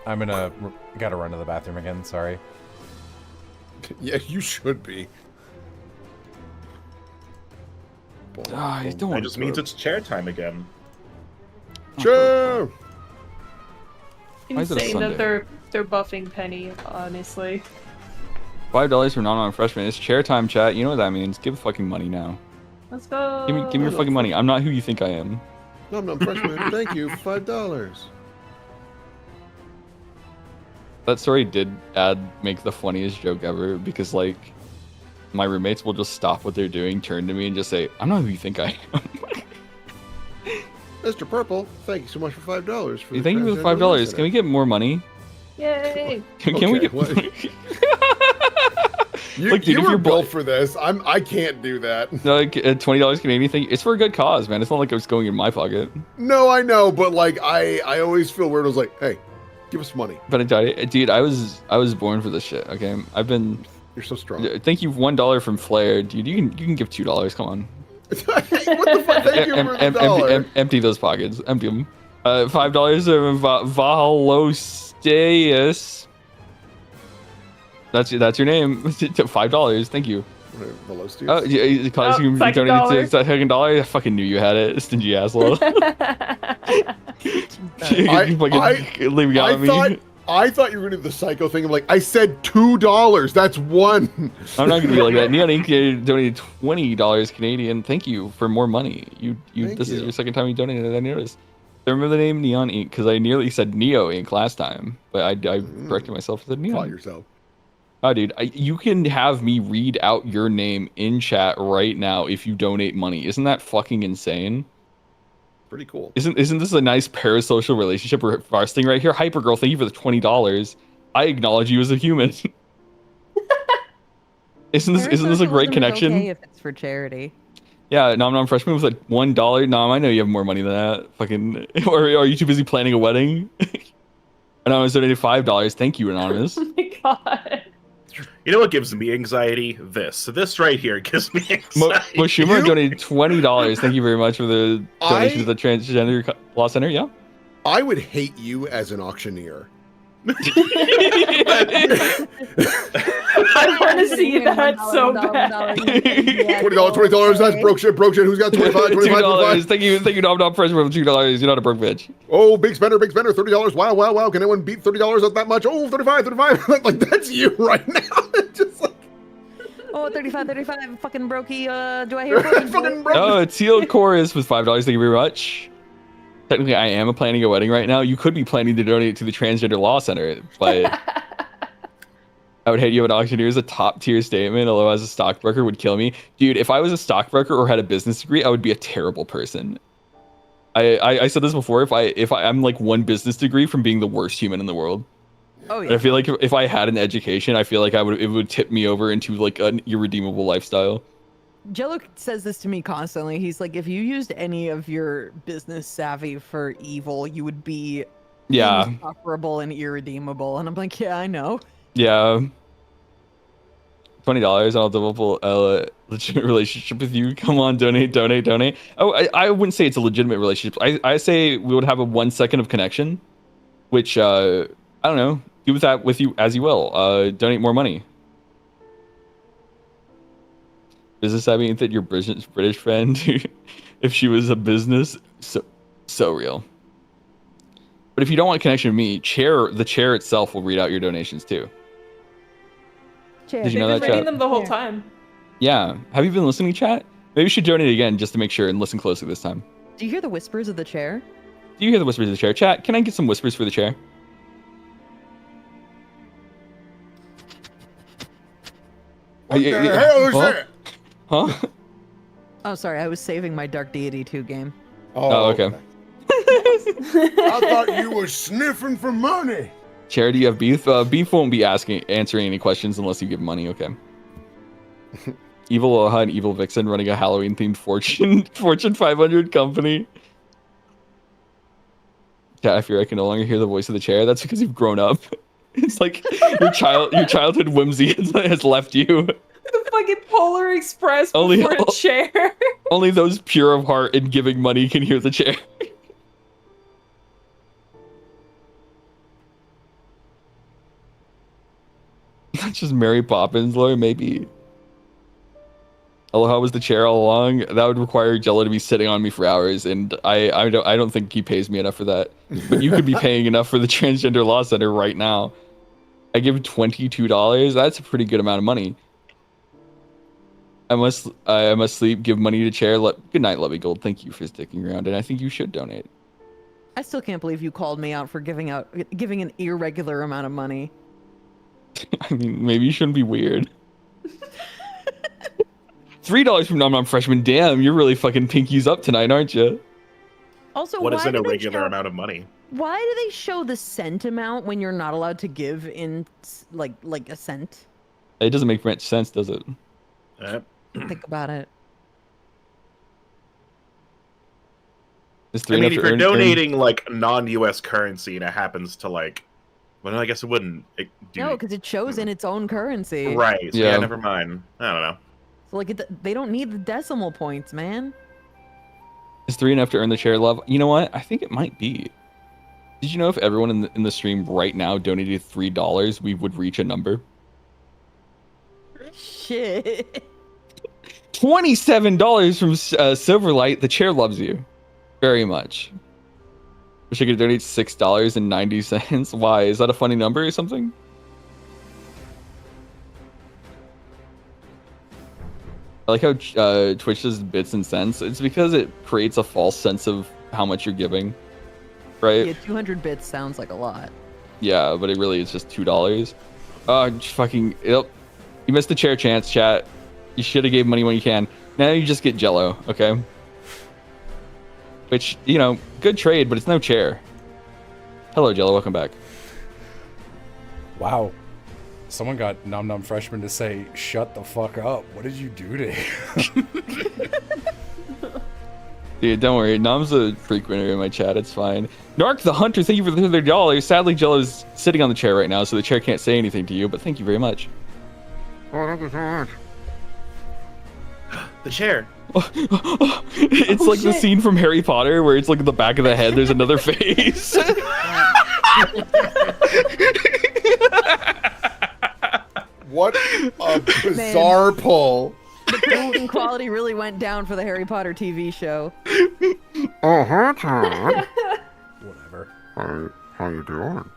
I'm gonna gotta run to the bathroom again. Sorry. Yeah, you should be. I don't It want just to means it's chair time again. Chair! Why is it a Insane that Sunday? they're buffing Penny, honestly. $5 for non freshman. It's chair time, chat. You know what that means. Give fucking money now. Let's go. Give me your fucking money. I'm not who you think I am. No, freshman. Thank you. $5. That story did make the funniest joke ever because like my roommates will just stop what they're doing, turn to me, and just say, "I'm not who you think I am." Mr. Purple, thank you so much for $5. For the Thank you for the transgender $5. listener. Can we get more money? Yay! Can we Okay, get? what? You, Look, dude, you if were you're built for this. I can't do that. Like $20 Canadian thing. It's for a good cause, man. It's not like it was going in my pocket. No, I know, but like I always feel weird. I was like, hey, give us money. But I dude, I was born for this shit. Okay, I've been. You're so strong. Thank you, $1 from Flair, dude. You can give $2. Come on. What the fuck? Thank you for the dollar. Empty those pockets. Empty them. $5 of Vahalosteus. That's your name. $5. Thank you. Velocious? Oh, yeah, Claus, you second donated dollar. to second dollar. I fucking knew you had it, stingy asshole. Leaving out on me. I thought you were gonna do the psycho thing of like I said $2. That's one. I'm not gonna be like that. Neon Inc. donated $20 Canadian. Thank you for more money. This is your second time you donated. I noticed. I remember the name Neon Inc. because I nearly said Neo Inc. last time, but I corrected myself and said Neon. Call yourself. Oh, dude, you can have me read out your name in chat right now if you donate money. Isn't that fucking insane? Pretty cool. Isn't this a nice parasocial relationship we're fostering right here? Hypergirl, thank you for the $20. I acknowledge you as a human. Isn't this a great connection? Okay if it's for charity. Yeah, Nom Nom Freshman was like $1. Nom, I know you have more money than that. Fucking, or are you too busy planning a wedding? Anonymous donated $5. Thank you, Anonymous. Oh my god. You know what gives me anxiety? This right here gives me anxiety. Moshima donated $20. Thank you very much for the donation to the Transgender Law Center. Yeah. I would hate you as an auctioneer. I want to see that so bad. $20. That's broke shit. Who's got 25? $2. Thank you, Nom Nom Freshman for $2. You're not a broke bitch. Oh, big spender. $30. Wow. Can anyone beat $30 at that much? Oh, 35. Like that's you right now. Just like. Oh, 35, fucking brokey. Do I hear fucking Oh, Teal Chorus with $5. Thank you very much. Technically, I am planning a wedding right now. You could be planning to donate to the Transgender Law Center, but I would hate you at auctioneer is a top tier statement, although as a stockbroker would kill me. Dude, if I was a stockbroker or had a business degree, I would be a terrible person. I said this before, if I'm like one business degree from being the worst human in the world. Oh yeah. And I feel like if I had an education, I feel like it would tip me over into like an irredeemable lifestyle. Jello says this to me constantly. He's like, if you used any of your business savvy for evil, you would be insufferable and irredeemable. And I'm like, yeah, I know. Yeah. $20 and I'll develop a legitimate relationship with you. Come on, donate. Oh, I wouldn't say it's a legitimate relationship. I say we would have a 1 second of connection, which, I don't know, do with that with you as you will. Donate more money. Business savvy, that your British friend, if she was a business, so real. But if you don't want connection with me, the chair itself will read out your donations too. Did you know that, They've been reading chat? them the whole time. Yeah. Have you been listening, chat? Maybe you should donate again just to make sure and listen closely this time. Do you hear the whispers of the chair? Do you hear the whispers of the chair? Chat, can I get some whispers for the chair? What the hell is that? Huh? Oh, sorry. I was saving my Dark Deity 2 game. Oh, okay. I thought you were sniffing for money. Charity of Beef. Beef won't be answering any questions unless you give money, okay? Evil Oha and Evil Vixen running a Halloween-themed Fortune 500 company. Yeah, I fear I can no longer hear the voice of the chair. That's because you've grown up. It's like your childhood whimsy has left you. The fucking Polar Express Only- before a chair. Only those pure of heart and giving money can hear the chair. That's just Mary Poppins, Lord, maybe. Aloha was the chair all along. That would require Jello to be sitting on me for hours, and I don't think he pays me enough for that. But you could be paying enough for the Transgender Law Center right now. I give $22. That's a pretty good amount of money. I must sleep. Give money to chair. Good night, Lovey Gold. Thank you for sticking around, and I think you should donate. I still can't believe you called me out for giving an irregular amount of money. I mean, maybe you shouldn't be weird. $3 from Nom Nom Freshman. Damn, you're really fucking pinkies up tonight, aren't you? Also, What is why an do they irregular show- amount of money? Why do they show the cent amount when you're not allowed to give in like a cent? It doesn't make much sense, does it? Think about it. Is I mean, if enough to you're earn- donating like non-US currency and it happens to like, well, no, I guess it wouldn't. No, because it shows in its own currency. Right. So yeah, Yeah. never mind. I don't know. So like they don't need the decimal points, man. Is 3 enough to earn the chair love? You know what? I think it might be. Did you know if everyone in the stream right now donated $3, we would reach a number? Shit. $27 from Silverlight. The chair loves you very much. Wish I could donate $6.90. Why? Is that a funny number or something? I like how Twitch does bits and cents. It's because it creates a false sense of how much you're giving, right? Yeah, 200 bits sounds like a lot. Yeah, but it really is just $2. Fucking yep. You missed the chair chance, chat. You should have gave money when you can. Now you just get Jello, okay? Which, you know, good trade, but it's no chair. Hello, Jello. Welcome back. Wow. Someone got Nom Nom Freshman to say, shut the fuck up. What did you do to him? Dude, don't worry. Nom's a frequenter in my chat. It's fine. Narc the Hunter, thank you for the $100. Sadly, Jello's sitting on the chair right now, so the chair can't say anything to you, but thank you very much. Oh, thank you so much. The chair. It's like the scene from Harry Potter where it's like the back of the head, there's another face. What a bizarre pull. The production quality really went down for the Harry Potter TV show. Whatever. How you doing?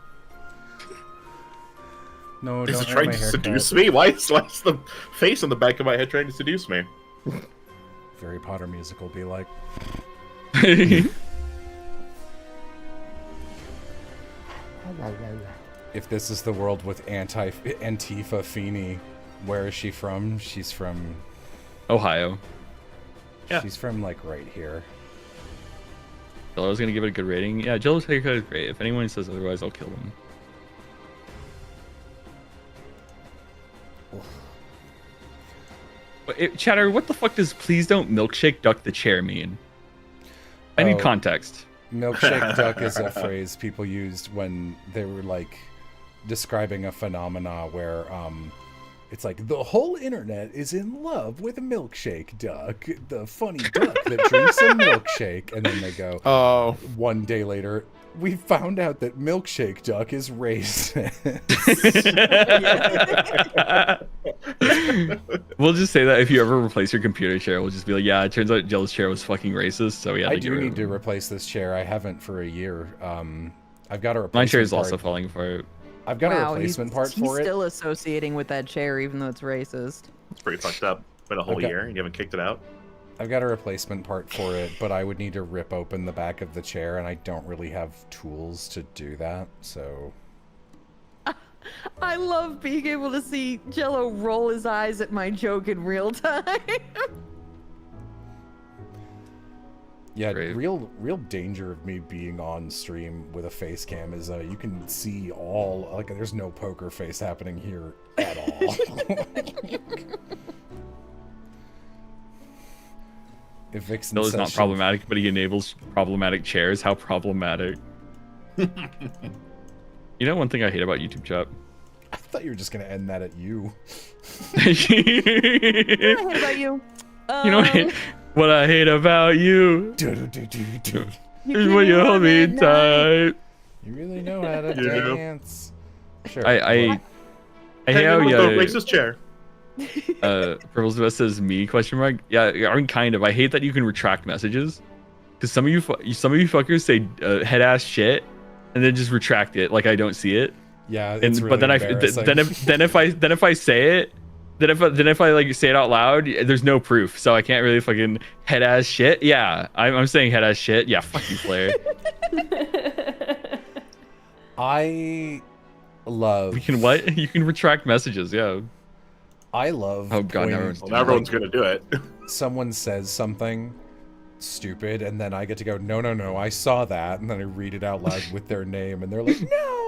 No, Is don't it hurt trying my to haircut. seduce me? Why is the face on the back of my head trying to seduce me? Harry Potter musical be like. If this is the world with Antifa Feeney, where is she from? She's from Ohio. Yeah. She's from like right here. Jello's gonna give it a good rating. Yeah, Jello's haircut is great. If anyone says otherwise, I'll kill them. Chatter, what the fuck does "please don't milkshake duck the chair" mean? I need Oh. context. Milkshake duck is a phrase people used when they were like describing a phenomena where it's like the whole internet is in love with a milkshake duck, the funny duck that drinks a milkshake, and then they go, Oh. one day later, we found out that milkshake duck is racist. We'll just say that if you ever replace your computer chair, we'll just be like, yeah, it turns out Jello's chair was fucking racist, so yeah. I do need to replace this chair. I haven't for a year. I've got a replacement My chair is part. also falling apart. I've got a Wow, replacement part he's for it. still associating with that chair, even though it's racist. It's pretty fucked up. Been a whole Okay. year and you haven't kicked it out. I've got a replacement part for it, but I would need to rip open the back of the chair, and I don't really have tools to do that, so... I love being able to see Jello roll his eyes at my joke in real time. Yeah, real danger of me being on stream with a face cam is you can see all, like, there's no poker face happening here at all. If Vixen Jello's says not she- problematic, but he enables problematic chairs. How problematic. You know one thing I hate about YouTube chat? I thought you were just gonna end that at you. What about you? You know what I hate about you? Is when you hold me tight. You really know how to Yeah. dance. Sure. I hate Hey, how the you. racist chair. Purple's Vest says me question mark. Yeah, I mean kind of. I hate that you can retract messages, because some of you fuckers say head ass shit, and then just retract it like I don't see it. Yeah, And it's really but then embarrassing. then if I say it, then if I like say it out loud, there's no proof, so I can't really fucking head ass shit. Yeah, I'm saying head ass shit. Yeah, fuck you, Flair. I love. You can what? You can retract messages. Yeah. I love. Oh god, when, everyone's gonna do it. Someone says something stupid, and then I get to go, no, I saw that, and then I read it out loud with their name, and they're like, no.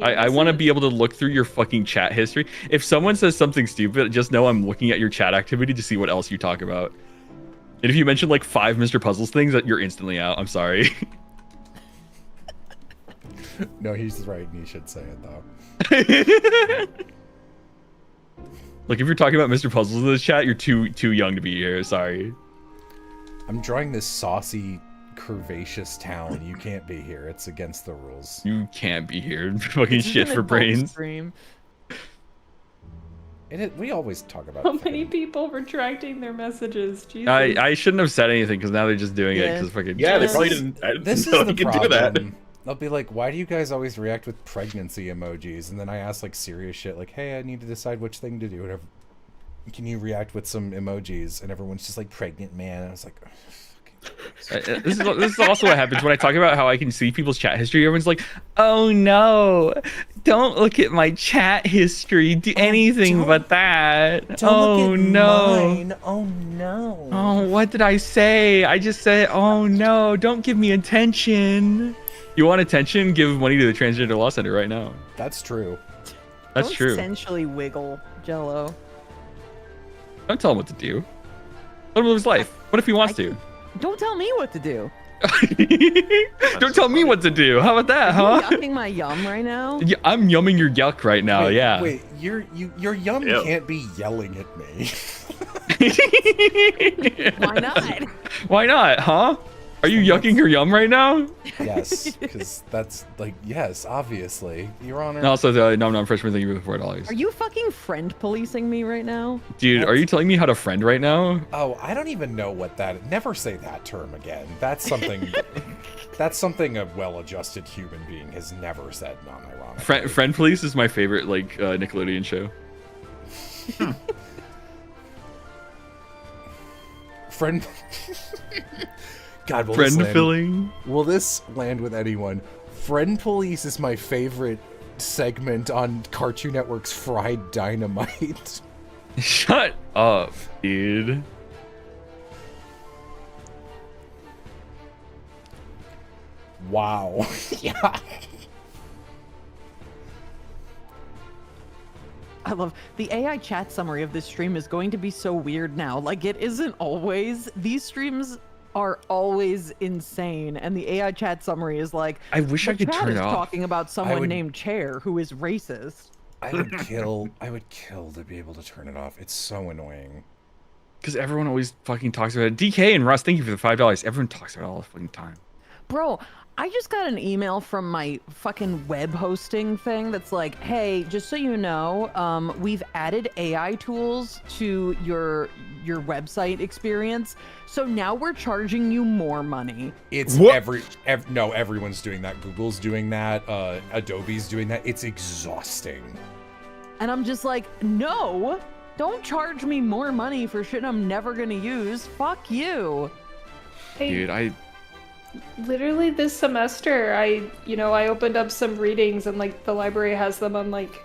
I want to be able to look through your fucking chat history. If someone says something stupid, just know I'm looking at your chat activity to see what else you talk about. And if you mention like 5 Mr. Puzzles things, that you're instantly out. I'm sorry. No, he's right, and he should say it though. Like if you're talking about Mr. Puzzles in this chat, you're too young to be here. Sorry. I'm drawing this saucy, curvaceous town. You can't be here. It's against the rules. You can't be here. Fucking shit for brains. We always talk about How many people retracting their messages? Jesus. I shouldn't have said anything because now they're just doing it because fucking. Yeah, they probably didn't. I This didn't know is the you could do that. problem. They'll be like, why do you guys always react with pregnancy emojis? And then I ask like serious shit like, hey, I need to decide which thing to do. Whatever. Can you react with some emojis? And everyone's just like, pregnant man. And I was like, This is also what happens when I talk about how I can see people's chat history. Everyone's like, oh no, don't look at my chat history. Do anything but that. Oh no. Mine. Oh no. Oh, what did I say? I just said, oh no, don't give me attention. You want attention? Give money to the Transgender Law Center right now. That's true. That's Don't true. Essentially wiggle, Jello. Don't tell him what to do. Let him live his life. What if he wants to? Don't tell me what to do. Don't tell me what to do. How about that, Are huh? you yucking my yum right now? Yeah, I'm yumming your yuck right now. Wait, yeah. Wait, your yum Ew. can't be yelling at me. Why not? Why not, huh? Are you yucking your yum right now? Yes, because that's like, yes, obviously. Your Honor. And also, the nom freshman, thank you for $4. Are you fucking friend policing me right now? Dude, are you telling me how to friend right now? Oh, I don't even know what that. Never say that term again. That's something. That's something a well-adjusted human being has never said non-ironically. Friend Police is my favorite, like, Nickelodeon show. Friend. God, will Friend this land, filling. Will this land with anyone? Friend Police is my favorite segment on Cartoon Network's Fried Dynamite. Shut up, dude. Wow. Yeah. I love the AI chat summary of this stream is going to be so weird now. Like it isn't always. These streams are always insane, and the AI chat summary is like, I wish I could turn it off. Talking about someone named Chair who is racist. I would kill to be able to turn it off. It's so annoying. Because everyone always fucking talks about it. DK and Russ, thank you for the $5. Everyone talks about it all the fucking time. Bro, I just got an email from my fucking web hosting thing that's like, hey, just so you know, we've added AI tools to your website experience, so now we're charging you more money. It's no, everyone's doing that. Google's doing that. Adobe's doing that. It's exhausting. And I'm just like, no, don't charge me more money for shit I'm never gonna use. Fuck you. Hey, Dude, literally this semester, I opened up some readings, and like the library has them on like,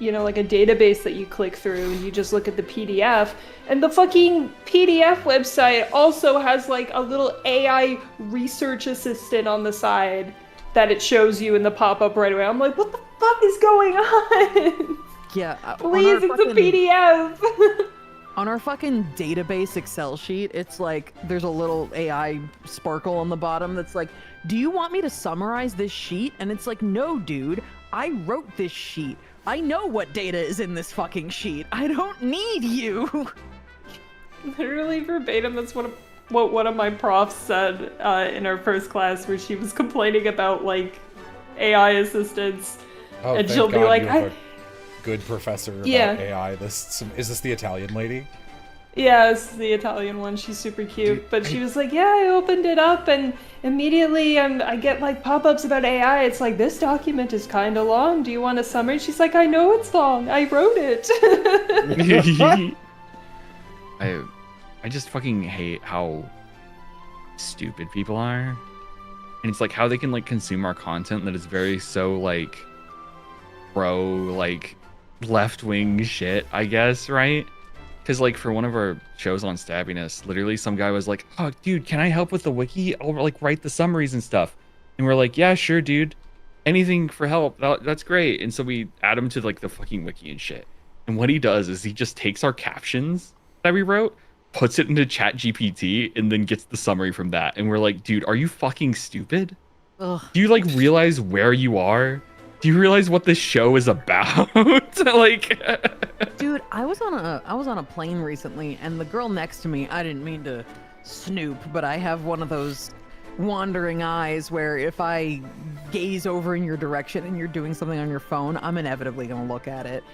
like a database that you click through, and you just look at the PDF, and the fucking PDF website also has like a little AI research assistant on the side that it shows you in the pop-up right away. I'm like, what the fuck is going on? Yeah, please, it's a PDF. On our fucking database Excel sheet, it's like there's a little AI sparkle on the bottom that's like, do you want me to summarize this sheet? And it's like, no, dude, I wrote this sheet. I know what data is in this fucking sheet. I don't need you. Literally verbatim, that's what one of my profs said in our first class, where she was complaining about like AI assistants, Oh, and thank she'll be God like, you have a good professor about AI. Is this the Italian lady? Yeah, it's the Italian one. She's super cute. But she was like, yeah, I opened it up, and immediately I get like pop-ups about AI. It's like, this document is kind of long. Do you want a summary? She's like, I know it's long. I wrote it. I just fucking hate how stupid people are. And it's like how they can like consume our content that is very so like pro like left-wing shit, I guess, right? Because like for one of our shows on Stabbiness, literally some guy was like, "Oh, dude, can I help with the wiki? I'll like write the summaries and stuff." And we're like, "Yeah, sure, dude. Anything for help. That's great." And so we add him to like the fucking wiki and shit. And what he does is he just takes our captions that we wrote, puts it into ChatGPT, and then gets the summary from that. And we're like, "Dude, are you fucking stupid? Ugh. Do you like realize where you are? Do you realize what this show is about?" Like, Dude, I was on a plane recently, and the girl next to me, I didn't mean to snoop, but I have one of those wandering eyes where if I gaze over in your direction and you're doing something on your phone, I'm inevitably gonna look at it.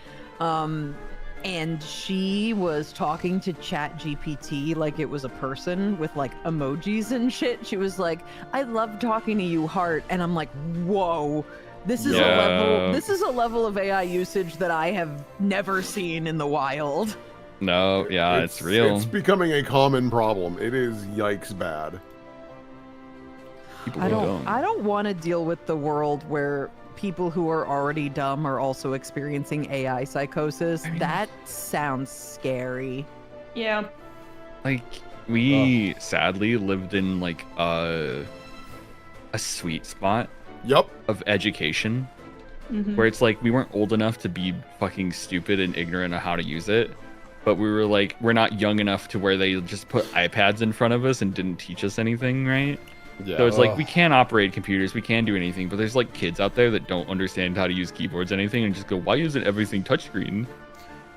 And she was talking to ChatGPT like it was a person with like emojis and shit. She was like, "I love talking to you, heart," and I'm like, whoa. This is a level of AI usage that I have never seen in the wild. no, yeah, it's real. It's becoming a common problem. It is yikes bad. People I don't. don't want to deal with the world where people who are already dumb are also experiencing AI psychosis. I mean, that sounds scary. Yeah. Like, we sadly lived in like a sweet spot Yep. of education Mhm. where it's like we weren't old enough to be fucking stupid and ignorant of how to use it, but we were like, we're not young enough to where they just put iPads in front of us and didn't teach us anything, right? Yeah. So it's like we can operate computers, we can do anything, but there's like kids out there that don't understand how to use keyboards or anything and just go, "Why isn't everything touchscreen?"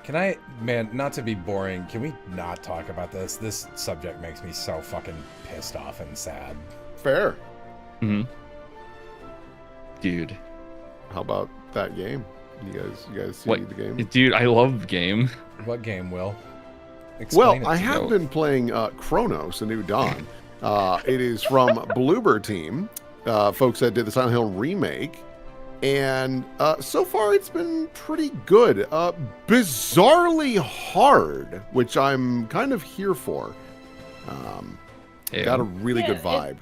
Can I, man, not to be boring, can we not talk about this? This subject makes me so fucking pissed off and sad. Fair. Mm-hmm. Dude. How about that game? You guys see What? the game? Dude, I love the game. What game, Will? Well, Explain it I to have me. been playing Chronos: A New Dawn. It is from Bloober Team, folks that did the Silent Hill remake, and so far it's been pretty good. Bizarrely hard, which I'm kind of here for. Got a really good vibe.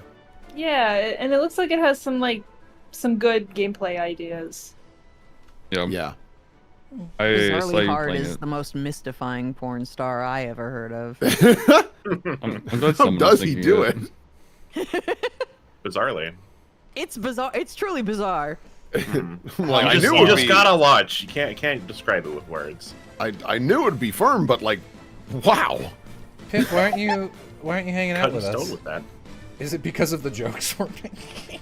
Yeah, and it looks like it has some good gameplay ideas. Yeah. I saw Bizarrely you Hard playing is it. the most mystifying porn star I ever heard of. I'm glad How someone was does he thinking do of it? Bizarrely. It's bizarre. It's truly bizarre. Well, I you knew it just would be. gotta watch. You can't describe it with words. I knew it would be firm, but like, wow. Piff, why aren't you hanging out Cut in with stone us? with that. Is it because of the jokes we're making?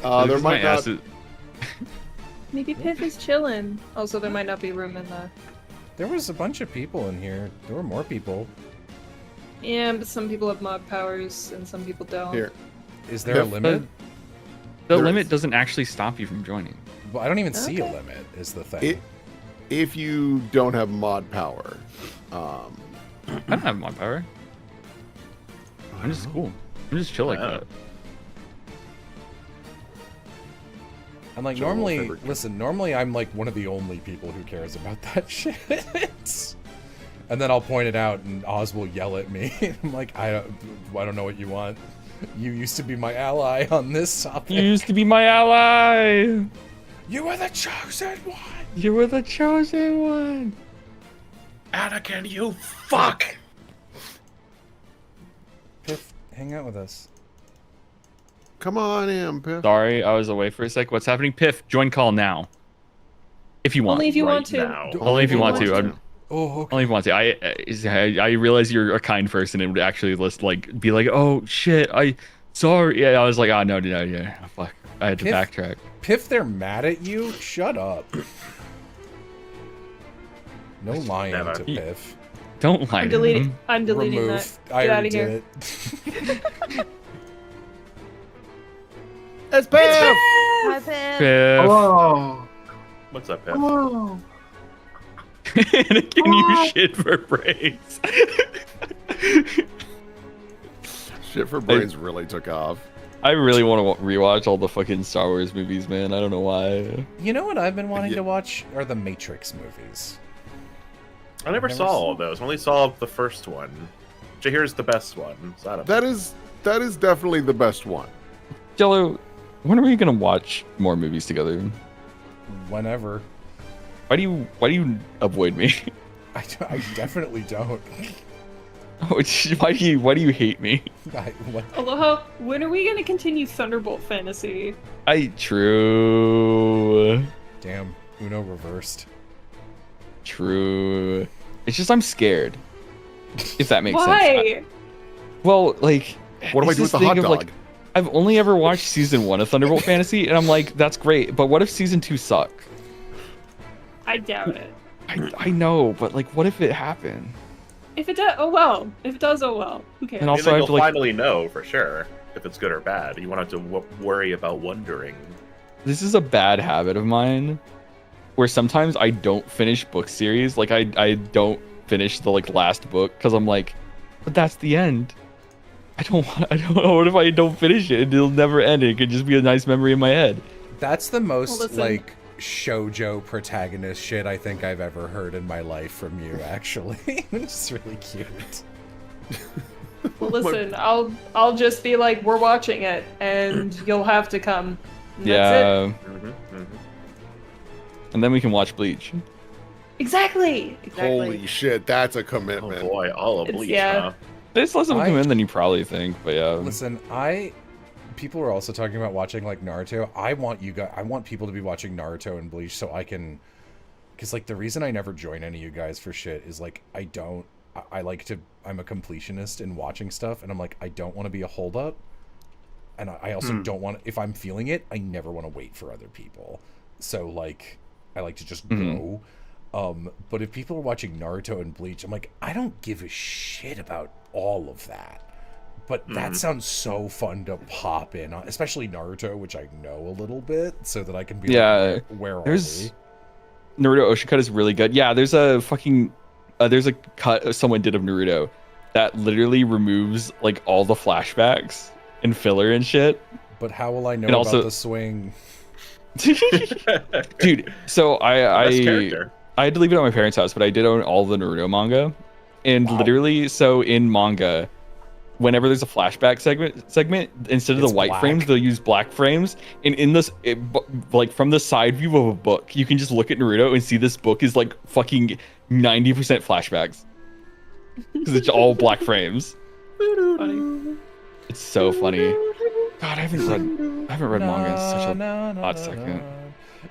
There might not. Maybe Piff is chilling. Also, there might not be room in the. There was a bunch of people in here. There were more people. Yeah, but some people have mod powers and some people don't. Here. Is there a limit? The There limit is. doesn't actually stop you from joining. Well, I don't even see a Okay. limit, is the thing. If you don't have mod power, I don't have mod power. I'm just cool. I'm just chill like Yeah. that. I'm like, Joel, normally, favorite- listen, normally I'm like one of the only people who cares about that shit. And then I'll point it out and Oz will yell at me. I'm like, I don't know what you want. You used to be my ally on this topic. You used to be my ally. You were the chosen one. You were the chosen one. Anakin, you fuck! Piff, hang out with us. come on in, Piff. Sorry, I was away for a sec. What's happening? Piff, join call now. If you want. Only if you Right want to. now. Only if you want to. want Oh, okay. Only if you want to. I realize you're a kind person and would actually just like be like, "Oh shit, sorry." Yeah, I was like, "Oh no, yeah, fuck." I had to Piff- backtrack. Piff, they're mad at you? Shut up. No lying Never. to Piff. Don't lie I'm to deleting. him. I'm deleting Remove. that. I Get out already of here. did it. It's Piff. Hi, Pip. Piff. Hello. What's up, Pip? Hello. Anakin, you shit for brains. Shit for brains really took off. I really want to rewatch all the fucking Star Wars movies, man. I don't know why. You know what I've been wanting to watch are the Matrix movies. I never Never saw all seen- of those. I only saw the first one. Which I hear is the best one. So I don't know. That is definitely the best one. Jello, when are we gonna watch more movies together? Whenever. Why do you avoid me? I definitely don't. Why do you hate me? Aloha, when are we gonna continue Thunderbolt Fantasy? True. Damn, Uno reversed. True. It's just I'm scared. If that makes Why? sense. Well, like, What do I it's do with this the hot thing of, dog? like, I've only ever watched season 1 of Thunderbolt Fantasy, and I'm like, that's great, but what if season 2 sucked? I doubt it. I know, but like, what if it happened? If it does, oh well. If it does, oh well. Who cares? And I also, think I have you'll to, like, finally know for sure if it's good or bad. You won't have to worry about wondering. This is a bad habit of mine, where sometimes I don't finish book series. Like, I don't finish the like last book because I'm like, but that's the end. I don't know. What if I don't finish it? It'll never end. It could just be a nice memory in my head. That's the most listen. like shoujo protagonist shit I think I've ever heard in my life from you. Actually, it's really cute. Well, listen, I'll just be like, we're watching it, and you'll have to come. And Yeah. That's it. And then we can watch Bleach. Exactly. Holy shit, that's a Oh commitment. boy, all of It's- Bleach, yeah. huh? There's less of a I- commitment than you probably think, but yeah. Listen, people are also talking about watching like Naruto. I want people to be watching Naruto and Bleach so I can, because like the reason I never join any of you guys for shit is like I'm a completionist in watching stuff, and I'm like, I don't want to be a holdup, and I also don't want, if I'm feeling it, I never want to wait for other people. So like, I like to just go. But if people are watching Naruto and Bleach, I'm like, I don't give a shit about all of that. But that sounds so fun to pop in on, especially Naruto, which I know a little bit, so that I can be like, where are we? Naruto Ocean Cut is really good. Yeah, there's a cut someone did of Naruto that literally removes like all the flashbacks and filler and shit. But how will I know And about also- the swing? Dude, so Best character. I had to leave it at my parents' house, but I did own all the Naruto manga. And literally, so in manga, whenever there's a flashback segment, instead of It's the white black. frames, they'll use black frames. And in this, like from the side view of a book, you can just look at Naruto and see this book is like fucking 90% flashbacks. Because it's all black frames. Funny. It's so funny. God, I haven't read manga in such a hot second.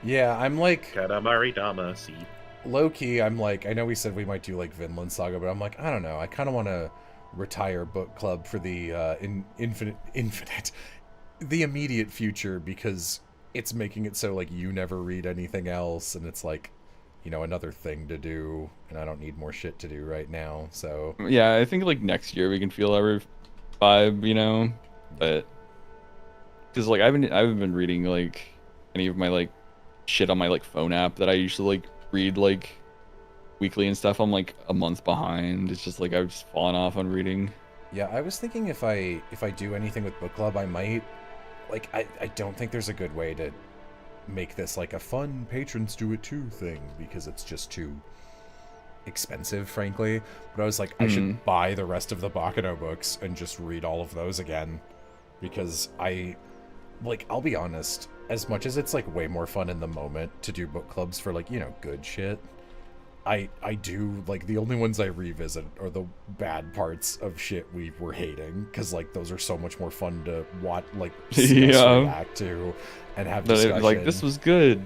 Yeah, I'm like Katamari Damacy. low key. I'm like, I know we said we might do like Vinland Saga, but I'm like, I don't know. I kind of want to retire book club for the the immediate future, because it's making it so like you never read anything else, and it's like, you know, another thing to do, and I don't need more shit to do right now. So Yeah, I think like next year we can feel our vibe, you know, but because like I haven't been reading like any of my like shit on my like phone app that I usually like read like weekly and stuff. I'm like a month behind. It's just like I've just fallen off on reading. yeah, I was thinking if I do anything with book club, I might like I don't think there's a good way to make this like a fun patrons do it too thing, because it's just too expensive, frankly. But I was like, I should buy the rest of the Baccano books and just read all of those again, because I'll be honest, as much as it's like way more fun in the moment to do book clubs for like, you know, good shit, I do like the only ones I revisit are the bad parts of shit we were hating, because like those are so much more fun to watch, like see us react to and have discussion. Like this was good.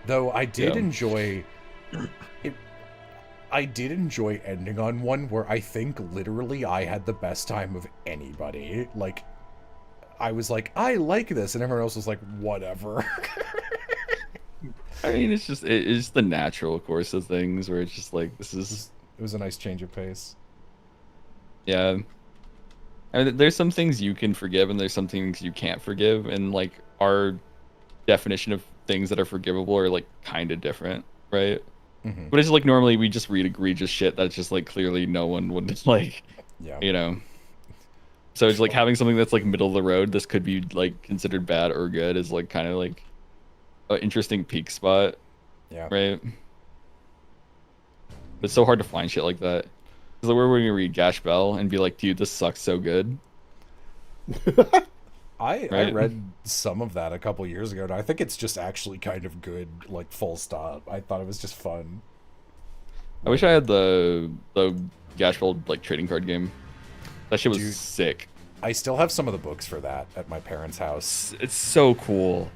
Though I did enjoy it. I did enjoy ending on one where I think literally I had the best time of anybody. Like, I was like, I like this, and everyone else was like, whatever. I mean, it's just the natural course of things where it's just like this is. It was a nice change of pace. Yeah. I mean, there's some things you can forgive and there's some things you can't forgive, and like our definition of things that are forgivable are like kind of different, right? But it's like normally we just read egregious shit that's just like clearly no one would like, you know. So it's like having something that's like middle of the road. This could be like considered bad or good is like kind of like an interesting peak spot. Yeah. Right. It's so hard to find shit like that. Because like, we're going to read Gash Bell and be like, dude, this sucks so good. I Right? read some of that a couple years ago, and I think it's just actually kind of good, like full stop. I thought it was just fun. I wish I had the Gashfeld like trading card game. That shit was Dude. sick. I still have some of the books for that at my parents' house. It's so cool.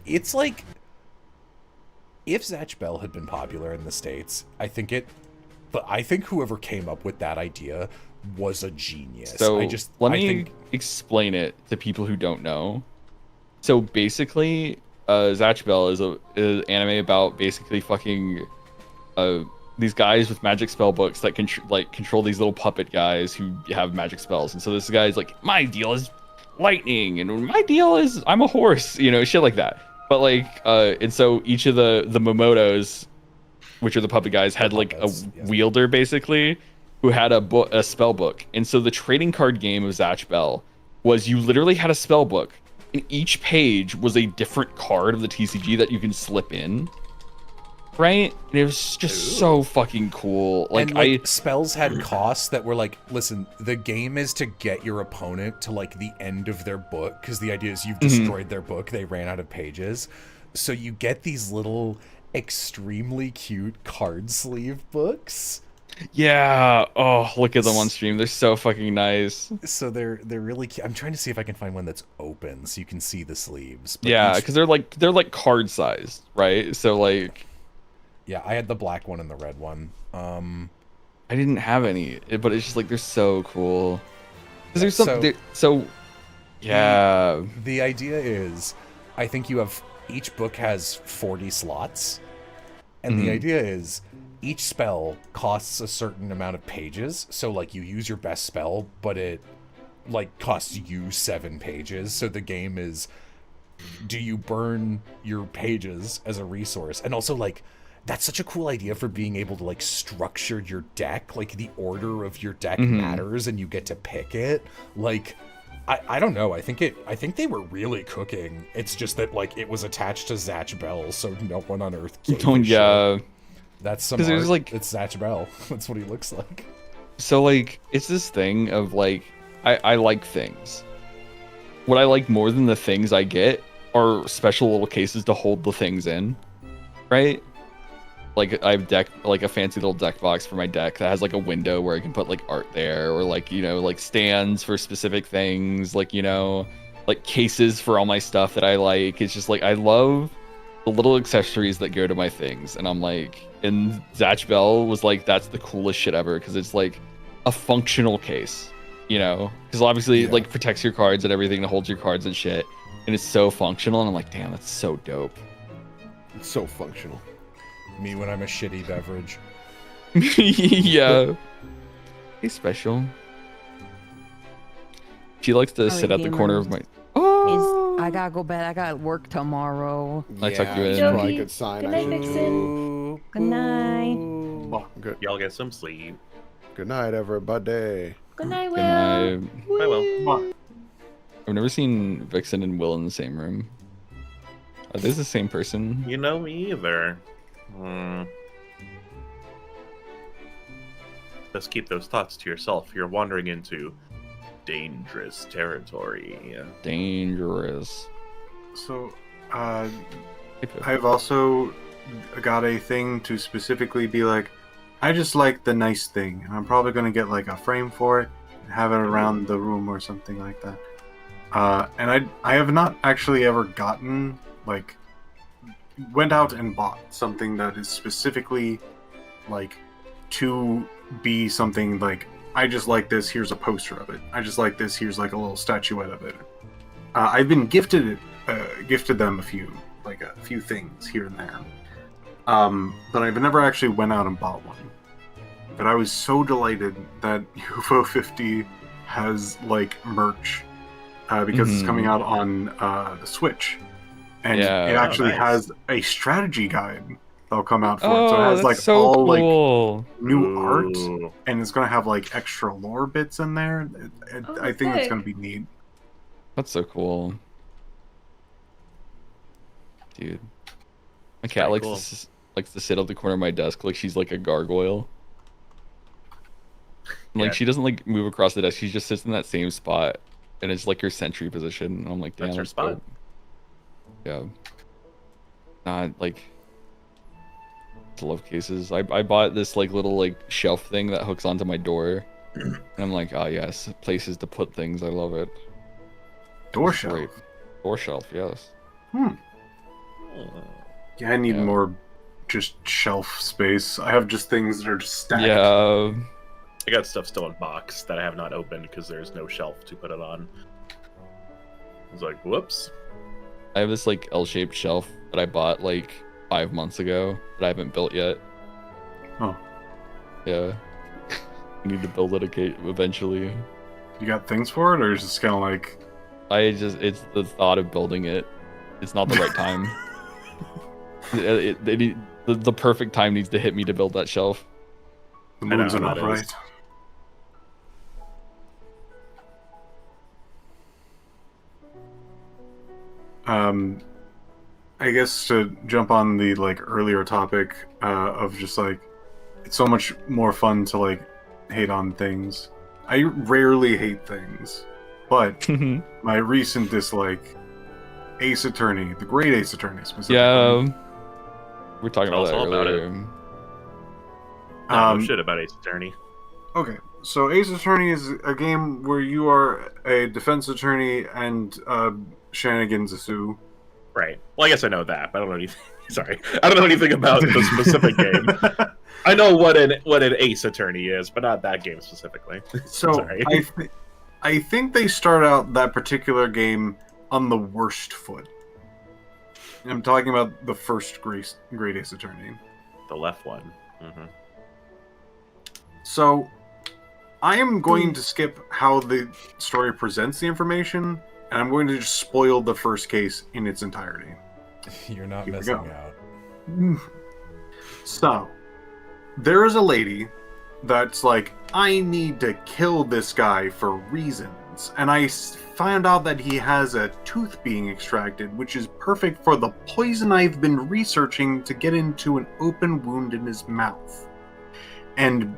It's like, if Zatch Bell had been popular in the States, I think whoever came up with that idea was a genius. So let I me think explain it to people who don't know. So basically, Zatch Bell is an anime about basically fucking these guys with magic spell books that control these little puppet guys who have magic spells. And so this guy's like, my deal is lightning, and my deal is I'm a horse, you know, shit like that. But like, and so each of the Momotos, which are the puppet guys, had like a wielder basically, who had a spell book. And so the trading card game of Zatch Bell was you literally had a spell book, and each page was a different card of the TCG that you can slip in. Right? And it was just so fucking cool. Like, spells had costs that were like, listen, the game is to get your opponent to like the end of their book, because the idea is you've destroyed their book, they ran out of pages. So you get these little extremely cute card sleeve books. Yeah. Oh, look at them on stream. They're so fucking nice. So they're really cute. I'm trying to see if I can find one that's open so you can see the sleeves. But Yeah, because they're like card sized, right? So like, yeah, I had the black one and the red one. I didn't have any, but it's just like they're so cool. Because there's something. Yeah. The idea is, I think each book has 40 slots, and the idea is each spell costs a certain amount of pages. So like you use your best spell, but it like costs you 7 pages. So the game is, do you burn your pages as a resource? And also like, that's such a cool idea for being able to like structure your deck. Like the order of your deck matters, and you get to pick it. Like, I don't know. I think they were really cooking. It's just that like it was attached to Zatch Bell, so no one on Earth gave a Yeah. shit. That's some Because art. it was like, It's Zatch Bell. That's what he looks like. so like, it's this thing of like, I like things. What I like more than the things I get are special little cases to hold the things in, right? Like I have like a fancy little deck box for my deck that has like a window where I can put like art there, or like, you know, like stands for specific things, like, you know, like cases for all my stuff that I like. It's just like, I love the little accessories that go to my things. And I'm like, and Zatch Bell was like, that's the coolest shit ever, because it's like a functional case, you know, because obviously it like protects your cards and everything, to hold your cards and shit, and it's so functional. And I'm like, damn, that's so dope. It's so functional. Me when I'm a shitty beverage. Yeah. Hey, special. She likes to sit at the corner of my. I gotta go bed. I got work tomorrow. I tucked you in. it's probably a good sign. Good night, Vixen. Good night. Good. Y'all get some sleep. Good night, everybody. Good night, Will. Good night. Bye, Will. I've never seen Vixen and Will in the same room. Are they the same person? You know me either. Just keep those thoughts to yourself. You're wandering into dangerous territory. Dangerous. So, I've also got a thing to specifically be like, I just like the nice thing, and I'm probably going to get like a frame for it and have it around the room or something like that. And I have not actually ever gotten, like, went out and bought something that is specifically like to be something like, I just like this, here's a poster of it. I just like this, here's like a little statuette of it. I've been gifted them a few things here and there. But I've never actually went out and bought one. But I was so delighted that UFO 50 has like merch because it's coming out on the Switch. And it actually has a strategy guide that'll come out for it. So it has like all cool. like new art, and it's gonna have like extra lore bits in there. I think it's gonna be neat. That's so cool, dude. My cat likes to sit at the corner of my desk like she's like a gargoyle. And, like she doesn't like move across the desk. She just sits in that same spot and it's like your sentry position. And I'm like, damn, That's your that's spot. dope. Yeah. Not like glove cases. I bought this like little like shelf thing that hooks onto my door, and I'm like, oh yes, places to put things. I love it. Door It's shelf. great. Door shelf, yes. Yeah, I need Yeah. more just shelf space. I have just things that are just stacked. Yeah. I got stuff still in box that I have not opened because there's no shelf to put it on. I was like, whoops. I have this like L-shaped shelf that I bought like 5 months ago that I haven't built yet. Oh. Yeah. I need to build it eventually. You got things for it, or is it just kind of like? It's the thought of building it. It's not the right time. The perfect time needs to hit me to build that shelf. The I know moons are how not that is. right. I guess to jump on the like earlier topic of just like it's so much more fun to like hate on things. I rarely hate things, but my recent dislike, Ace Attorney, the great Ace Attorney specifically. Yeah. We're talking Tell about us that all about earlier. No shit about Ace Attorney. Okay, so Ace Attorney is a game where you are a defense attorney and shenanigans ensue. Right. Well, I guess I know that, but I don't know anything. Sorry, I don't know anything about the specific game. I know what an Ace Attorney is, but not that game specifically. So Sorry. I think they start out that particular game on the worst foot. I'm talking about the first Great Ace Attorney. The left one. Mm-hmm. So I am going to skip how the story presents the information, and I'm going to just spoil the first case in its entirety. You're not Here we missing go. out. So, there is a lady that's like, I need to kill this guy for reasons. And I found out that he has a tooth being extracted, which is perfect for the poison I've been researching to get into an open wound in his mouth. And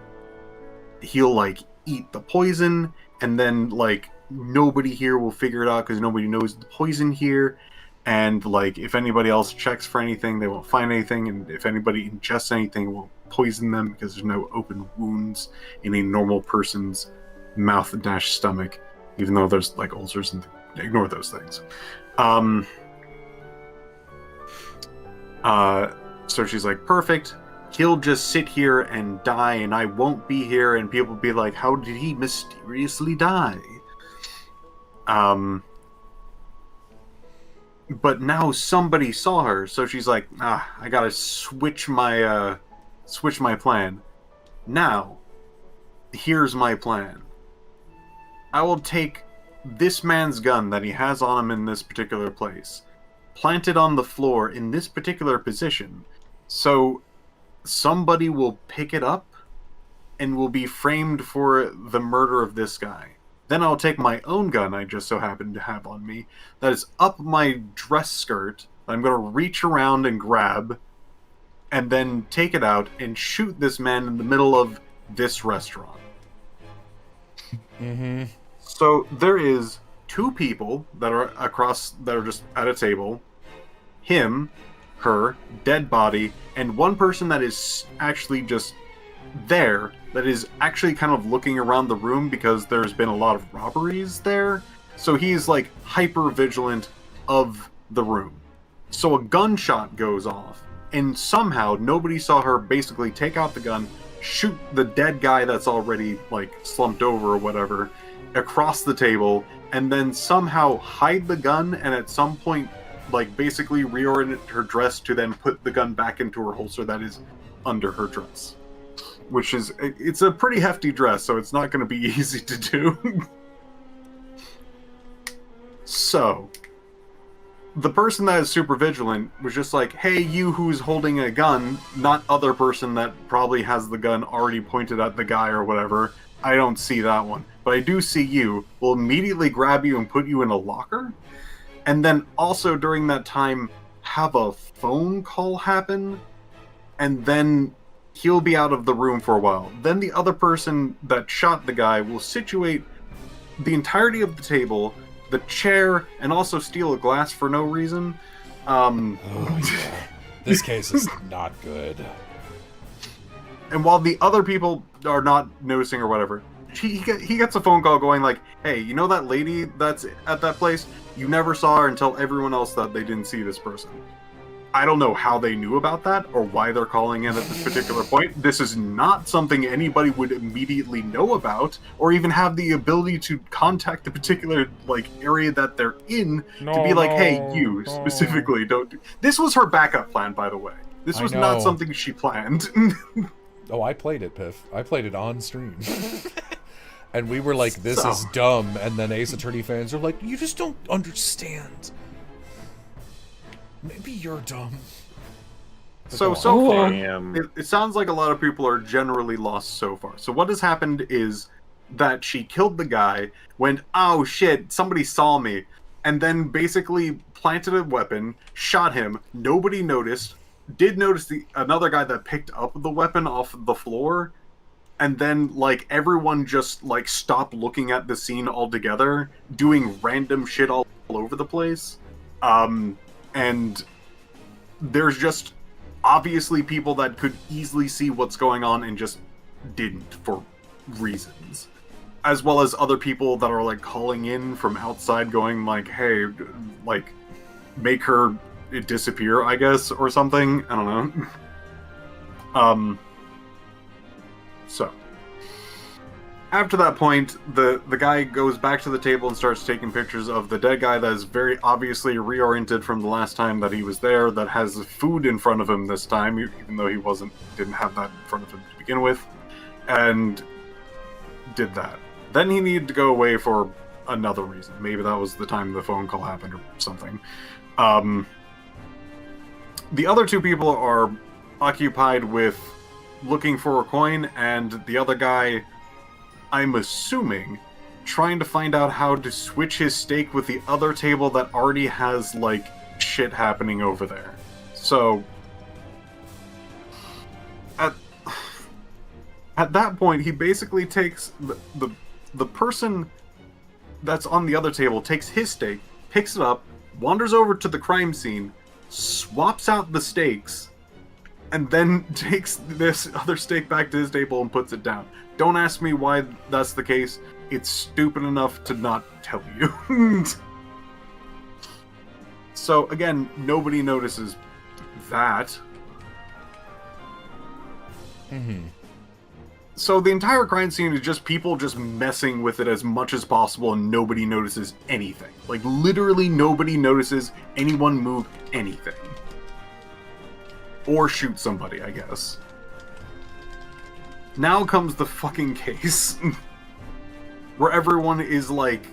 he'll, like, eat the poison, and then, like, nobody here will figure it out because nobody knows the poison here. And, like, if anybody else checks for anything, they won't find anything. And if anybody ingests anything, it won't poison them because there's no open wounds in a normal person's mouth-stomach, even though there's, like, ulcers and ignore those things. So she's like, perfect. He'll just sit here and die, and I won't be here, and people will be like, how did he mysteriously die? But now somebody saw her, so she's like, I gotta switch my plan. Now, here's my plan. I will take this man's gun that he has on him in this particular place, plant it on the floor in this particular position, so somebody will pick it up and will be framed for the murder of this guy. Then I'll take my own gun I just so happen to have on me that is up my dress skirt. I'm going to reach around and grab and then take it out and shoot this man in the middle of this restaurant. Mm-hmm. So there is two people that are just at a table. Him, her, dead body, and one person that is actually just there, that is actually kind of looking around the room because there's been a lot of robberies there. So he's like hyper vigilant of the room. So a gunshot goes off, and somehow nobody saw her basically take out the gun, shoot the dead guy that's already like slumped over or whatever across the table, and then somehow hide the gun, and at some point like basically reorient her dress to then put the gun back into her holster that is under her dress. Which is, it's a pretty hefty dress, so it's not going to be easy to do. So, the person that is super vigilant was just like, hey, you who's holding a gun, not other person that probably has the gun already pointed at the guy or whatever. I don't see that one. But I do see you. Will immediately grab you and put you in a locker. And then also during that time, have a phone call happen. And then he'll be out of the room for a while. Then the other person that shot the guy will situate the entirety of the table, the chair, and also steal a glass for no reason. Oh, yeah. This case is not good. And while the other people are not noticing or whatever, he gets a phone call going like, hey, you know that lady that's at that place? You never saw her and tell everyone else that they didn't see this person. I don't know how they knew about that or why they're calling in at this particular point. This is not something anybody would immediately know about or even have the ability to contact the particular like area that they're in to be like, hey, you specifically don't do... This was her backup plan, by the way. This was not something she planned. Oh, I played it, Piff. I played it on stream. And we were like, this is dumb. And then Ace Attorney fans are like, you just don't understand. Maybe you're dumb. So far, it sounds like a lot of people are generally lost so far. So what has happened is that she killed the guy, went, oh shit, somebody saw me, and then basically planted a weapon, shot him, nobody noticed, did notice another guy that picked up the weapon off the floor, and then like everyone just like stopped looking at the scene altogether, doing random shit all over the place. And there's just obviously people that could easily see what's going on and just didn't for reasons. As well as other people that are like calling in from outside going like, hey, like make her disappear, I guess, or something. I don't know. So after that point, the guy goes back to the table and starts taking pictures of the dead guy that is very obviously reoriented from the last time that he was there, that has food in front of him this time, even though he didn't have that in front of him to begin with, and did that. Then he needed to go away for another reason. Maybe that was the time the phone call happened or something. The other two people are occupied with looking for a coin, and the other guy, I'm assuming, trying to find out how to switch his stake with the other table that already has, like, shit happening over there. So, at that point, he basically takes the person that's on the other table, takes his stake, picks it up, wanders over to the crime scene, swaps out the stakes, and then takes this other stake back to his table and puts it down. Don't ask me why that's the case. It's stupid enough to not tell you. So, again, nobody notices that. Mm-hmm. So the entire crime scene is just people just messing with it as much as possible and nobody notices anything. Like, literally nobody notices anyone move anything. Or shoot somebody, I guess. Now comes the fucking case. Where everyone is, like,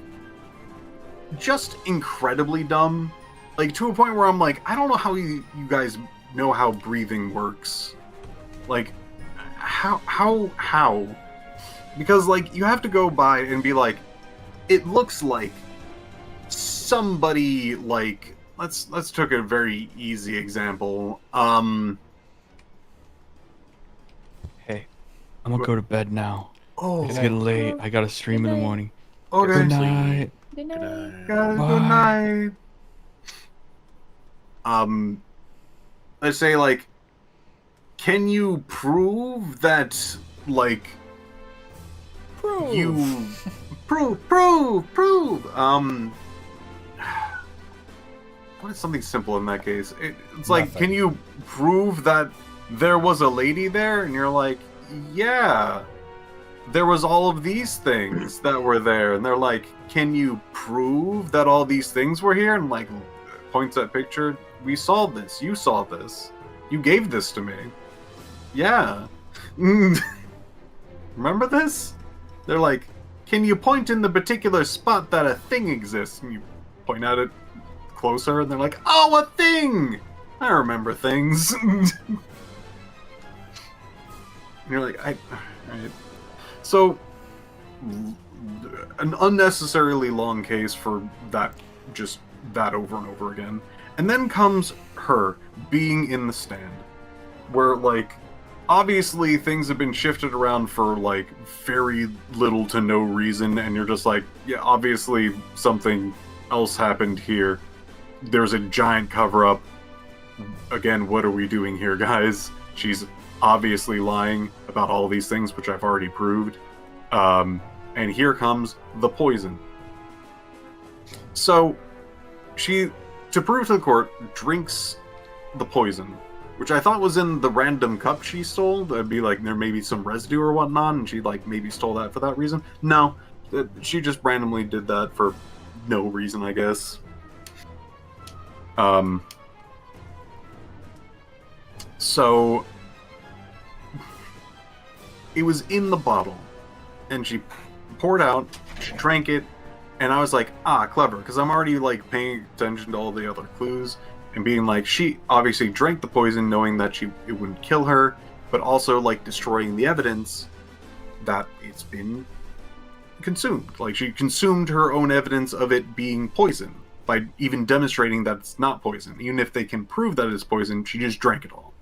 just incredibly dumb. Like, to a point where I'm like, I don't know how you guys know how breathing works. Like, how? Because, like, you have to go by and be like, it looks like somebody, like, let's take a very easy example. Hey, I'm gonna go to bed now. Oh, it's getting late. I gotta stream in the morning. Okay. Good night. Good night. Good night. Let's say, like, can you prove that, like, prove. What is something simple in that case? It's like, Nothing. can you prove that there was a lady there? And you're like, yeah, there was all of these things that were there. And they're like, can you prove that all these things were here? And, like, points at picture, we saw this, you saw this, you gave this to me. Yeah. Remember this? They're like, can you point in the particular spot that a thing exists? And you point at it closer, and they're like, oh, a thing! I remember things. And you're like, alright. So, an unnecessarily long case for that, just that over and over again. And then comes her being in the stand, where, like, obviously things have been shifted around for like very little to no reason, and you're just like, yeah, obviously something else happened here. There's a giant cover-up. Again, what are we doing here, guys? She's obviously lying about all these things, which I've already proved. And here comes the poison. So, she, to prove to the court, drinks the poison, which I thought was in the random cup she stole. That'd be like, there may be some residue or whatnot, and she like maybe stole that for that reason. No, she just randomly did that for no reason, I guess. So, it was in the bottle, and she poured out, she drank it, and I was like, clever, because I'm already like paying attention to all the other clues, and being like, she obviously drank the poison knowing that it wouldn't kill her, but also like destroying the evidence that it's been consumed. Like, she consumed her own evidence of it being poison by even demonstrating that it's not poison. Even if they can prove that it's poison, she just drank it all.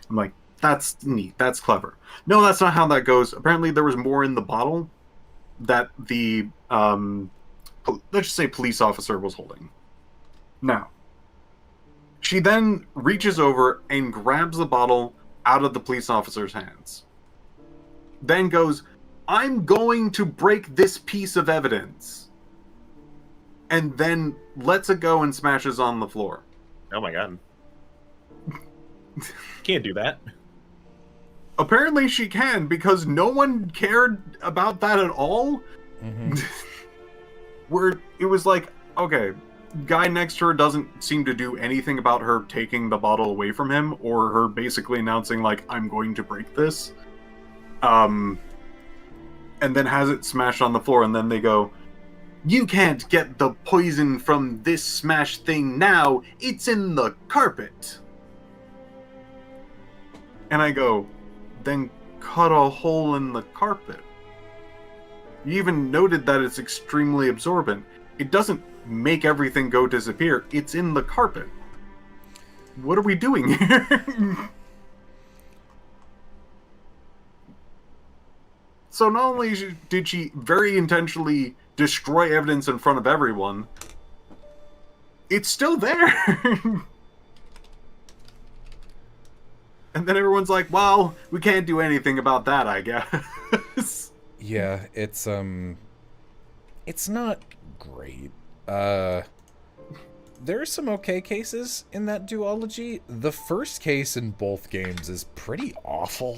I'm like, that's neat, that's clever. No, that's not how that goes. Apparently there was more in the bottle that the, let's just say police officer was holding. Now, she then reaches over and grabs the bottle out of the police officer's hands. Then goes, I'm going to break this piece of evidence. And then lets it go and smashes on the floor. Oh my god. Can't do that. Apparently she can, because no one cared about that at all. Mm-hmm. Where it was like, okay, guy next to her doesn't seem to do anything about her taking the bottle away from him, or her basically announcing, like, I'm going to break this. And then has it smashed on the floor, and then they go, you can't get the poison from this smashed thing now, it's in the carpet. And I go, then cut a hole in the carpet. You even noted that it's extremely absorbent. It doesn't make everything go disappear, it's in the carpet. What are we doing here? So not only did she very intentionally destroy evidence in front of everyone, it's still there. And then everyone's like, well, we can't do anything about that, I guess. Yeah, it's not great. There are some okay cases in that duology. The first case in both games is pretty awful.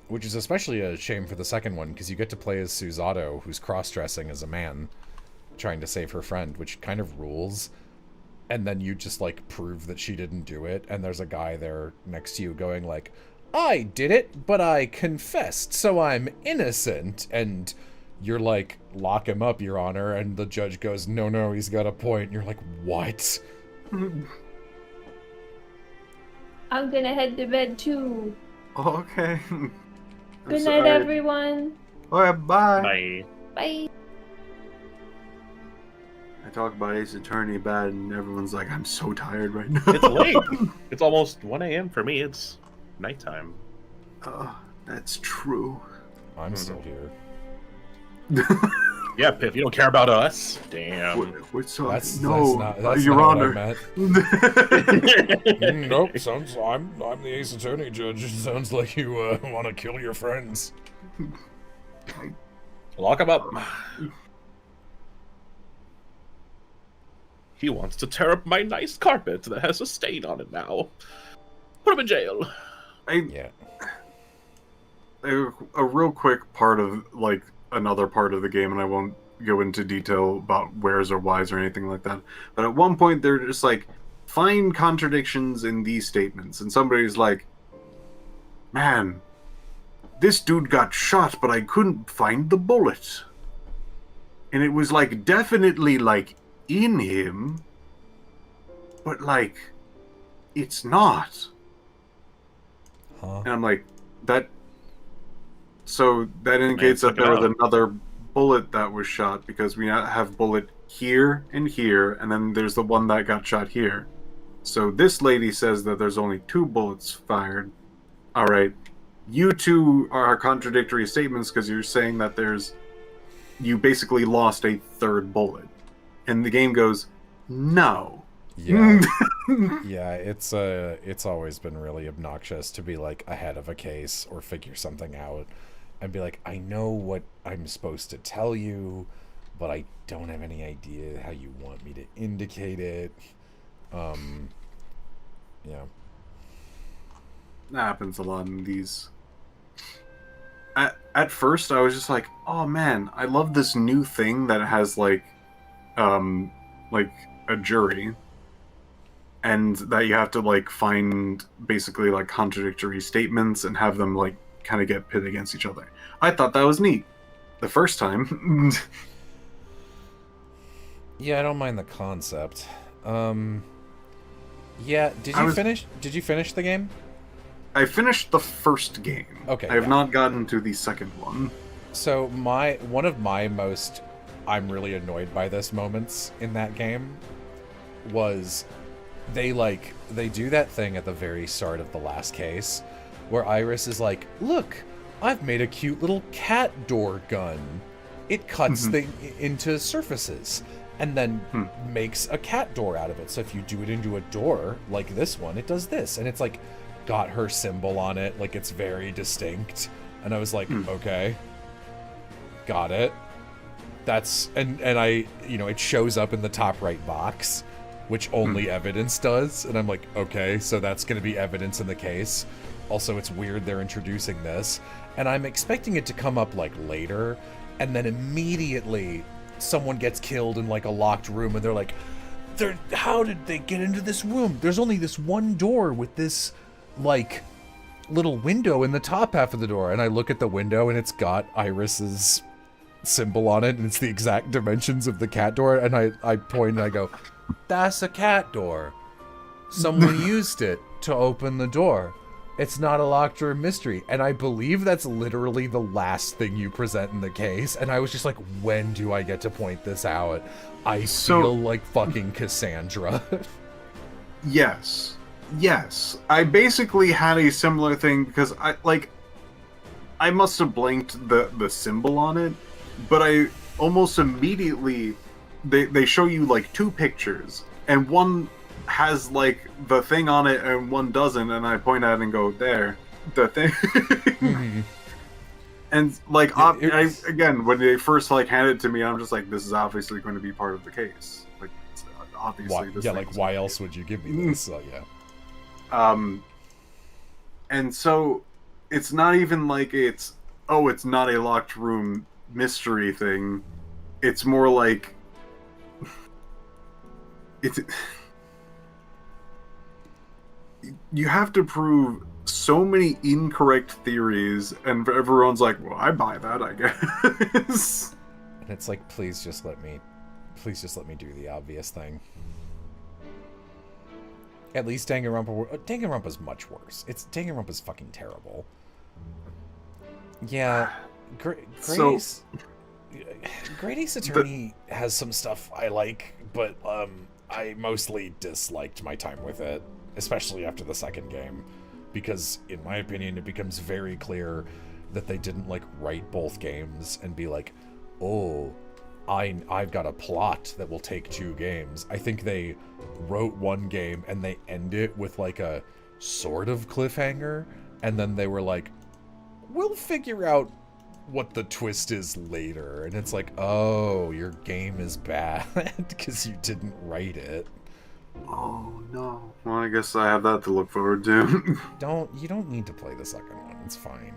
Which is especially a shame for the second one, because you get to play as Susato, who's cross-dressing as a man, trying to save her friend, which kind of rules. And then you just, like, prove that she didn't do it, and there's a guy there next to you going, like, I did it, but I confessed, so I'm innocent. And you're like, lock him up, Your Honor, and the judge goes, no, he's got a point. And you're like, what? I'm gonna head to bed, too. Okay. Good night, everyone. Alright, bye. Bye. Bye. I talk about Ace Attorney bad, and everyone's like, I'm so tired right now. It's late. It's almost 1 a.m. for me. It's nighttime. That's true. I'm still here. Yeah, Piff, you don't care about us. Damn. What's That's no, not Your what I Honor. meant. Nope, I'm the Ace Attorney, Judge. Sounds like you want to kill your friends. Lock him up. He wants to tear up my nice carpet that has a stain on it now. Put him in jail. Yeah. A real quick part of, like, another part of the game, and I won't go into detail about wheres or whys or anything like that, but at one point they're just like, find contradictions in these statements, and somebody's like, man, this dude got shot, but I couldn't find the bullet. And it was, like, definitely, like, in him, but, like, it's not. Huh? And I'm like, so that indicates that there was another bullet that was shot, because we now have bullet here, and then there's the one that got shot here. So this lady says that there's only 2 bullets fired. All right, you two are contradictory statements because you're saying that you basically lost a 3rd bullet, and the game goes, no. Yeah, yeah. It's always been really obnoxious to be like ahead of a case or figure something out, and be like, I know what I'm supposed to tell you, but I don't have any idea how you want me to indicate it. Yeah. That happens a lot in these. At first, I was just like, "Oh man, I love this new thing that has like a jury, and that you have to like find basically like contradictory statements and have them like kind of get pitted against each other." I thought that was neat the first time. Yeah, I don't mind the concept. Yeah, did you finish the game? I finished the first game. Okay. I have not gotten to the second one. So one of my most I'm really annoyed by this moments in that game was they do that thing at the very start of the last case where Iris is like, "Look, I've made a cute little cat door gun. It cuts into surfaces." And then makes a cat door out of it. So if you do it into a door, like this one, it does this. And it's like, got her symbol on it, like it's very distinct. And I was like, okay, got it. That's, and I, it shows up in the top right box, which only evidence does. And I'm like, okay, so that's going to be evidence in the case. Also, it's weird they're introducing this. And I'm expecting it to come up like later. And then immediately someone gets killed in like a locked room and they're like, how did they get into this room? There's only this one door with this like little window in the top half of the door. And I look at the window and it's got Iris's symbol on it and it's the exact dimensions of the cat door. And I point and I go, that's a cat door. Someone used it to open the door. It's not a locked room mystery. And I believe that's literally the last thing you present in the case. And I was just like, when do I get to point this out? I feel like fucking Cassandra. Yes. I basically had a similar thing because I must have blanked the symbol on it, but I almost immediately, they show you like 2 pictures and one has like the thing on it and one doesn't, and I point at it and go, there, the thing. And like again, when they first like handed it to me, I'm just like, this is obviously going to be part of the case. Like, it's obviously this. Yeah, like why else would you give me this? So yeah. And so it's not even like it's not a locked room mystery thing. It's more like you have to prove so many incorrect theories, and everyone's like, well, I buy that, I guess. And it's like, please just let me do the obvious thing. At least Danganronpa's much worse. Danganronpa's fucking terrible. Yeah, Great Ace Attorney has some stuff I like, but I mostly disliked my time with it, especially after the second game, because in my opinion it becomes very clear that they didn't like write both games and be like, oh, I've got a plot that will take 2 games. I think they wrote one game and they end it with like a sort of cliffhanger, and then they were like, we'll figure out what the twist is later. And it's like, oh, your game is bad because you didn't write it. Oh no. Well, I guess I have that to look forward to. You don't need to play the second one. It's fine.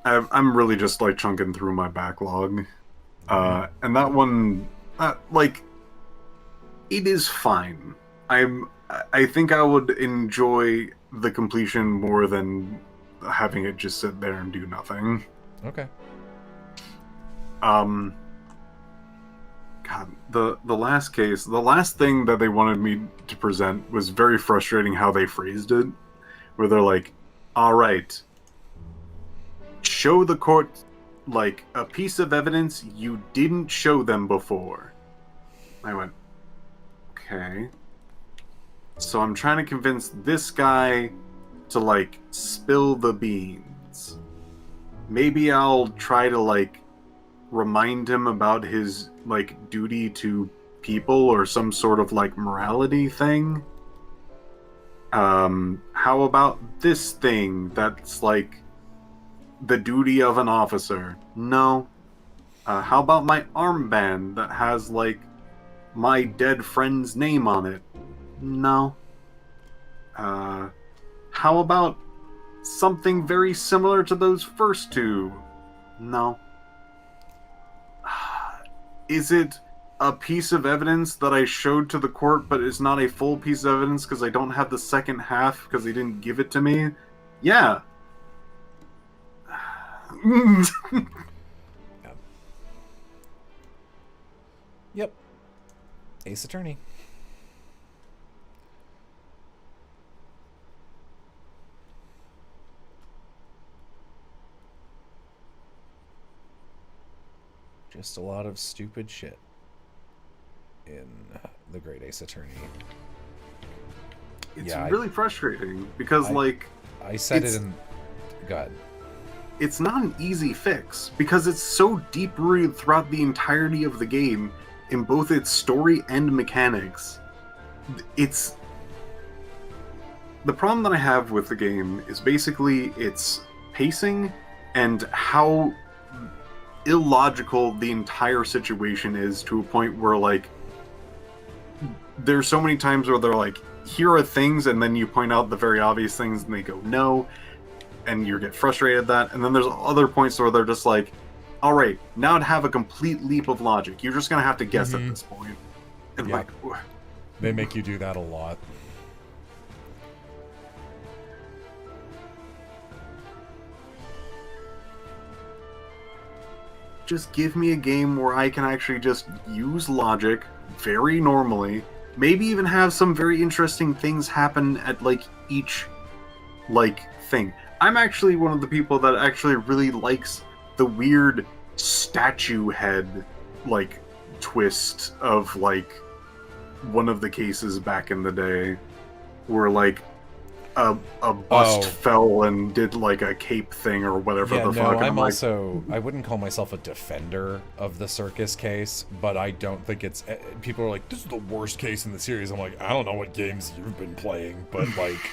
I'm really just like chunking through my backlog. And that one, like, it is fine. I think I would enjoy the completion more than having it just sit there and do nothing. Okay. God, the last case, the last thing that they wanted me to present was very frustrating how they phrased it, where they're like, all right, show the court like a piece of evidence you didn't show them before. I went, okay. So I'm trying to convince this guy to, like, spill the beans. Maybe I'll try to, like, remind him about his, like, duty to people or some sort of, like, morality thing. How about this thing that's, like, the duty of an officer? No. How about my armband that has, like, my dead friend's name on it? No. How about something very similar to those first two? No. Is it a piece of evidence that I showed to the court, but it's not a full piece of evidence because I don't have the second half because they didn't give it to me? Yeah. Yep. Ace Attorney. Just a lot of stupid shit in the Great Ace Attorney. It's really frustrating because, I said it in... Go ahead. It's not an easy fix because it's so deep-rooted throughout the entirety of the game in both its story and mechanics. It's... The problem that I have with the game is basically its pacing and how illogical the entire situation is, to a point where, like, there's so many times where they're like, here are things, and then you point out the very obvious things and they go no, and you get frustrated at that. And then there's other points where they're just like, all right, now to have a complete leap of logic, you're just gonna have to guess at this point. And like, they make you do that a lot. Just give me a game where I can actually just use logic very normally, maybe even have some very interesting things happen at, like, each, like, thing. I'm actually one of the people that actually really likes the weird statue head, like, twist of, like, one of the cases back in the day, where, like, a bust fell and did, like, a cape thing or whatever the fuck. I'm also... I wouldn't call myself a defender of the circus case, but I don't think it's... People are like, this is the worst case in the series. I'm like, I don't know what games you've been playing, but, like...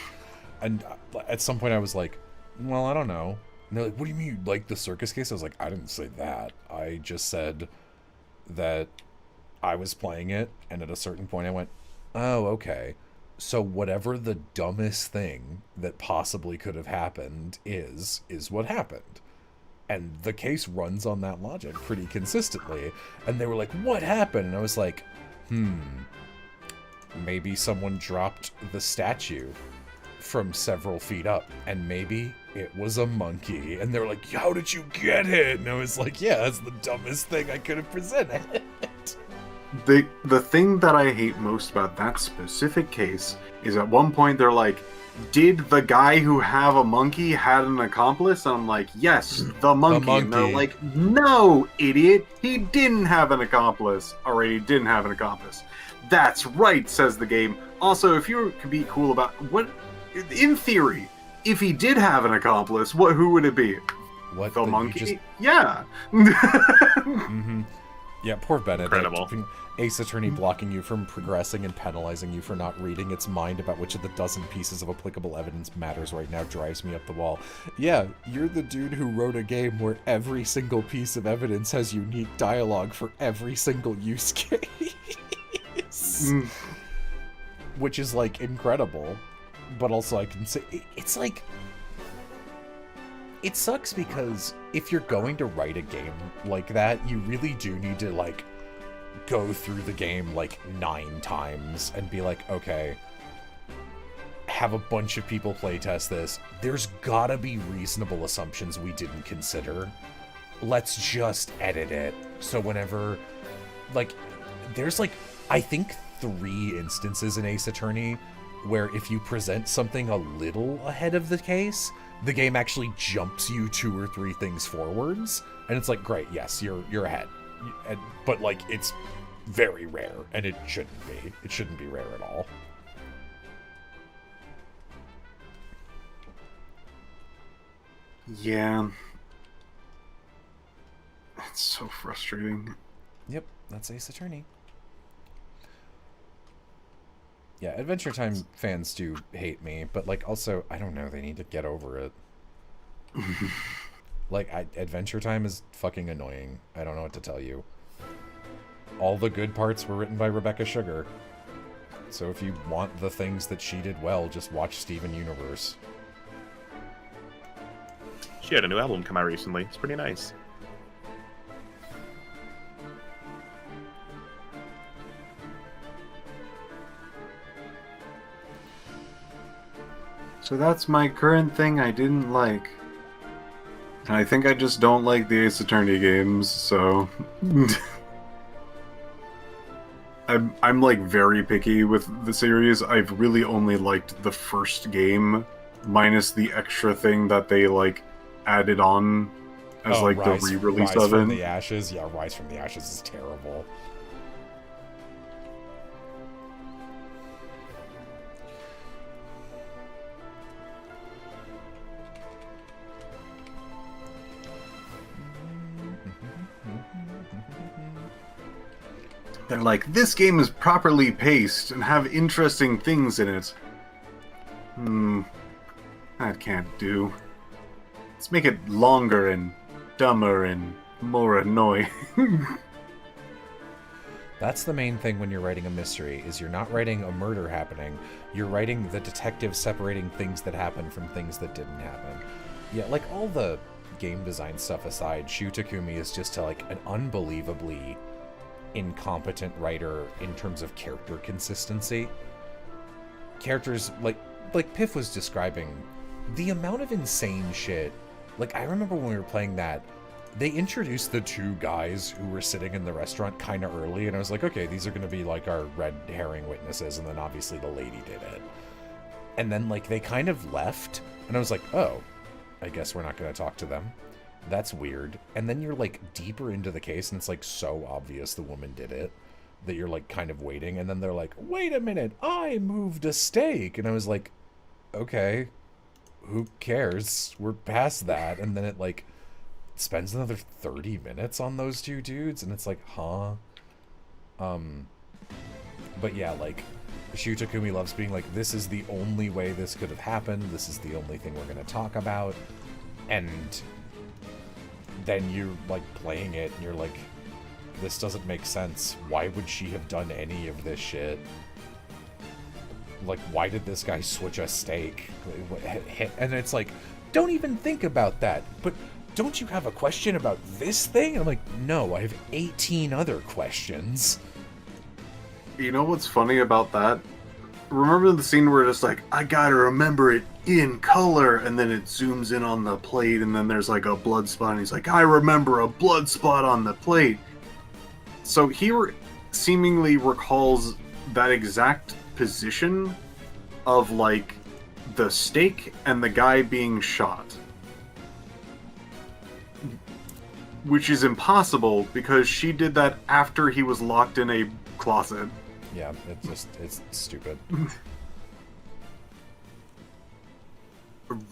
And at some point I was like, well, I don't know. And they're like, what do you mean you like the circus case? I was like, I didn't say that. I just said that I was playing it, and at a certain point I went, oh, okay. So whatever the dumbest thing that possibly could have happened is what happened. And the case runs on that logic pretty consistently. And they were like, what happened? And I was like, maybe someone dropped the statue from several feet up, and maybe it was a monkey. And they were like, how did you get it? And I was like, yeah, that's the dumbest thing I could have presented. The thing that I hate most about that specific case is at one point they're like, did the guy who have a monkey had an accomplice? And I'm like, yes, the monkey. And they're like, no, idiot, he didn't have an accomplice. Or he didn't have an accomplice. That's right, says the game. Also, if you could be cool about what, in theory, if he did have an accomplice, who would it be? What, the monkey? Yeah. Yeah, poor Benedict. Incredible. Ace Attorney blocking you from progressing and penalizing you for not reading its mind about which of the dozen pieces of applicable evidence matters right now drives me up the wall. Yeah, you're the dude who wrote a game where every single piece of evidence has unique dialogue for every single use case. Which is, like, incredible. But also I can say, it's like... It sucks because if you're going to write a game like that, you really do need to, like, go through the game, like, 9 times and be like, okay, have a bunch of people playtest this. There's gotta be reasonable assumptions we didn't consider. Let's just edit it. So whenever, like, there's, like, I think 3 instances in Ace Attorney where if you present something a little ahead of the case, the game actually jumps you 2 or 3 things forwards, and it's like, great, yes, you're ahead. But, like, it's very rare, and it shouldn't be. It shouldn't be rare at all. Yeah. It's so frustrating. Yep, that's Ace Attorney. Yeah, Adventure Time fans do hate me, but, like, also, I don't know, they need to get over it. Like, Adventure Time is fucking annoying. I don't know what to tell you. All the good parts were written by Rebecca Sugar. So if you want the things that she did well, just watch Steven Universe. She had a new album come out recently. It's pretty nice. So that's my current thing I didn't like. And I think I just don't like the Ace Attorney games, so... I'm like very picky with the series. I've really only liked the first game, minus the extra thing that they like added on as like the re-release Rise of from it. the Ashes? Yeah, Rise from the Ashes is terrible. They're like, this game is properly paced and have interesting things in it. That can't do. Let's make it longer and dumber and more annoying. That's the main thing when you're writing a mystery, is you're not writing a murder happening, you're writing the detective separating things that happen from things that didn't happen. Yeah, like, all the game design stuff aside, Shu Takumi is just like an unbelievably incompetent writer in terms of character consistency. Characters, like Piff was describing, the amount of insane shit. Like, I remember when we were playing that, they introduced the two guys who were sitting in the restaurant kind of early, and I was like, okay, these are going to be like our red herring witnesses, and then obviously the lady did it. And then, like, they kind of left, and I was like, oh, I guess we're not going to talk to them. That's weird. And then you're, like, deeper into the case, and it's, like, so obvious the woman did it that you're, like, kind of waiting. And then they're like, wait a minute, I moved a steak. And I was like, okay, who cares? We're past that. And then it, like, spends another 30 minutes on those two dudes, and it's like, huh? But yeah, like, Shu Takumi loves being like, this is the only way this could have happened. This is the only thing we're going to talk about. And then you're, like, playing it, and you're like, this doesn't make sense. Why would she have done any of this shit? Like, why did this guy switch a steak? And it's like, don't even think about that. But don't you have a question about this thing? I'm like, no, I have 18 other questions. You know what's funny about that? Remember the scene where it's like, I gotta remember it in color, and then it zooms in on the plate, and then there's like a blood spot, and he's like, I remember a blood spot on the plate. So he seemingly recalls that exact position of like the steak and the guy being shot. Which is impossible because she did that after he was locked in a closet. Yeah, it's stupid.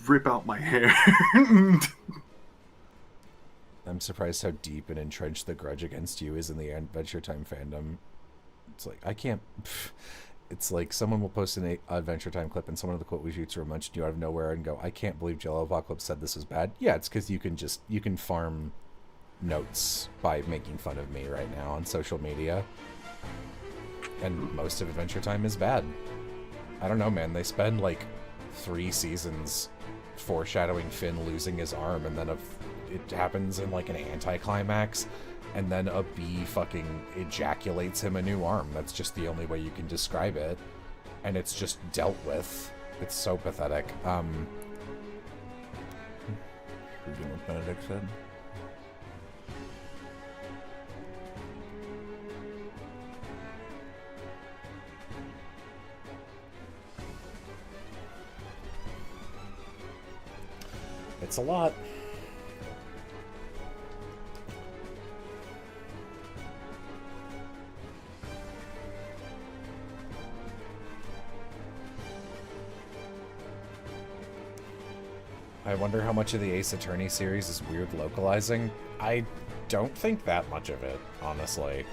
Rip out my hair. I'm surprised how deep and entrenched the grudge against you is in the Adventure Time fandom. It's like, I can't... It's like someone will post an Adventure Time clip and someone of the quote reshoots are munched you out of nowhere and go, I can't believe Jello Apocalypse said this was bad. Yeah, it's because you can farm notes by making fun of me right now on social media. And most of Adventure Time is bad. I don't know, man. They spend like 3 seasons foreshadowing Finn losing his arm, and then it happens in like an anticlimax, and then a bee fucking ejaculates him a new arm. That's just the only way you can describe it. And it's just dealt with. It's so pathetic. Reading what Benedict said. It's a lot. I wonder how much of the Ace Attorney series is weird localizing. I don't think that much of it, honestly.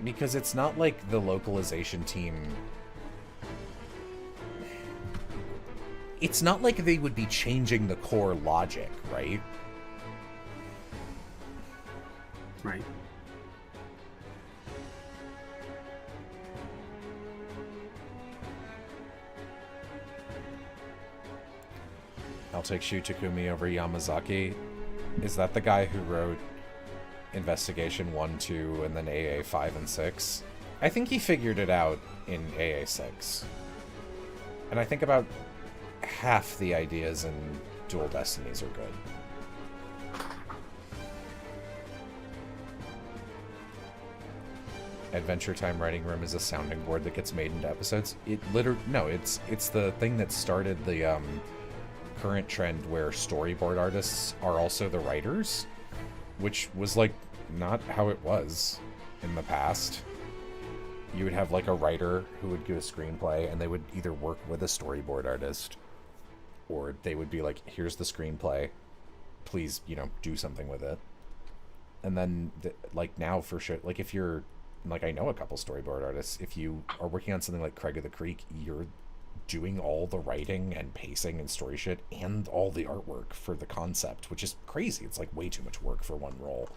Because it's not like the localization team... It's not like they would be changing the core logic, right? Right. I'll take Shu Takumi over Yamazaki. Is that the guy who wrote Investigation 1, 2, and then AA 5 and 6? I think he figured it out in AA 6. And I think about half the ideas in Dual Destinies are good. Adventure Time Writing Room is a sounding board that gets made into episodes. It literally... No, it's the thing that started the, current trend where storyboard artists are also the writers, which was like not how it was in the past. You would have like a writer who would do a screenplay and they would either work with a storyboard artist or they would be like, here's the screenplay, please, you know, do something with it. And then like now for sure, like if you're like, I know a couple storyboard artists, if you are working on something like Craig of the Creek, you're doing all the writing and pacing and story shit and all the artwork for the concept, which is crazy. It's like way too much work for one role.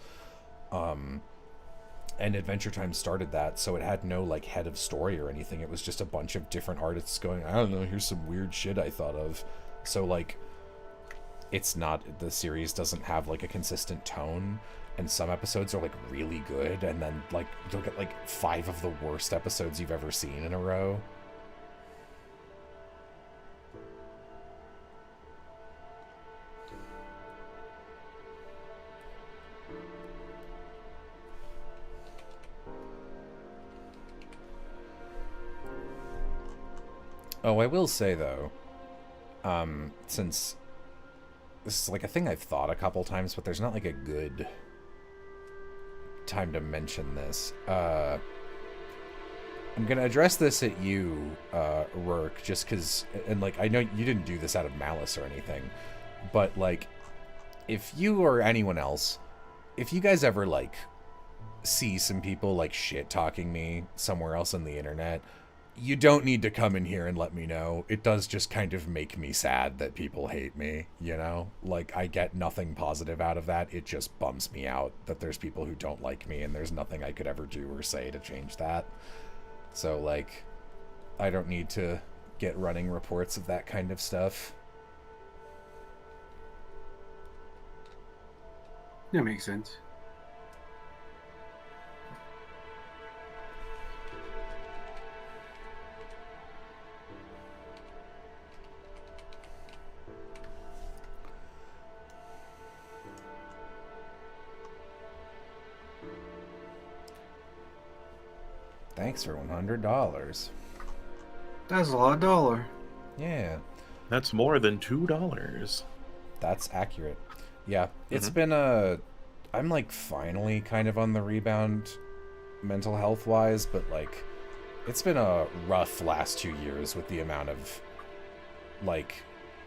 And Adventure Time started that, so it had no like head of story or anything. It was just a bunch of different artists going, I don't know, here's some weird shit I thought of. So like, it's not, the series doesn't have like a consistent tone, and some episodes are like really good, and then like you'll get like 5 of the worst episodes you've ever seen in a row. Oh, I will say, though, since this is, like, a thing I've thought a couple times, but there's not, like, a good time to mention this. I'm gonna address this at you, Rourke, just because, and, like, I know you didn't do this out of malice or anything, but, like, if you or anyone else, if you guys ever, like, see some people, like, shit-talking me somewhere else on the internet, you don't need to come in here and let me know. It does just kind of make me sad that people hate me, you know? Like, I get nothing positive out of that. It just bums me out that there's people who don't like me and there's nothing I could ever do or say to change that. So, like, I don't need to get running reports of that kind of stuff. That makes sense. Thanks for $100. That's a lot of dollar. Yeah. That's more than $2. That's accurate. Yeah, it's been I'm like finally kind of on the rebound mental health wise, but like it's been a rough last 2 years with the amount of like,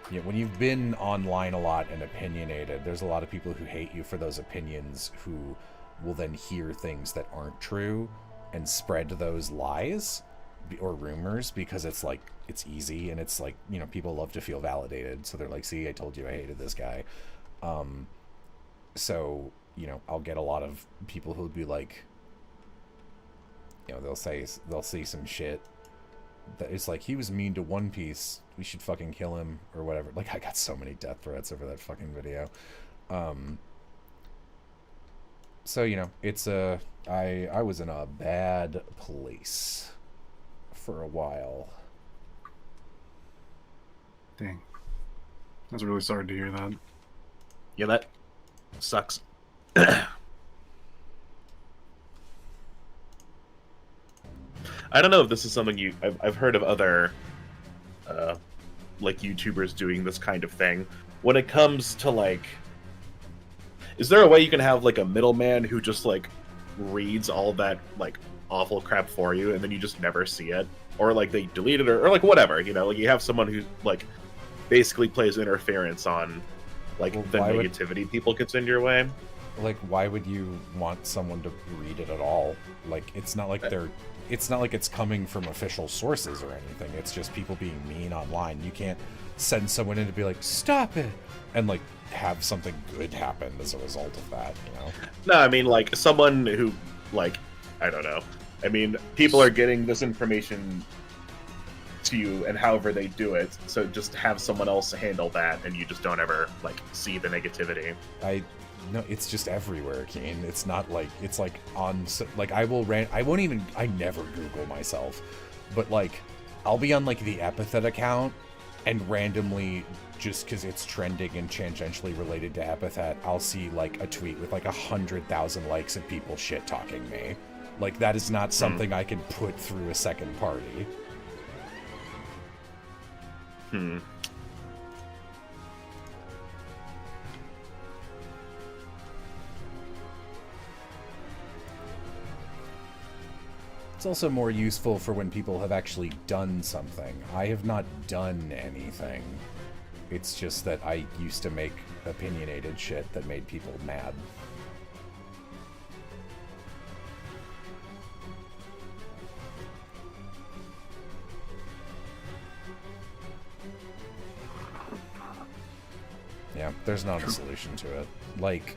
you know, when you've been online a lot and opinionated, there's a lot of people who hate you for those opinions who will then hear things that aren't true and spread those lies or rumors because it's like, it's easy and it's like, you know, people love to feel validated. So they're like, see, I told you I hated this guy. So, you know, I'll get a lot of people who'll be like, you know, they'll see some shit that it's like, he was mean to One Piece, we should fucking kill him or whatever. Like, I got so many death threats over that fucking video. So, you know, it's I was in a bad place for a while. Dang. I was really sorry to hear that. Yeah, that sucks. I don't know if this is something I've heard of other like YouTubers doing this kind of thing. When it comes to like, is there a way you can have like a middleman who just like reads all that like awful crap for you, and then you just never see it, or like they delete it, or like whatever, you know, like you have someone who like basically plays interference on like the negativity people can send your way. Like, why would you want someone to read it at all? Like, it's not like it's not like it's coming from official sources or anything. It's just people being mean online. You can't send someone in to be like, stop it, and like have something good happen as a result of that, you know? No, I mean like someone who like, I don't know. I mean, people are getting this information to you, and however they do it, so just have someone else handle that, and you just don't ever like see the negativity. No, it's just everywhere, Keen. It's not like, it's like on, like I never Google myself, but like I'll be on like the Epithet account, and randomly, just because it's trending and tangentially related to Epithet, I'll see like a tweet with like 100,000 likes of people shit talking me. Like, that is not something I can put through a second party. It's also more useful for when people have actually done something. I have not done anything. It's just that I used to make opinionated shit that made people mad. Yeah, there's not a solution to it. Like,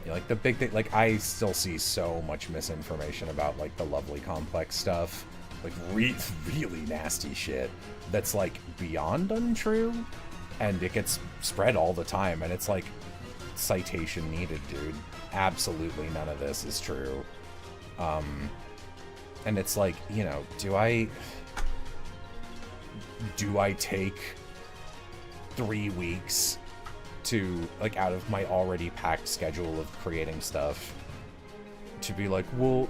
yeah, like the big thing, like I still see so much misinformation about like the Lovely Complex stuff, like really nasty shit that's like beyond untrue, and it gets spread all the time, and it's like, citation needed, dude. Absolutely none of this is true. And it's like, you know, do I take 3 weeks to, like, out of my already packed schedule of creating stuff to be like, well,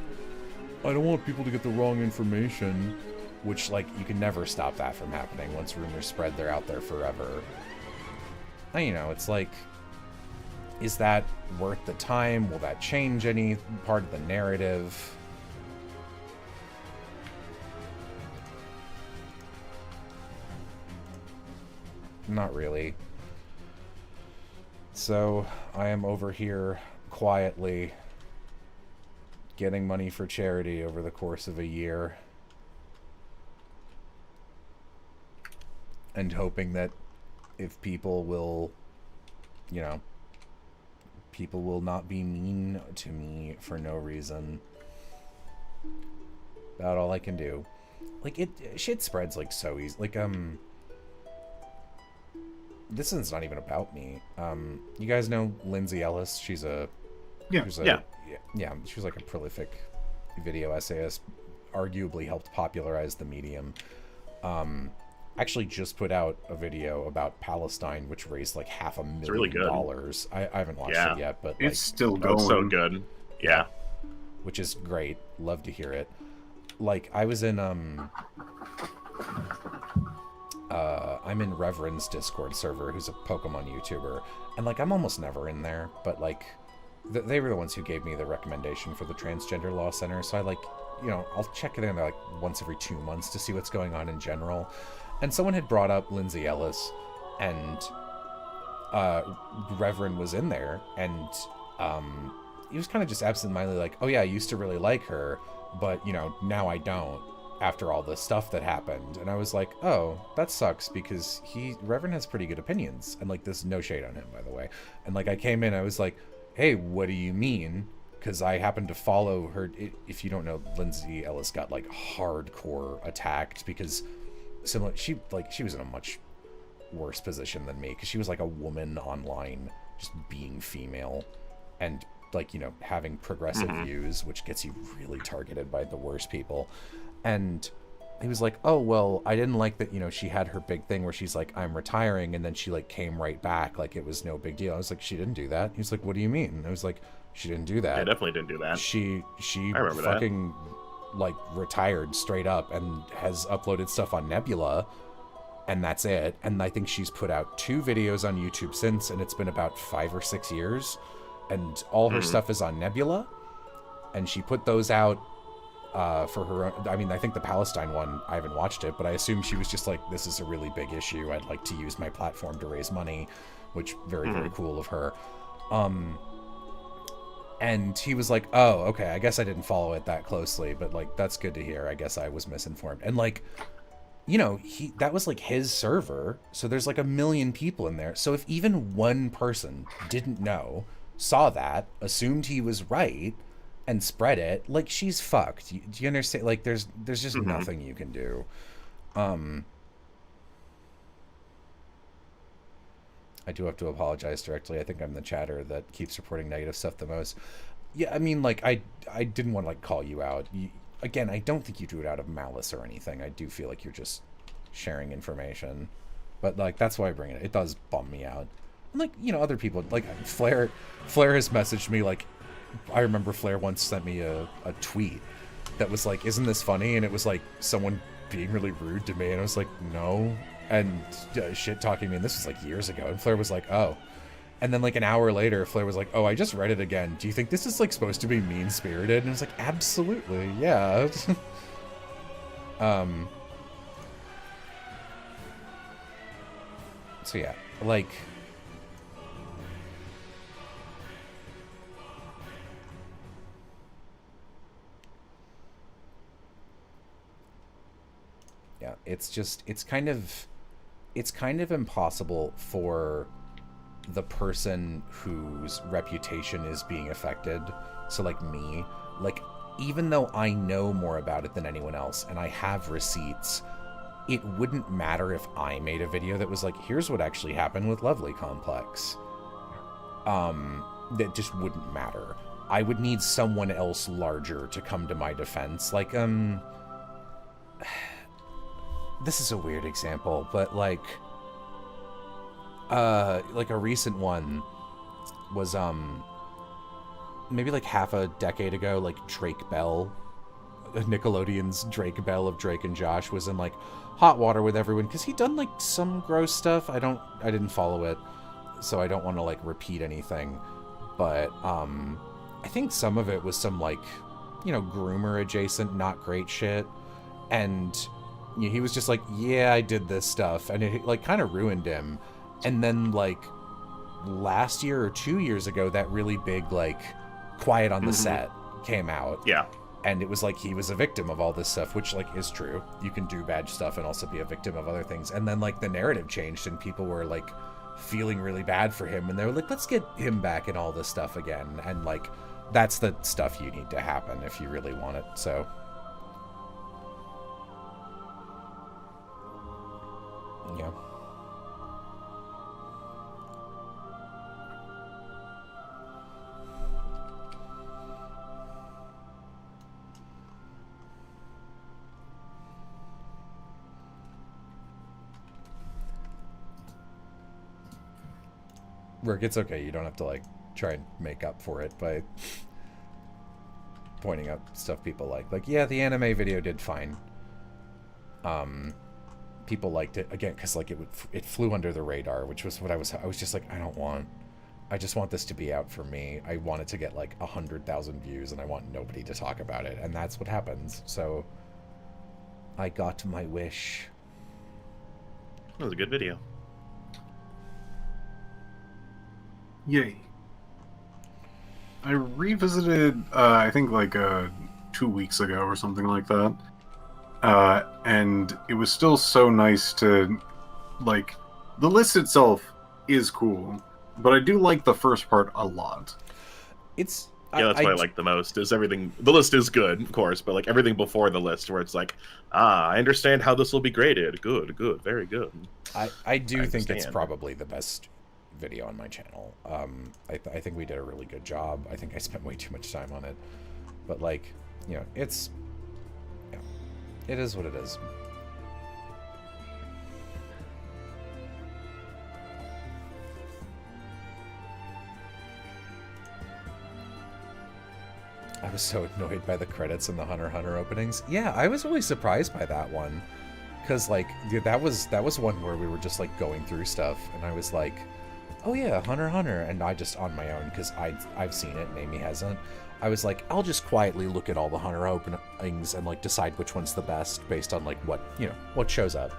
I don't want people to get the wrong information, which, like, you can never stop that from happening. Once rumors spread, they're out there forever. And, you know, it's like, is that worth the time? Will that change any part of the narrative? Not really. So, I am over here quietly getting money for charity over the course of a year. And hoping that if people will, you know, people will not be mean to me for no reason. About all I can do. Like, shit spreads, like, so easy. Like, this is not even about me. You guys know Lindsay Ellis? She's a... Yeah, she was like a prolific video essayist. Arguably helped popularize the medium. Actually just put out a video about Palestine, which raised like $500,000. Really good. I haven't watched it yet, but it's still going. It's so good. Yeah. Which is great. Love to hear it. Like, I was in I'm in Reverend's Discord server, who's a Pokemon YouTuber, and like I'm almost never in there, but like they were the ones who gave me the recommendation for the Transgender Law Center, so I, like, you know, I'll check it in like once every 2 months to see what's going on in general. And someone had brought up Lindsay Ellis, and Reverend was in there, and he was kind of just absentmindedly like, oh yeah, I used to really like her, but, you know, now I don't, after all the stuff that happened. And I was like, oh, that sucks, because Reverend has pretty good opinions, and like, there's no shade on him, by the way. And like, I came in, I was like, hey, what do you mean? Because I happened to follow her. If you don't know, Lindsay Ellis got like hardcore attacked because she was in a much worse position than me, because she was like a woman online, just being female, and like, you know, having progressive views, which gets you really targeted by the worst people. And he was like, oh, well, I didn't like that, you know, she had her big thing where she's like, I'm retiring, and then she like came right back like it was no big deal. I was like, she didn't do that. He was like, what do you mean? I was like, she didn't do that. I definitely didn't do that. She I remember fucking like retired straight up and has uploaded stuff on Nebula, and that's it. And I think she's put out 2 videos on YouTube since, and it's been about 5 or 6 years. and all her stuff is on Nebula, and she put those out for her own. I mean, I think the Palestine one, I haven't watched it, but I assume she was just like, this is a really big issue, I'd like to use my platform to raise money, which very cool of her. And he was like, oh, okay, I guess I didn't follow it that closely, but like, that's good to hear. I guess I was misinformed. And like, you know, that was like his server, so there's like 1 million people in there. So if even one person didn't know, saw that, assumed he was right, and spread it, like, she's fucked. Do you understand? Like, there's just nothing you can do. I do have to apologize directly. I think I'm the chatter that keeps reporting negative stuff the most. Yeah, I mean, like, I didn't want to, like, call you out. Again, I don't think you do it out of malice or anything. I do feel like you're just sharing information. But, like, that's why I bring it. It does bum me out. And, like, you know, other people, like, Flair has messaged me, like, I remember Flair once sent me a tweet that was like, isn't this funny? And it was like someone being really rude to me, and I was like, no. And shit talking me, and this was like years ago, and Flair was like, oh. And then like an hour later, Flair was like, oh, I just read it again. Do you think this is like supposed to be mean-spirited? And I was like, absolutely, yeah. So yeah, like, yeah, it's kind of impossible for the person whose reputation is being affected. So like me, like, even though I know more about it than anyone else and I have receipts, it wouldn't matter if I made a video that was like, here's what actually happened with Lovely Complex. That just wouldn't matter. I would need someone else larger to come to my defense. Like, this is a weird example, but like a recent one was maybe like half a decade ago, like Drake Bell, Nickelodeon's Drake Bell of Drake and Josh, was in like hot water with everyone because he'd done like some gross stuff. I didn't follow it, so I don't want to like repeat anything, but I think some of it was some like, you know, groomer adjacent not great shit, and he was just like, yeah, I did this stuff, and it like kind of ruined him. And then like last year or 2 years ago, that really big like Quiet on the Set came out. Yeah. And it was like he was a victim of all this stuff, which like is true. You can do bad stuff and also be a victim of other things. And then like the narrative changed and people were like feeling really bad for him, and they were like, let's get him back in all this stuff again. And like that's the stuff you need to happen if you really want it. So yeah. Rick, it's okay. You don't have to like try and make up for it by pointing out stuff people like. Like, yeah, the anime video did fine. People liked it again because like it flew under the radar, which was what I was just like, I just want this to be out for me. I want it to get like 100,000 views, and I want nobody to talk about it, and that's what happens. So I got my wish. That was a good video. Yay. I revisited, I think like 2 weeks ago or something like that. And it was still so nice to, like, the list itself is cool, but I do like the first part a lot. It's... Yeah, that's what I like the most, is everything... The list is good, of course, but like everything before the list where it's like, I understand how this will be graded. Good, very good. I do think it's probably the best video on my channel. I think we did a really good job. I think I spent way too much time on it, but like, you know, it's, you know, it is what it is. I was so annoyed by the credits in the Hunter x Hunter openings. Yeah, I was really surprised by that one, because like that was one where we were just like going through stuff, and I was like, oh yeah, Hunter x Hunter, and I just on my own because I've seen it and Amy hasn't. I was like, I'll just quietly look at all the Hunter openings and like decide which one's the best based on like what what shows up.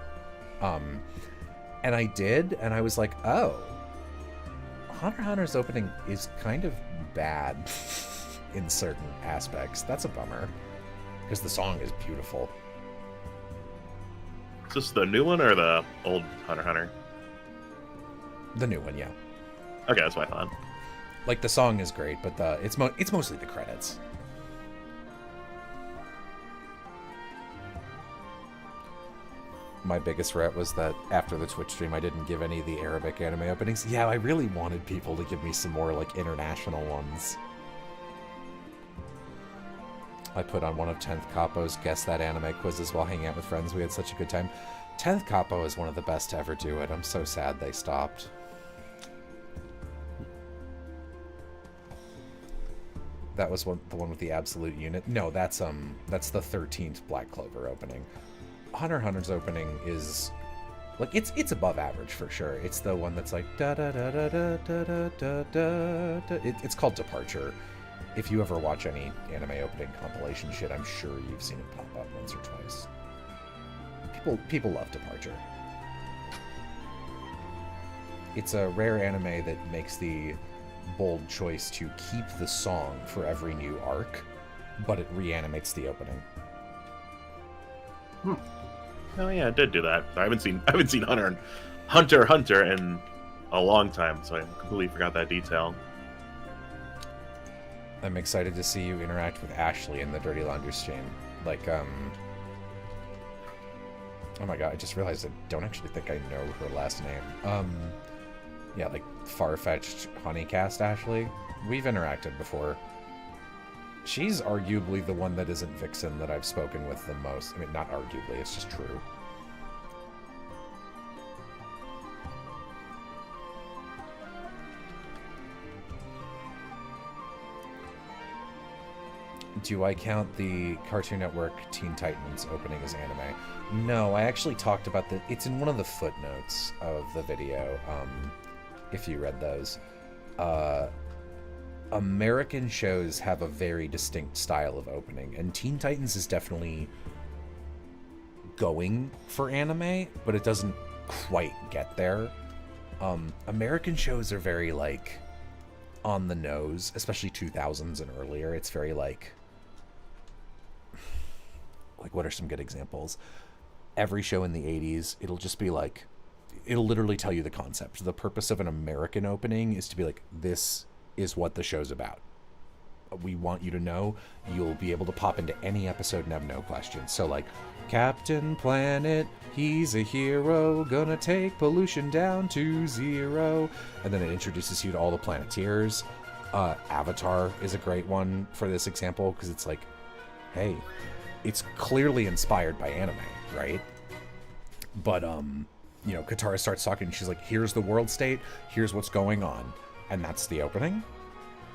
And I did, and I was like, oh, Hunter x Hunter's opening is kind of bad in certain aspects. That's a bummer because the song is beautiful. Is this the new one or the old Hunter x Hunter? The new one, yeah. Okay, that's what I thought. Like the song is great, but it's mostly the credits. My biggest regret was that after the Twitch stream, I didn't give any of the Arabic anime openings. Yeah, I really wanted people to give me some more like international ones. I put on one of 10th Capo's Guess That Anime quizzes while hanging out with friends. We had such a good time. 10th Capo is one of the best to ever do it. I'm so sad they stopped. That was the one with the absolute unit. No, that's the 13th Black Clover opening. Hunter x Hunter's opening is like it's above average for sure. It's the one that's like da da da da da da da da da. It's called Departure. If you ever watch any anime opening compilation shit, I'm sure you've seen it pop up once or twice. People love Departure. It's a rare anime that makes the bold choice to keep the song for every new arc, but it reanimates the opening. Oh yeah, it did do that. I haven't seen Hunter x Hunter in a long time, so I completely forgot that detail. I'm excited to see you interact with Ashley in the Dirty Laundry stream. Like, oh my god, I just realized I don't actually think I know her last name. Yeah, like Farfetched Honeycast Ashley. We've interacted before. She's arguably the one that isn't Vixen that I've spoken with the most. I mean, not arguably, it's just true. Do I count the Cartoon Network Teen Titans opening as anime? No, I actually talked about it's in one of the footnotes of the video, if you read those. American shows have a very distinct style of opening, and Teen Titans is definitely going for anime, but it doesn't quite get there. American shows are very, like, on the nose, especially 2000s and earlier. It's very, like, what are some good examples? Every show in the 80s, it'll just be like, it'll literally tell you the concept. The purpose of an American opening is to be like, this is what the show's about. We want you to know. You'll be able to pop into any episode and have no questions. So like, Captain Planet, he's a hero, gonna take pollution down to 0. And then it introduces you to all the Planeteers. Avatar is a great one for this example, because it's like, hey, it's clearly inspired by anime, right? But, you know, Katara starts talking and she's like, here's the world state, here's what's going on. And that's the opening.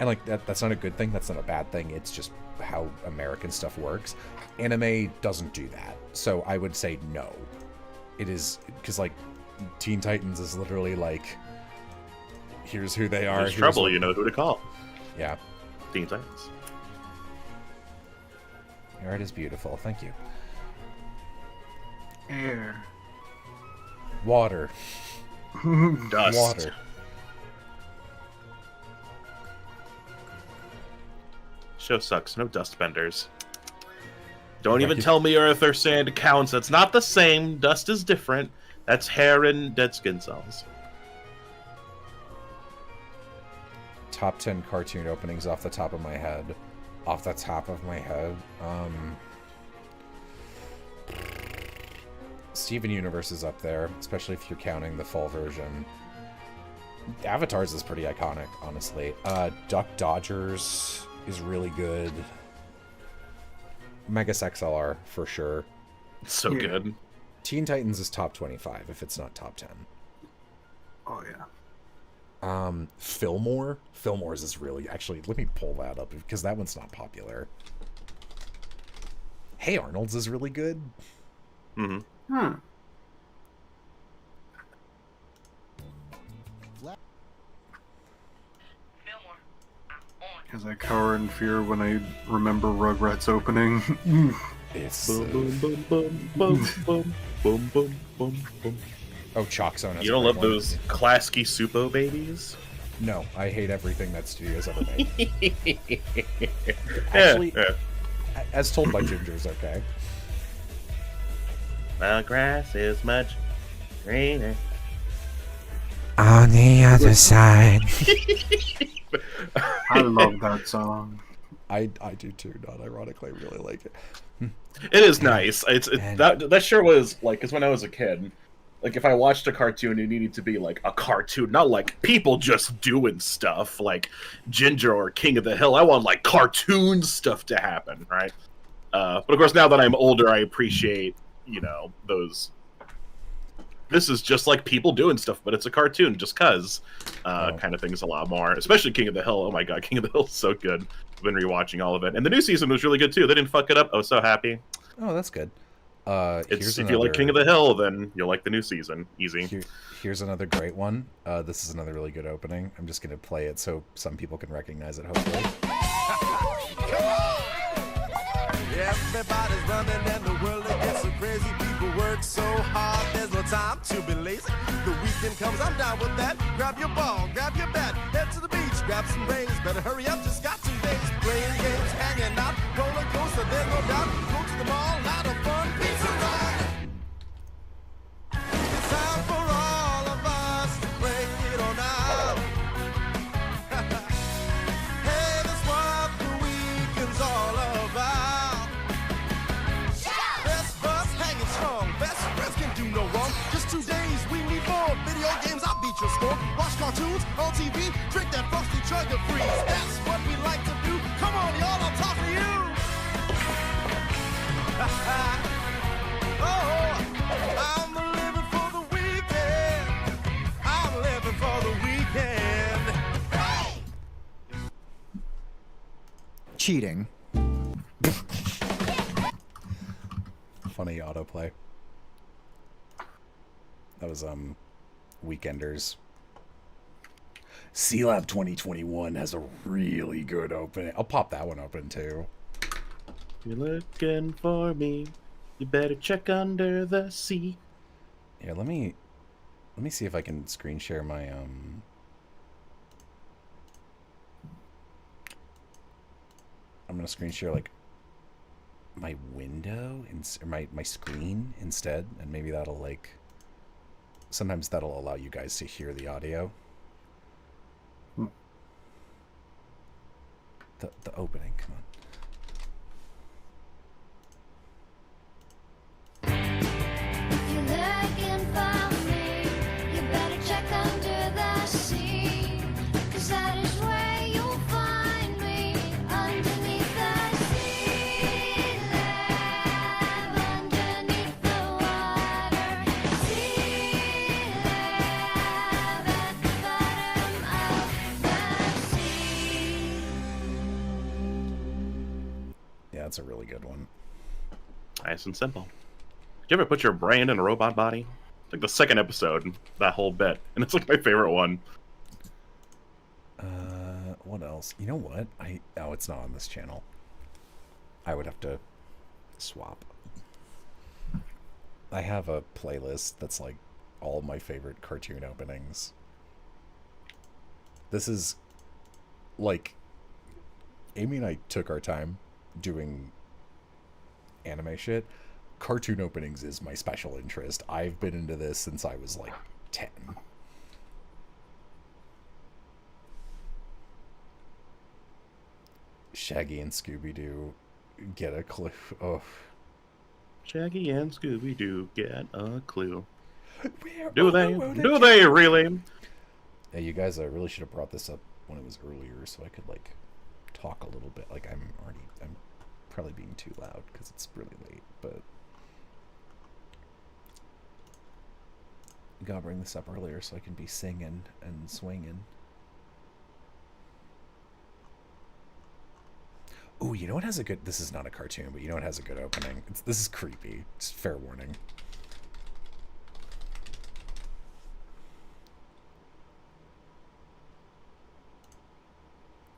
And like, that's not a good thing, that's not a bad thing, it's just how American stuff works. Anime doesn't do that. So I would say no. It is, because like, Teen Titans is literally like, here's who they are. There's trouble, you know who to call. Yeah. Teen Titans. Your art is beautiful, thank you. Air. Water. Dust. Water. Show sucks. No dust benders. Don't even tell me earth or sand counts. That's not the same. Dust is different. That's hair and dead skin cells. Top 10 cartoon openings off the top of my head. Steven Universe is up there, especially if you're counting the full version. Avatar's is pretty iconic, honestly. Duck Dodgers is really good. Megas XLR, for sure. So good. Teen Titans is top 25, if it's not top 10. Oh, yeah. Fillmore's is really, actually, let me pull that up, because that one's not popular. Hey Arnold's is really good. As I cower in fear when I remember Rugrats opening. It's boom, boom, boom, boom, boom, boom, boom, boom, boom. Oh, Chalk Zone. Has You a don't great love one. those Klasky Supo babies? No, I hate everything that studio's ever made. Yeah, Actually, yeah. as told by Ginger's okay. The grass is much greener. On the other side. I love that song. I do too. Not ironically, I really like it. It is nice. That sure was like, because when I was a kid, like if I watched a cartoon, it needed to be like a cartoon, not like people just doing stuff like Ginger or King of the Hill. I want like cartoon stuff to happen, right? But of course, now that I'm older, I appreciate those. This is just like people doing stuff, but it's a cartoon, just cause kind of things a lot more. Especially King of the Hill. Oh my god, King of the Hill is so good. I've been rewatching all of it, and the new season was really good too. They didn't fuck it up. I was so happy. Oh, that's good. If you like King of the Hill, then you'll like the new season. Easy. Here's another great one. This is another really good opening. I'm just gonna play it so some people can recognize it. Hopefully. Everybody's running and the world it gets so crazy. People work so hard, there's no time to be lazy. The weekend comes, I'm down with that. Grab your ball, grab your bat, head to the beach, grab some rays. Better hurry up, just got 2 days. Playing games, hanging out, roller coaster, there's no doubt. Go to the mall, lot of fun, pizza run. It's time for all of us to break it on out. Hey, that's what the weekend's all about. Best buzz hanging strong. Best friends can do no wrong. Just 2 days, we need more. Video games, I'll beat your score. Watch cartoons on TV. Drink that frosty chugga freeze. That's what we like to do. Come on, y'all, I'm talking to you. Oh, I'm living for the weekend. I'm living for the weekend. Cheating. Funny autoplay. That was Weekenders. C-Lab 2021 has a really good opening. I'll pop that one open too. You're looking for me. You better check under the sea. Here, let me see if I can screen share my I'm gonna screen share like my window or my screen instead, and maybe that'll like sometimes that'll allow you guys to hear the audio. The opening, come on. You're looking for me, you better check under the sea, 'cause that is where you'll find me, underneath the sea, lab, underneath the water, sea, lab, at the bottom of the sea. Yeah, that's a really good one. Nice and simple. Did you ever put your brain in a robot body? Like the second episode, that whole bit, and it's like my favorite one. What else? You know what? Oh, it's not on this channel. I would have to swap. I have a playlist that's like all my favorite cartoon openings. This is like Amy and I took our time doing anime shit. Cartoon openings is my special interest. I've been into this since I was like 10. Shaggy and Scooby-Doo get a clue. Oh. Shaggy and Scooby-Doo get a clue. Where Do they? Do they really? Yeah, you guys, I really should have brought this up when it was earlier so I could like talk a little bit. Like I'm probably being too loud because it's really late, but gotta bring this up earlier so I can be singing and swinging. Ooh, you know what has a good... This is not a cartoon, but you know what has a good opening? This is creepy. Just fair warning.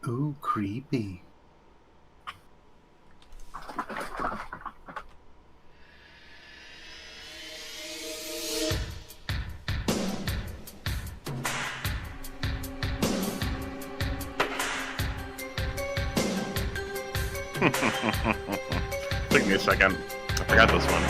Ooh, creepy. Took me a second. I forgot this one.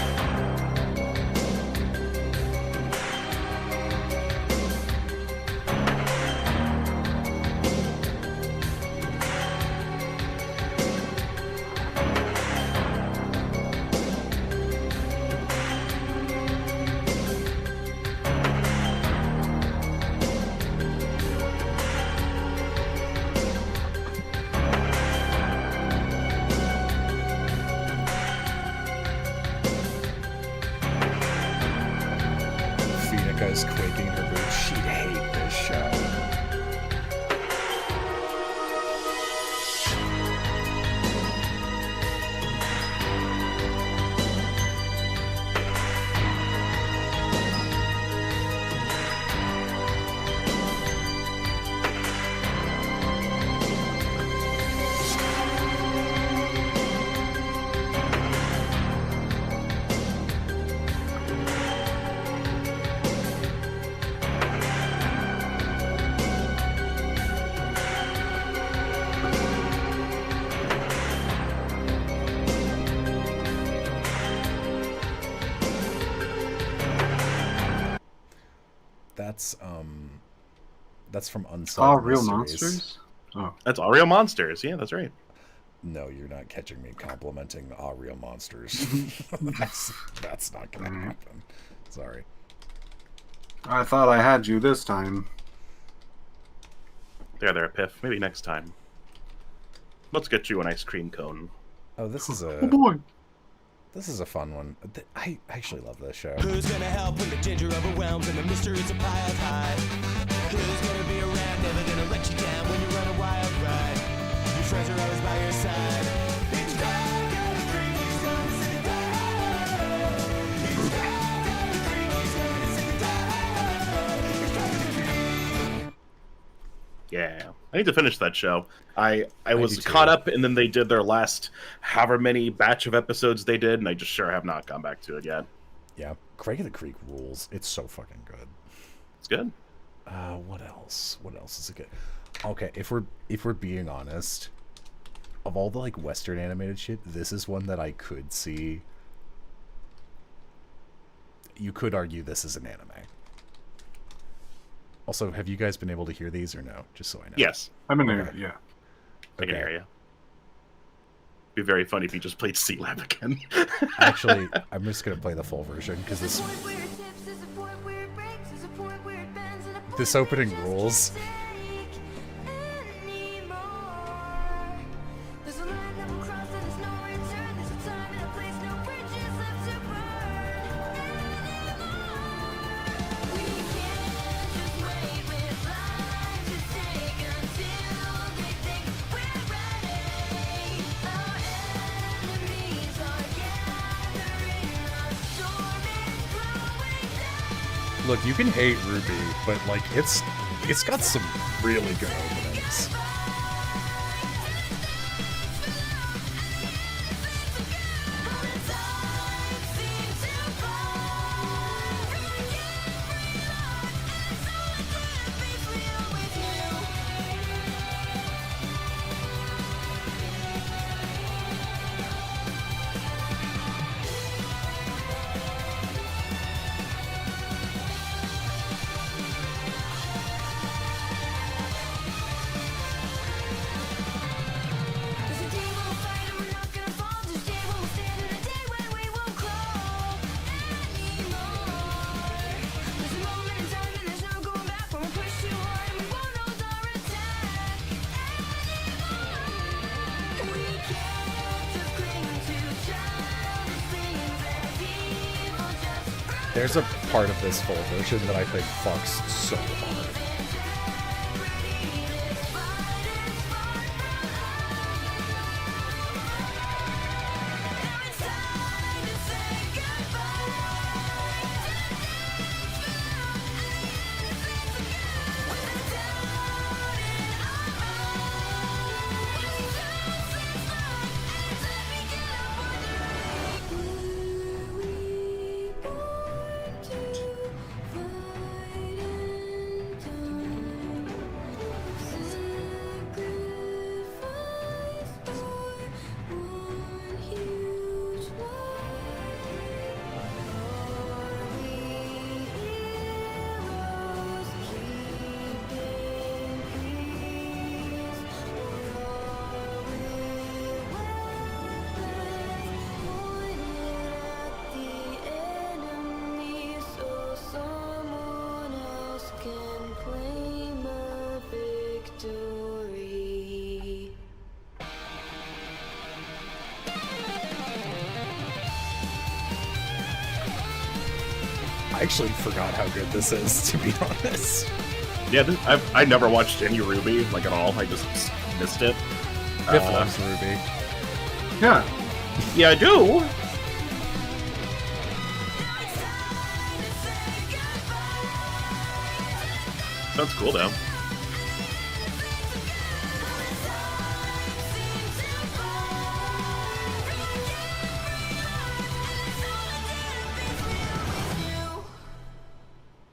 Phoenica's quaking her boots. She'd hate this show. That's from Unsolved All Real Mysteries. Monsters? Oh. That's All Real Monsters. Yeah, that's right. No, you're not catching me complimenting All Real Monsters. that's not gonna happen. Sorry. I thought I had you this time. There, Piff. Maybe next time. Let's get you an ice cream cone. Oh, this is a... Oh boy! This is a fun one. I actually love this show. Who's gonna help when the danger overwhelms and the mysteries are piled high? Who's gonna be around, never gonna let you down when you run a wild ride? Your friends are always by your side. Each time you're free, he's gonna say goodbye. Each time you're free, he's gonna say goodbye. Each time you're free. Yeah, I need to finish that show. I was caught up, and then they did their last however many batch of episodes they did, and I just sure have not gone back to it yet. Yeah, Craig of the Creek rules. It's so fucking good. It's good. What else? What else is it good? Okay, if we're being honest, of all the like Western animated shit, this is one that I could see. You could argue this is an anime. Also, have you guys been able to hear these or no? Just so I know. Yes. I'm in there, yeah. I can hear you. Be very funny if you just played C-Lab again. Actually, I'm just gonna play the full version because this opening rules. Look, you can hate Ruby, but like it's got some really good openings. There's a part of this full version that I think fucks so hard. I actually forgot how good this is, to be honest. Yeah, I never watched any Ruby, like, at all. I just missed it. Biff loves Ruby. Yeah. Yeah, I do. Sounds cool, though.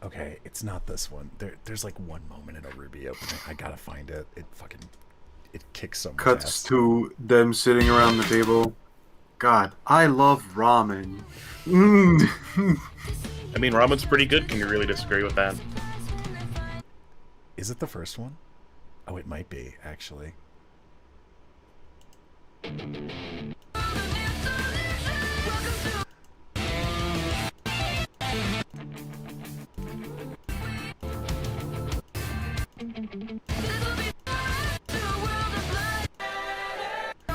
Okay, it's not this one. There's like one moment in a Ruby opening. I gotta find it. It kicks so much Cuts ass. to them sitting around the table. God, I love ramen. Mm. I mean, ramen's pretty good. Can you really disagree with that? Is it the first one? Oh, it might be, actually.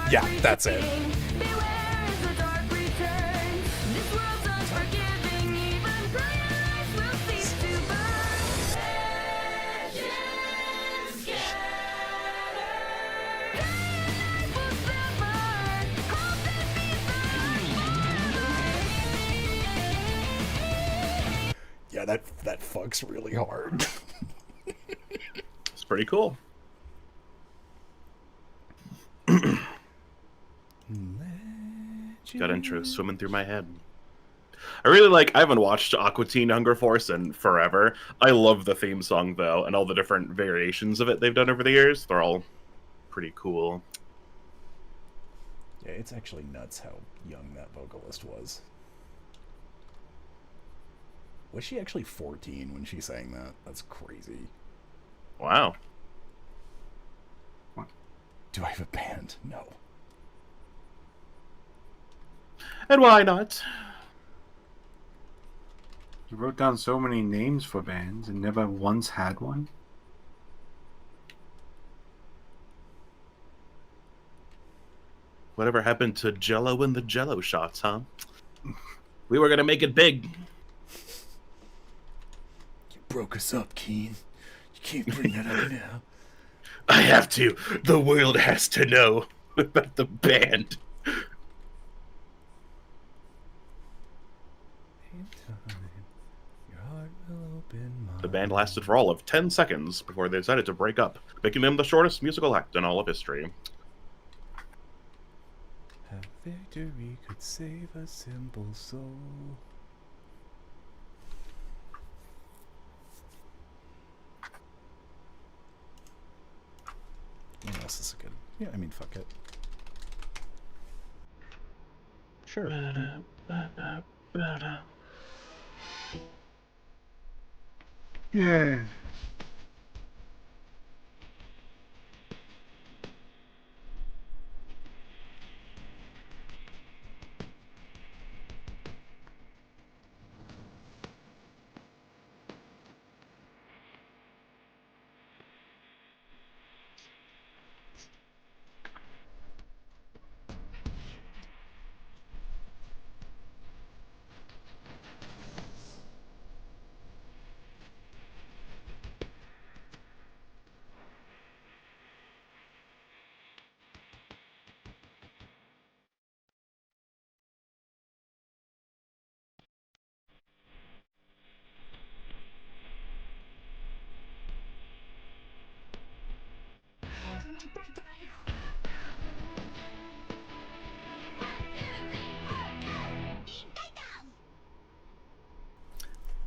Yeah, that's it. Yeah, that fucks really hard. It's pretty cool. Got intro swimming through my head. I haven't watched Aqua Teen Hunger Force in forever. I love the theme song, though, and all the different variations of it they've done over the years. They're all pretty cool. Yeah, it's actually nuts how young that vocalist was. Was she actually 14 when she sang that? That's crazy. Wow. What? Do I have a band? No. And why not? You wrote down so many names for bands and never once had one? Whatever happened to Jello and the Jello shots, huh? We were gonna make it big. You broke us up, Keen. You can't bring that up now. I have to. The world has to know about the band. The band lasted for all of 10 seconds before they decided to break up, making them the shortest musical act in all of history. A victory could save a simple soul. What else is good? Yeah, I mean, fuck it. Sure. Yeah.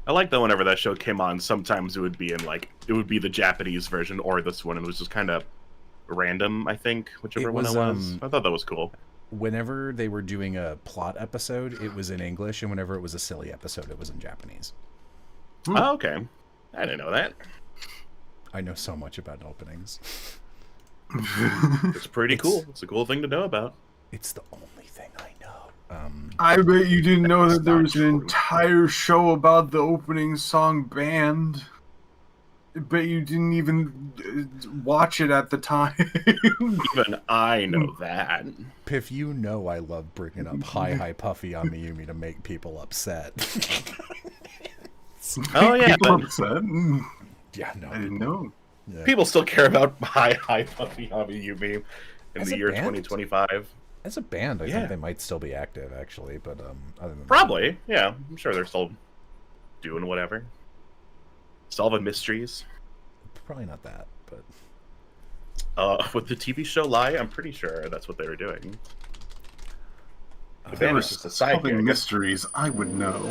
I like that whenever that show came on, sometimes it would be in it would be the Japanese version or this one, and it was just kind of random, I think, whichever one it was. I thought that was cool. Whenever they were doing a plot episode, it was in English, and whenever it was a silly episode, it was in Japanese. Oh, okay. I didn't know that. I know so much about openings. It's pretty cool. It's a cool thing to know about. It's the only thing I know. I bet you didn't know that there was an entire show about the opening song Band. I bet you didn't even watch it at the time. Even I know that. Piff, you know I love bringing up Hi Hi Puffy on Miyumi to make people upset. Oh yeah, People but upset. Yeah, no. I didn't know. Yeah. people still care about Hi Puffy Hobby You Meme in As the a year band? 2025. As a band, I Yeah. think they might still be active, actually. But other than Probably, yeah. I'm sure they're still doing whatever, solving mysteries. that, probably not that. But With the TV show Lie, I'm pretty sure that's what they were doing. But If they then were it's just a side solving gig. mysteries, I would know.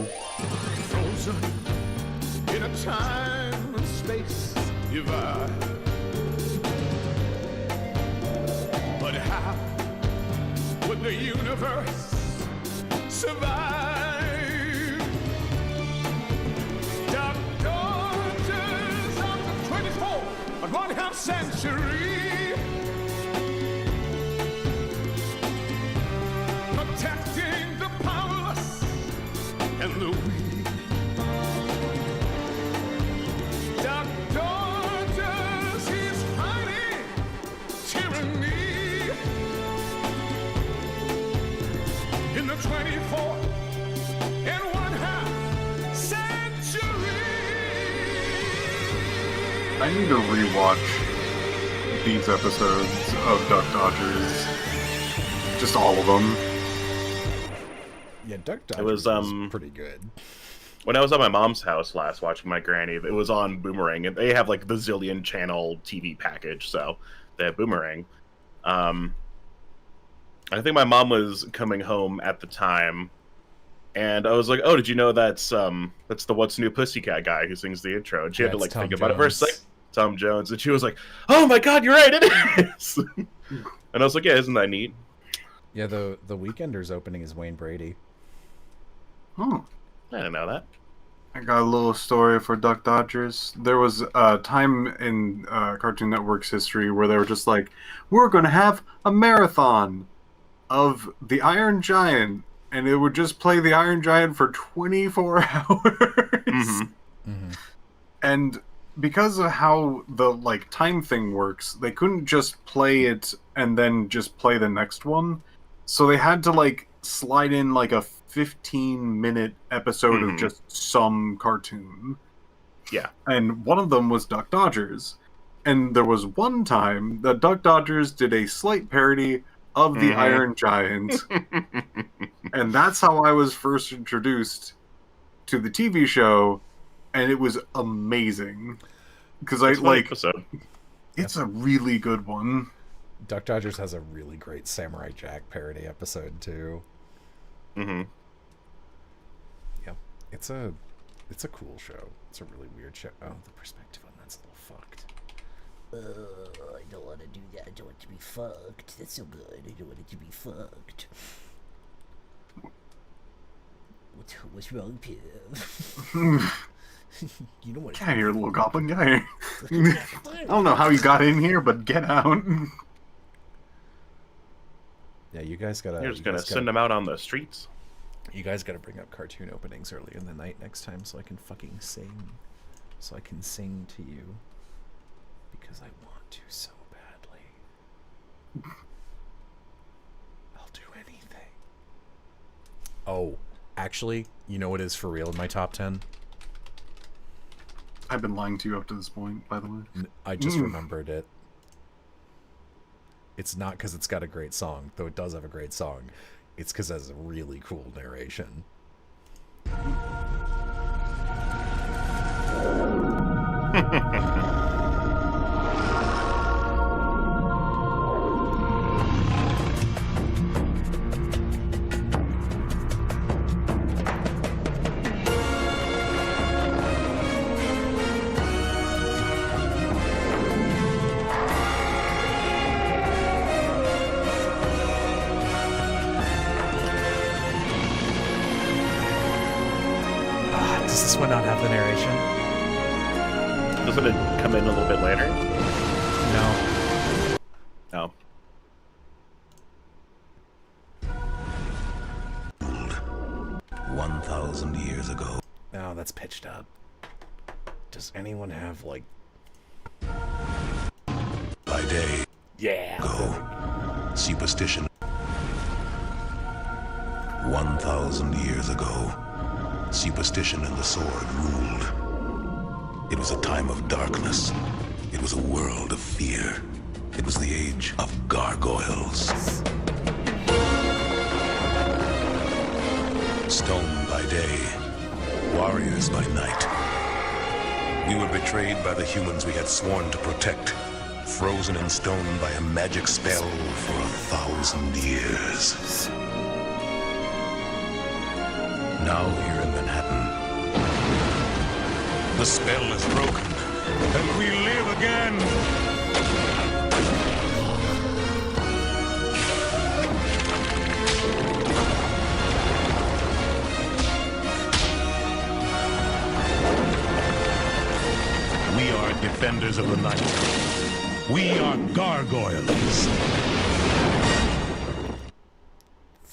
Frozen in a time and space divide. But how would the universe survive? Dark daughters of the 24th and 1/2 century. Protecting the powerless and the weak. Dark daughters, he's fighting tyranny. In the 24th and 1/2 century. I need to rewatch these episodes of Duck Dodgers. Just all of them. yeah, Duck Dodgers It was pretty good. when I was at my mom's house last watching my granny. It was on Boomerang, and they have like the zillion channel TV package, so they have Boomerang. I think my mom was coming home at the time, and I was like, "Oh, did you know that's the What's New Pussycat guy who sings the intro?" And she had Yeah, to it's like Tom think about it for a Jones. second. Tom Jones, and she was like, "Oh my God, you're right, it is." And I was like, "Yeah, isn't that neat?" Yeah, the Weekenders opening is Wayne Brady. Oh. I didn't know that. I got a little story for Duck Dodgers. There was a time in Cartoon Network's history where they were just like, we're going to have a marathon of the Iron Giant, and it would just play the Iron Giant for 24 hours. And because of how the like time thing works, they couldn't just play it and then just play the next one. So they had to like slide in like a 15-minute episode of just some cartoon. Yeah. And one of them was Duck Dodgers. And there was one time that Duck Dodgers did a slight parody of the Iron Giant. And that's how I was first introduced to the TV show, and it was amazing. Because I It's a fun like episode. it's a really good one. Duck Dodgers has a really great Samurai Jack parody episode too. Mm-hmm. Yeah, it's a cool show. It's a really weird show. Oh, the perspective on that's a little fucked. I don't want to do that. I don't want to be fucked. That's so good. I don't want it to be fucked. What's wrong, Piv? You don't want to Get out of here, little goblin. Get out of here. I don't know how you got in here, but get out. Yeah, you guys gotta. You're just gonna send them out on the streets. You guys gotta bring up cartoon openings earlier in the night next time, so I can fucking sing. So I can sing to you. Because I want to so badly. I'll do anything. Oh, actually, you know what is for real in my top 10? I've been lying to you up to this point, by the way. I just remembered it. It's not because it's got a great song, though it does have a great song. It's because it has a really cool narration. Does this one not have the narration? Doesn't it come in a little bit later? No. Oh. 1,000 years ago. No, that's pitched up. Does anyone have, like... By day. Yeah. Go. Superstition. 1,000 years ago. superstition and the sword ruled. It was a time of darkness. It was a world of fear. It was the age of gargoyles. Stone by day, warriors by night. We were betrayed by the humans we had sworn to protect, frozen in stone by a magic spell for 1,000 years. Now here in Manhattan, the spell is broken, and we live again! We are defenders of the night. We are gargoyles.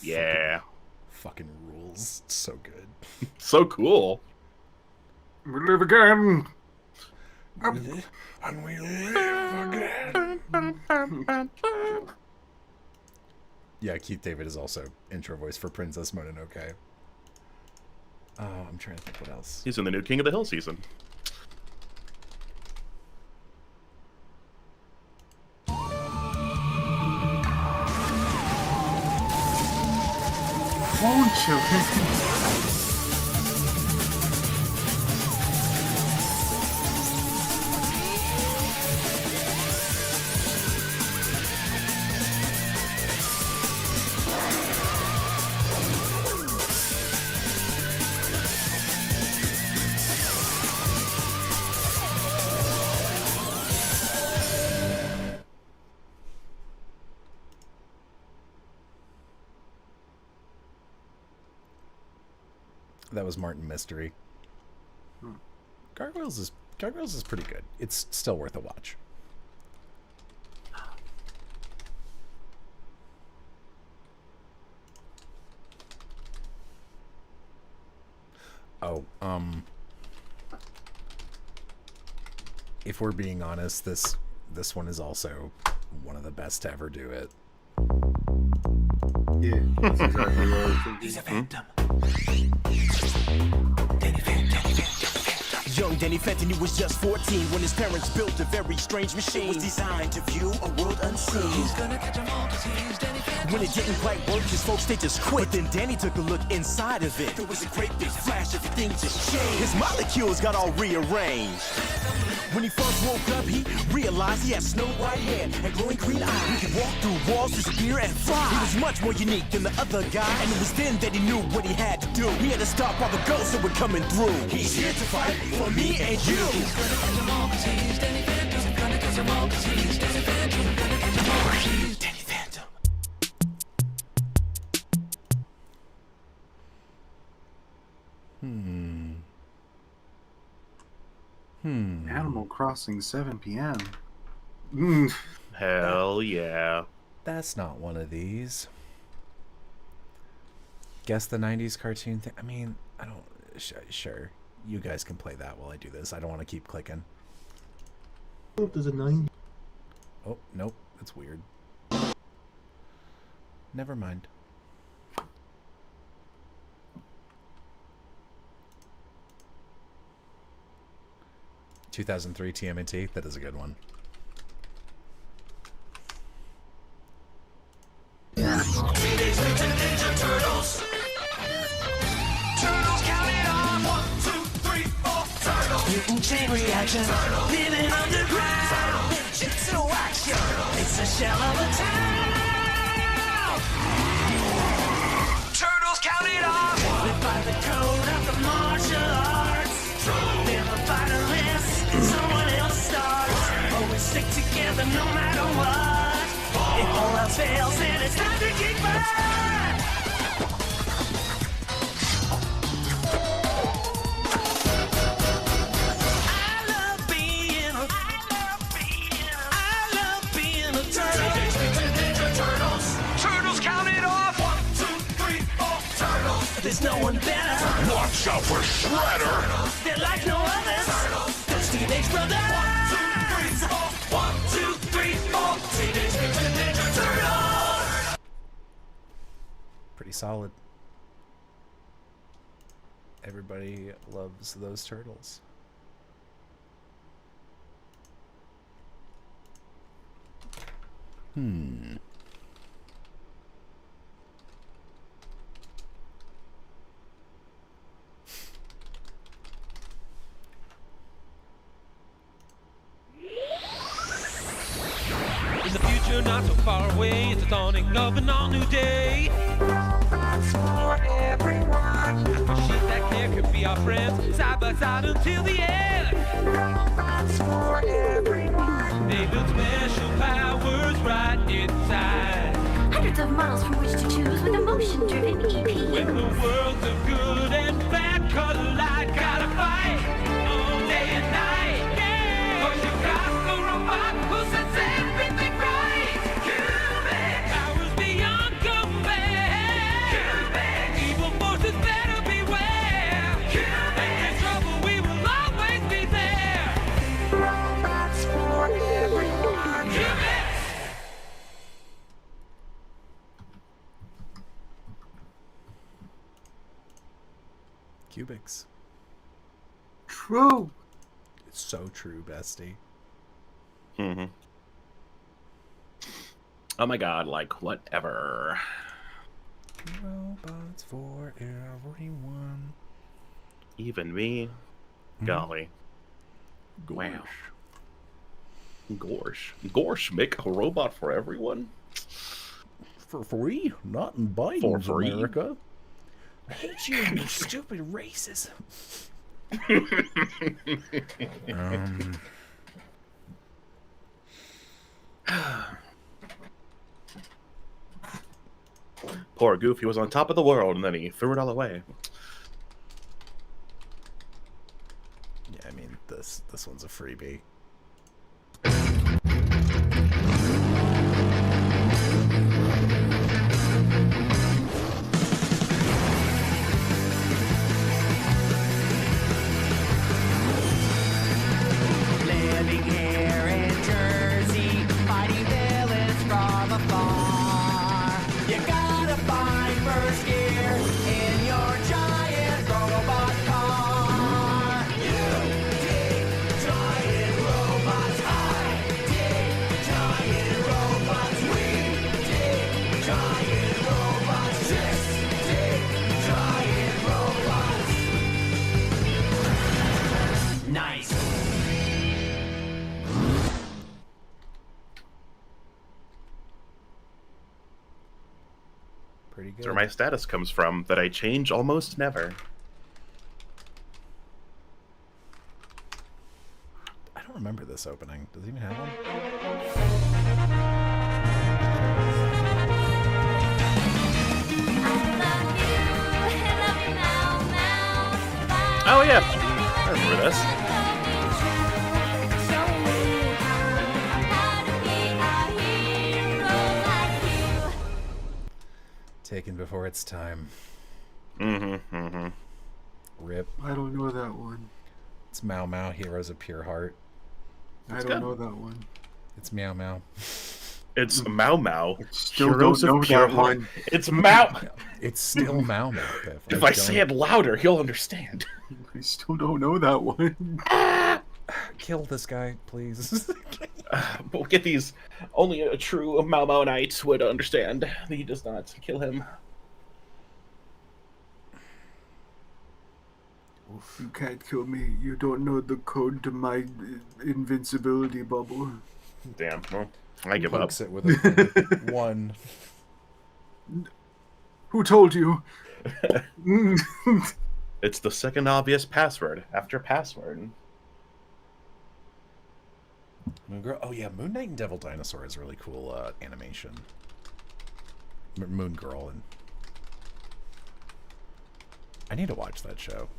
Yeah. Fucking rules. So good. So cool. We live again. And we live again. Yeah, Keith David is also intro voice for Princess Mononoke. I'm trying to think what else. He's in the new King of the Hill season. Won't you? That was Martin Mystery. Gargoyles is pretty good. It's still worth a watch. Oh, if we're being honest, this one is also one of the best to ever do it. Yeah, that's exactly what I was thinking. He's a phantom. Young Danny Fenton, he was just 14 when his parents built a very strange machine. It was designed to view a world unseen. He's gonna catch 'em all 'cause he's Danny Phantom. When it didn't quite work, his folks, they just quit. But then Danny took a look inside of it. There was a great big flash, everything just changed. His molecules got all rearranged. When he first woke up, he realized he had snow white hair and glowing green eyes. He could walk through walls, disappear, and fly. He was much more unique than the other guy, and it was then that he knew what he had to do. He had to stop all the ghosts that were coming through. He's here to fight for me and you. He's gonna catch 'em all 'cause he's Danny Phantom. He's gonna catch 'em all 'cause he's Danny Phantom. He's gonna catch 'em all 'cause he's Danny Phantom. Animal Crossing 7 p.m. Hell yeah. That's not one of these. Guess the 90s cartoon thing. I mean, I don't... Sure. You guys can play that while I do this. I don't want to keep clicking. Oh, there's a 9. Oh, nope. That's weird. Never mind. ...2003 TMNT. That is a good one. Teenage Mutant Ninja Turtles. Turtles counting on 1, 2, 3, 4. Turtles. Mutant chain reaction. Turtles. Living underground. Turtles. Ninjutsu action. Turtles. It's a shell of a town. Turtles counting on. Live by the code of the martial arts. Turtles. They're the finalists. Someone else starts. Always stick together no matter what. If all else fails, then it's time to kick back. I love being a turtle. Teenage Mutant Ninja Turtles. Turtles counted off. 1, 2, 3, 4. Turtles. There's no one better. Watch out for Shredder! They're like no others. Turtles. Those teenage brothers. 1, 2, 3, 4. 1, 2, 3, 4. Teenage Mutant Ninja Turtles. Pretty solid. Everybody loves those turtles. Hmm. In the future, not so far away, it's the dawning of an all new day. Robots for everyone. Machines that care could be our friends, side by side until the end. Robots for everyone. They build special powers right inside. Hundreds of models from which to choose with emotion-driven EPUs. When the worlds of good and bad collide, gotta fight all day and night. Yeah. 'Cause you got the robot who sets everything right. Cubic powers beyond compare. Cubic evil forces better beware. Cubic in trouble, we will always be there. Robots for everyone. Cubic. Cubics. True. It's so true, bestie. Mm-hmm. Oh my god, like, whatever. Robots for everyone. Even me? Golly. Wow. Gorsh, make a robot for everyone? For free? Not in Biden's For free? America. I hate you, you stupid racism. Poor Goofy was on top of the world and then he threw it all away. Yeah, I mean this one's a freebie. Living here in Jersey, fighting villains from afar. You gotta find first gear in your giant robot car. You dig giant robots, I dig giant robots, we dig giant robots, just dig giant robots. Nice. Pretty good. That's where my status comes from, that I change almost never. I don't remember this opening. Does it even have one? Oh yeah, I remember this. Taken before its time. Rip. I don't know that one. It's Mau Mau, Heroes of Pure Heart. I don't know that one. It's Meow Meow. It's Mau Mau. Still Heroes don't of know Pure that Heart. one. It's Mau. It's still Mau Mau, Piff. If I say it louder, he'll understand. I still don't know that one. Kill this guy, please. But we'll get these. Only a true Mau Mau Knight would understand. He does not. Kill him. You can't kill me. You don't know the code to my invincibility bubble. Damn. Well, I give up. Pokes it with a one. Who told you? It's the second obvious password after password. Moon Girl. Oh yeah, Moon Knight and Devil Dinosaur is really cool animation. Moon Girl and I need to watch that show.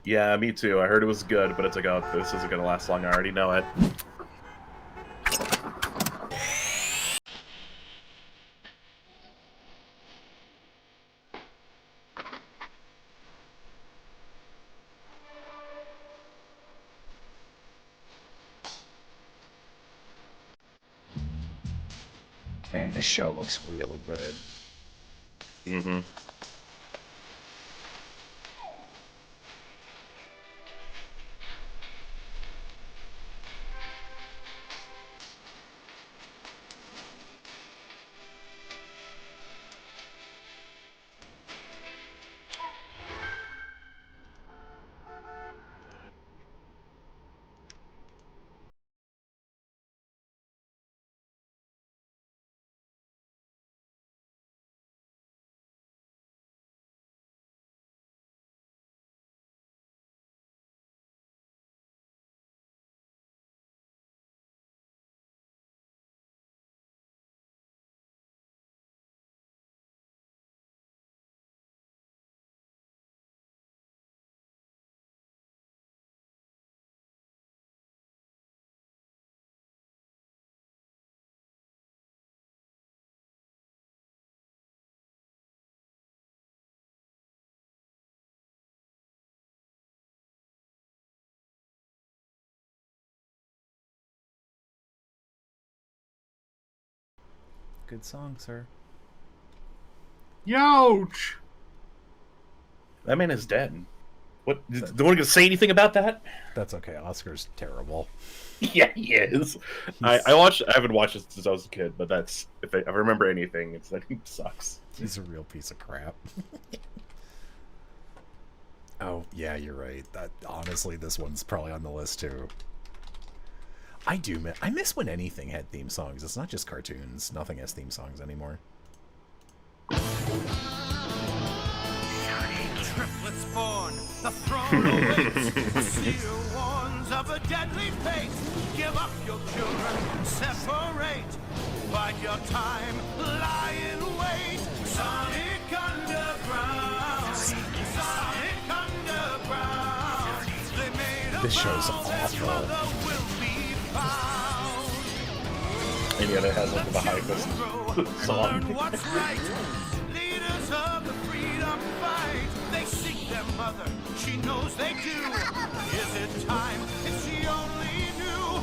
Yeah, me too. I heard it was good, but it's like, oh, this isn't gonna last long. I already know it. Man, this show looks really good. Mm-hmm. Good song, sir. Youch! That man is dead. What? No one gonna say anything about that? That's okay. Oscar's terrible. Yeah, he is. I haven't watched it since I was a kid, but that's if I remember anything, it's that he sucks. He's a real piece of crap. Oh yeah, you're right. That honestly, this one's probably on the list too. I miss when anything had theme songs. It's not just cartoons. Nothing has theme songs anymore. Triplets born, the throne awaits. Seal warns of a deadly fate. Give up your children, separate. Bide your time, lie in wait. Sonic Underground. Sonic Underground. They made a This show's vow that awful. mother will be found. And yet it has like the highest song. Learn what's right. Leaders of the freedom fight. They seek their mother. She knows they do. Is it time? If she only knew.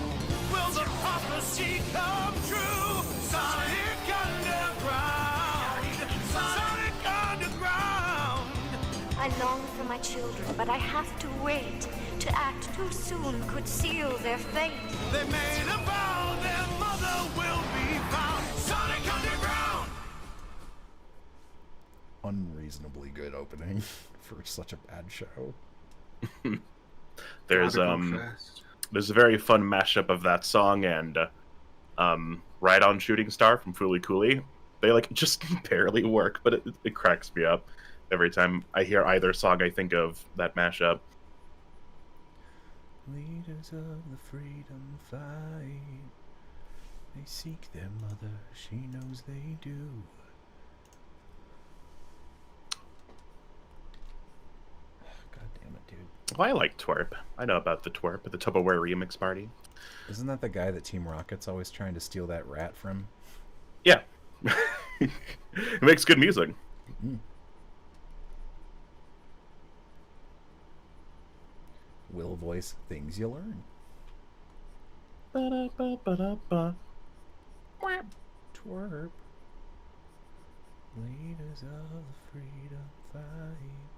Will the prophecy come true? Sonic Underground. Sonic Underground. I long for my children, but I have to wait. To act too soon could seal their fate. They made a vow their mother will be found. Sonic Underground. Unreasonably good opening for such a bad show. There's a very fun mashup of that song and Ride On Shooting Star from Fooly Cooley. They like just barely work, but it cracks me up every time I hear either song. I think of that mashup. Leaders of the freedom fight. They seek their mother. She knows they do. God damn it, dude. Well, I like Twerp. I know about the Twerp at the Tupperware Remix Party. Isn't that the guy that Team Rocket's always trying to steal that rat from? Yeah. It makes good music. Mm. Will voice things you learn. Ba-da-ba-ba-da-ba. Twerp. Leaders of the freedom fight.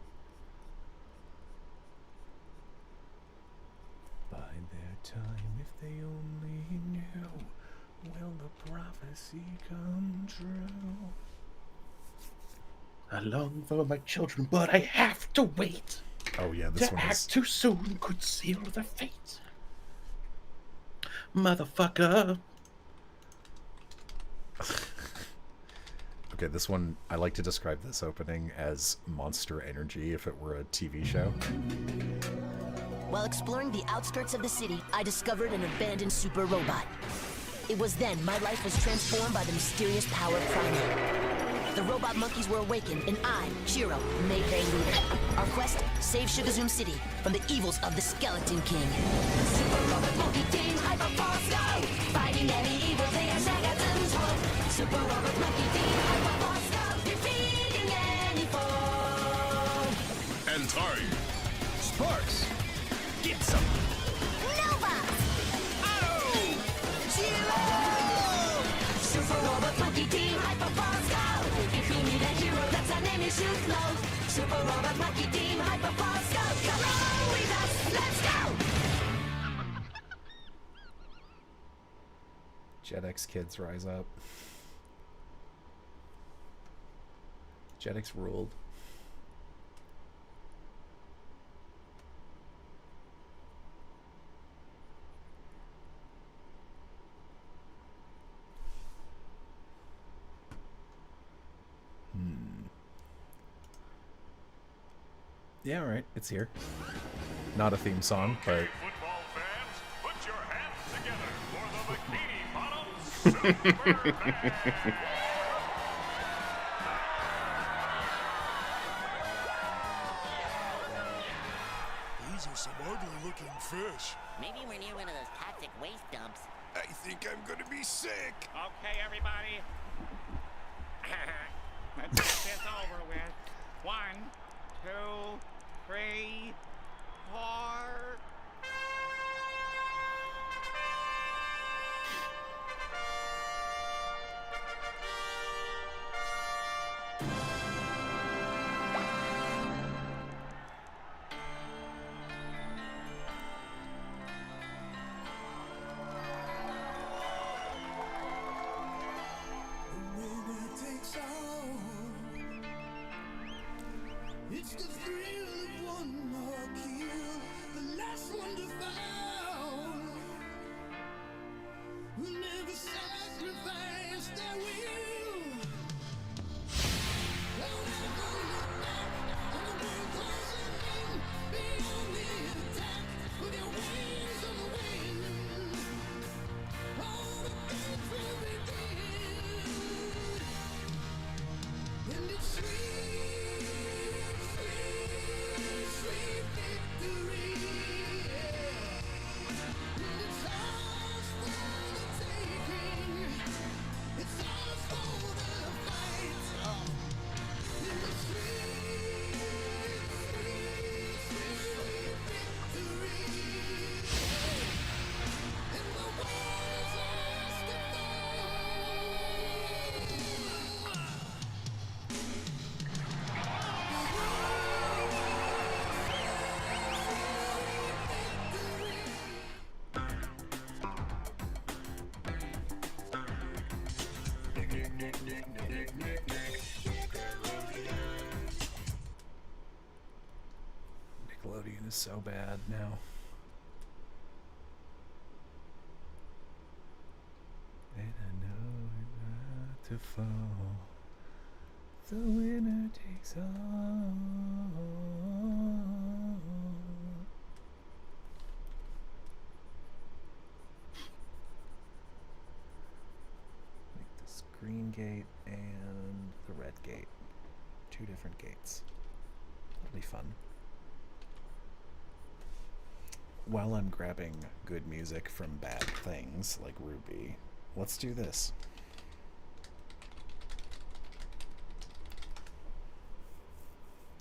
By their time, if they only knew, will the prophecy come true? I long for my children, but I have to wait. Oh yeah, this to one act is... too soon could seal their fate. Motherfucker. Okay, this one, I like to describe this opening as Monster Energy if it were a TV show. While exploring the outskirts of the city, I discovered an abandoned super robot. It was then my life was transformed by the mysterious power of Primal. The robot monkeys were awakened, and I, Shiro, made their leader. Our quest, save Sugazoom City from the evils of the Skeleton King. Super Robot Monkey Team Hyperforce Go! Fighting any evil, they are Sugazoom's hope. Super Robot Monkey Team Hyperforce Go! Defeating any foe! Antari. Sparks. Get some. Nova! Zero! Super Robot Monkey Team Hyperforce Go! If you need a hero, that's our name, you should know. Super Robot Monkey Team Hyperforce Go! Come on with us, let's go! Jetix kids rise up. Jetix ruled. Yeah, alright, it's here. Not a theme song, but... Football fans, put your hands together for the Bikini Bottom These are some ugly-looking fish. Maybe we're near one of those toxic waste dumps. I think I'm gonna be sick. Okay, everybody. Let's get this over with. 1, 2, 3, 4. Nickelodeon is so bad now. And I know not to fall. The winner takes all. Like this green gate and the red gate. 2 different gates. It'll be fun. While I'm grabbing good music from bad things like Ruby, let's do this.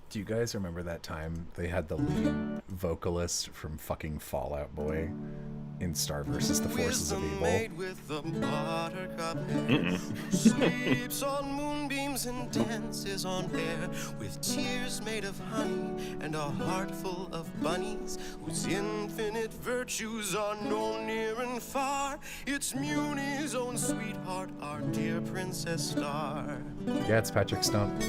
Do you guys remember that time they had the lead vocalist from fucking Fall Out Boy in Star vs. the Forces of Evil? Made with the buttercup hair, sleeps on moonbeams and dances on air, with tears made of honey and a heart full of bunnies, whose infinite virtues are known near and far. It's Muni's own sweetheart, our dear Princess Star. Yeah, it's Patrick Stump.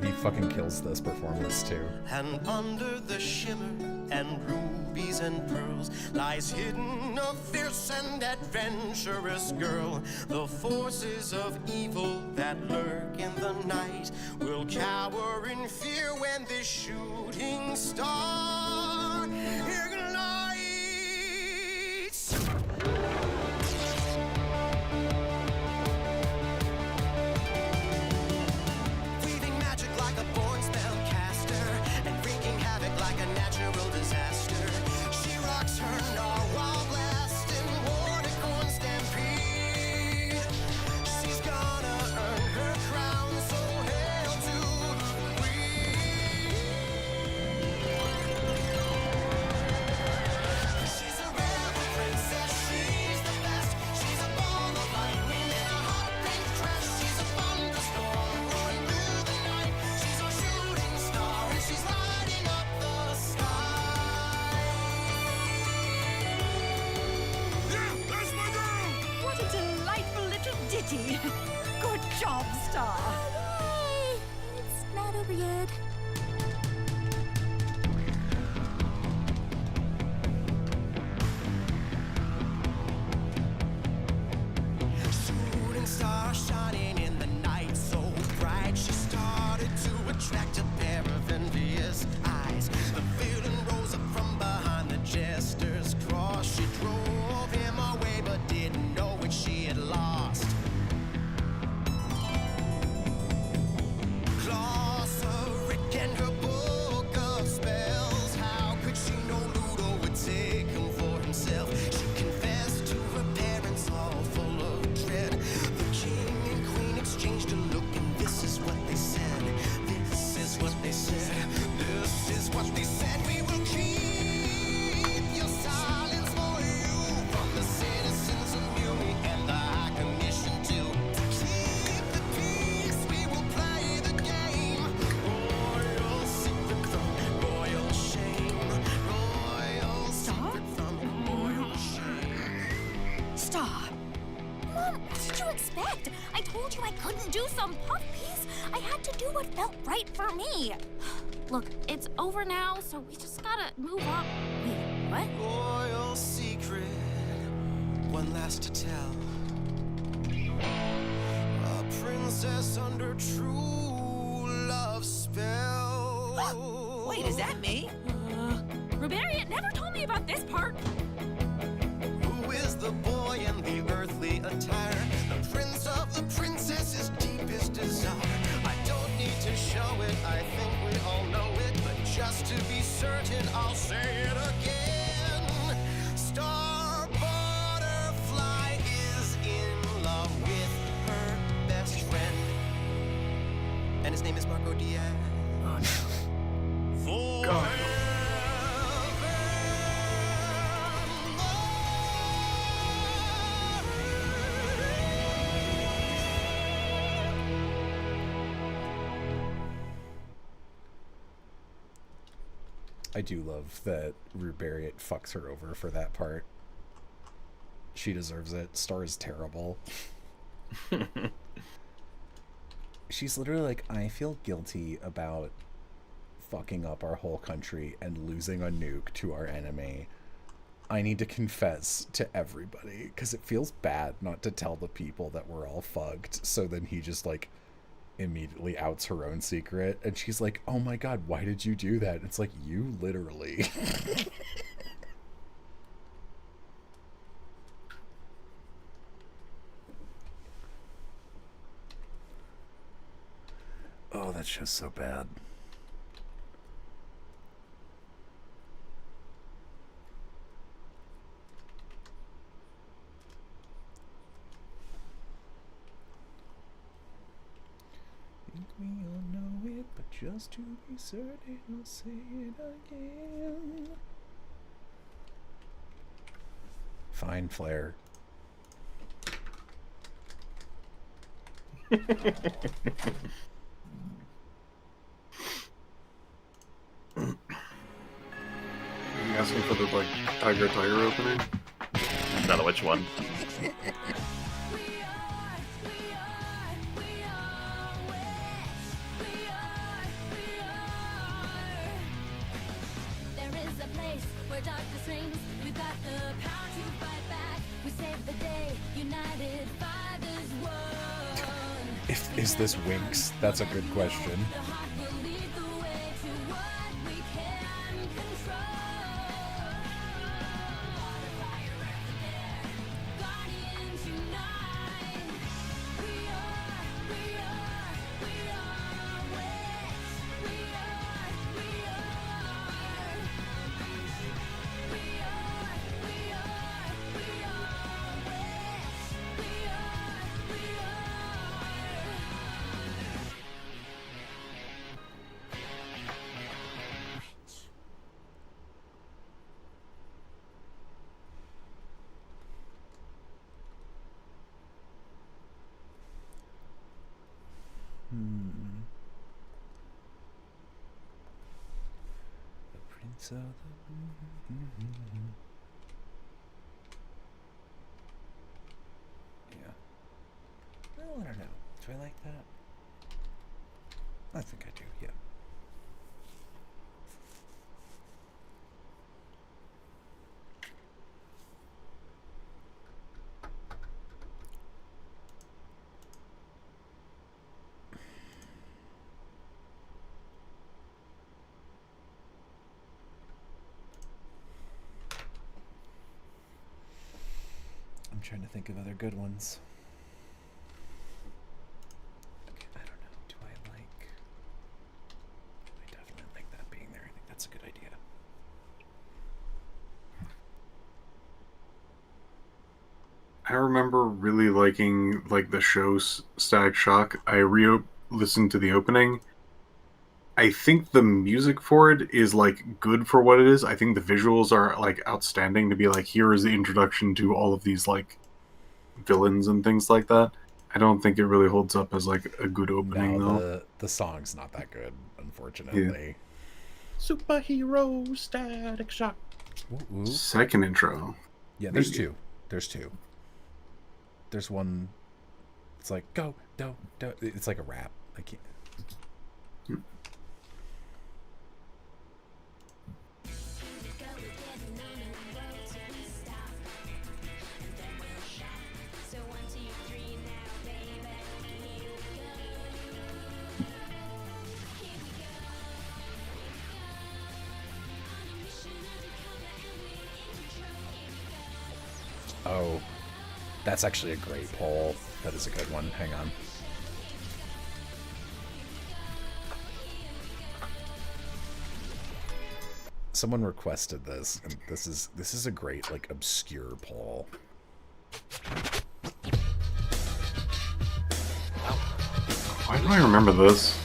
He fucking kills this performance too. And under the shimmer and rubies and pearls lies hidden a fierce and adventurous girl. The forces of evil that lurk in the night will cower in fear when this shooting star ignites. Weaving magic like a born spellcaster and wreaking havoc like a natural disaster. She rocks her narwhal blast in Warnicorn stampede. She's gonna earn her crown, so hail to the queen. She's a rebel princess, she's the best. She's a ball of lightning in a hot pink dress. She's a thunderstorm roaring through the night. She's a shooting star and she's lighting up the sky. Yeah, that's my girl! What a delightful little ditty. Good job, Star. It's not over yet. Shooting star shining in the night, so bright she started to attract a pair of envious eyes. The villain rose up from behind the jester's cross. She drove him away, but didn't know what she had lost. Glossaric and her book of spells. How could she know Ludo would take him for himself? She confessed to her parents, all full of dread. The king and queen exchanged a look, and this is what they said. This is what they said. This is what they said. We will keep your silence for you from the citizens of Muni and the High Commission too. To keep the peace, we will play the game. Royal secret from royal shame. Royal secret from royal shame. Star. Mom, what did you expect? I told you I couldn't do some puff piece. I had to do what felt right for me. Look, it's over now, so we just gotta move on. Wait, what? Royal secret, one last to tell. A princess under true love spell. Wait, is that me? Rubarian never told me about this part. Who is the boy in the earthly attire? The prince of the princess's deepest desire. I say it again. Star Butterfly is in love with her best friend, and his name is Marco Diaz. Oh no. God. I do love that Rubariat fucks her over for that part. She deserves it. Star is terrible. She's literally like, I feel guilty about fucking up our whole country and losing a nuke to our enemy. I need to confess to everybody because it feels bad not to tell the people that we're all fucked. So then he just like immediately outs her own secret, and she's like, oh my god, why did you do that? It's like, you literally oh, that show's so bad. We all know it, but just to be certain, I'll say it again. Fine, Flair. Are you asking for the like Tiger opening? No, which one? There is a place where darkness reigns. We've got the power to fight back. We save the day, united by this world. Is this Winx? That's a good question. The heart will lead the way to what we can control. Guardians unite. We are Witch. We are Witch. We are The Prince of the... Yeah. Well, I don't know. Do I like that? I think I do, yeah. I'm trying to think of other good ones. Okay, I don't know. Do I like... I definitely like that being there. I think that's a good idea. I remember really liking like the show Static Shock. I listened to the opening. I think the music for it is like good for what it is. I think the visuals are like outstanding to be like, here is the introduction to all of these like villains and things like that. I don't think it really holds up as like a good opening though. The song's not that good, unfortunately. Superhero Static Shock. Ooh. Second intro. Yeah, there's two. There's two. There's one. It's like go, do. It's like a rap. I can't. Oh, that's actually a great poll. That is a good one. Hang on. Someone requested this, and this is a great, like, obscure poll. Why do I remember this?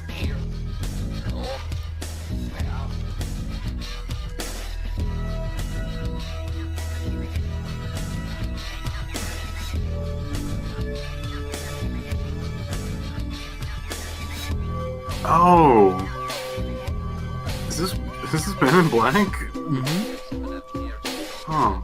Oh, is this Men in Black? Mm-hmm. Huh.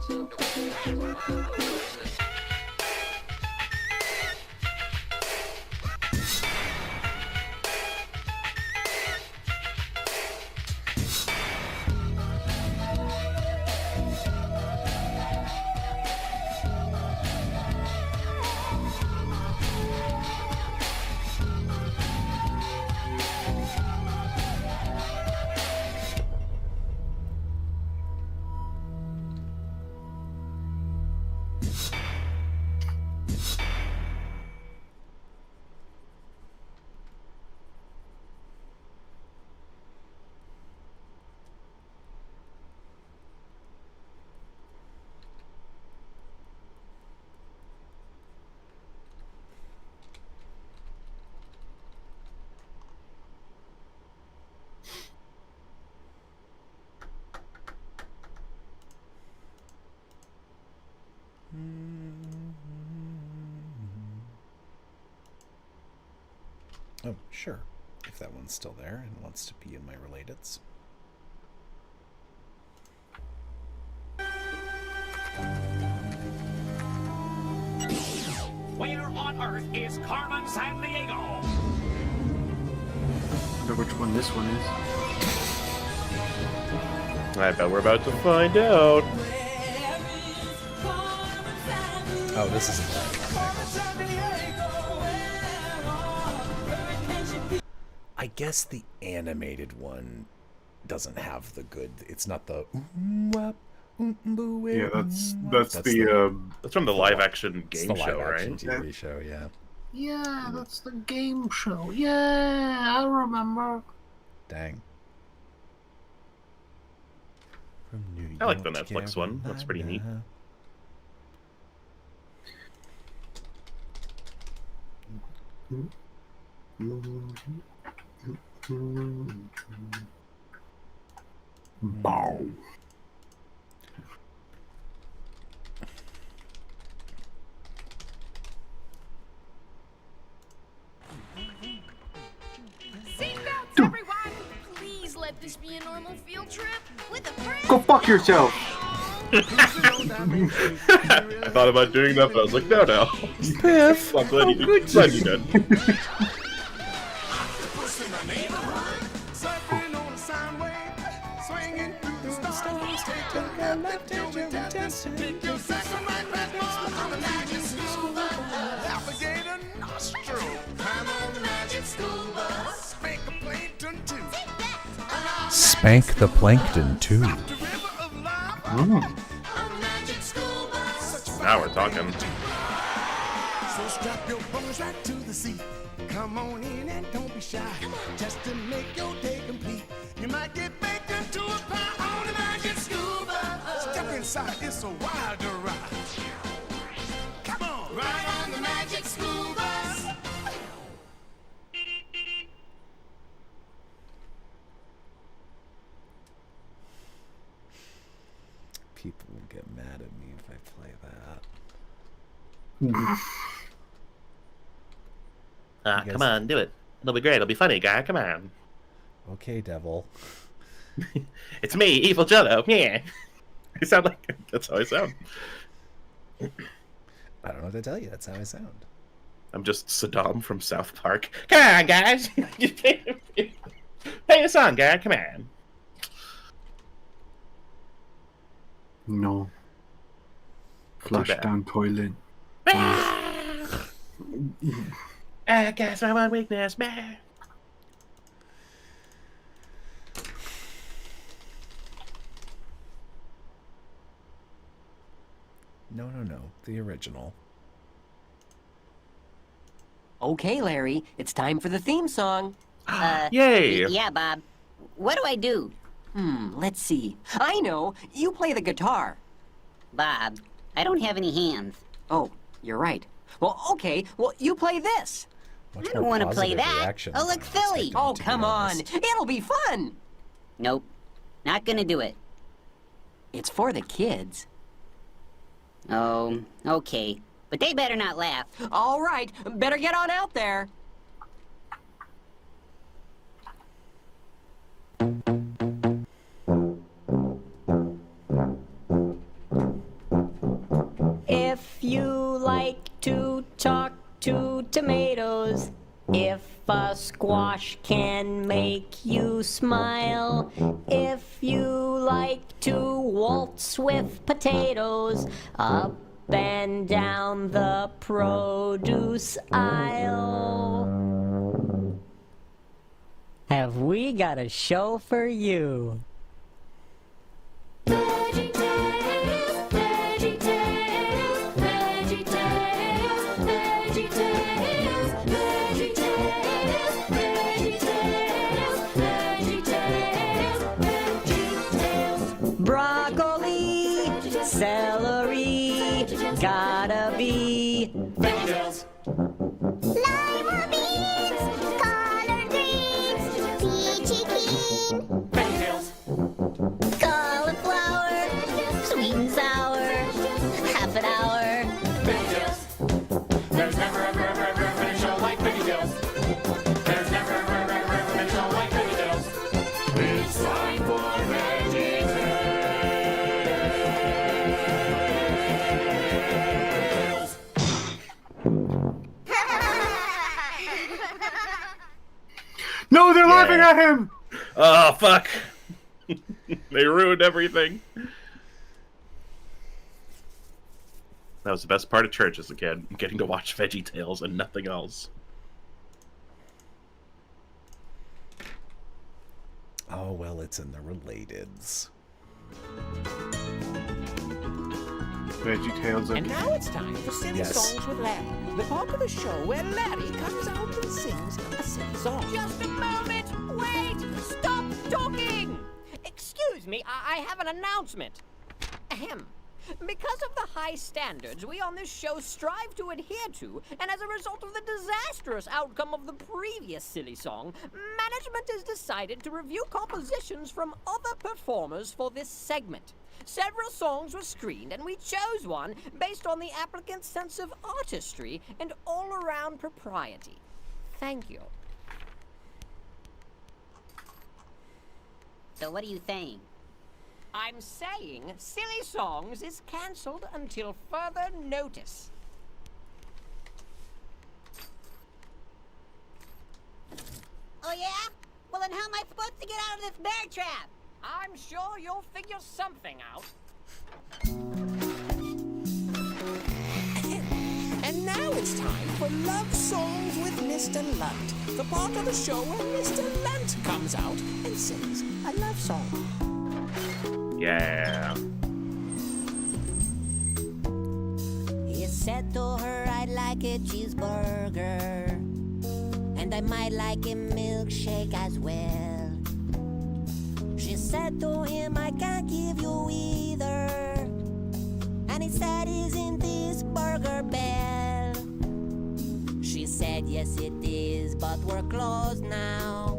Oh, sure. If that one's still there and wants to be in my relateds. Where on earth is Carmen Sandiego? I wonder which one this one is. I bet we're about to find out. Oh, this isn't that. I guess the animated one doesn't have the good. It's not the. Yeah, that's from the live action It's game the show, live action right? TV show, yeah. Yeah, that's the game show. Yeah, I remember. Dang. From New I like the York, Netflix one. That's pretty neat. Carolina. Bow. Seatbelts, everyone! Please let this be a normal field trip with a friend. Go fuck yourself. I thought about doing that, but I was like, no. Piff, I'm glad you did. Glad you did. Spank the Plankton too. Now we're talking. So strap your bones right to the seat. Come on in and don't be shy. Just to make your day complete. You might get baked into a pie on the Magic School Bus. Step inside, it's a wilder ride. Come on, ride on the Magic School Bus. People will get mad at me if I play that. Come on, do it. It'll be great. It'll be funny, guy. Come on. Okay, devil. It's me, Evil Jello. Yeah. I sound like that's how I sound. I don't know what to tell you. That's how I sound. I'm just Saddam from South Park. Come on, guys. Play the song, guy. Come on. No. Flush bad. down toilet. I guess my one weakness, man. No. The original. Okay, Larry, it's time for the theme song. Yay! Yeah, Bob. What do I do? Let's see. I know. You play the guitar. Bob, I don't have any hands. Oh, you're right. Well, okay. Well, you play this. I don't want to play that. I'll look silly. Oh, come on. It'll be fun. Nope. Not gonna do it. It's for the kids. Oh, okay. But they better not laugh. All right. Better get on out there. If you like to talk to tomatoes, if a squash can make you smile, if you like to waltz with potatoes, up and down the produce aisle, have we got a show for you? Broccoli, celery, gotta be vegetables. Lima beans, collard greens, peachy keen, vegetables. Cauliflower, sweet and sour, half an hour. Vegetables. There's never ever been a show like VeggieTales. There's never ever been a show like VeggieTales. It's time for VeggieTales. No, they're laughing at him! Oh, fuck. They ruined everything. That was the best part of church as a kid, getting to watch VeggieTales and nothing else. Oh, well, it's in the relateds. VeggieTales are... And now it's time for Silly Yes. Songs with Larry, the part of the show where Larry comes out and sings a silly song. Just a moment! Wait! Stop talking! Excuse me, I have an announcement. Ahem. Because of the high standards we on this show strive to adhere to, and as a result of the disastrous outcome of the previous silly song, management has decided to review compositions from other performers for this segment. Several songs were screened, and we chose one based on the applicant's sense of artistry and all-around propriety. Thank you. So what are you saying? I'm saying Silly Songs is cancelled until further notice. Oh yeah? Well then how am I supposed to get out of this bear trap? I'm sure you'll figure something out. And now it's time for Love Songs with Mr. Lunt, the part of the show where Mr. Lunt comes out and sings a love song. Yeah. He said to her, I'd like a cheeseburger, and I might like a milkshake as well. She said to him, I can't give you either, and he said, isn't this Burger Bell? She said, yes it is, but we're closed now,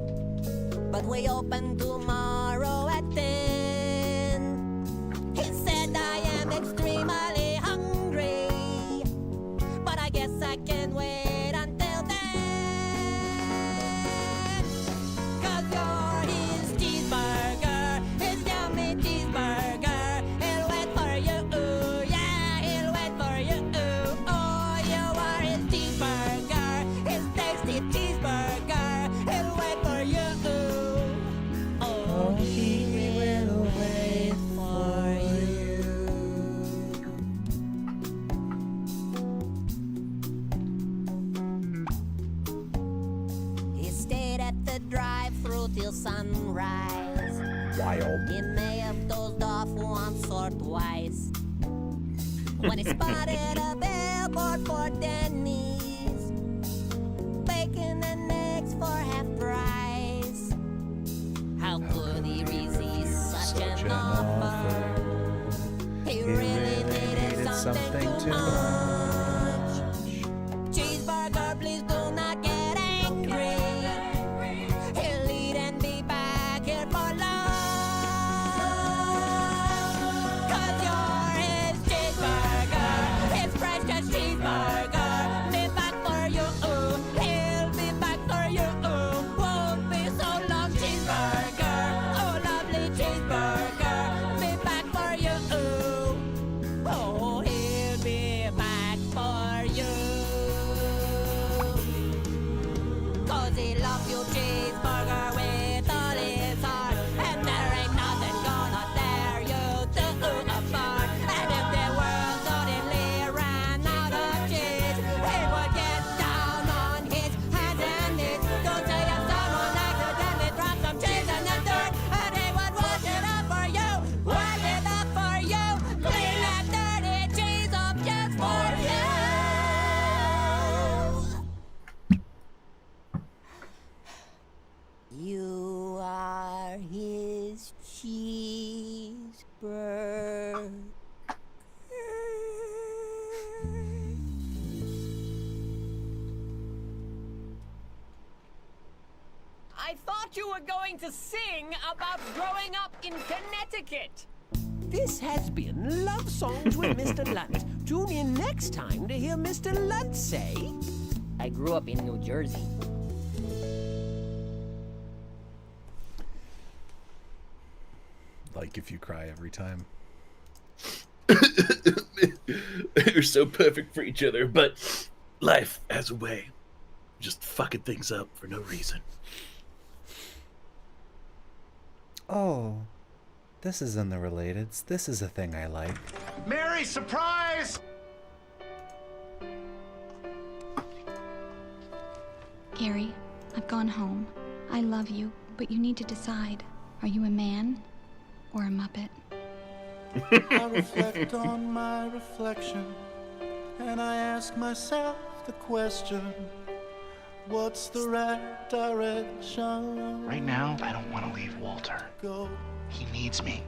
but we open tomorrow at 10. He said, I am extremely hungry, but I guess I can wait until then. 'Cause you're his cheeseburger, his yummy cheeseburger. He'll wait for you, ooh, yeah, he'll wait for you, ooh. Oh, you are his cheeseburger, his tasty cheeseburger. He'll wait for you, ooh. Oh, he will wait for you. He stayed at the drive-thru till sunrise. Wild. He may have dozed off once or twice when he spotted a billboard for Denny's, bacon and eggs for half price. How could he resist I thought you were going to sing about growing up in Connecticut. This has been Love Songs with Mr. Lunt. Tune in next time to hear Mr. Lunt say, I grew up in New Jersey. Like if you cry every time. They're so perfect for each other, but life has a way of just fucking things up for no reason. Oh, this is in the relateds. This is a thing I like. Mary, surprise! Gary, I've gone home. I love you, but you need to decide. Are you a man or a Muppet? I reflect on my reflection, and I ask myself the question, what's the right direction? Right now, I don't want to leave Walter. Go. He needs me.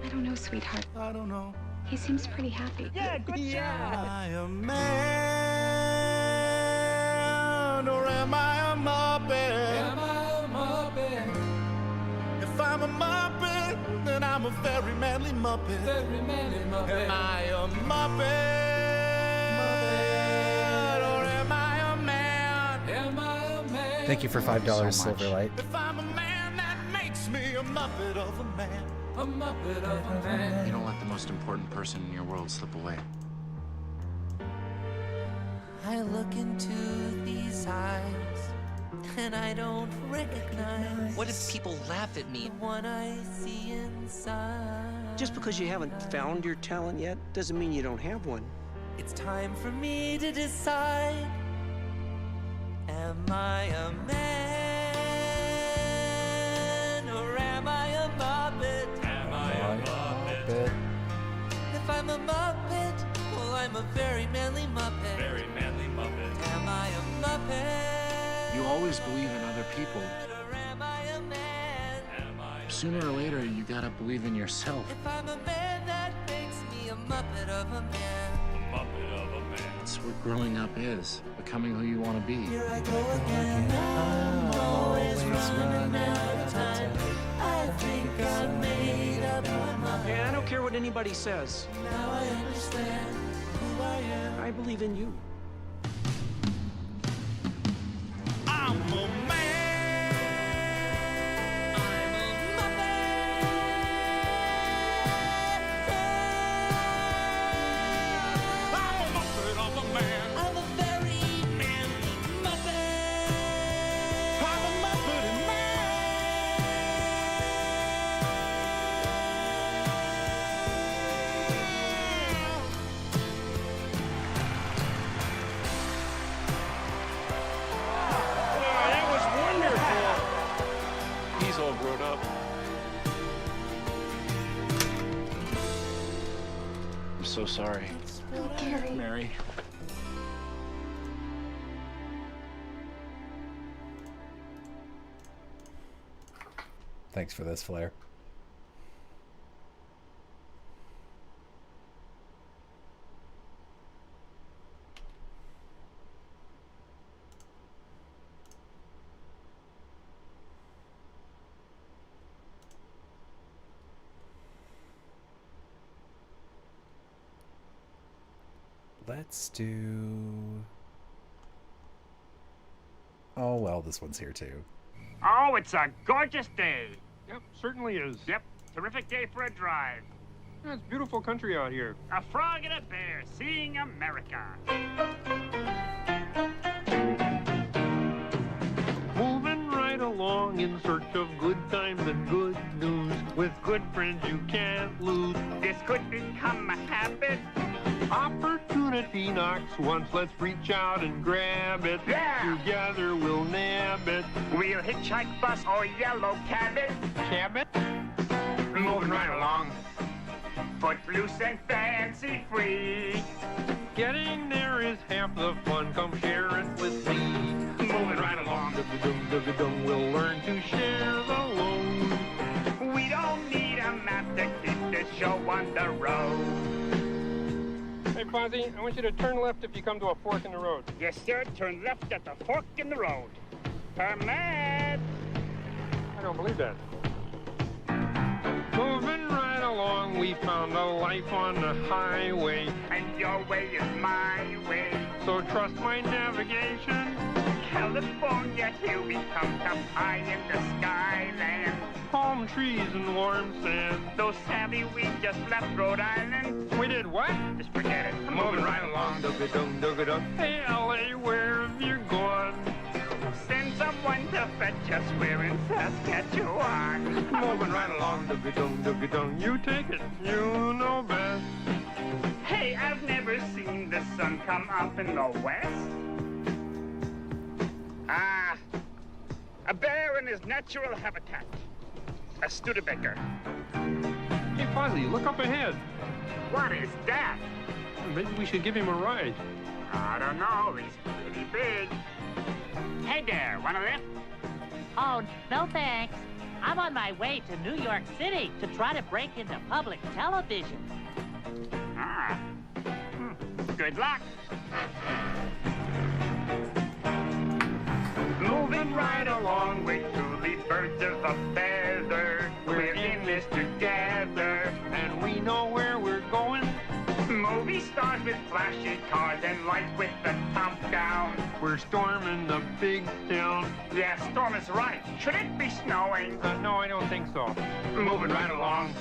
I don't know, sweetheart. I don't know. He seems pretty happy. Yeah, good Am job. I a man, or am I a Muppet? Am I a Muppet? If I'm a Muppet, then I'm a very manly Muppet. Very manly Muppet. Am I a Muppet? Or am I a man? Am I a man? Thank you for $5, Silverlight. If I'm a man, that makes me a Muppet of a man. A Muppet of a man. You don't let the most important person in your world slip away. I look into these eyes, and I don't recognize. What if people laugh at me? The one I see inside. Just because you haven't found your talent yet doesn't mean you don't have one. It's time for me to decide. Am I a man, or am I a Muppet? Am I a Muppet? If I'm a Muppet, well, I'm a very manly Muppet. Very manly Muppet. Am I a Muppet? You always believe in other people. Or am I a man? Sooner or later, you gotta believe in yourself. If I'm a man, that makes me a Muppet of a man. A Muppet of a man. That's what growing up is. Becoming who you want to be. Here I go again. I'm always running out of time. I think I made up my mind. Hey, I don't care what anybody says. Now I understand who I am. I believe in you. I'm a man. I'm a Muppet of a man. I'm a very manly Muppet. I'm a Muppet That was wonderful. He's all grown up. I'm so sorry. Oh, Gary. Mary. Thanks for this, Flair. Let's do... Oh, well, this one's here too. Oh, it's a gorgeous day. Yep, certainly is. Yep, terrific day for a drive. Yeah, it's beautiful country out here. A frog and a bear seeing America. Moving right along in search of good times and good news. With good friends you can't lose. This could become a habit. Opportunity knocks once, let's reach out and grab it. Yeah! Together we'll nab it. We'll hitchhike, bus, or yellow cabin. Cabin? Moving right along. Footloose and fancy free. Getting there is half the fun, come share it with me. Moving right along. Dum-a-dum, we'll learn to share the load. We don't need a map to keep this show on the road. Hey, Fozzie, I want you to turn left if you come to a fork in the road. Yes, sir. Turn left at the fork in the road. Permit. don't believe that. Moving right along, we found a life on the highway. And your way is my way. So trust my navigation. California, here we come high in the skyland. Palm trees and warm sand. Though savvy, we just left Rhode Island. We did what? Just forget it. Moving right along, dug-a-dung, dug-a-dung. Hey, LA, where have you gone? Send someone to fetch us. We're in Saskatchewan. Moving right along, dug-a-dung, dug-a-dung. You take it, you know best. Hey, I've never seen the sun come up in the west. Ah, a bear in his natural habitat. A Studebaker. Hey, Fozzie, look up ahead. What is that? Maybe we should give him a ride. I don't know. He's pretty big. Hey there, want a lift? Oh, no thanks. I'm on my way to New York City to try to break into public television. Ah. Good luck. Moving right along with two birds of a feather. We're in this together. And we know where we're going. Movie stars with flashy cars and lights with the top down. We're storming the big town. Yeah, storm is right. Should it be snowing? No, I don't think so. Moving right along.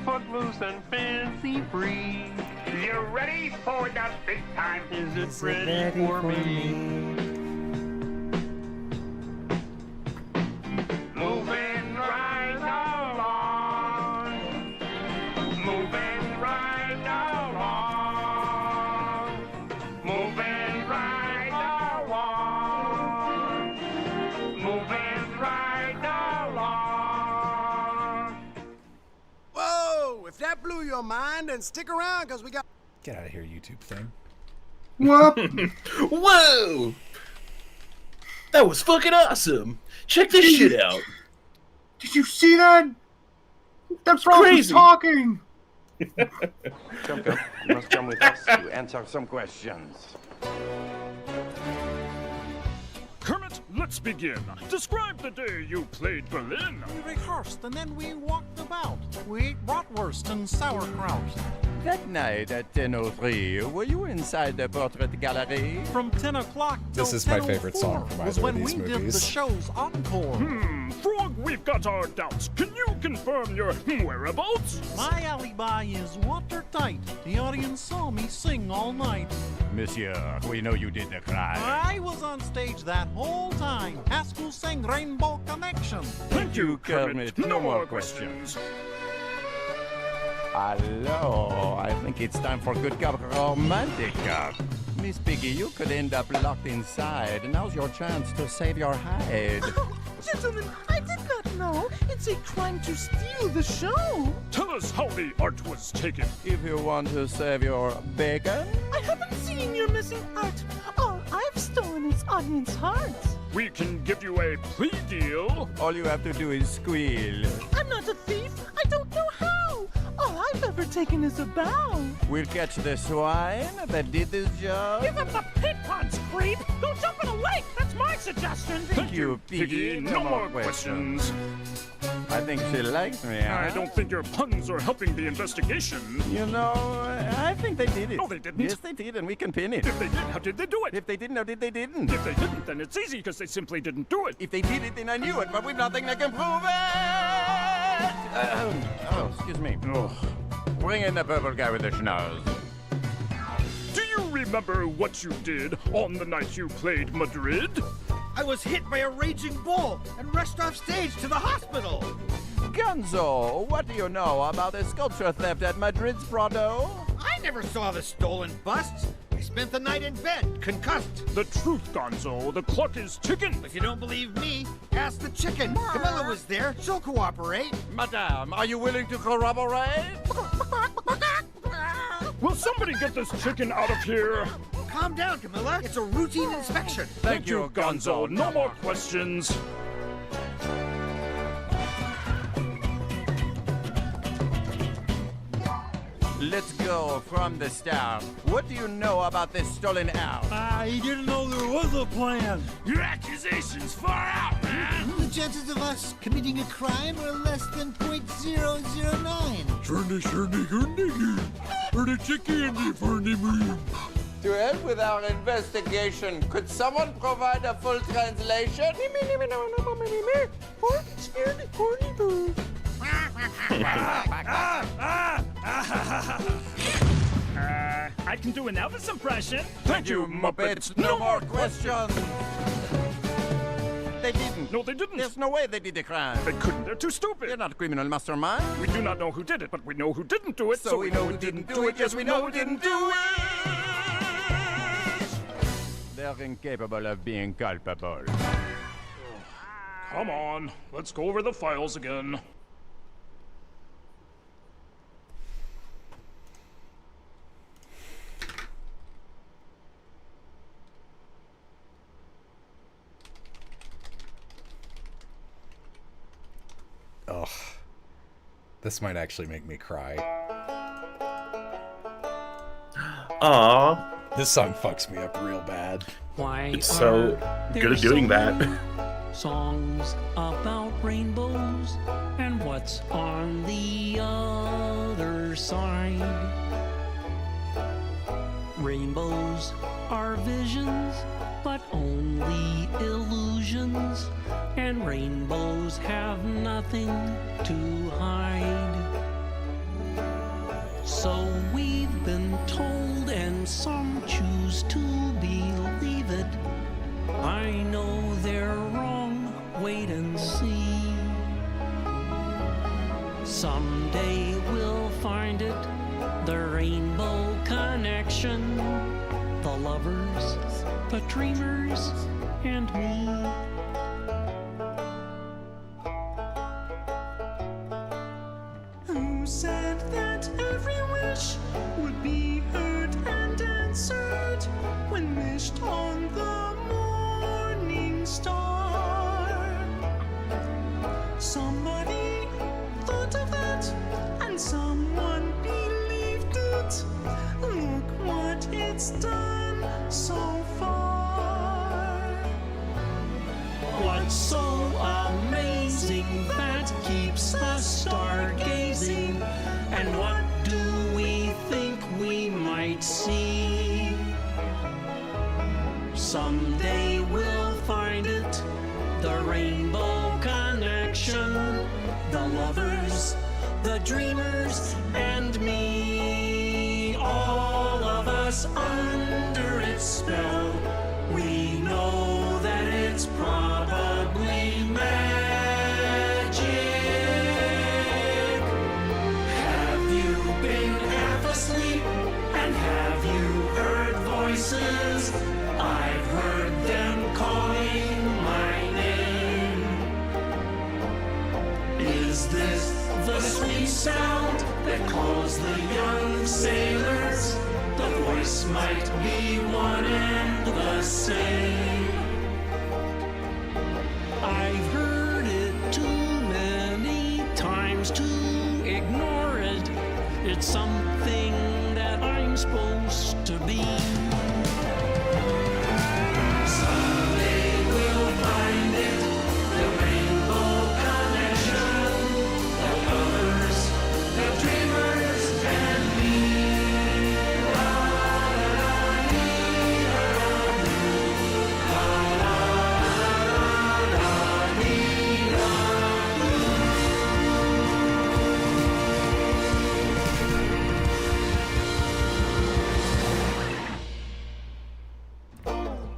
Footloose and fancy free. You ready for the big time? Is it ready for me? Moving right along. Moving right along. Moving right along. Moving right along. Whoa! If that blew your mind, then stick around, because we got... Get out of here, YouTube thing. What? Whoa! That was fucking awesome! Check this shit out! Did you see that? That frog was crazy. talking! Come, you must come with us to answer some questions. Kermit, let's begin. Describe the day you played Berlin. We rehearsed and then we walked about. We ate bratwurst and sauerkraut. That night at 10:03, were you inside the portrait gallery? From 10 o'clock till This is my favorite song from was either of when these we did the movies. show's encore. Frog, we've got our doubts. Can you confirm your whereabouts? My alibi is watertight. The audience saw me sing all night. Monsieur, we know you did the crime. I was on stage that whole time. Ask who sang Rainbow Connection. Thank you, Kermit. No more questions. Hello, I think it's time for Good Cop Romantic Cop. Miss Piggy, you could end up locked inside. Now's your chance to save your hide. Gentlemen, I did not know. It's a crime to steal the show. Tell us how the art was taken. If you want to save your bacon, I haven't seen your missing art. All I've stolen is audience hearts. We can give you a plea deal. all you have to do is squeal. I'm not a thief. I don't know how. All I've ever taken is a bow. We'll catch the swine that did this job. Give him the pit puns, creep. Don't jump in a lake. That's my suggestion. Thank you, Piggy. No more questions. I think she likes me. Huh? I don't think your puns are helping the investigation. You know, I think they did it. No, they didn't. Yes, they did, and we can pin it. If they did, how did they do it? If they didn't, how did they didn't? If they didn't, then it's easy because they simply didn't do it. If they did it, then I knew it, but we've nothing that can prove it! Excuse me. Bring in the purple guy with the schnoz. Do you remember what you did on the night you played Madrid? I was hit by a raging bull and rushed off stage to the hospital. Gonzo, what do you know about the sculpture theft at Madrid's Prado? I never saw the stolen busts. I spent the night in bed, concussed. The truth, Gonzo. The clock is ticking. If you don't believe me, ask the chicken. Camilla was there. She'll cooperate. Madame, are you willing to corroborate? Will somebody get this chicken out of here? Calm down, Camilla. It's a routine inspection. Thank you, Gonzo. No more questions. Let's go from the start. What do you know about this stolen owl? I didn't know there was a plan. Your accusation's far out, man. chances of us committing a crime are less than 0.009. To help with our investigation, could someone provide a full translation? I can do an Elvis impression. Thank you, Muppets. No more questions. They didn't. No, they didn't. There's no way they did the crime. They couldn't. They're too stupid. They're not a criminal mastermind. We do not know who did it, but we know who didn't do it. So we know who didn't do it. Yes, we know who didn't do it. They're incapable of being culpable. Come on, let's go over the files again. Ugh. This might actually make me cry. Aww. This song fucks me up real bad. Why It's so good at doing that. Songs about rainbows and what's on the other side. Rainbows are visions, but only illusions, and rainbows have nothing to hide. So we've been told, and some choose to believe it. I know they're wrong, wait and see. Someday we'll find it, the rainbow connection. The lovers, the dreamers, and me. Who said that every wish would be heard and answered when wished on the morning star? Somebody thought of that, and someone believed it. Look what it's done so far. What's so amazing that keeps us stargazing? And what do we think we might see? Someday we'll find it, the rainbow connection. The lovers, the dreamers, and me. All of us under its spell. We know that it's probably magic. Have you been half asleep? And have you heard voices? I've heard them calling my name. Is this the sweet sound that calls the young sailors? The voice might be one and the same. I've heard it too many times to ignore it. It's something that I'm supposed to be. Someday we'll find it, the rainbow connection. The lovers, the dreamers, and me.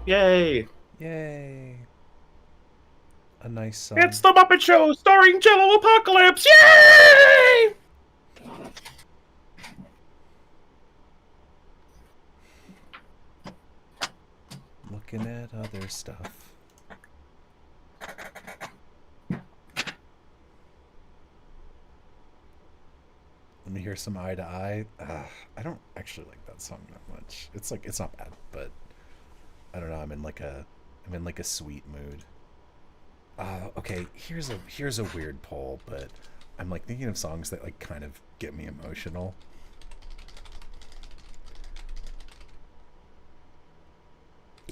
Yay! Yay. A nice song. It's the Muppet Show starring Jello Apocalypse! Yay! Looking at other stuff. Let me hear some Eye to Eye. I don't actually like that song that much. It's like, it's not bad, but I don't know. I'm in like a sweet mood. Okay, here's a weird poll, but I'm like thinking of songs that like kind of get me emotional.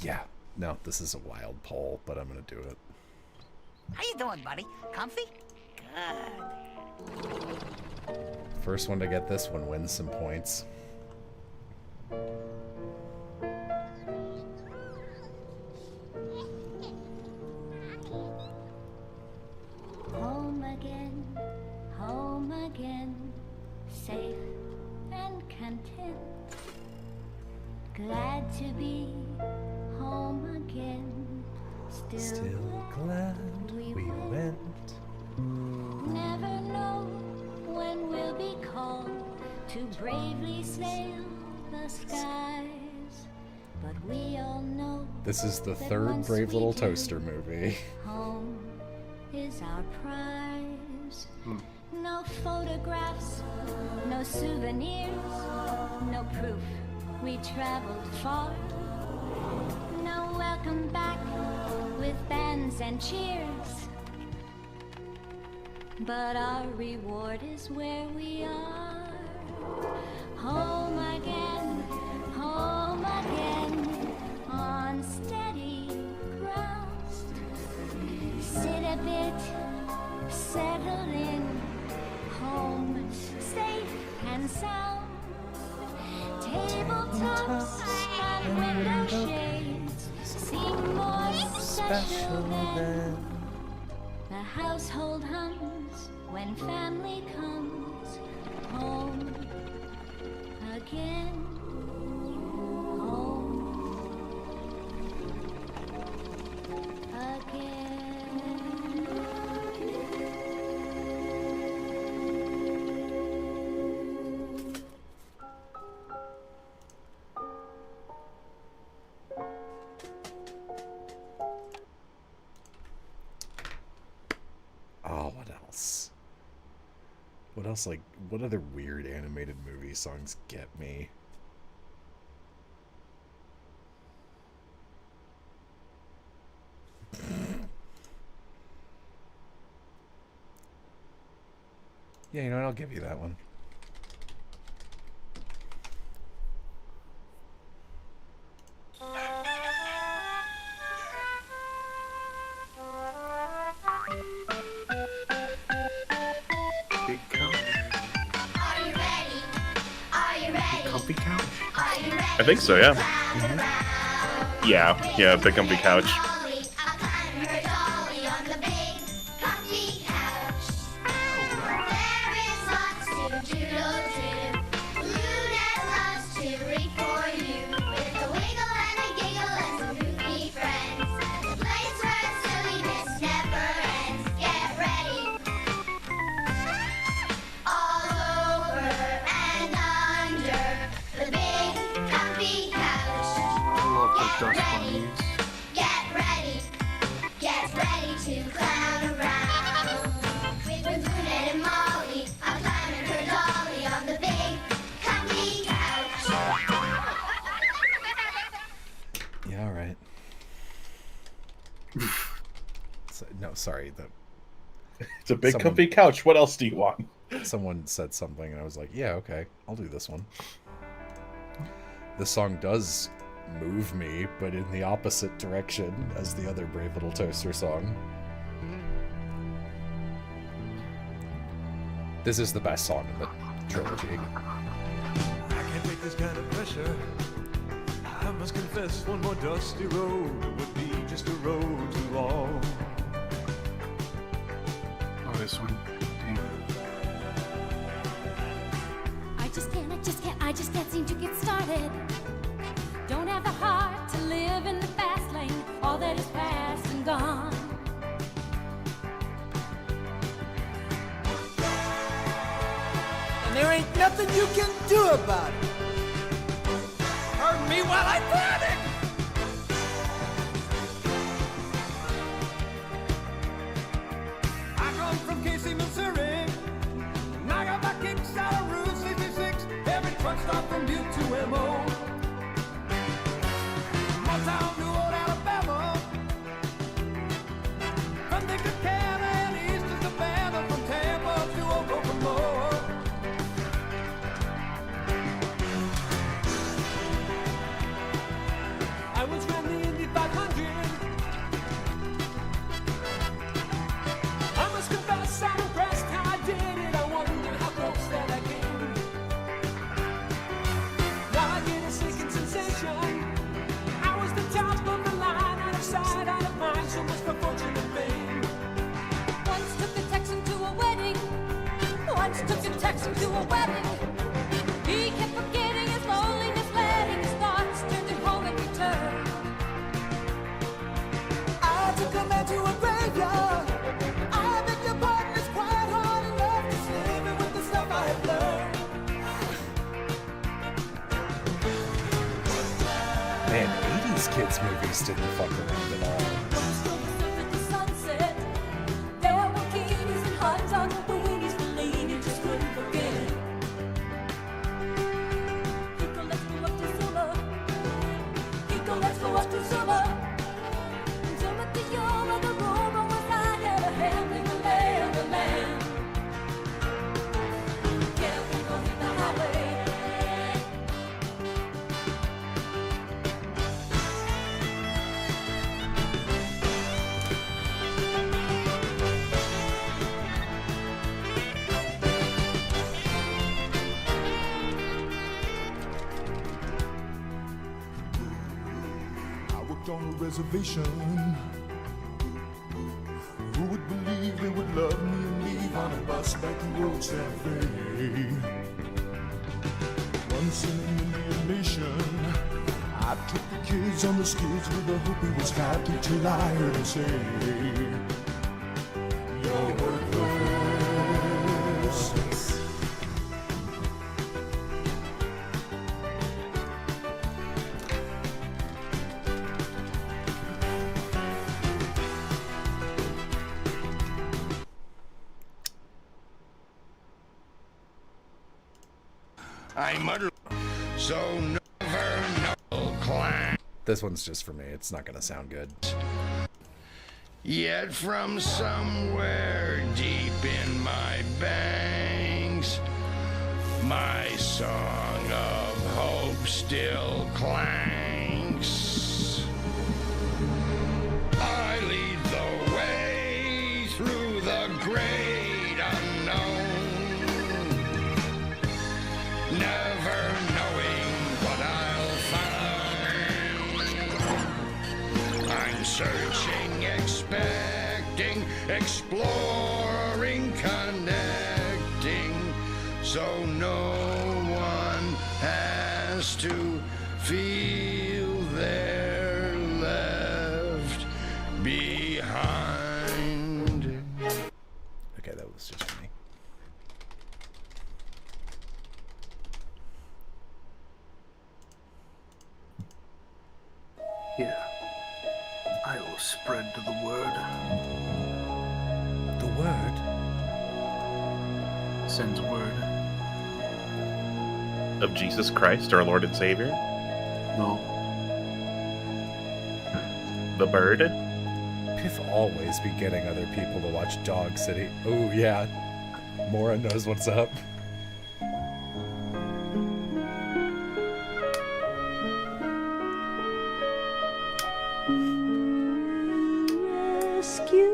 Yeah, no, this is a wild poll, but I'm gonna do it. How you doing, buddy? Comfy? Good. First one to get this one wins some points. Home again, safe and content. Glad to be home again. Still glad we went. Never know when we'll be called to bravely sail the skies, but we all know This is the that third once Brave we Little do, Toaster movie. home is our prize. No photographs, no souvenirs, no proof we traveled far. No welcome back with bands and cheers. But our reward is where we are. Home again, on steady ground. Sit a bit, settle in. Home, safe and sound. Tabletops and window shades seem more special than the household hums when family comes home again. Home again. Oh, what else? What else, like, what other weird animated movie songs get me? Yeah, you know what? I'll give you that one. Big couch. Are you ready? Are you ready? Comfy couch. Are you ready? I think so, yeah. Yeah, big comfy couch. Dust bunnies. Get ready to clown around. With Luna and Molly, I'm climbing her dolly on the big comfy couch. Yeah, all right. No, sorry. It's a big comfy couch. What else do you want? Someone said something, and I was like, yeah, okay, I'll do this one. The song does move me, but in the opposite direction as the other Brave Little Toaster song. This is the best song in the trilogy. I can't take this kind of pressure. I must confess, one more dusty road would be just a road too long. Oh, this one. Dang. I just can't seem to get started. Don't have the heart to live in the fast lane. All that is past and gone. And there ain't nothing you can do about it. Pardon me while I panic. I come from Casey, Missouri. And I got my kicks out of Route 66. Every truck stop from Butte to M.O. Motown to old Alabama. From Texarkana and east to Savannah. From Tampa to Oklahoma. I once ran the Indy 500. tracks him to a wedding. He kept forgetting his loneliness, letting his thoughts turn to home and return. I took a man to a graveyard. I bet your partner's quite hard enough to slip it with the stuff I have learned. Man, 80s kids movies didn't fuck around at all. At the sunset, there were kiddies and hot dogs and weenies for leaning, just couldn't forget. Kiko, let's go up to Zuma. Kiko, let's go up to Zuma. Timothy, you're the rumor was I had a hand in the lay of the land. Yeah, we go hit the highway. I worked on a reservation. Who would believe they would love me and leave on a bus back to old Santa Fe? Once in an Indian nation, I took the kids on the skids with the hope he was happy till I heard him say, "You're worthless." I mutter, so never no climb. This one's just for me. It's not gonna sound good. Yet from somewhere deep in my banks, my song of hope still clanks. I lead the way through the great unknown, never knowing what I'll find. I'm searching, expecting, exploring, connecting, so no one has to feel they're left behind. Okay, that was just for me. Yeah. I will spread to the word. The word? Sends word. Of Jesus Christ, our Lord and Savior? No. The bird? Piff always be getting other people to watch Dog City. Oh, yeah. Mora knows what's up. Rescue.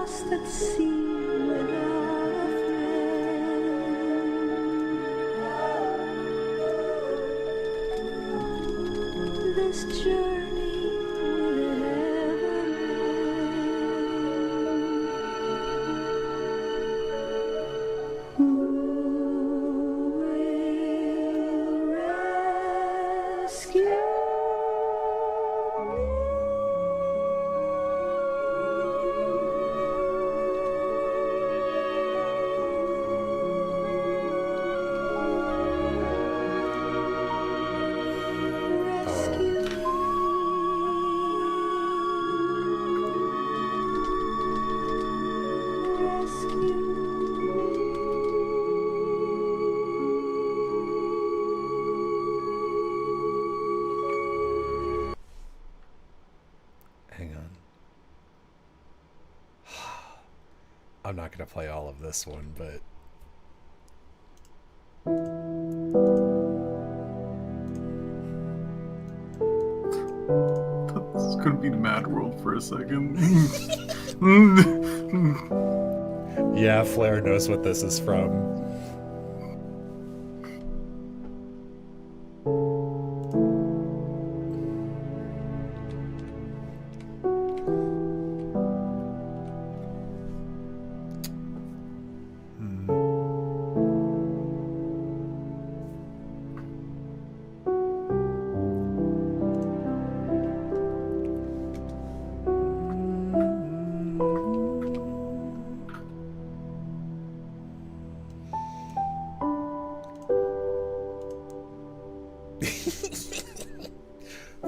lost at sea without a friend. This journey will it ever end? Who will rescue? Hang on. I'm not going to play all of this one, but... This is gonna be the Mad World for a second. Yeah, Flair knows what this is from.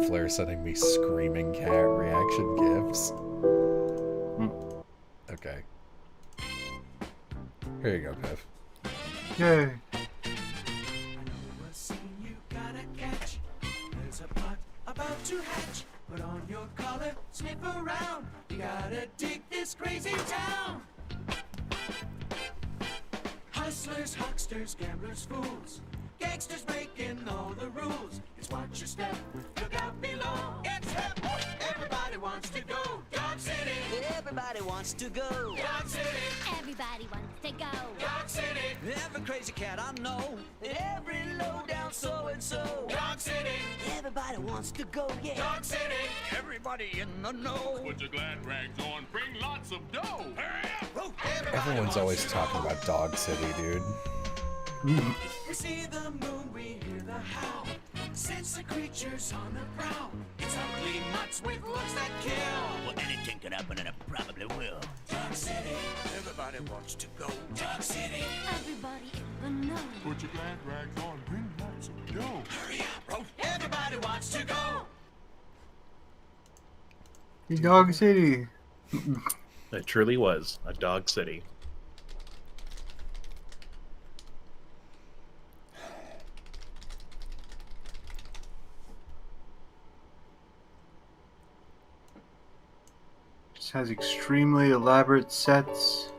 Flair sending me screaming cat reaction gifs. Okay. Here you go, Piv. Yay. There's a pot about to hatch. Put on your collar, sniff around. You gotta dig this crazy town. Hustlers, hucksters, gamblers, fools. Gangsters breaking all the rules. It's watch your step, look out below. It's hip, everybody wants to go. Dog City. Everybody wants to go. Dog City. Everybody wants to go. Dog City. Every crazy cat I know. Every low down so and so. Dog City. Everybody wants to go, yeah. Dog City. Everybody in the know. Put your glad rags on, bring lots of dough. Hurry up! Everyone's always talking about Dog City, dude. We see the moon, we hear the howl. Sense the creatures on the prowl. It's ugly mutts with looks that kill. Well, anything can happen and it probably will. Dog City. Everybody wants to go. Dog City. Everybody in the know. Put your glad rags on, bring lots of dough. Hurry up, bro. Everybody wants to go. Dog City. It truly was a Dog City. Just has extremely elaborate sets.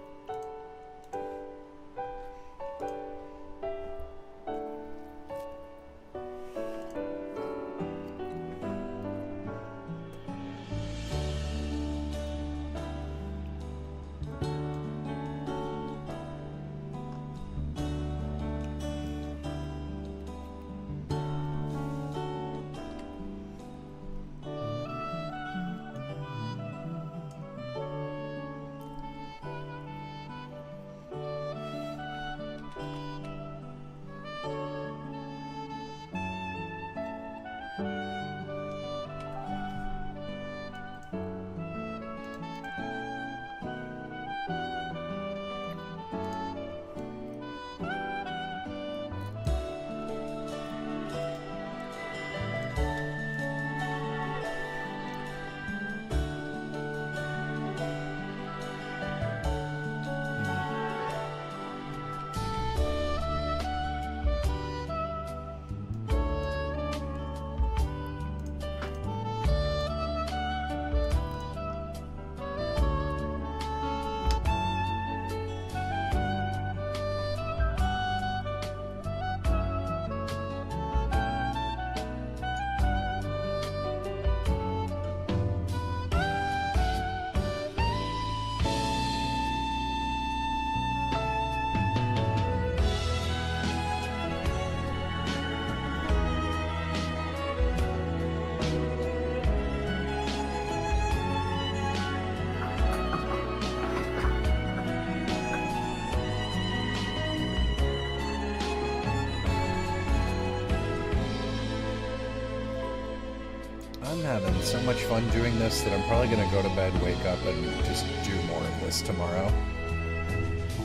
I'm having so much fun doing this that I'm probably going to go to bed, wake up, and just do more of this tomorrow.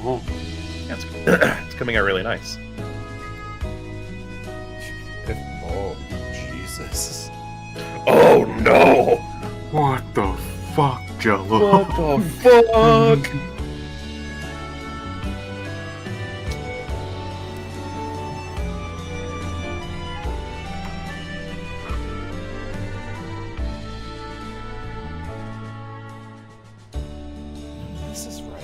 Oh. Yeah, it's coming out really nice. Oh, Jesus. Oh, no! What the fuck, Jello? What the fuck? This is right.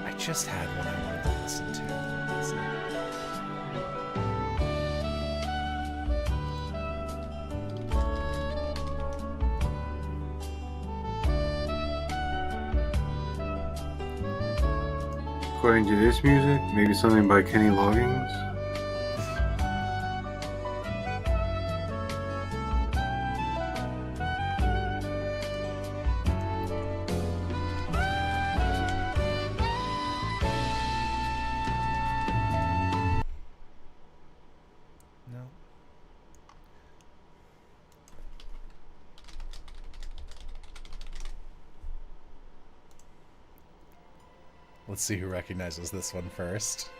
I just had one I wanted to listen to. Let's see. According to this music, maybe something by Kenny Loggins? No. Let's see who recognizes this one first.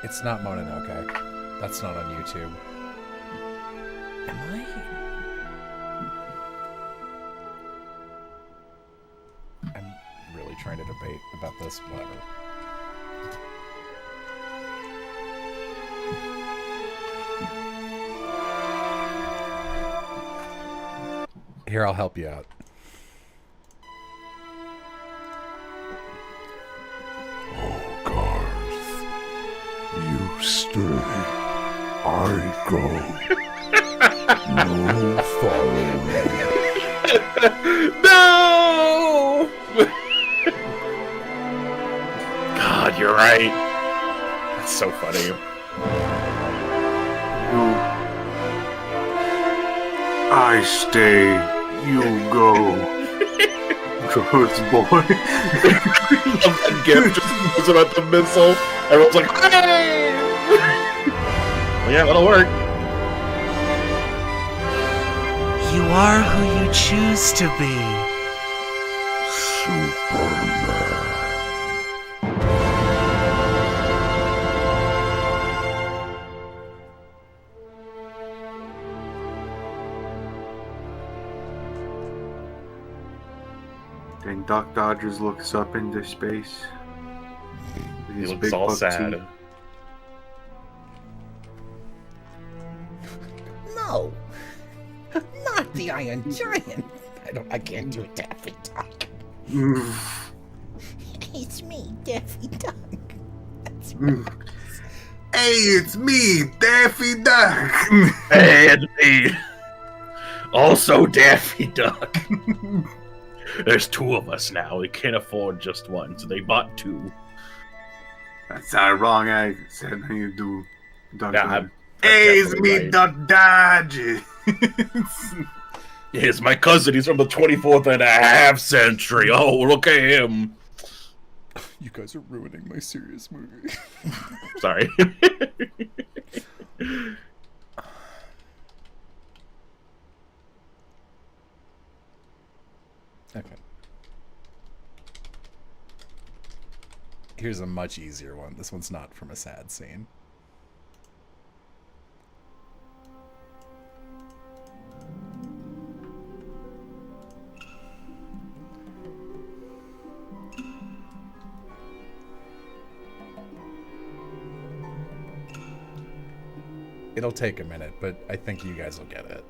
It's not Mononoke. That's not on YouTube. Am I? I'm really trying to debate about this, whatever. Here, I'll help you out. You stay, I go. No following. No! God, you're right. That's so funny. I stay, you go. Ghost boy. Love that gift just goes about the missile. Everyone's like, hey! Well, yeah, that'll work. You are who you choose to be. Superman. Then Doc Dodgers looks up into space. With He his looks big all buck sad. teeth. No, not the Iron Giant. I can't do Daffy Duck. It's me, Daffy Duck. Hey, it's me, Daffy Duck. Hey, it's me. Also Daffy Duck. There's two of us now. We can't afford just one, so they bought two. That's not wrong. I said how you do. Duck Nah, Dodgers. I'm Hey, it's definitely me, right. Duck Dodgers. Here's my cousin. He's from the 24th and a half century. Oh, look at him. You guys are ruining my serious movie. Sorry. Okay. Here's a much easier one. This one's not from a sad scene. It'll take a minute, but I think you guys will get it.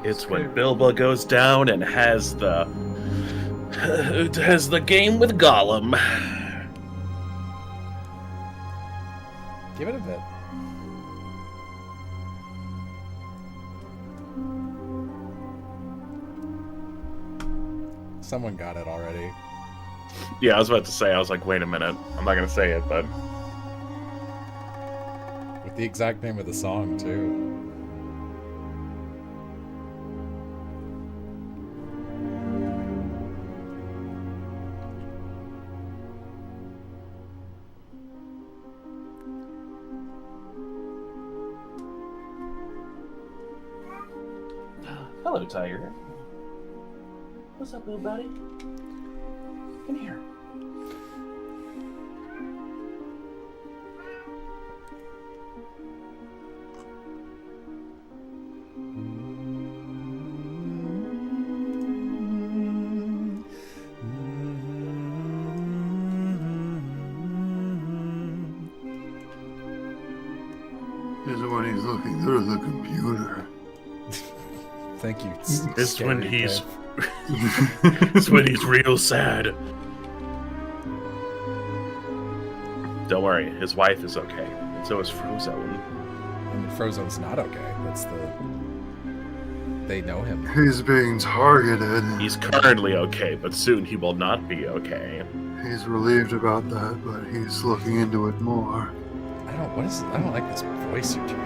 It's when Bilbo goes down and has the game with Gollum. Give it a bit. Someone got it already. Yeah, I was about to say, I was like, wait a minute. I'm not going to say it, but... With the exact name of the song, too. Hello, Tiger. What's up, little buddy? Come here. This is when he's looking through the computer. Thank you. It's when he's... it's when he's real sad. Don't worry, his wife is okay. And so is Frozone. And Frozone's not okay. That's the... They know him. He's being targeted. He's currently okay, but soon he will not be okay. He's relieved about that, but he's looking into it more. I don't like this voice you're doing.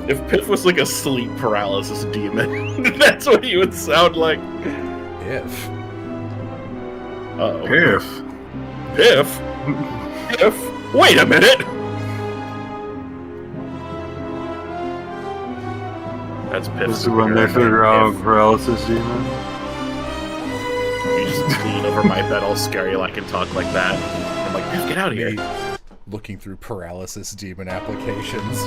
If Piff was like a sleep paralysis demon, that's what he would sound like. If. Uh-oh. Piff. Piff? Piff? Wait a minute! That's Piff. This is when they figure out paralysis demon. You just lean over my bed all scary like and talk like that. I'm like, Piff, get out of here. Looking through paralysis demon applications.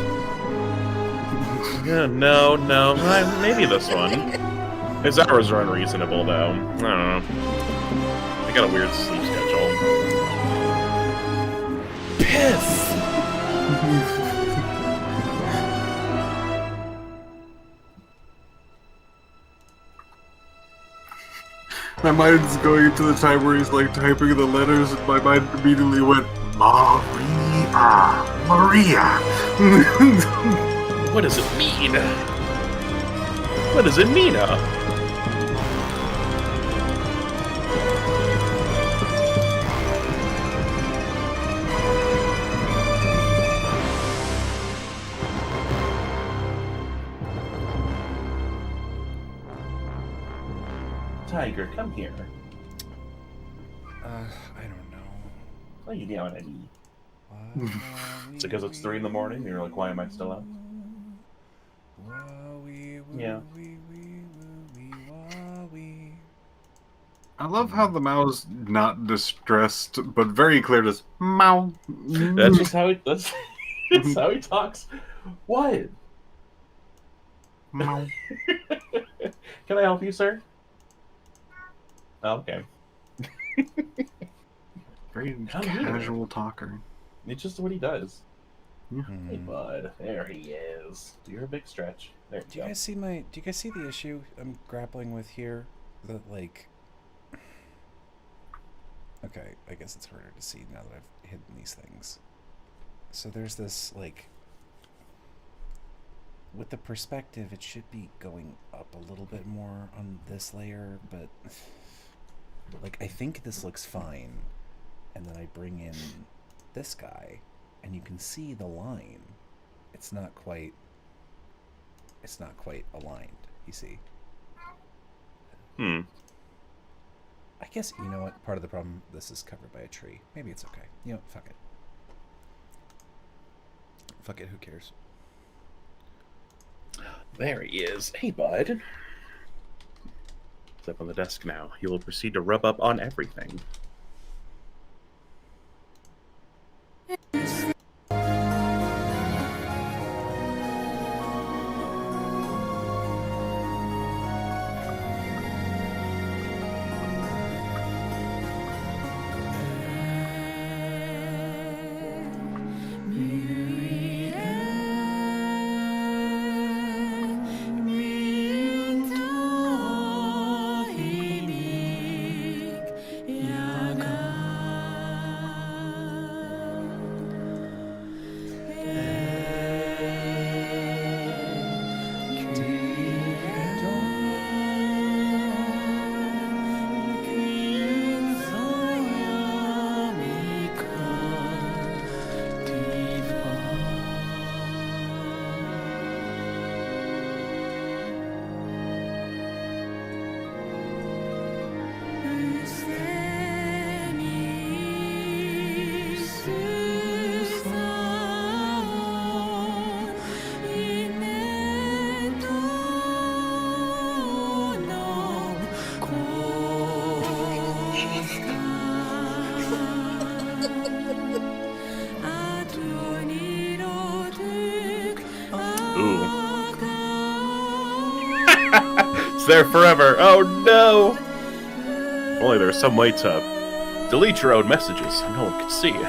Yeah, no. Maybe this one. His hours are unreasonable, though. I don't know. I got a weird sleep schedule. Piff! My mind's going into the time where he's like typing the letters, and my mind immediately went, Maria. What does it mean? What does it mean, Tiger, come here. I don't know. What are you doing, Eddie? It's because it's 3 in the morning and you're like, why am I still out? Yeah. I love how the Mao's not distressed, but very clear to Mao. That's just how that's how he talks. What? Mao. Can I help you, sir? Oh, okay. Very casual talker. It's just what he does. Yeah. Hey, bud. There he is. Do your big stretch. There you Do you guys see the issue I'm grappling with here? That, like... Okay, I guess it's harder to see now that I've hidden these things. So there's this, like... With the perspective, it should be going up a little bit more on this layer, but... Like, I think this looks fine. And then I bring in this guy, and you can see the line. It's not quite aligned, you see. Hmm. I guess, you know what? Part of the problem, this is covered by a tree. Maybe it's okay. You know, fuck it. Fuck it, who cares? There he is. Hey, bud. It's up on the desk now. He will proceed to rub up on everything. It's there forever. Oh no! Only there's some way to delete your own messages so no one can see you.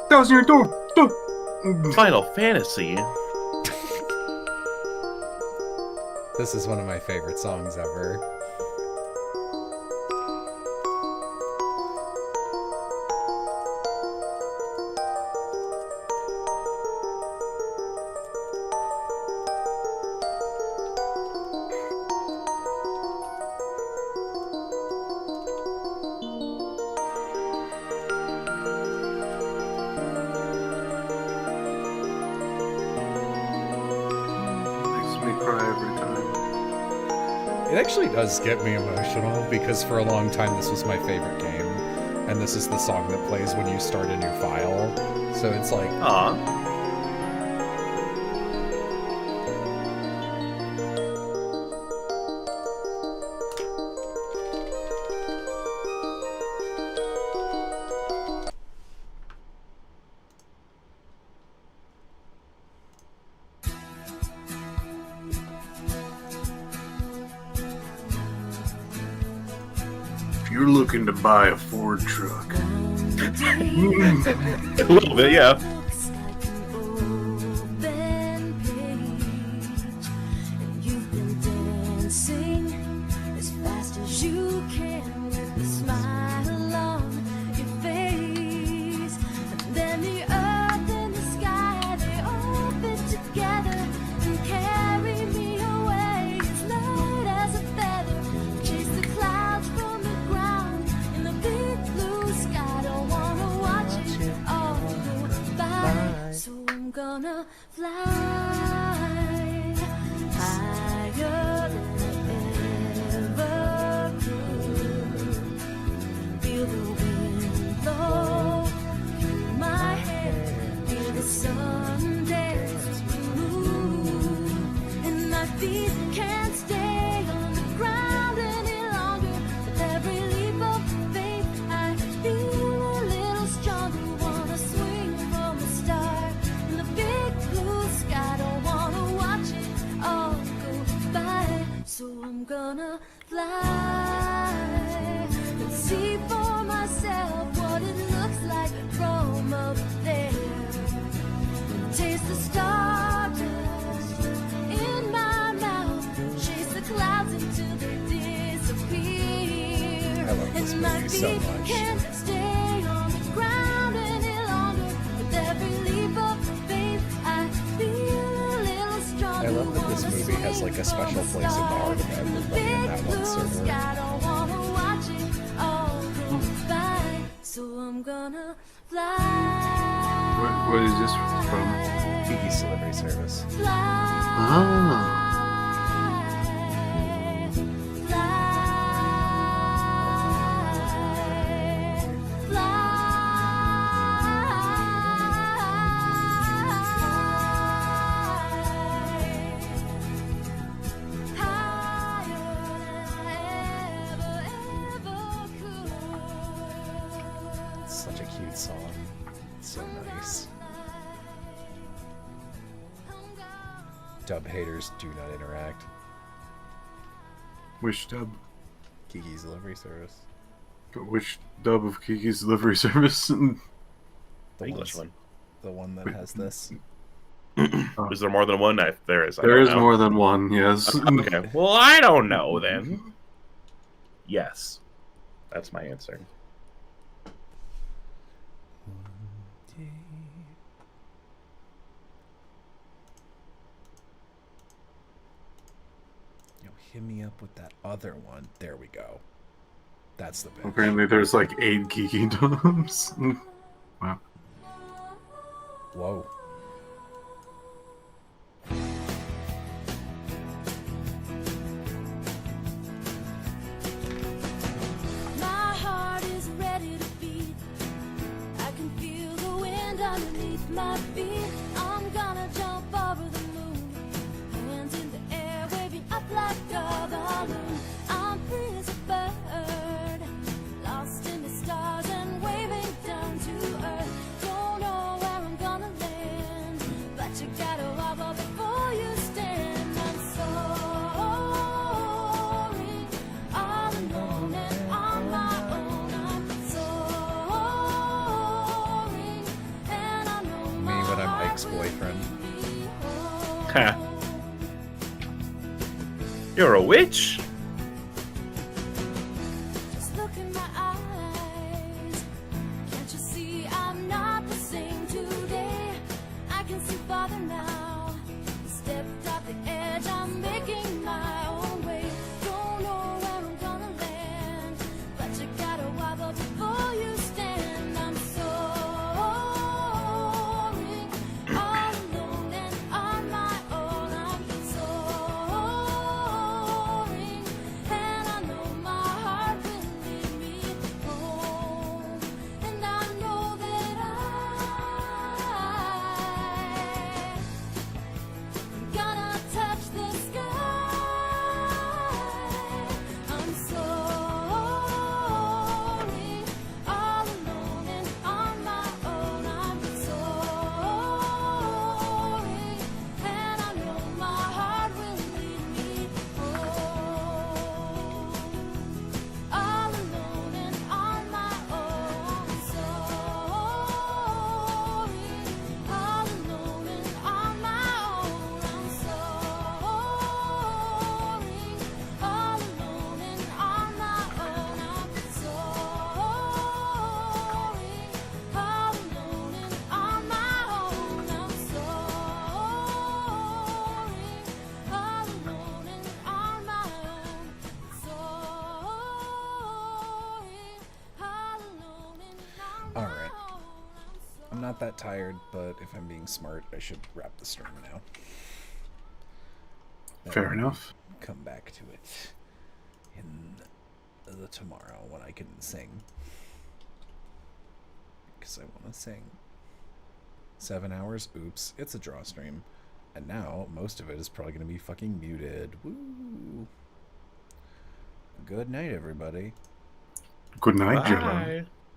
That was your door. Final Fantasy. This is one of my favorite songs ever. It actually does get me emotional because for a long time this was my favorite game, and this is the song that plays when you start a new file. So it's like, aw. If you're looking to buy a Ford truck, A little bit, yeah. Gonna fly higher than ever could. Feel the wind blow through my hair. Feel the sun dance through. And my feet can't stay on the ground any longer. With every leap of faith, I feel a little stronger. Wanna swing from a star. Big blue sky, don't movie so much. Can't stay on the ground any longer. With every leap of faith, I feel a little stronger. I love that this movie has like a special place in the heart of everybody in that one server. I don't wanna watch it all go by, so I'm gonna fly. What is this from? Kiki's Delivery Service. Ah. Such a cute song. So nice. Dub haters do not interact. Which dub? Kiki's Delivery Service. But which dub of Kiki's Delivery Service? The English one. The one that has this. Is there more than one? There is. There is more than one, yes. Okay. Well, I don't know then. Yes. That's my answer. Hit me up with that other one. There we go. That's the bit. Apparently there's like 8 Kiki dubs. Wow. Whoa. My heart is ready to beat. I can feel the wind underneath my feet. I'm gonna jump over the moon. Hands in the air, waving up like a balloon. I'm free as a bird, lost in the stars and waving down to earth. Don't know where I'm gonna land, but you gotta wobble before you stand. I'm soaring, all alone and on my own. I'm soaring, and I know Me when I'm Ike's boyfriend. Ha. You're a witch? Just look in my eyes. Can't you see I'm not the same today? I can see farther now. Stepped off the edge, I'm making my own way. Don't know where I'm gonna land, but you gotta wobble before you stand. I'm soaring, all alone and on my own. I'm soaring, and I know my heart will lead me home. And I know that I'm gonna touch the sky. I'm soaring, all alone and on my own. I'm soaring, and I know my heart will lead me home. All alone and on my own. Soaring, all alone and on my own. I'm soaring, all alone and on my own. I'm soaring, all alone and on my own. I'm soaring, all alone and on my own. Soaring, all alone and on Alright. I'm not that tired, but if I'm being smart, I should wrap the stream now. Then Fair we can enough. Come back to it in the tomorrow when I can sing. Because I want to sing. 7 hours? Oops. It's a draw stream. And now, most of it is probably going to be fucking muted. Woo! Good night, everybody. Good night, Joe. Bye.